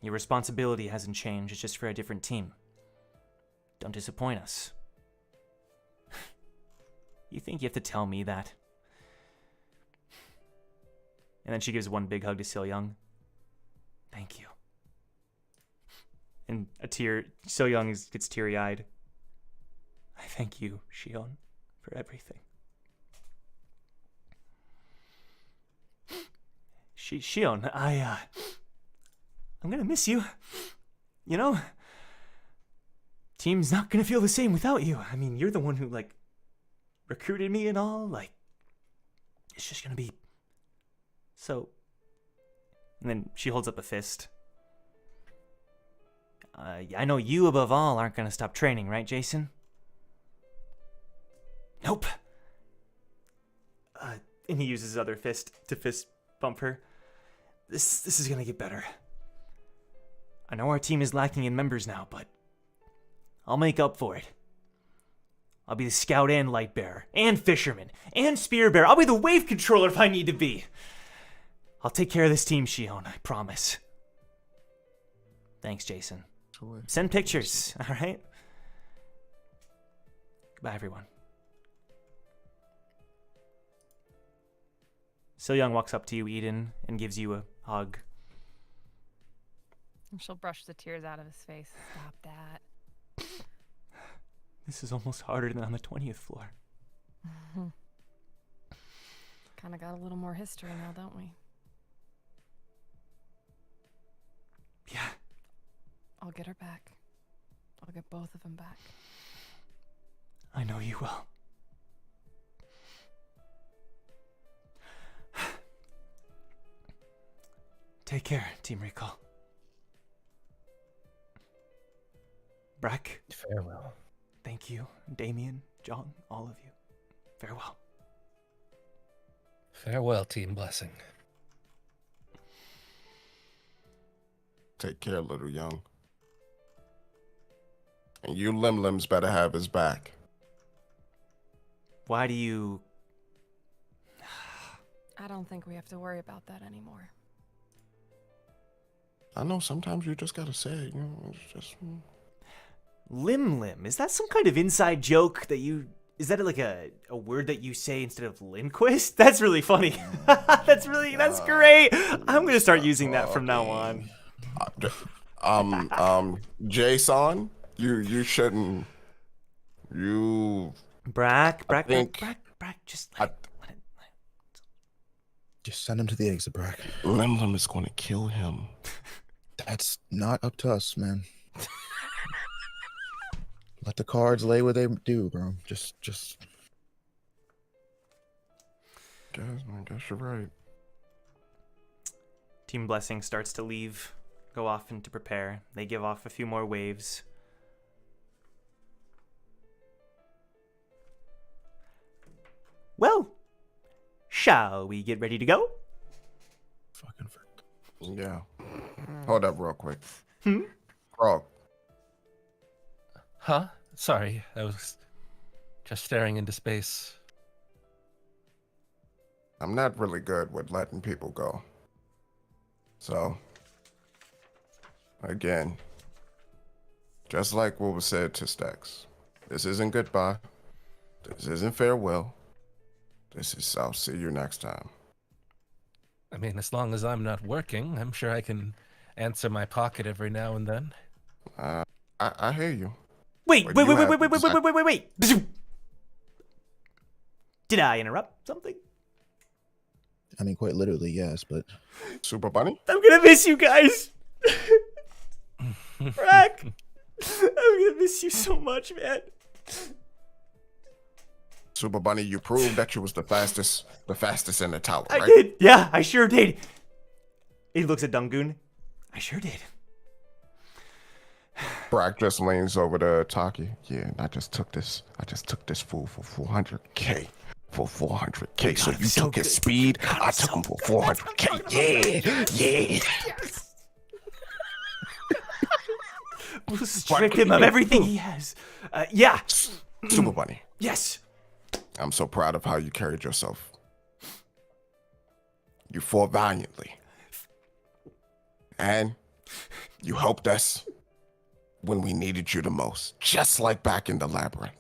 Your responsibility hasn't changed, it's just for a different team. Don't disappoint us. You think you have to tell me that? And then she gives one big hug to So Young. Thank you. And So Young gets teary-eyed. I thank you, Shion, for everything. Shion, I'm gonna miss you. You know, team's not gonna feel the same without you. I mean, you're the one who, like, recruited me and all. Like, it's just gonna be so. And then she holds up a fist. I know you above all aren't gonna stop training, right, Jason? Nope. And he uses his other fist to fist bump her. This is gonna get better. I know our team is lacking in members now, but I'll make up for it. I'll be the scout and light bearer, and fisherman, and spear bearer. I'll be the wave controller if I need to be. I'll take care of this team, Shion, I promise. Thanks, Jason. Send pictures, all right? Goodbye, everyone. So Young walks up to you, Eden, and gives you a hug. And she'll brush the tears out of his face. Stop that. This is almost harder than on the 20th floor. Kind of got a little more history now, don't we? Yeah. I'll get her back. I'll get both of them back. I know you will. Take care, Team Recall. Brack. Farewell. Thank you, Damien, John, all of you. Farewell. Farewell, Team Blessing. Take care, little young. And you Limlims better have his back. Why do you... I don't think we have to worry about that anymore. I know sometimes you just gotta say it, you know, it's just... Lim? Is that some kind of inside joke that you... Is that like a word that you say instead of Lindquist? That's really funny. That's great. I'm gonna start using that from now on. Jason, you shouldn't. Brack, just send him to the exit, Brack. Limlim is going to kill him. That's not up to us, man. Let the cards lay where they do, bro. Just. I guess you're right. Team Blessing starts to leave, go off and to prepare. They give off a few more waves. Well, shall we get ready to go? Fucking frick. Yeah. Hold up real quick. Frog. Huh? Sorry, I was just staring into space. I'm not really good with letting people go. So, again, just like what was said to Stax, this isn't goodbye. This isn't farewell. This is I'll see you next time. I mean, as long as I'm not working, I'm sure I can answer my pocket every now and then. I hear you. Wait. Did I interrupt something? I mean, quite literally, yes, but... Super Bunny? I'm gonna miss you guys! Brack! I'm gonna miss you so much, man. Super Bunny, you proved that you was the fastest in the tower, right? I did! Yeah, I sure did. He looks at Dungoon. I sure did. Brack just leans over to Taki. Yeah, and I just took this fool for 400K. For 400K. So you took his speed, I took him for 400K. Yeah. Yes. We'll strip him of everything he has. Yeah. Super Bunny. Yes. I'm so proud of how you carried yourself. You fought valiantly. And you helped us when we needed you the most, just like back in the labyrinth.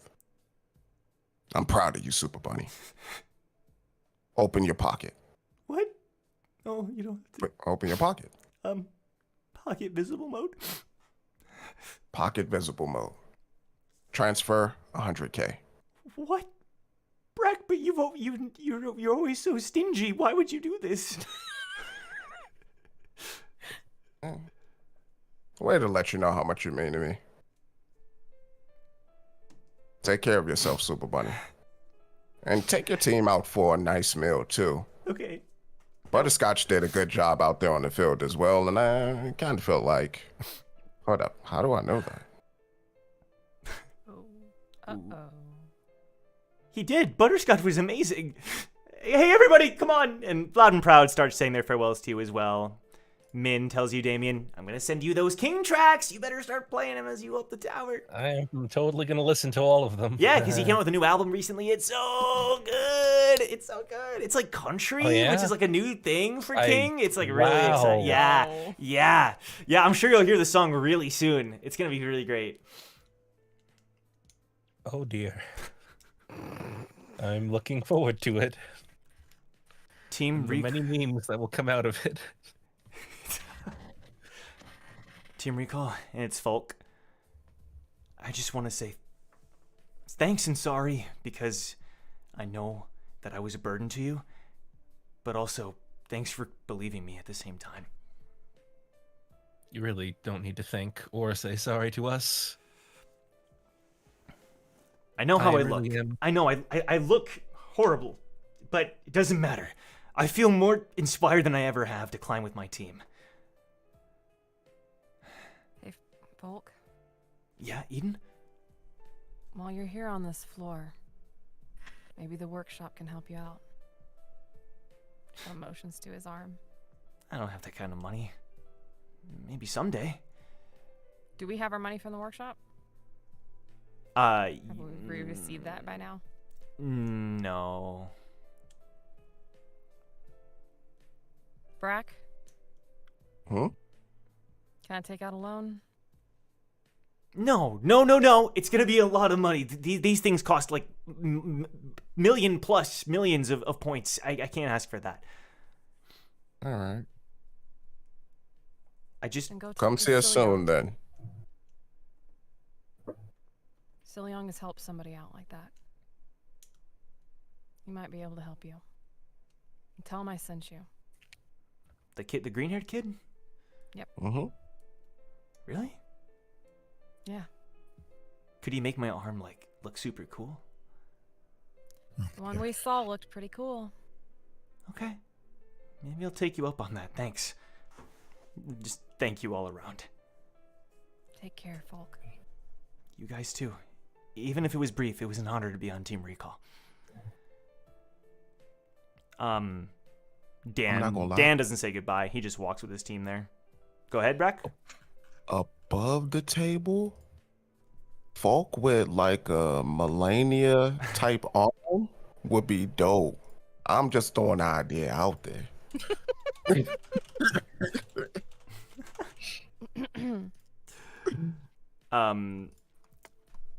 I'm proud of you, Super Bunny. Open your pocket. What? Oh, you don't have to. Open your pocket. Pocket visible mode. Pocket visible mode. Transfer 100K. What? Brack, but you're always so stingy. Why would you do this? Way to let you know how much you mean to me. Take care of yourself, Super Bunny. And take your team out for a nice meal, too. Okay. Butterscotch did a good job out there on the field as well, and I kind of felt like... Hold up, how do I know that? Uh-oh. He did. Butterscotch was amazing. Hey, everybody, come on. And Loud and Proud starts saying their farewells to you as well. Min tells you, Damien, I'm going to send you those King tracks. You better start playing them as you go up the tower. I'm totally going to listen to all of them. Yeah, because he came out with a new album recently. It's so good. It's so good. It's like country, which is like a new thing for King. It's like really exciting. Yeah. I'm sure you'll hear the song really soon. It's going to be really great. Oh, dear. I'm looking forward to it. Team many memes that will come out of it. Team Recall and its folk. I just want to say thanks and sorry because I know that I was a burden to you, but also thanks for believing me at the same time. You really don't need to thank or say sorry to us. I know how I really look. am. I know I look horrible, but it doesn't matter. I feel more inspired than I ever have to climb with my team. Hey, Volk, Yeah, Eden? while you're here on this floor, maybe the workshop can help you out. Kind of motions to his arm. I don't have that kind of money. Maybe someday. Do we have our money from the workshop? Have Have we received that by now? No. Brack? Hmm? Can I take out a loan? No. It's gonna be a lot of money. These things cost like million plus millions of points. I can't ask for that. All right. I just Come see us soon then. Young has helped somebody out like that. He might be able to help you. Tell him I sent you. the green-haired kid. Yep. Mm-hmm. Really? Yeah. Could he make my arm look super cool? The one we saw looked pretty cool. Okay. Maybe I'll take you up on that. Thanks. Just thank you all around. Take care, Folk. You guys too. Even if it was brief, it was an honor to be on Team Recall. Dan doesn't say goodbye. He just walks with his team there. Go ahead, Brack. Above the table, folk with like a Melania type arm would be dope. I'm just throwing the idea out there.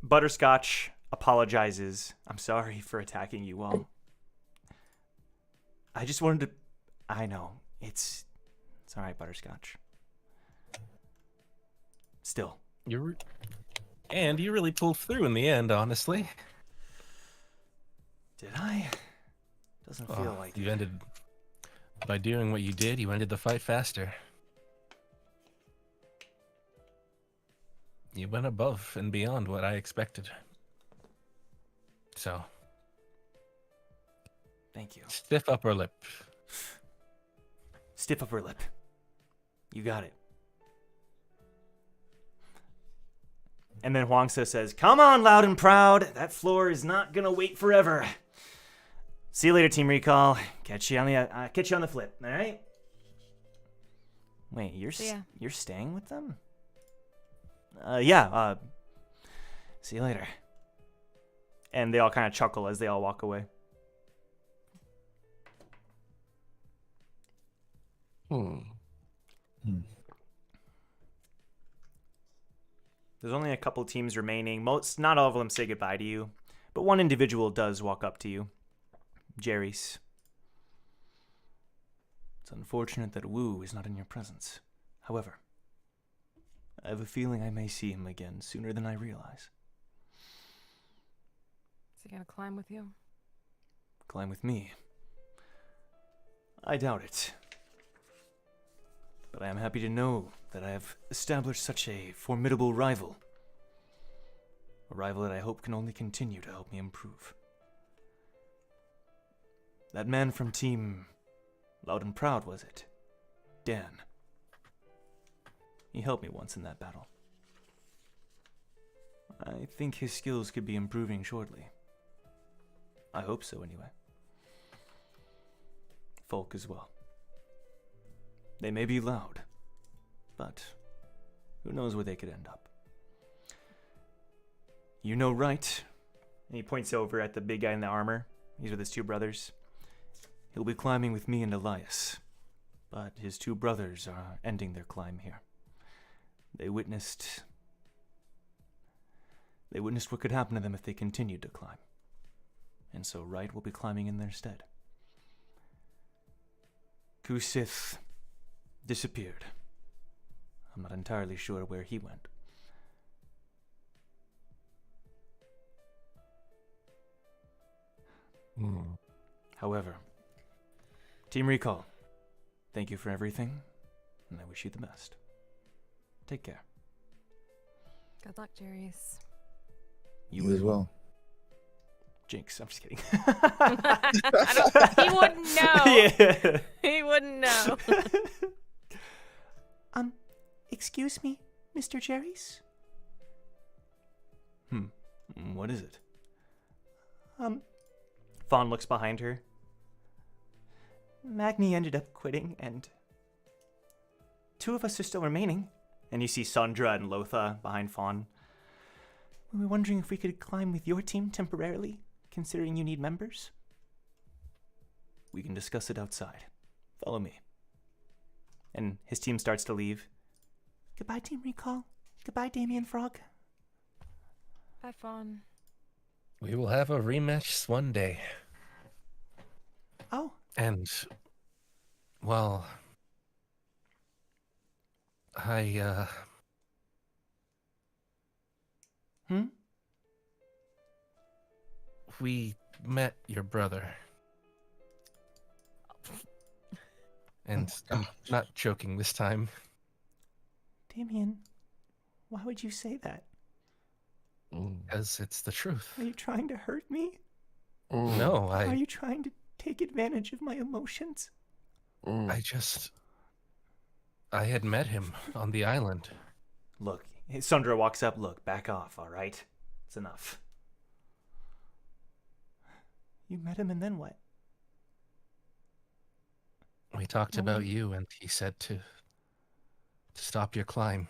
Butterscotch apologizes. I'm sorry for attacking you all. I just wanted to... I know. It's all right, Butterscotch. Still. You really pulled through in the end, honestly. Did I? Doesn't feel like you ended... By doing what you did, you ended the fight faster. You went above and beyond what I expected. So... Thank you. Stiff upper lip. Stiff upper lip. You got it. And then Huangsa says, "Come on, loud and proud. That floor is not gonna wait forever. See you later, Team Recall. Catch you on the flip. All right." Wait, you're staying with them? Yeah. See you later. And they all kind of chuckle as they all walk away. There's only a couple teams remaining. Not all of them say goodbye to you, but one individual does walk up to you. Jerry's. It's unfortunate that Wu is not in your presence. However, I have a feeling I may see him again sooner than I realize. Is he gonna climb with you? Climb with me? I doubt it. But I am happy to know that I have established such a formidable rival. A rival that I hope can only continue to help me improve. That man from Team Loud and Proud, was it? Dan. He helped me once in that battle. I think his skills could be improving shortly. I hope so, anyway. Folk as well. They may be loud, but who knows where they could end up. You know, right? And he points over at the big guy in the armor. He's with his two brothers. He'll be climbing with me and Elias, but his two brothers are ending their climb here. They witnessed what could happen to them if they continued to climb. And so Wright will be climbing in their stead. Kusith disappeared. I'm not entirely sure where he went. However, Team Recall, thank you for everything, and I wish you the best. Take care. Good luck, Jerry's. You as well. Jinx, I'm just kidding. He wouldn't know. Yeah. He wouldn't know. Excuse me, Mr. Jerry's? What is it? Fawn looks behind her. Magni ended up quitting, and 2 of us are still remaining. And you see Sandra and Lotha behind Fawn. We were wondering if we could climb with your team temporarily, considering you need members. We can discuss it outside. Follow me. And his team starts to leave. Goodbye, Team Recall. Goodbye, Damien Frog. Bye, Fawn. We will have a rematch one day. Oh. And, well, we met your brother. And I'm not joking this time. Damien, why would you say that? Because it's the truth. Are you trying to hurt me? No, Are you trying to take advantage of my emotions? I had met him on the island. Look, Sandra walks up. Look, back off, all right? It's enough. You met him and then what? We talked about you, and he said to stop your climb.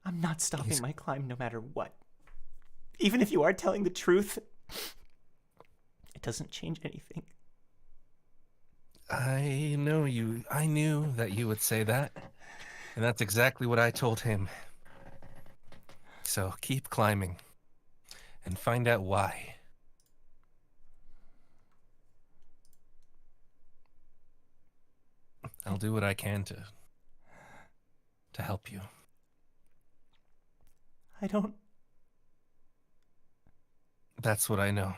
I'm not stopping my climb no matter what. Even if you are telling the truth, it doesn't change anything. I knew that you would say that, and that's exactly what I told him. So keep climbing and find out why. I'll do what I can to help you. I don't... That's what I know.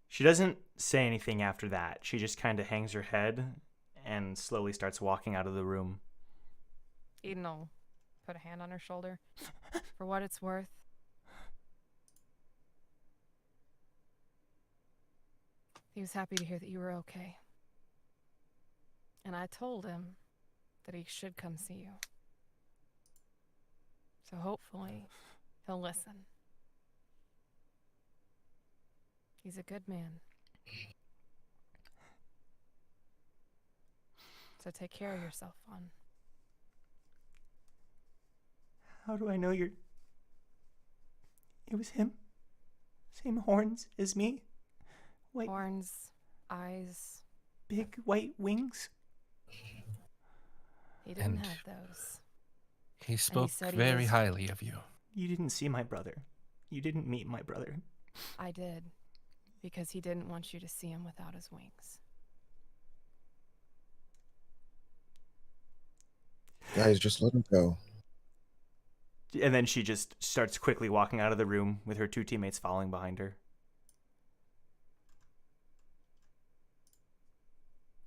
She doesn't say anything after that. She just kind of hangs her head and slowly starts walking out of the room. Eden will put a hand on her shoulder. For what it's worth, he was happy to hear that you were okay. And I told him that he should come see you. So hopefully, he'll listen. He's a good man. So take care of yourself, Fawn. How do I know you're... It was him? Same horns as me? White... Horns, eyes... Big white wings? He didn't have those. He spoke very highly of you. You didn't see my brother. You didn't meet my brother. I did. Because he didn't want you to see him without his wings. Guys, just let him go. And then she just starts quickly walking out of the room with her 2 teammates following behind her.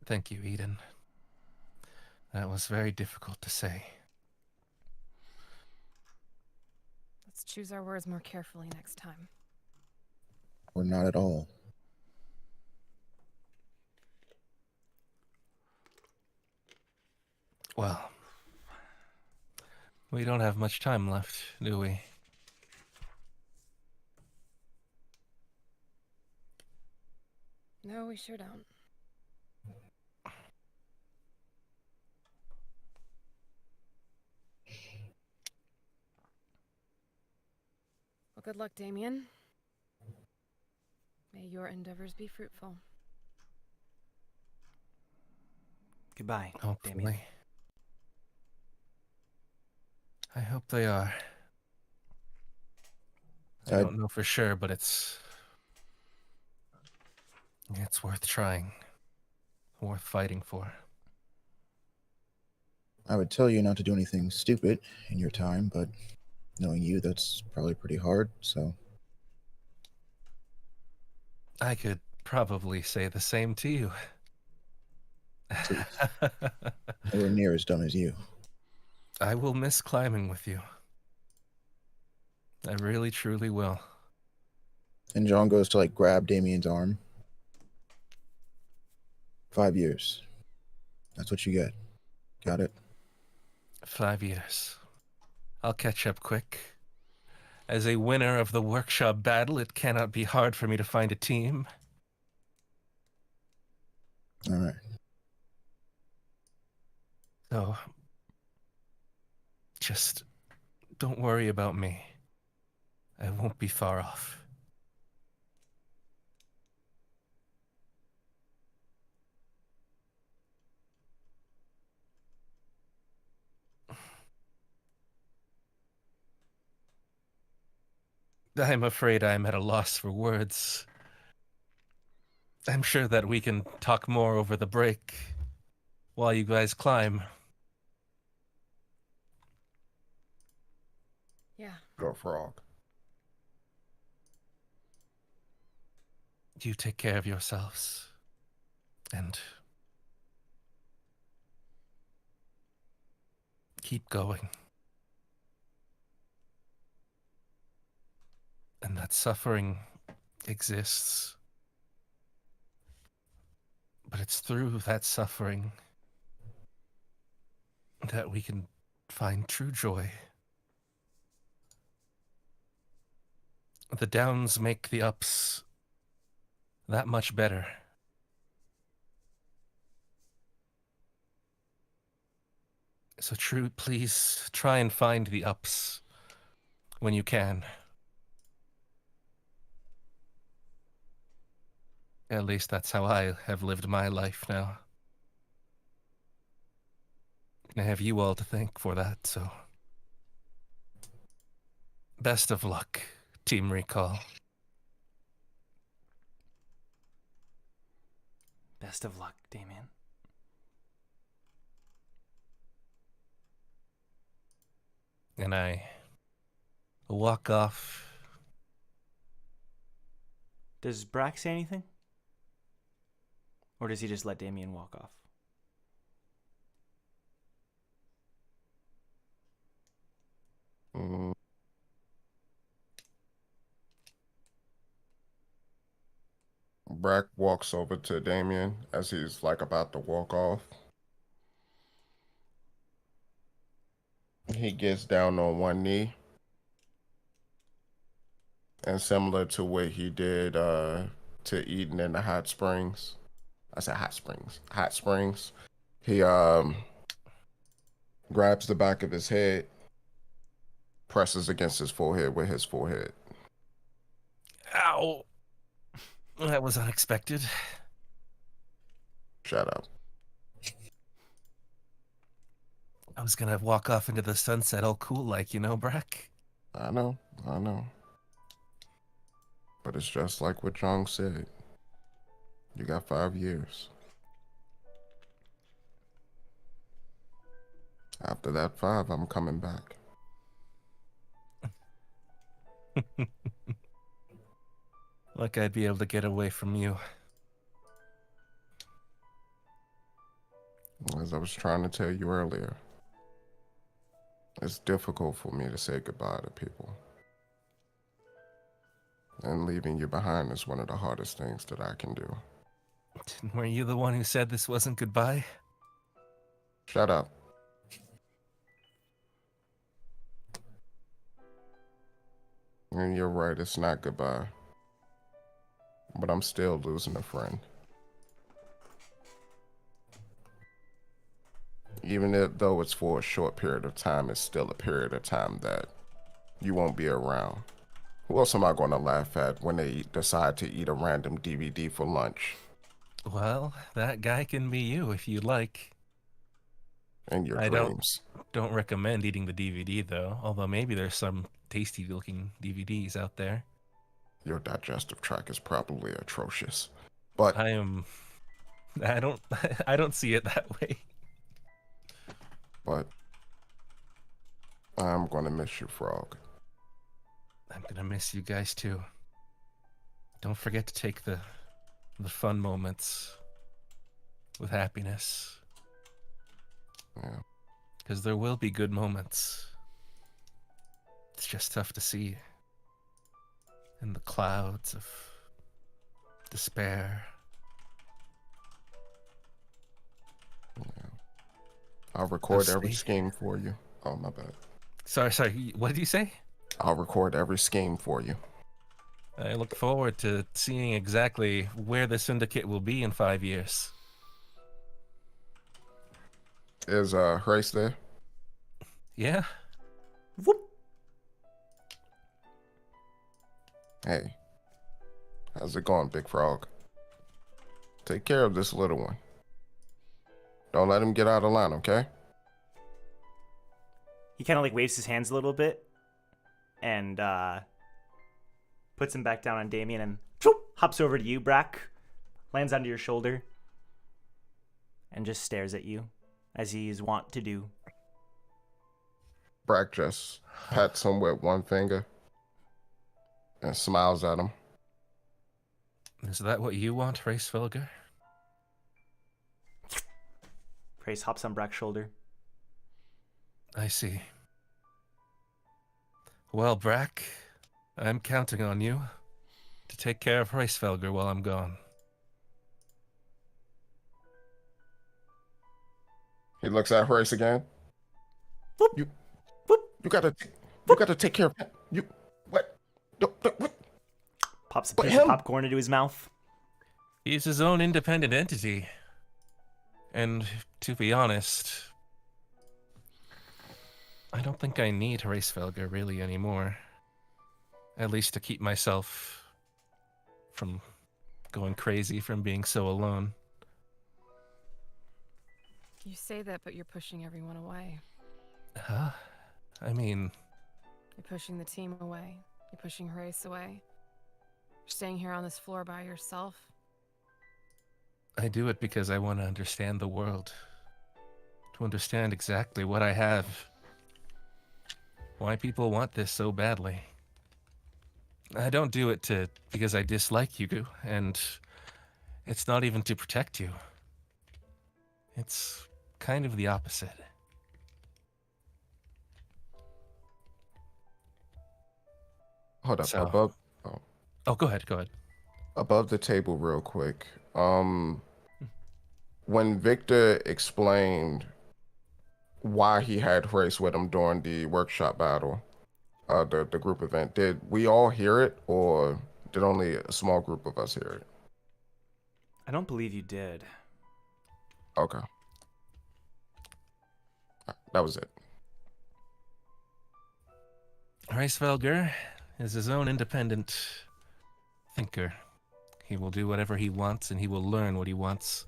Thank you, Eden. That was very difficult to say. Let's choose our words more carefully next time. Or not at all. Well, we don't have much time left, do we? No, we sure don't. Well, good luck, Damien. May your endeavors be fruitful. Goodbye, Hopefully. Damien. I hope they are. I don't know for sure, but it's worth trying. Worth fighting for. I would tell you not to do anything stupid in your time, but knowing you, that's probably pretty hard, so... I could probably say the same to you. Nowhere near as dumb as you. I will miss climbing with you. I really, truly will. And John goes to, like, grab Damien's arm. 5 years. That's what you get. Got it? 5 years. I'll catch up quick. As a winner of the workshop battle, it cannot be hard for me to find a team. All right. So, just don't worry about me. I won't be far off. I'm afraid I'm at a loss for words. I'm sure that we can talk more over the break while you guys climb. Yeah. Go frog. You take care of yourselves. And keep going. And that suffering exists. But it's through that suffering that we can find true joy. The downs make the ups that much better. So please try and find the ups when you can. At least that's how I have lived my life now. I have you all to thank for that, so... Best of luck, Team Recall. Best of luck, Damien. And I walk off. Does Brack say anything? Or does he just let Damien walk off? Brack walks over to Damien as he's like about to walk off. He gets down on one knee. And similar to what he did to Eden in the hot springs. I said hot springs. Hot springs. He grabs the back of his head, presses against his forehead with his forehead. Ow! That was unexpected. Shut up. I was gonna walk off into the sunset all cool like, you know, Brack? I know. But it's just like what Jong said. You got 5 years. After that 5, I'm coming back. Like I'd be able to get away from you. As I was trying to tell you earlier, it's difficult for me to say goodbye to people. And leaving you behind is one of the hardest things that I can do. Were you the one who said this wasn't goodbye? Shut up. And you're right, it's not goodbye. But I'm still losing a friend. Even though it's for a short period of time, it's still a period of time that you won't be around. Who else am I going to laugh at when they decide to eat a random DVD for lunch? Well, that guy can be you if you like. And your I dreams. don't recommend eating the DVD, though. Although maybe there's some tasty-looking DVDs out there. Your digestive tract is probably atrocious. But I don't see it that way. But I'm gonna miss you, Frog. I'm gonna miss you guys too. Don't forget to take the fun moments with happiness. Yeah. Because there will be good moments. It's just tough to see. In the clouds of despair. Yeah. I'll record every scheme for you. Oh, my bad. Sorry. What did you say? I'll record every scheme for you. I look forward to seeing exactly where the syndicate will be in 5 years. Is Grace there? Yeah? Whoop. Hey, how's it going, Big Frog? Take care of this little one. Don't let him get out of line, okay? He kind of like waves his hands a little bit and puts him back down on Damien and hops over to you, Brack, lands onto your shoulder, and just stares at you as he's wont to do. Brack just pats him with one finger and smiles at him. Is that what you want, Racefelger? Grace hops on Brack's shoulder. I see. Well, Brack, I'm counting on you to take care of Racefelger while I'm gone. He looks at Grace again. Whoop. You gotta take care of him. What? Pops a piece of popcorn into his mouth. He's his own independent entity. And to be honest, I don't think I need Racefelger really anymore. At least to keep myself from going crazy from being so alone. You say that, but you're pushing everyone away. Huh? I mean... You're pushing the team away. You're pushing Grace away. You're staying here on this floor by yourself. I do it because I want to understand the world. To understand exactly what I have. Why people want this so badly. I don't do it because I dislike you, and it's not even to protect you. It's kind of the opposite. Hold up, So- above. Oh, go ahead. Above the table, real quick. When Victor explained why he had Grace with him during the workshop battle, the group event, did we all hear it, or did only a small group of us hear it? I don't believe you did. Okay. That was it. Racefelger is his own independent thinker. He will do whatever he wants, and he will learn what he wants.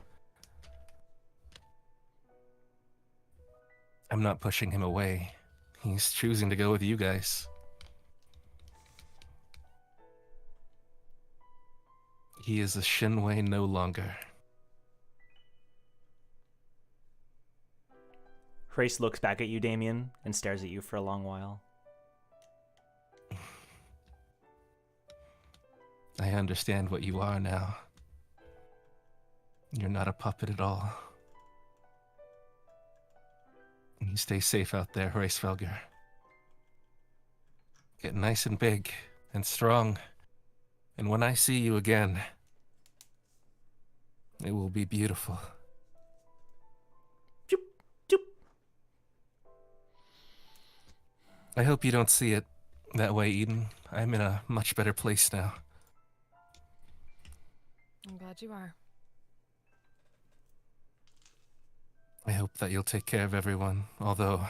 I'm not pushing him away. He's choosing to go with you guys. He is a Shinwei no longer. Grace looks back at you, Damien, and stares at you for a long while. I understand what you are now. You're not a puppet at all. You stay safe out there, Racefelger. Get nice and big and strong. And when I see you again, it will be beautiful. Choop, choop. I hope you don't see it that way, Eden. I'm in a much better place now. I'm glad you are. I hope that you'll take care of everyone, although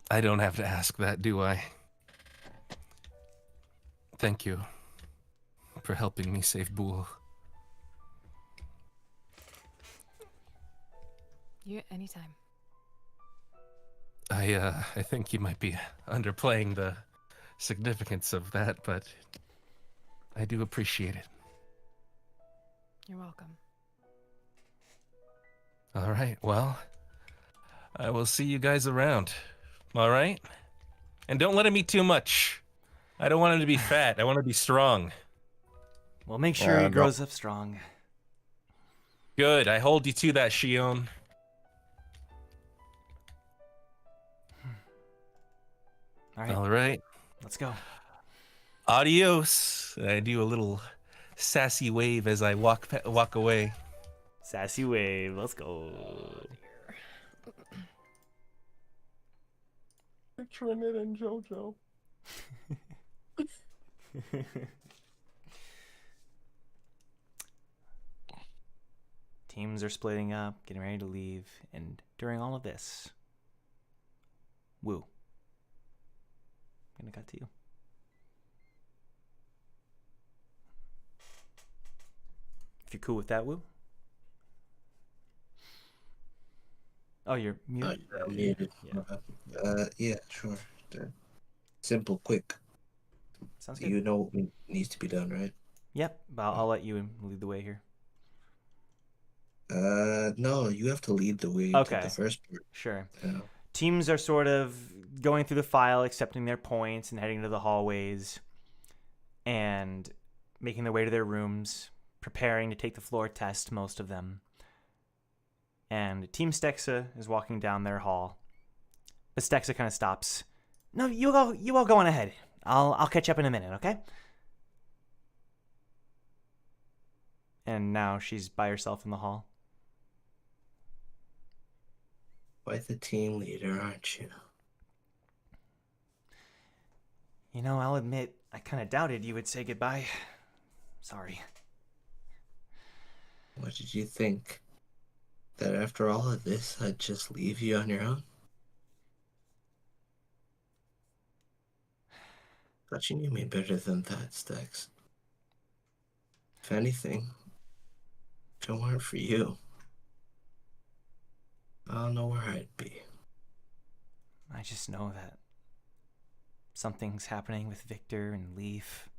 I don't have to ask that, do I? Thank you for helping me save Boole. You anytime. I think you might be underplaying the significance of that, but I do appreciate it. You're welcome. All right, well, I will see you guys around. All right? And don't let him eat too much. I don't want him to be fat. I want to be strong. Well, make sure he grows up strong. Good. I hold you to that, Shion. All right. Let's go. Adios. I do a little sassy wave as I walk away. Sassy wave. Let's go. picturing it in JoJo. Teams are splitting up, getting ready to leave, and during all of this, Wu, I'm gonna cut to you. If you're cool with that, Wu. Oh, you're muted. I'm muted. Yeah, sure. Simple, quick. Sounds good. You know what needs to be done, right? Yep, I'll let you lead the way here. No, you have to lead the way Okay. to the first part. Sure. Yeah. Teams are sort of going through the file, accepting their points, and heading into the hallways, and making their way to their rooms, preparing to take the floor test, most of them. And Team Stexa is walking down their hall. But Stexa kind of stops. No, you all go on ahead. I'll catch up in a minute, okay? And now she's by herself in the hall. Quite the team leader, aren't you? You know, I'll admit, I kind of doubted you would say goodbye. Sorry. What did you think? That after all of this, I'd just leave you on your own? Thought you knew me better than that, Stex. If anything, if it weren't for you, I don't know where I'd be. I just know that something's happening with Victor and Leaf,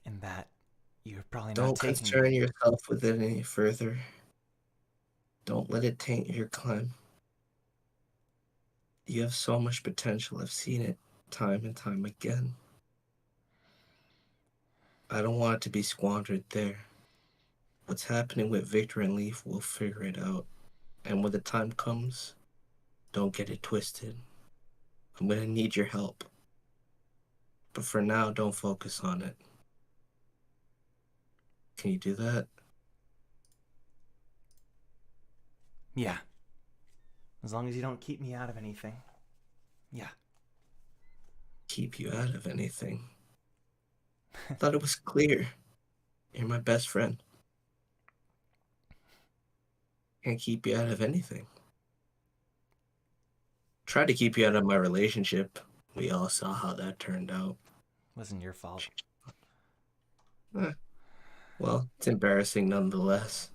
and that you're probably not taking... Don't concern yourself with it any further. Don't let it taint your climb. You have so much potential. I've seen it time and time again. I don't want it to be squandered there. What's happening with Victor and Leaf, we'll figure it out. And when the time comes, don't get it twisted. I'm gonna need your help. But for now, don't focus on it. Can you do that? Yeah. As long as you don't keep me out of anything. Yeah. Keep you out of anything? I thought it was clear. You're my best friend. Can't keep you out of anything. Tried to keep you out of my relationship. We all saw how that turned out. Wasn't your fault. Well, it's embarrassing nonetheless.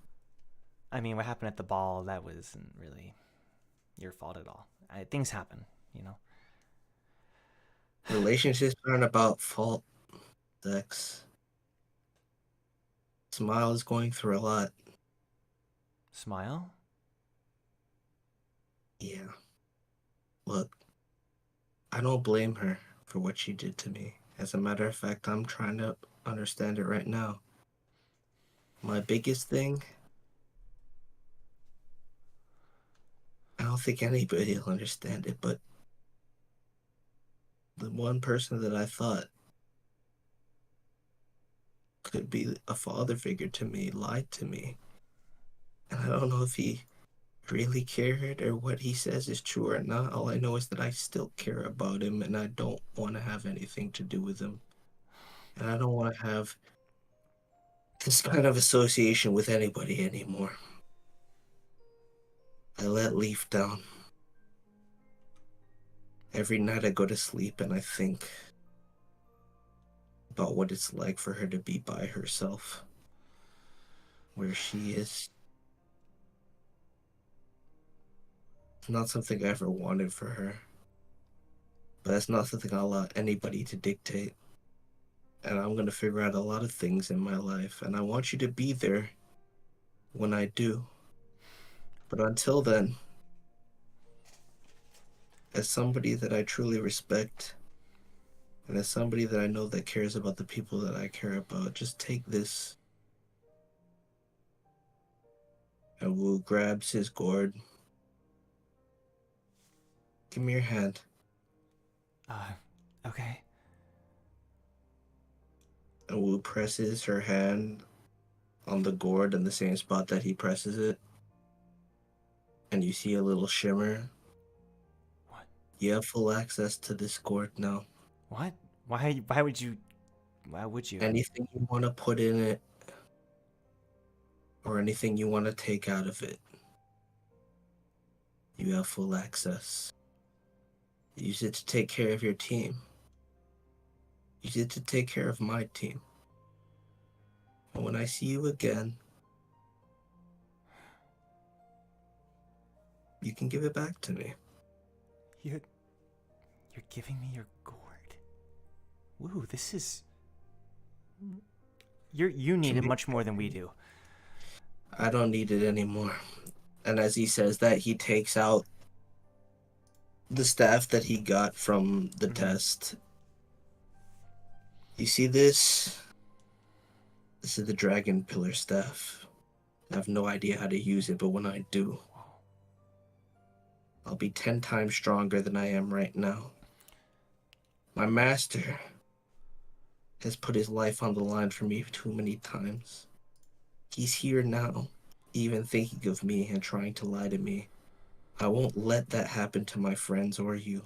I mean, what happened at the ball, that wasn't really your fault at all. Things happen, you know? Relationships aren't about fault, Dex. Smile is going through a lot. Smile? Yeah. Look, I don't blame her for what she did to me. As a matter of fact, I'm trying to understand it right now. My biggest thing, I don't think anybody will understand it, but the one person that I thought could be a father figure to me lied to me. And I don't know if he really cared or what he says is true or not. All I know is that I still care about him and I don't want to have anything to do with him. And I don't want to have this kind of association with anybody anymore. I let Leaf down. Every night I go to sleep and I think about what it's like for her to be by herself. Where she is. It's not something I ever wanted for her. But that's not something I'll allow anybody to dictate. And I'm going to figure out a lot of things in my life. And I want you to be there when I do. But until then, as somebody that I truly respect, and as somebody that I know that cares about the people that I care about, just take this. And Wu grabs his gourd. Give me your hand. Okay. And Wu presses her hand on the gourd in the same spot that he presses it. And you see a little shimmer. What? You have full access to this gourd now. What? Why would you? Why would you? Anything you want to put in it, or anything you want to take out of it, you have full access. Use it to take care of your team. Use it to take care of my team. And when I see you again, you can give it back to me. You're giving me your gourd. Woo, this is... You need it much more than we do. I don't need it anymore. And as he says that, he takes out the staff that he got from the test. You see this? This is the dragon pillar staff. I have no idea how to use it, but when I do, I'll be 10 times stronger than I am right now. My master has put his life on the line for me too many times. He's here now, even thinking of me and trying to lie to me. I won't let that happen to my friends or you.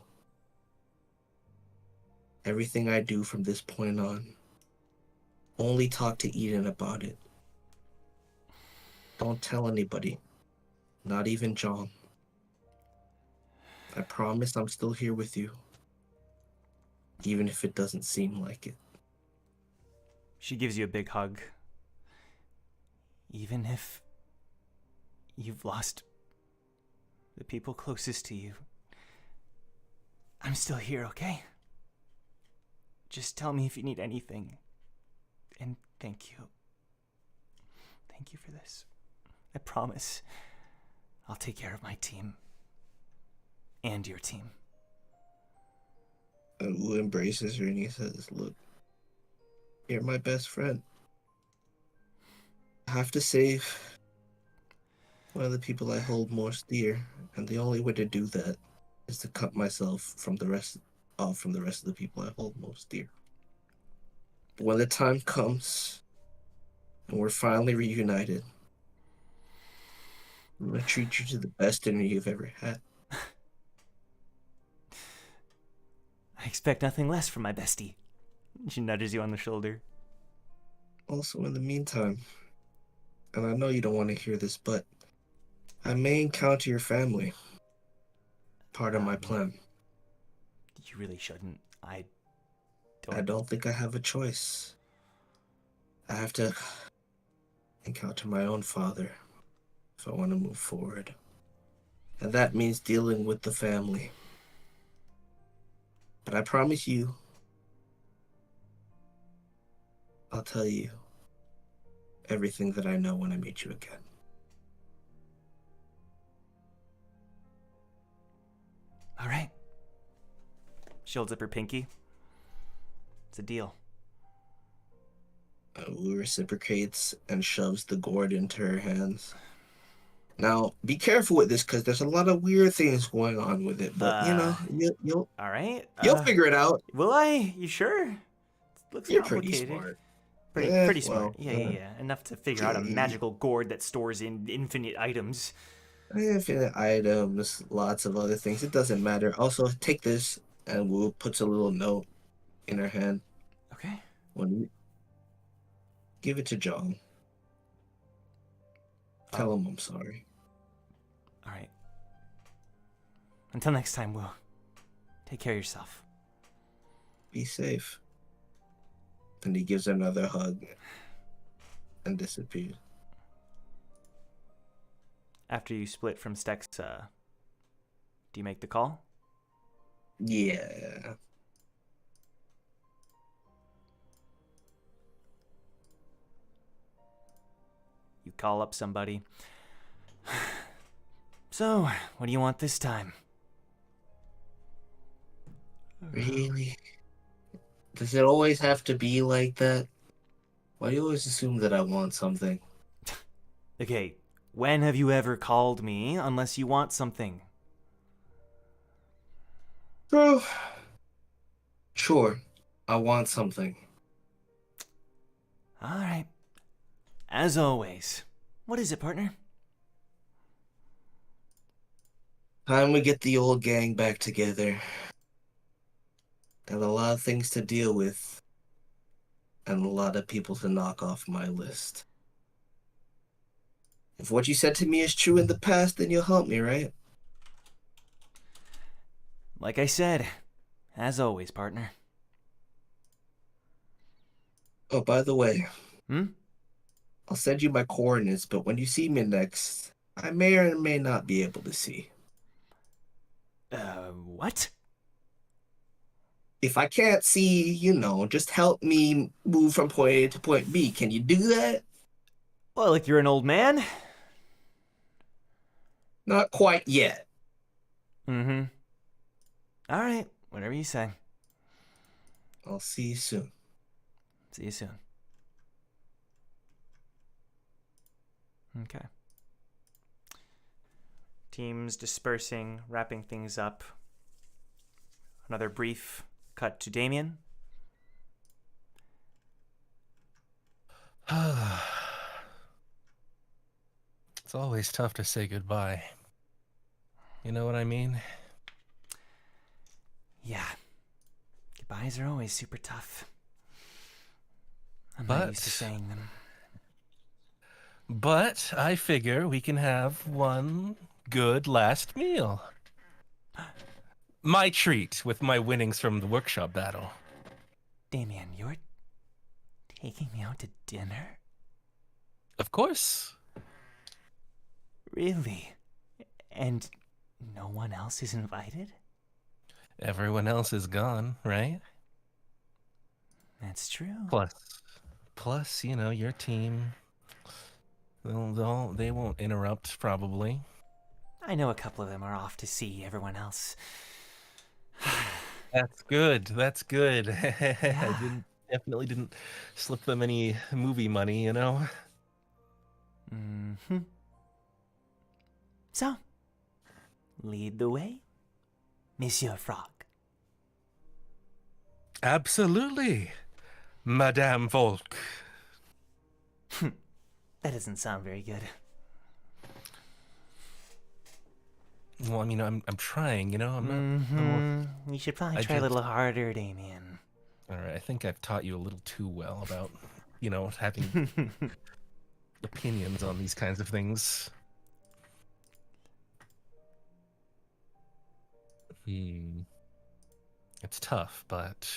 Everything I do from this point on, only talk to Eden about it. Don't tell anybody, not even John. I promise I'm still here with you, even if it doesn't seem like it. She gives you a big hug. Even if you've lost the people closest to you, I'm still here, okay? Just tell me if you need anything. And thank you. Thank you for this. I promise I'll take care of my team. And your team. And Wu embraces her and he says, look, you're my best friend. I have to save one of the people I hold most dear, and the only way to do that is to cut myself from the rest of the people I hold most dear. But when the time comes and we're finally reunited, I'm gonna treat you to the best dinner you've ever had. I expect nothing less from my bestie. She nudges you on the shoulder. Also, in the meantime, and I know you don't want to hear this, but I may encounter your family. Part of my plan. You really shouldn't. I don't think I have a choice. I have to encounter my own father if I want to move forward. And that means dealing with the family. But I promise you, I'll tell you everything that I know when I meet you again. All right. She holds up her pinky. It's a deal. Wu reciprocates and shoves the gourd into her hands. Now, be careful with this because there's a lot of weird things going on with it. But you'll all right. You'll figure it out. Will I? You sure? It looks You're complicated. pretty smart. Pretty smart. Well, Yeah. Enough to figure out a magical gourd that stores in infinite items. Infinite items, lots of other things. It doesn't matter. Also, take this, and Wu puts a little note in her hand. Okay. Give it to John. Tell him I'm sorry. All right. Until next time, Wu. Take care of yourself. Be safe. And he gives her another hug and disappears. After you split from Stex, do you make the call? Yeah. You call up somebody. So, what do you want this time? Really? Does it always have to be like that? Why do you always assume that I want something? Okay, when have you ever called me unless you want something? Bro. Sure, I want something. All right. As always. What is it, partner? Time we get the old gang back together. Got a lot of things to deal with. And a lot of people to knock off my list. If what you said to me is true in the past, then you'll help me, right? Like I said, as always, partner. Oh, by the way. Hmm? I'll send you my coordinates, but when you see me next, I may or may not be able to see. What? If I can't see, just help me move from point A to point B. Can you do that? Well, like you're an old man? Not quite yet. Mm-hmm. All right, whatever you say. I'll see you soon. See you soon. Okay. Teams dispersing, wrapping things up. Another brief cut to Damien. It's always tough to say goodbye. You know what I mean? Yeah. Goodbyes are always super tough. I'm not used to saying them. But I figure we can have one good last meal. My treat with my winnings from the workshop battle. Damien, you're taking me out to dinner? Of course. Really? And no one else is invited? Everyone else is gone, right? That's true. Plus, your team. They won't interrupt, probably. I know a couple of them are off to see everyone else. That's good. That's good. Yeah. I definitely didn't slip them any movie money, Mm-hmm. So, lead the way, Monsieur Frog. Absolutely, Madame Volk. That doesn't sound very good. Well, I'm trying, I'm not. You should probably try a little harder, Damien. All right, I think I've taught you a little too well about, having opinions on these kinds of things. It's tough, but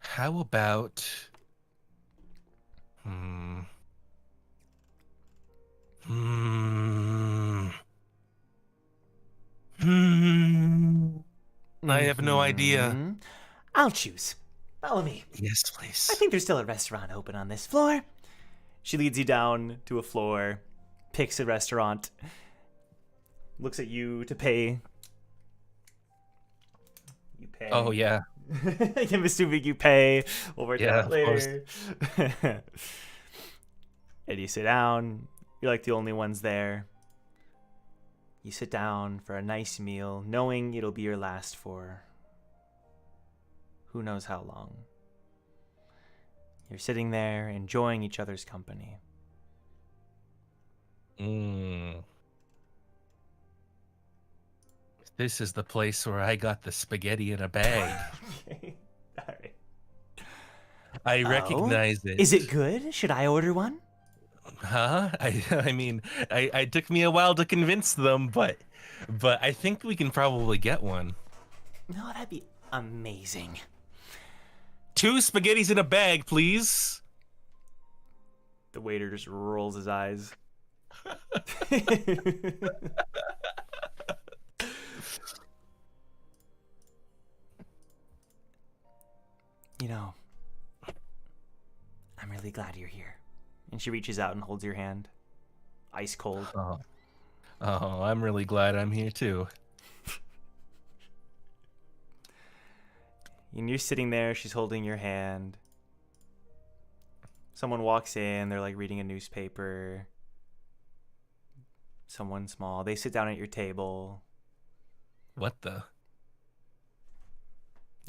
how about I have no idea. I'll choose. Follow me. Yes, please. I think there's still a restaurant open on this floor. She leads you down to a floor, picks a restaurant, looks at you to pay. You pay. Oh, yeah. I'm assuming you pay. We'll work that out later. And you sit down. You're like the only ones there. You sit down for a nice meal, knowing it'll be your last for who knows how long. You're sitting there, enjoying each other's company. This is the place where I got the spaghetti in a bag. Okay. All right. I recognize it. Is it good? Should I order one? Huh? I mean, it took me a while to convince them, but I think we can probably get one. No, that'd be amazing. 2 spaghettis in a bag, please. The waiter just rolls his eyes. I'm really glad you're here. And she reaches out and holds your hand. Ice cold. Oh, I'm really glad I'm here too. And you're sitting there, she's holding your hand. Someone walks in, they're like reading a newspaper. Someone small. They sit down at your table. What the?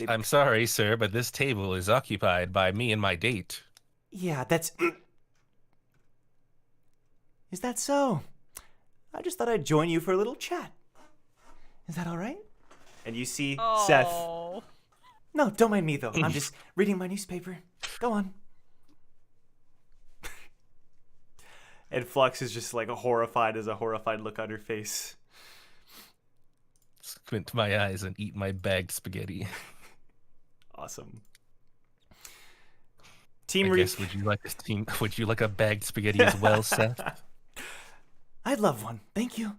I'm sorry, sir, but this table is occupied by me and my date. Yeah, that's... Is that so? I just thought I'd join you for a little chat. Is that all right? And you see Seth. Oh. No, don't mind me, though. I'm just reading my newspaper. Go on. And Flux is just like horrified as a horrified look on her face. Squint my eyes and eat my bagged spaghetti. Awesome. Would you like a bagged spaghetti as well, Seth? I'd love one. Thank you.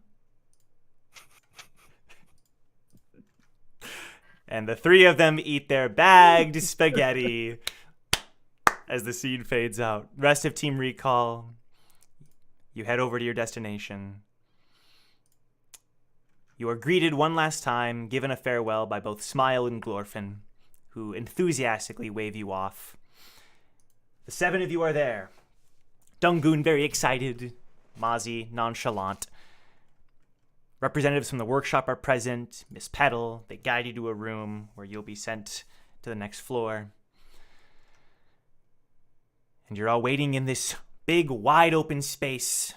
And the three of them eat their bagged spaghetti as the scene fades out. Rest of Team Recall, you head over to your destination. You are greeted one last time, given a farewell by both Smile and Glorfin, who enthusiastically wave you off. The seven of you are there. Dungoon very excited, Mozzie nonchalant. Representatives from the workshop are present. Miss Petal, they guide you to a room where you'll be sent to the next floor. And you're all waiting in this big, wide open space.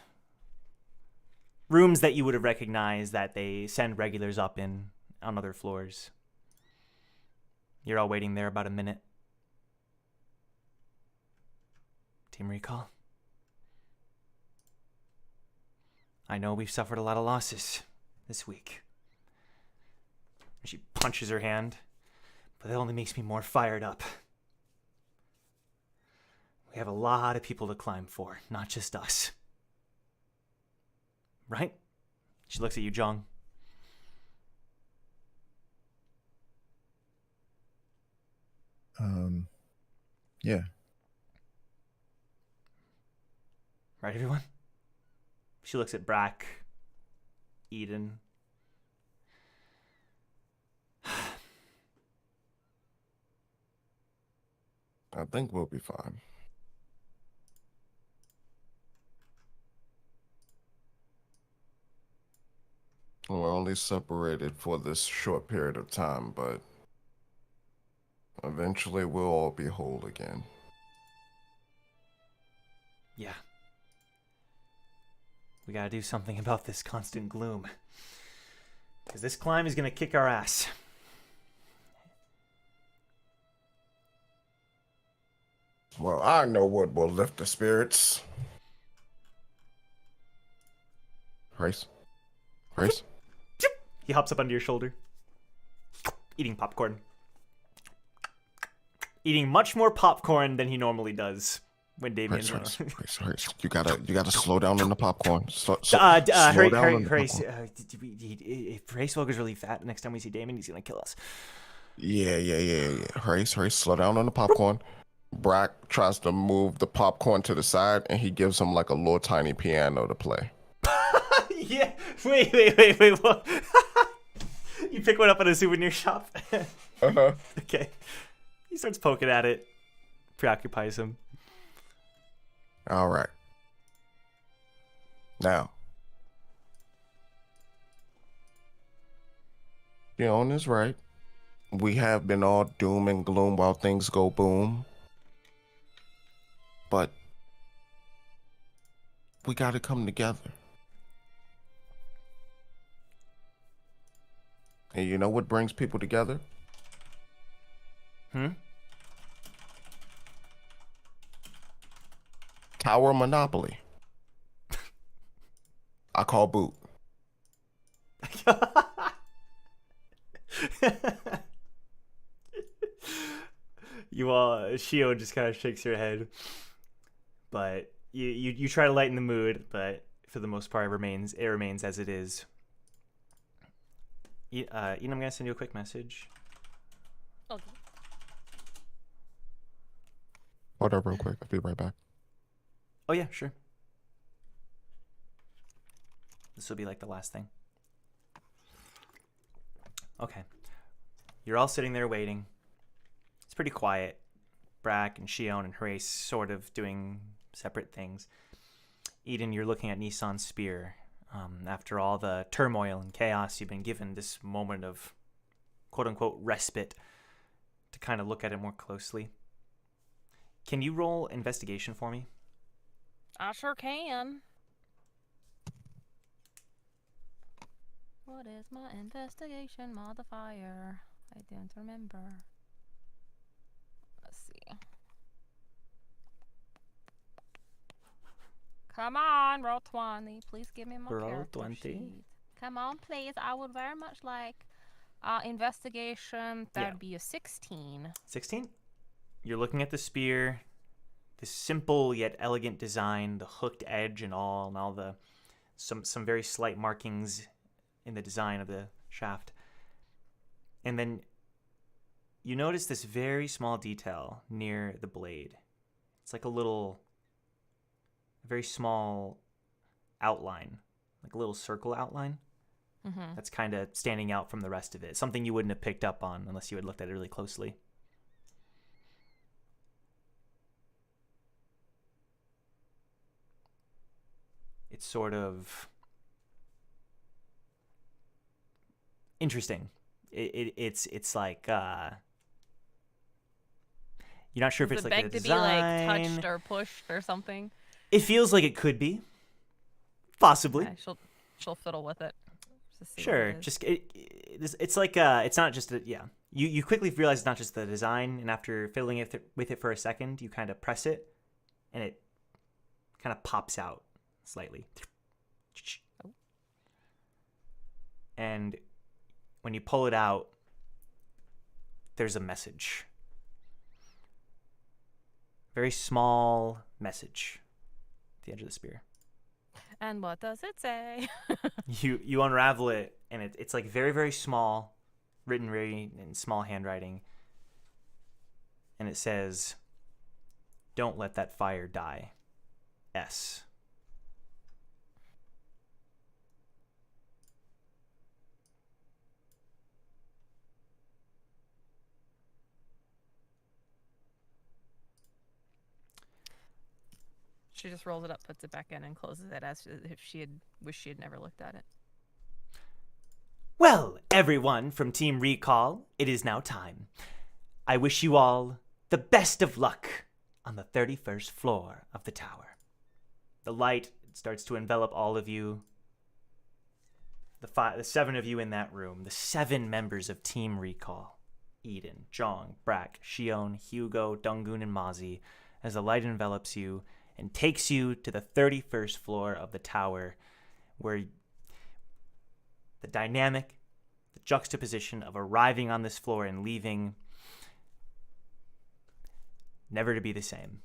Rooms that you would have recognized that they send regulars up in on other floors. You're all waiting there about a minute. Team Recall. I know we've suffered a lot of losses this week. She punches her hand, but that only makes me more fired up. We have a lot of people to climb for, not just us. Right? She looks at you, Jong. Yeah. Right, everyone? She looks at Brack, Eden. I think we'll be fine. We're only separated for this short period of time, but eventually we'll all be whole again. Yeah. We gotta do something about this constant gloom. Because this climb is gonna kick our ass. Well, I know what will lift the spirits. Race. He hops up under your shoulder. Eating popcorn. Eating much more popcorn than he normally does when Damien's around. Race. You gotta slow down on the popcorn. Slow Hurry, down on the Race. popcorn. If Race Wilker's really fat, next time we see Damien, he's gonna kill us. Yeah. Race, slow down on the popcorn. Brack tries to move the popcorn to the side, and he gives him like a little tiny piano to play. Yeah. Wait. What? You pick one up at a souvenir shop? Uh-huh. Okay. He starts poking at it. Preoccupies him. All right. Now, Dion is right. We have been all doom and gloom while things go boom. But we got to come together. And you know what brings people together? Tower Monopoly. I call boot. Shio just kind of shakes her head. But you try to lighten the mood, but for the most part it remains as it is. Ian, I'm gonna send you a quick message. Okay. Hold up real quick. I'll be right back. Oh yeah, sure. This will be like the last thing. Okay. You're all sitting there waiting. It's pretty quiet. Brack and Shion and Harace sort of doing separate things. Eden, you're looking at Nissan's spear. After all the turmoil and chaos, you've been given this moment of quote-unquote respite to kind of look at it more closely. Can you roll investigation for me? I sure can. What is my investigation modifier? I don't remember. Let's see. Come on, roll 20. Please give me my Roll character 20. sheet. Come on, please. I would very much like investigation. That'd be a 16. 16? You're looking at the spear, the simple yet elegant design, the hooked edge and all the some very slight markings in the design of the shaft. And then you notice this very small detail near the blade. It's like a very small outline, like a little circle outline. Mm-hmm. That's kind of standing out from the rest of it. Something you wouldn't have picked up on unless you had looked at it really closely. It's sort of interesting. It's like you're not sure if it's Does it like beg a to be like design. touched or pushed or something? It feels like it could be, possibly. Okay, she'll fiddle with it. Just see what Sure, it is. just it's like it's not just you quickly realize it's not just the design, and after fiddling with it for a second, you kind of press it, and it kind of pops out slightly. Oh. And when you pull it out, there's a message. Very small message at the edge of the spear. And what does it say? You unravel it, and it's like very, very small, written very in small handwriting. And it says, "Don't let that fire die. S." She just rolls it up, puts it back in, and closes it as if she had wished she had never looked at it. Well, everyone from Team Recall, it is now time. I wish you all the best of luck on the 31st floor of the tower. The light starts to envelop all of you. The 7 of you in that room, the 7 members of Team Recall. Eden, Jong, Brack, Shion, Hugo, Dungun, and Mozzie, as the light envelops you and takes you to the 31st floor of the tower, where the dynamic, the juxtaposition of arriving on this floor and leaving, never to be the same.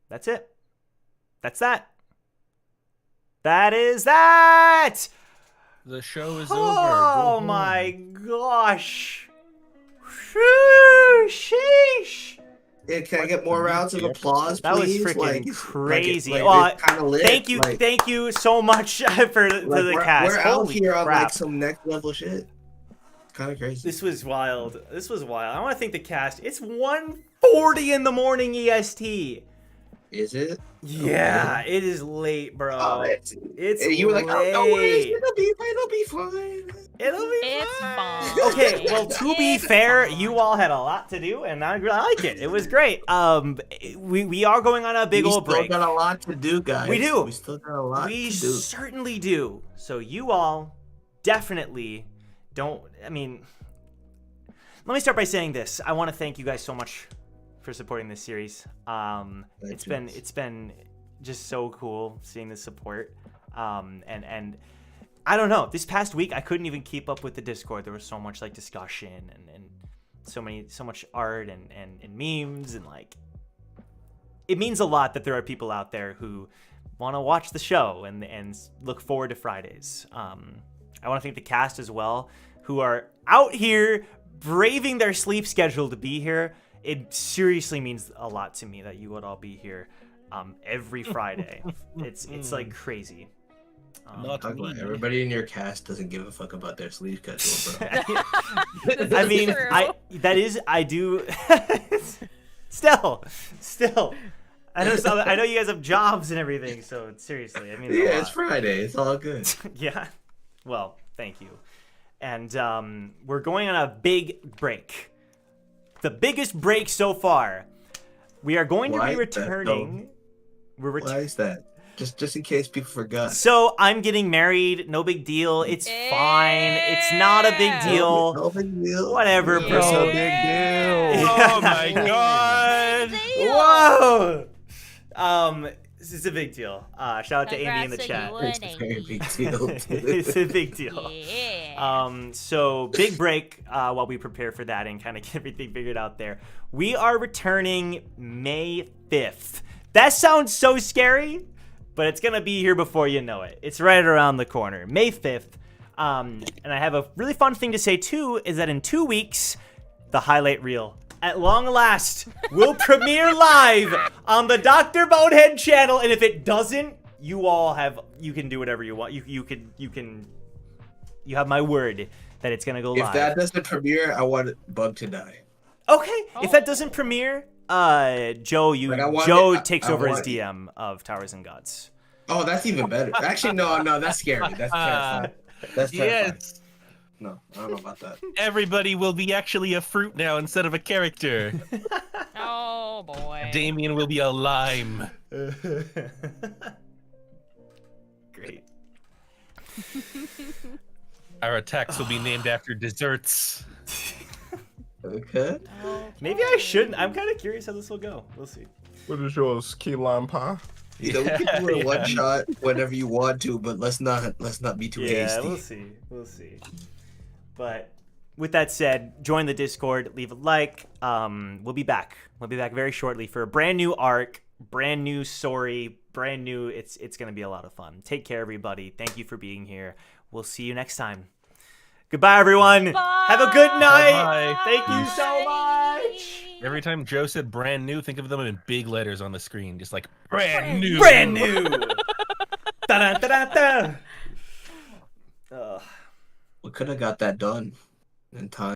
That's it. That's that. That is that! The show is over. Oh my gosh. Whew, sheesh. Yeah, can I get more rounds of applause, That was please? freaking crazy. Like, kind of lit. Thank you so much for the cast. We're out Holy here on crap. like some next level shit. Kind of crazy. This was wild. I want to thank the cast. It's 1:40 in the morning EST. Is it? Yeah, it is late, bro. Oh, it's you were like, late. oh, no worries. It'll be fine. It's fine. Okay, well, to be fair, you all had a lot to do, and I like it. It was great. We are going on a big old break. We still got a lot to do, guys. We do. We still got a lot to do. We certainly do. So you all definitely don't. I mean, let me start by saying this. I want to thank you guys so much for supporting this series. It's been just so cool seeing the support. And I don't know, this past week I couldn't even keep up with the Discord. There was so much like discussion and so much art and memes, and like it means a lot that there are people out there who want to watch the show and look forward to Fridays. I want to thank the cast as well, who are out here braving their sleep schedule to be here. It seriously means a lot to me that you would all be here every Friday. It's like crazy. Everybody in your cast doesn't give a fuck about their sleep schedule, bro. I mean, I do. Still, I know you guys have jobs and everything, so seriously, I mean, yeah, it's Friday. It's all good. Yeah. Well, thank you. And we're going on a big break. The biggest break so far. We are going to be returning. Why is that? Just in case people forgot. So I'm getting married. No big deal. It's fine. It's not a big deal. No big deal. Whatever, No bro. big deal. Oh my god! Whoa! This is a big deal. Shout out to Amy in the chat. It's a very big deal. It's a big deal. So big break while we prepare for that and kind of get everything figured out there. We are returning May 5th. That sounds so scary, but it's gonna be here before you know it. It's right around the corner, May 5th. And I have a really fun thing to say too, is that in 2 weeks, the highlight reel, at long last, will premiere live on the Dr. Bonehead channel. And if it doesn't, you can do whatever you want. You have my word that it's gonna go live. If that doesn't premiere, I want Bug to die. Okay, if that doesn't premiere, Joe takes over as DM of Towers and Gods. Oh, that's even better. Actually, no, that's scary. That's terrifying. That's terrifying. Yes. No, I don't know about that. Everybody will be actually a fruit now instead of a character. Oh boy. Damien will be a lime. Great. Our attacks will be named after desserts. Okay. Maybe I shouldn't. I'm kind of curious how this will go. We'll see. What is yours? Key lime pie? We can do it one shot whenever you want to, but let's not be too hasty. Yeah, we'll see. But with that said, join the Discord, leave a like. We'll be back. We'll be back very shortly for a brand new arc, brand new story, brand new. It's gonna be a lot of fun. Take care, everybody. Thank you for being here. We'll see you next time. Goodbye, everyone. Bye. Have a good night. Bye. Thank you so much. Every time Joe said brand new, think of them in big letters on the screen, just like brand new. Brand new. Da-da-da-da-da. We could have got that done in time.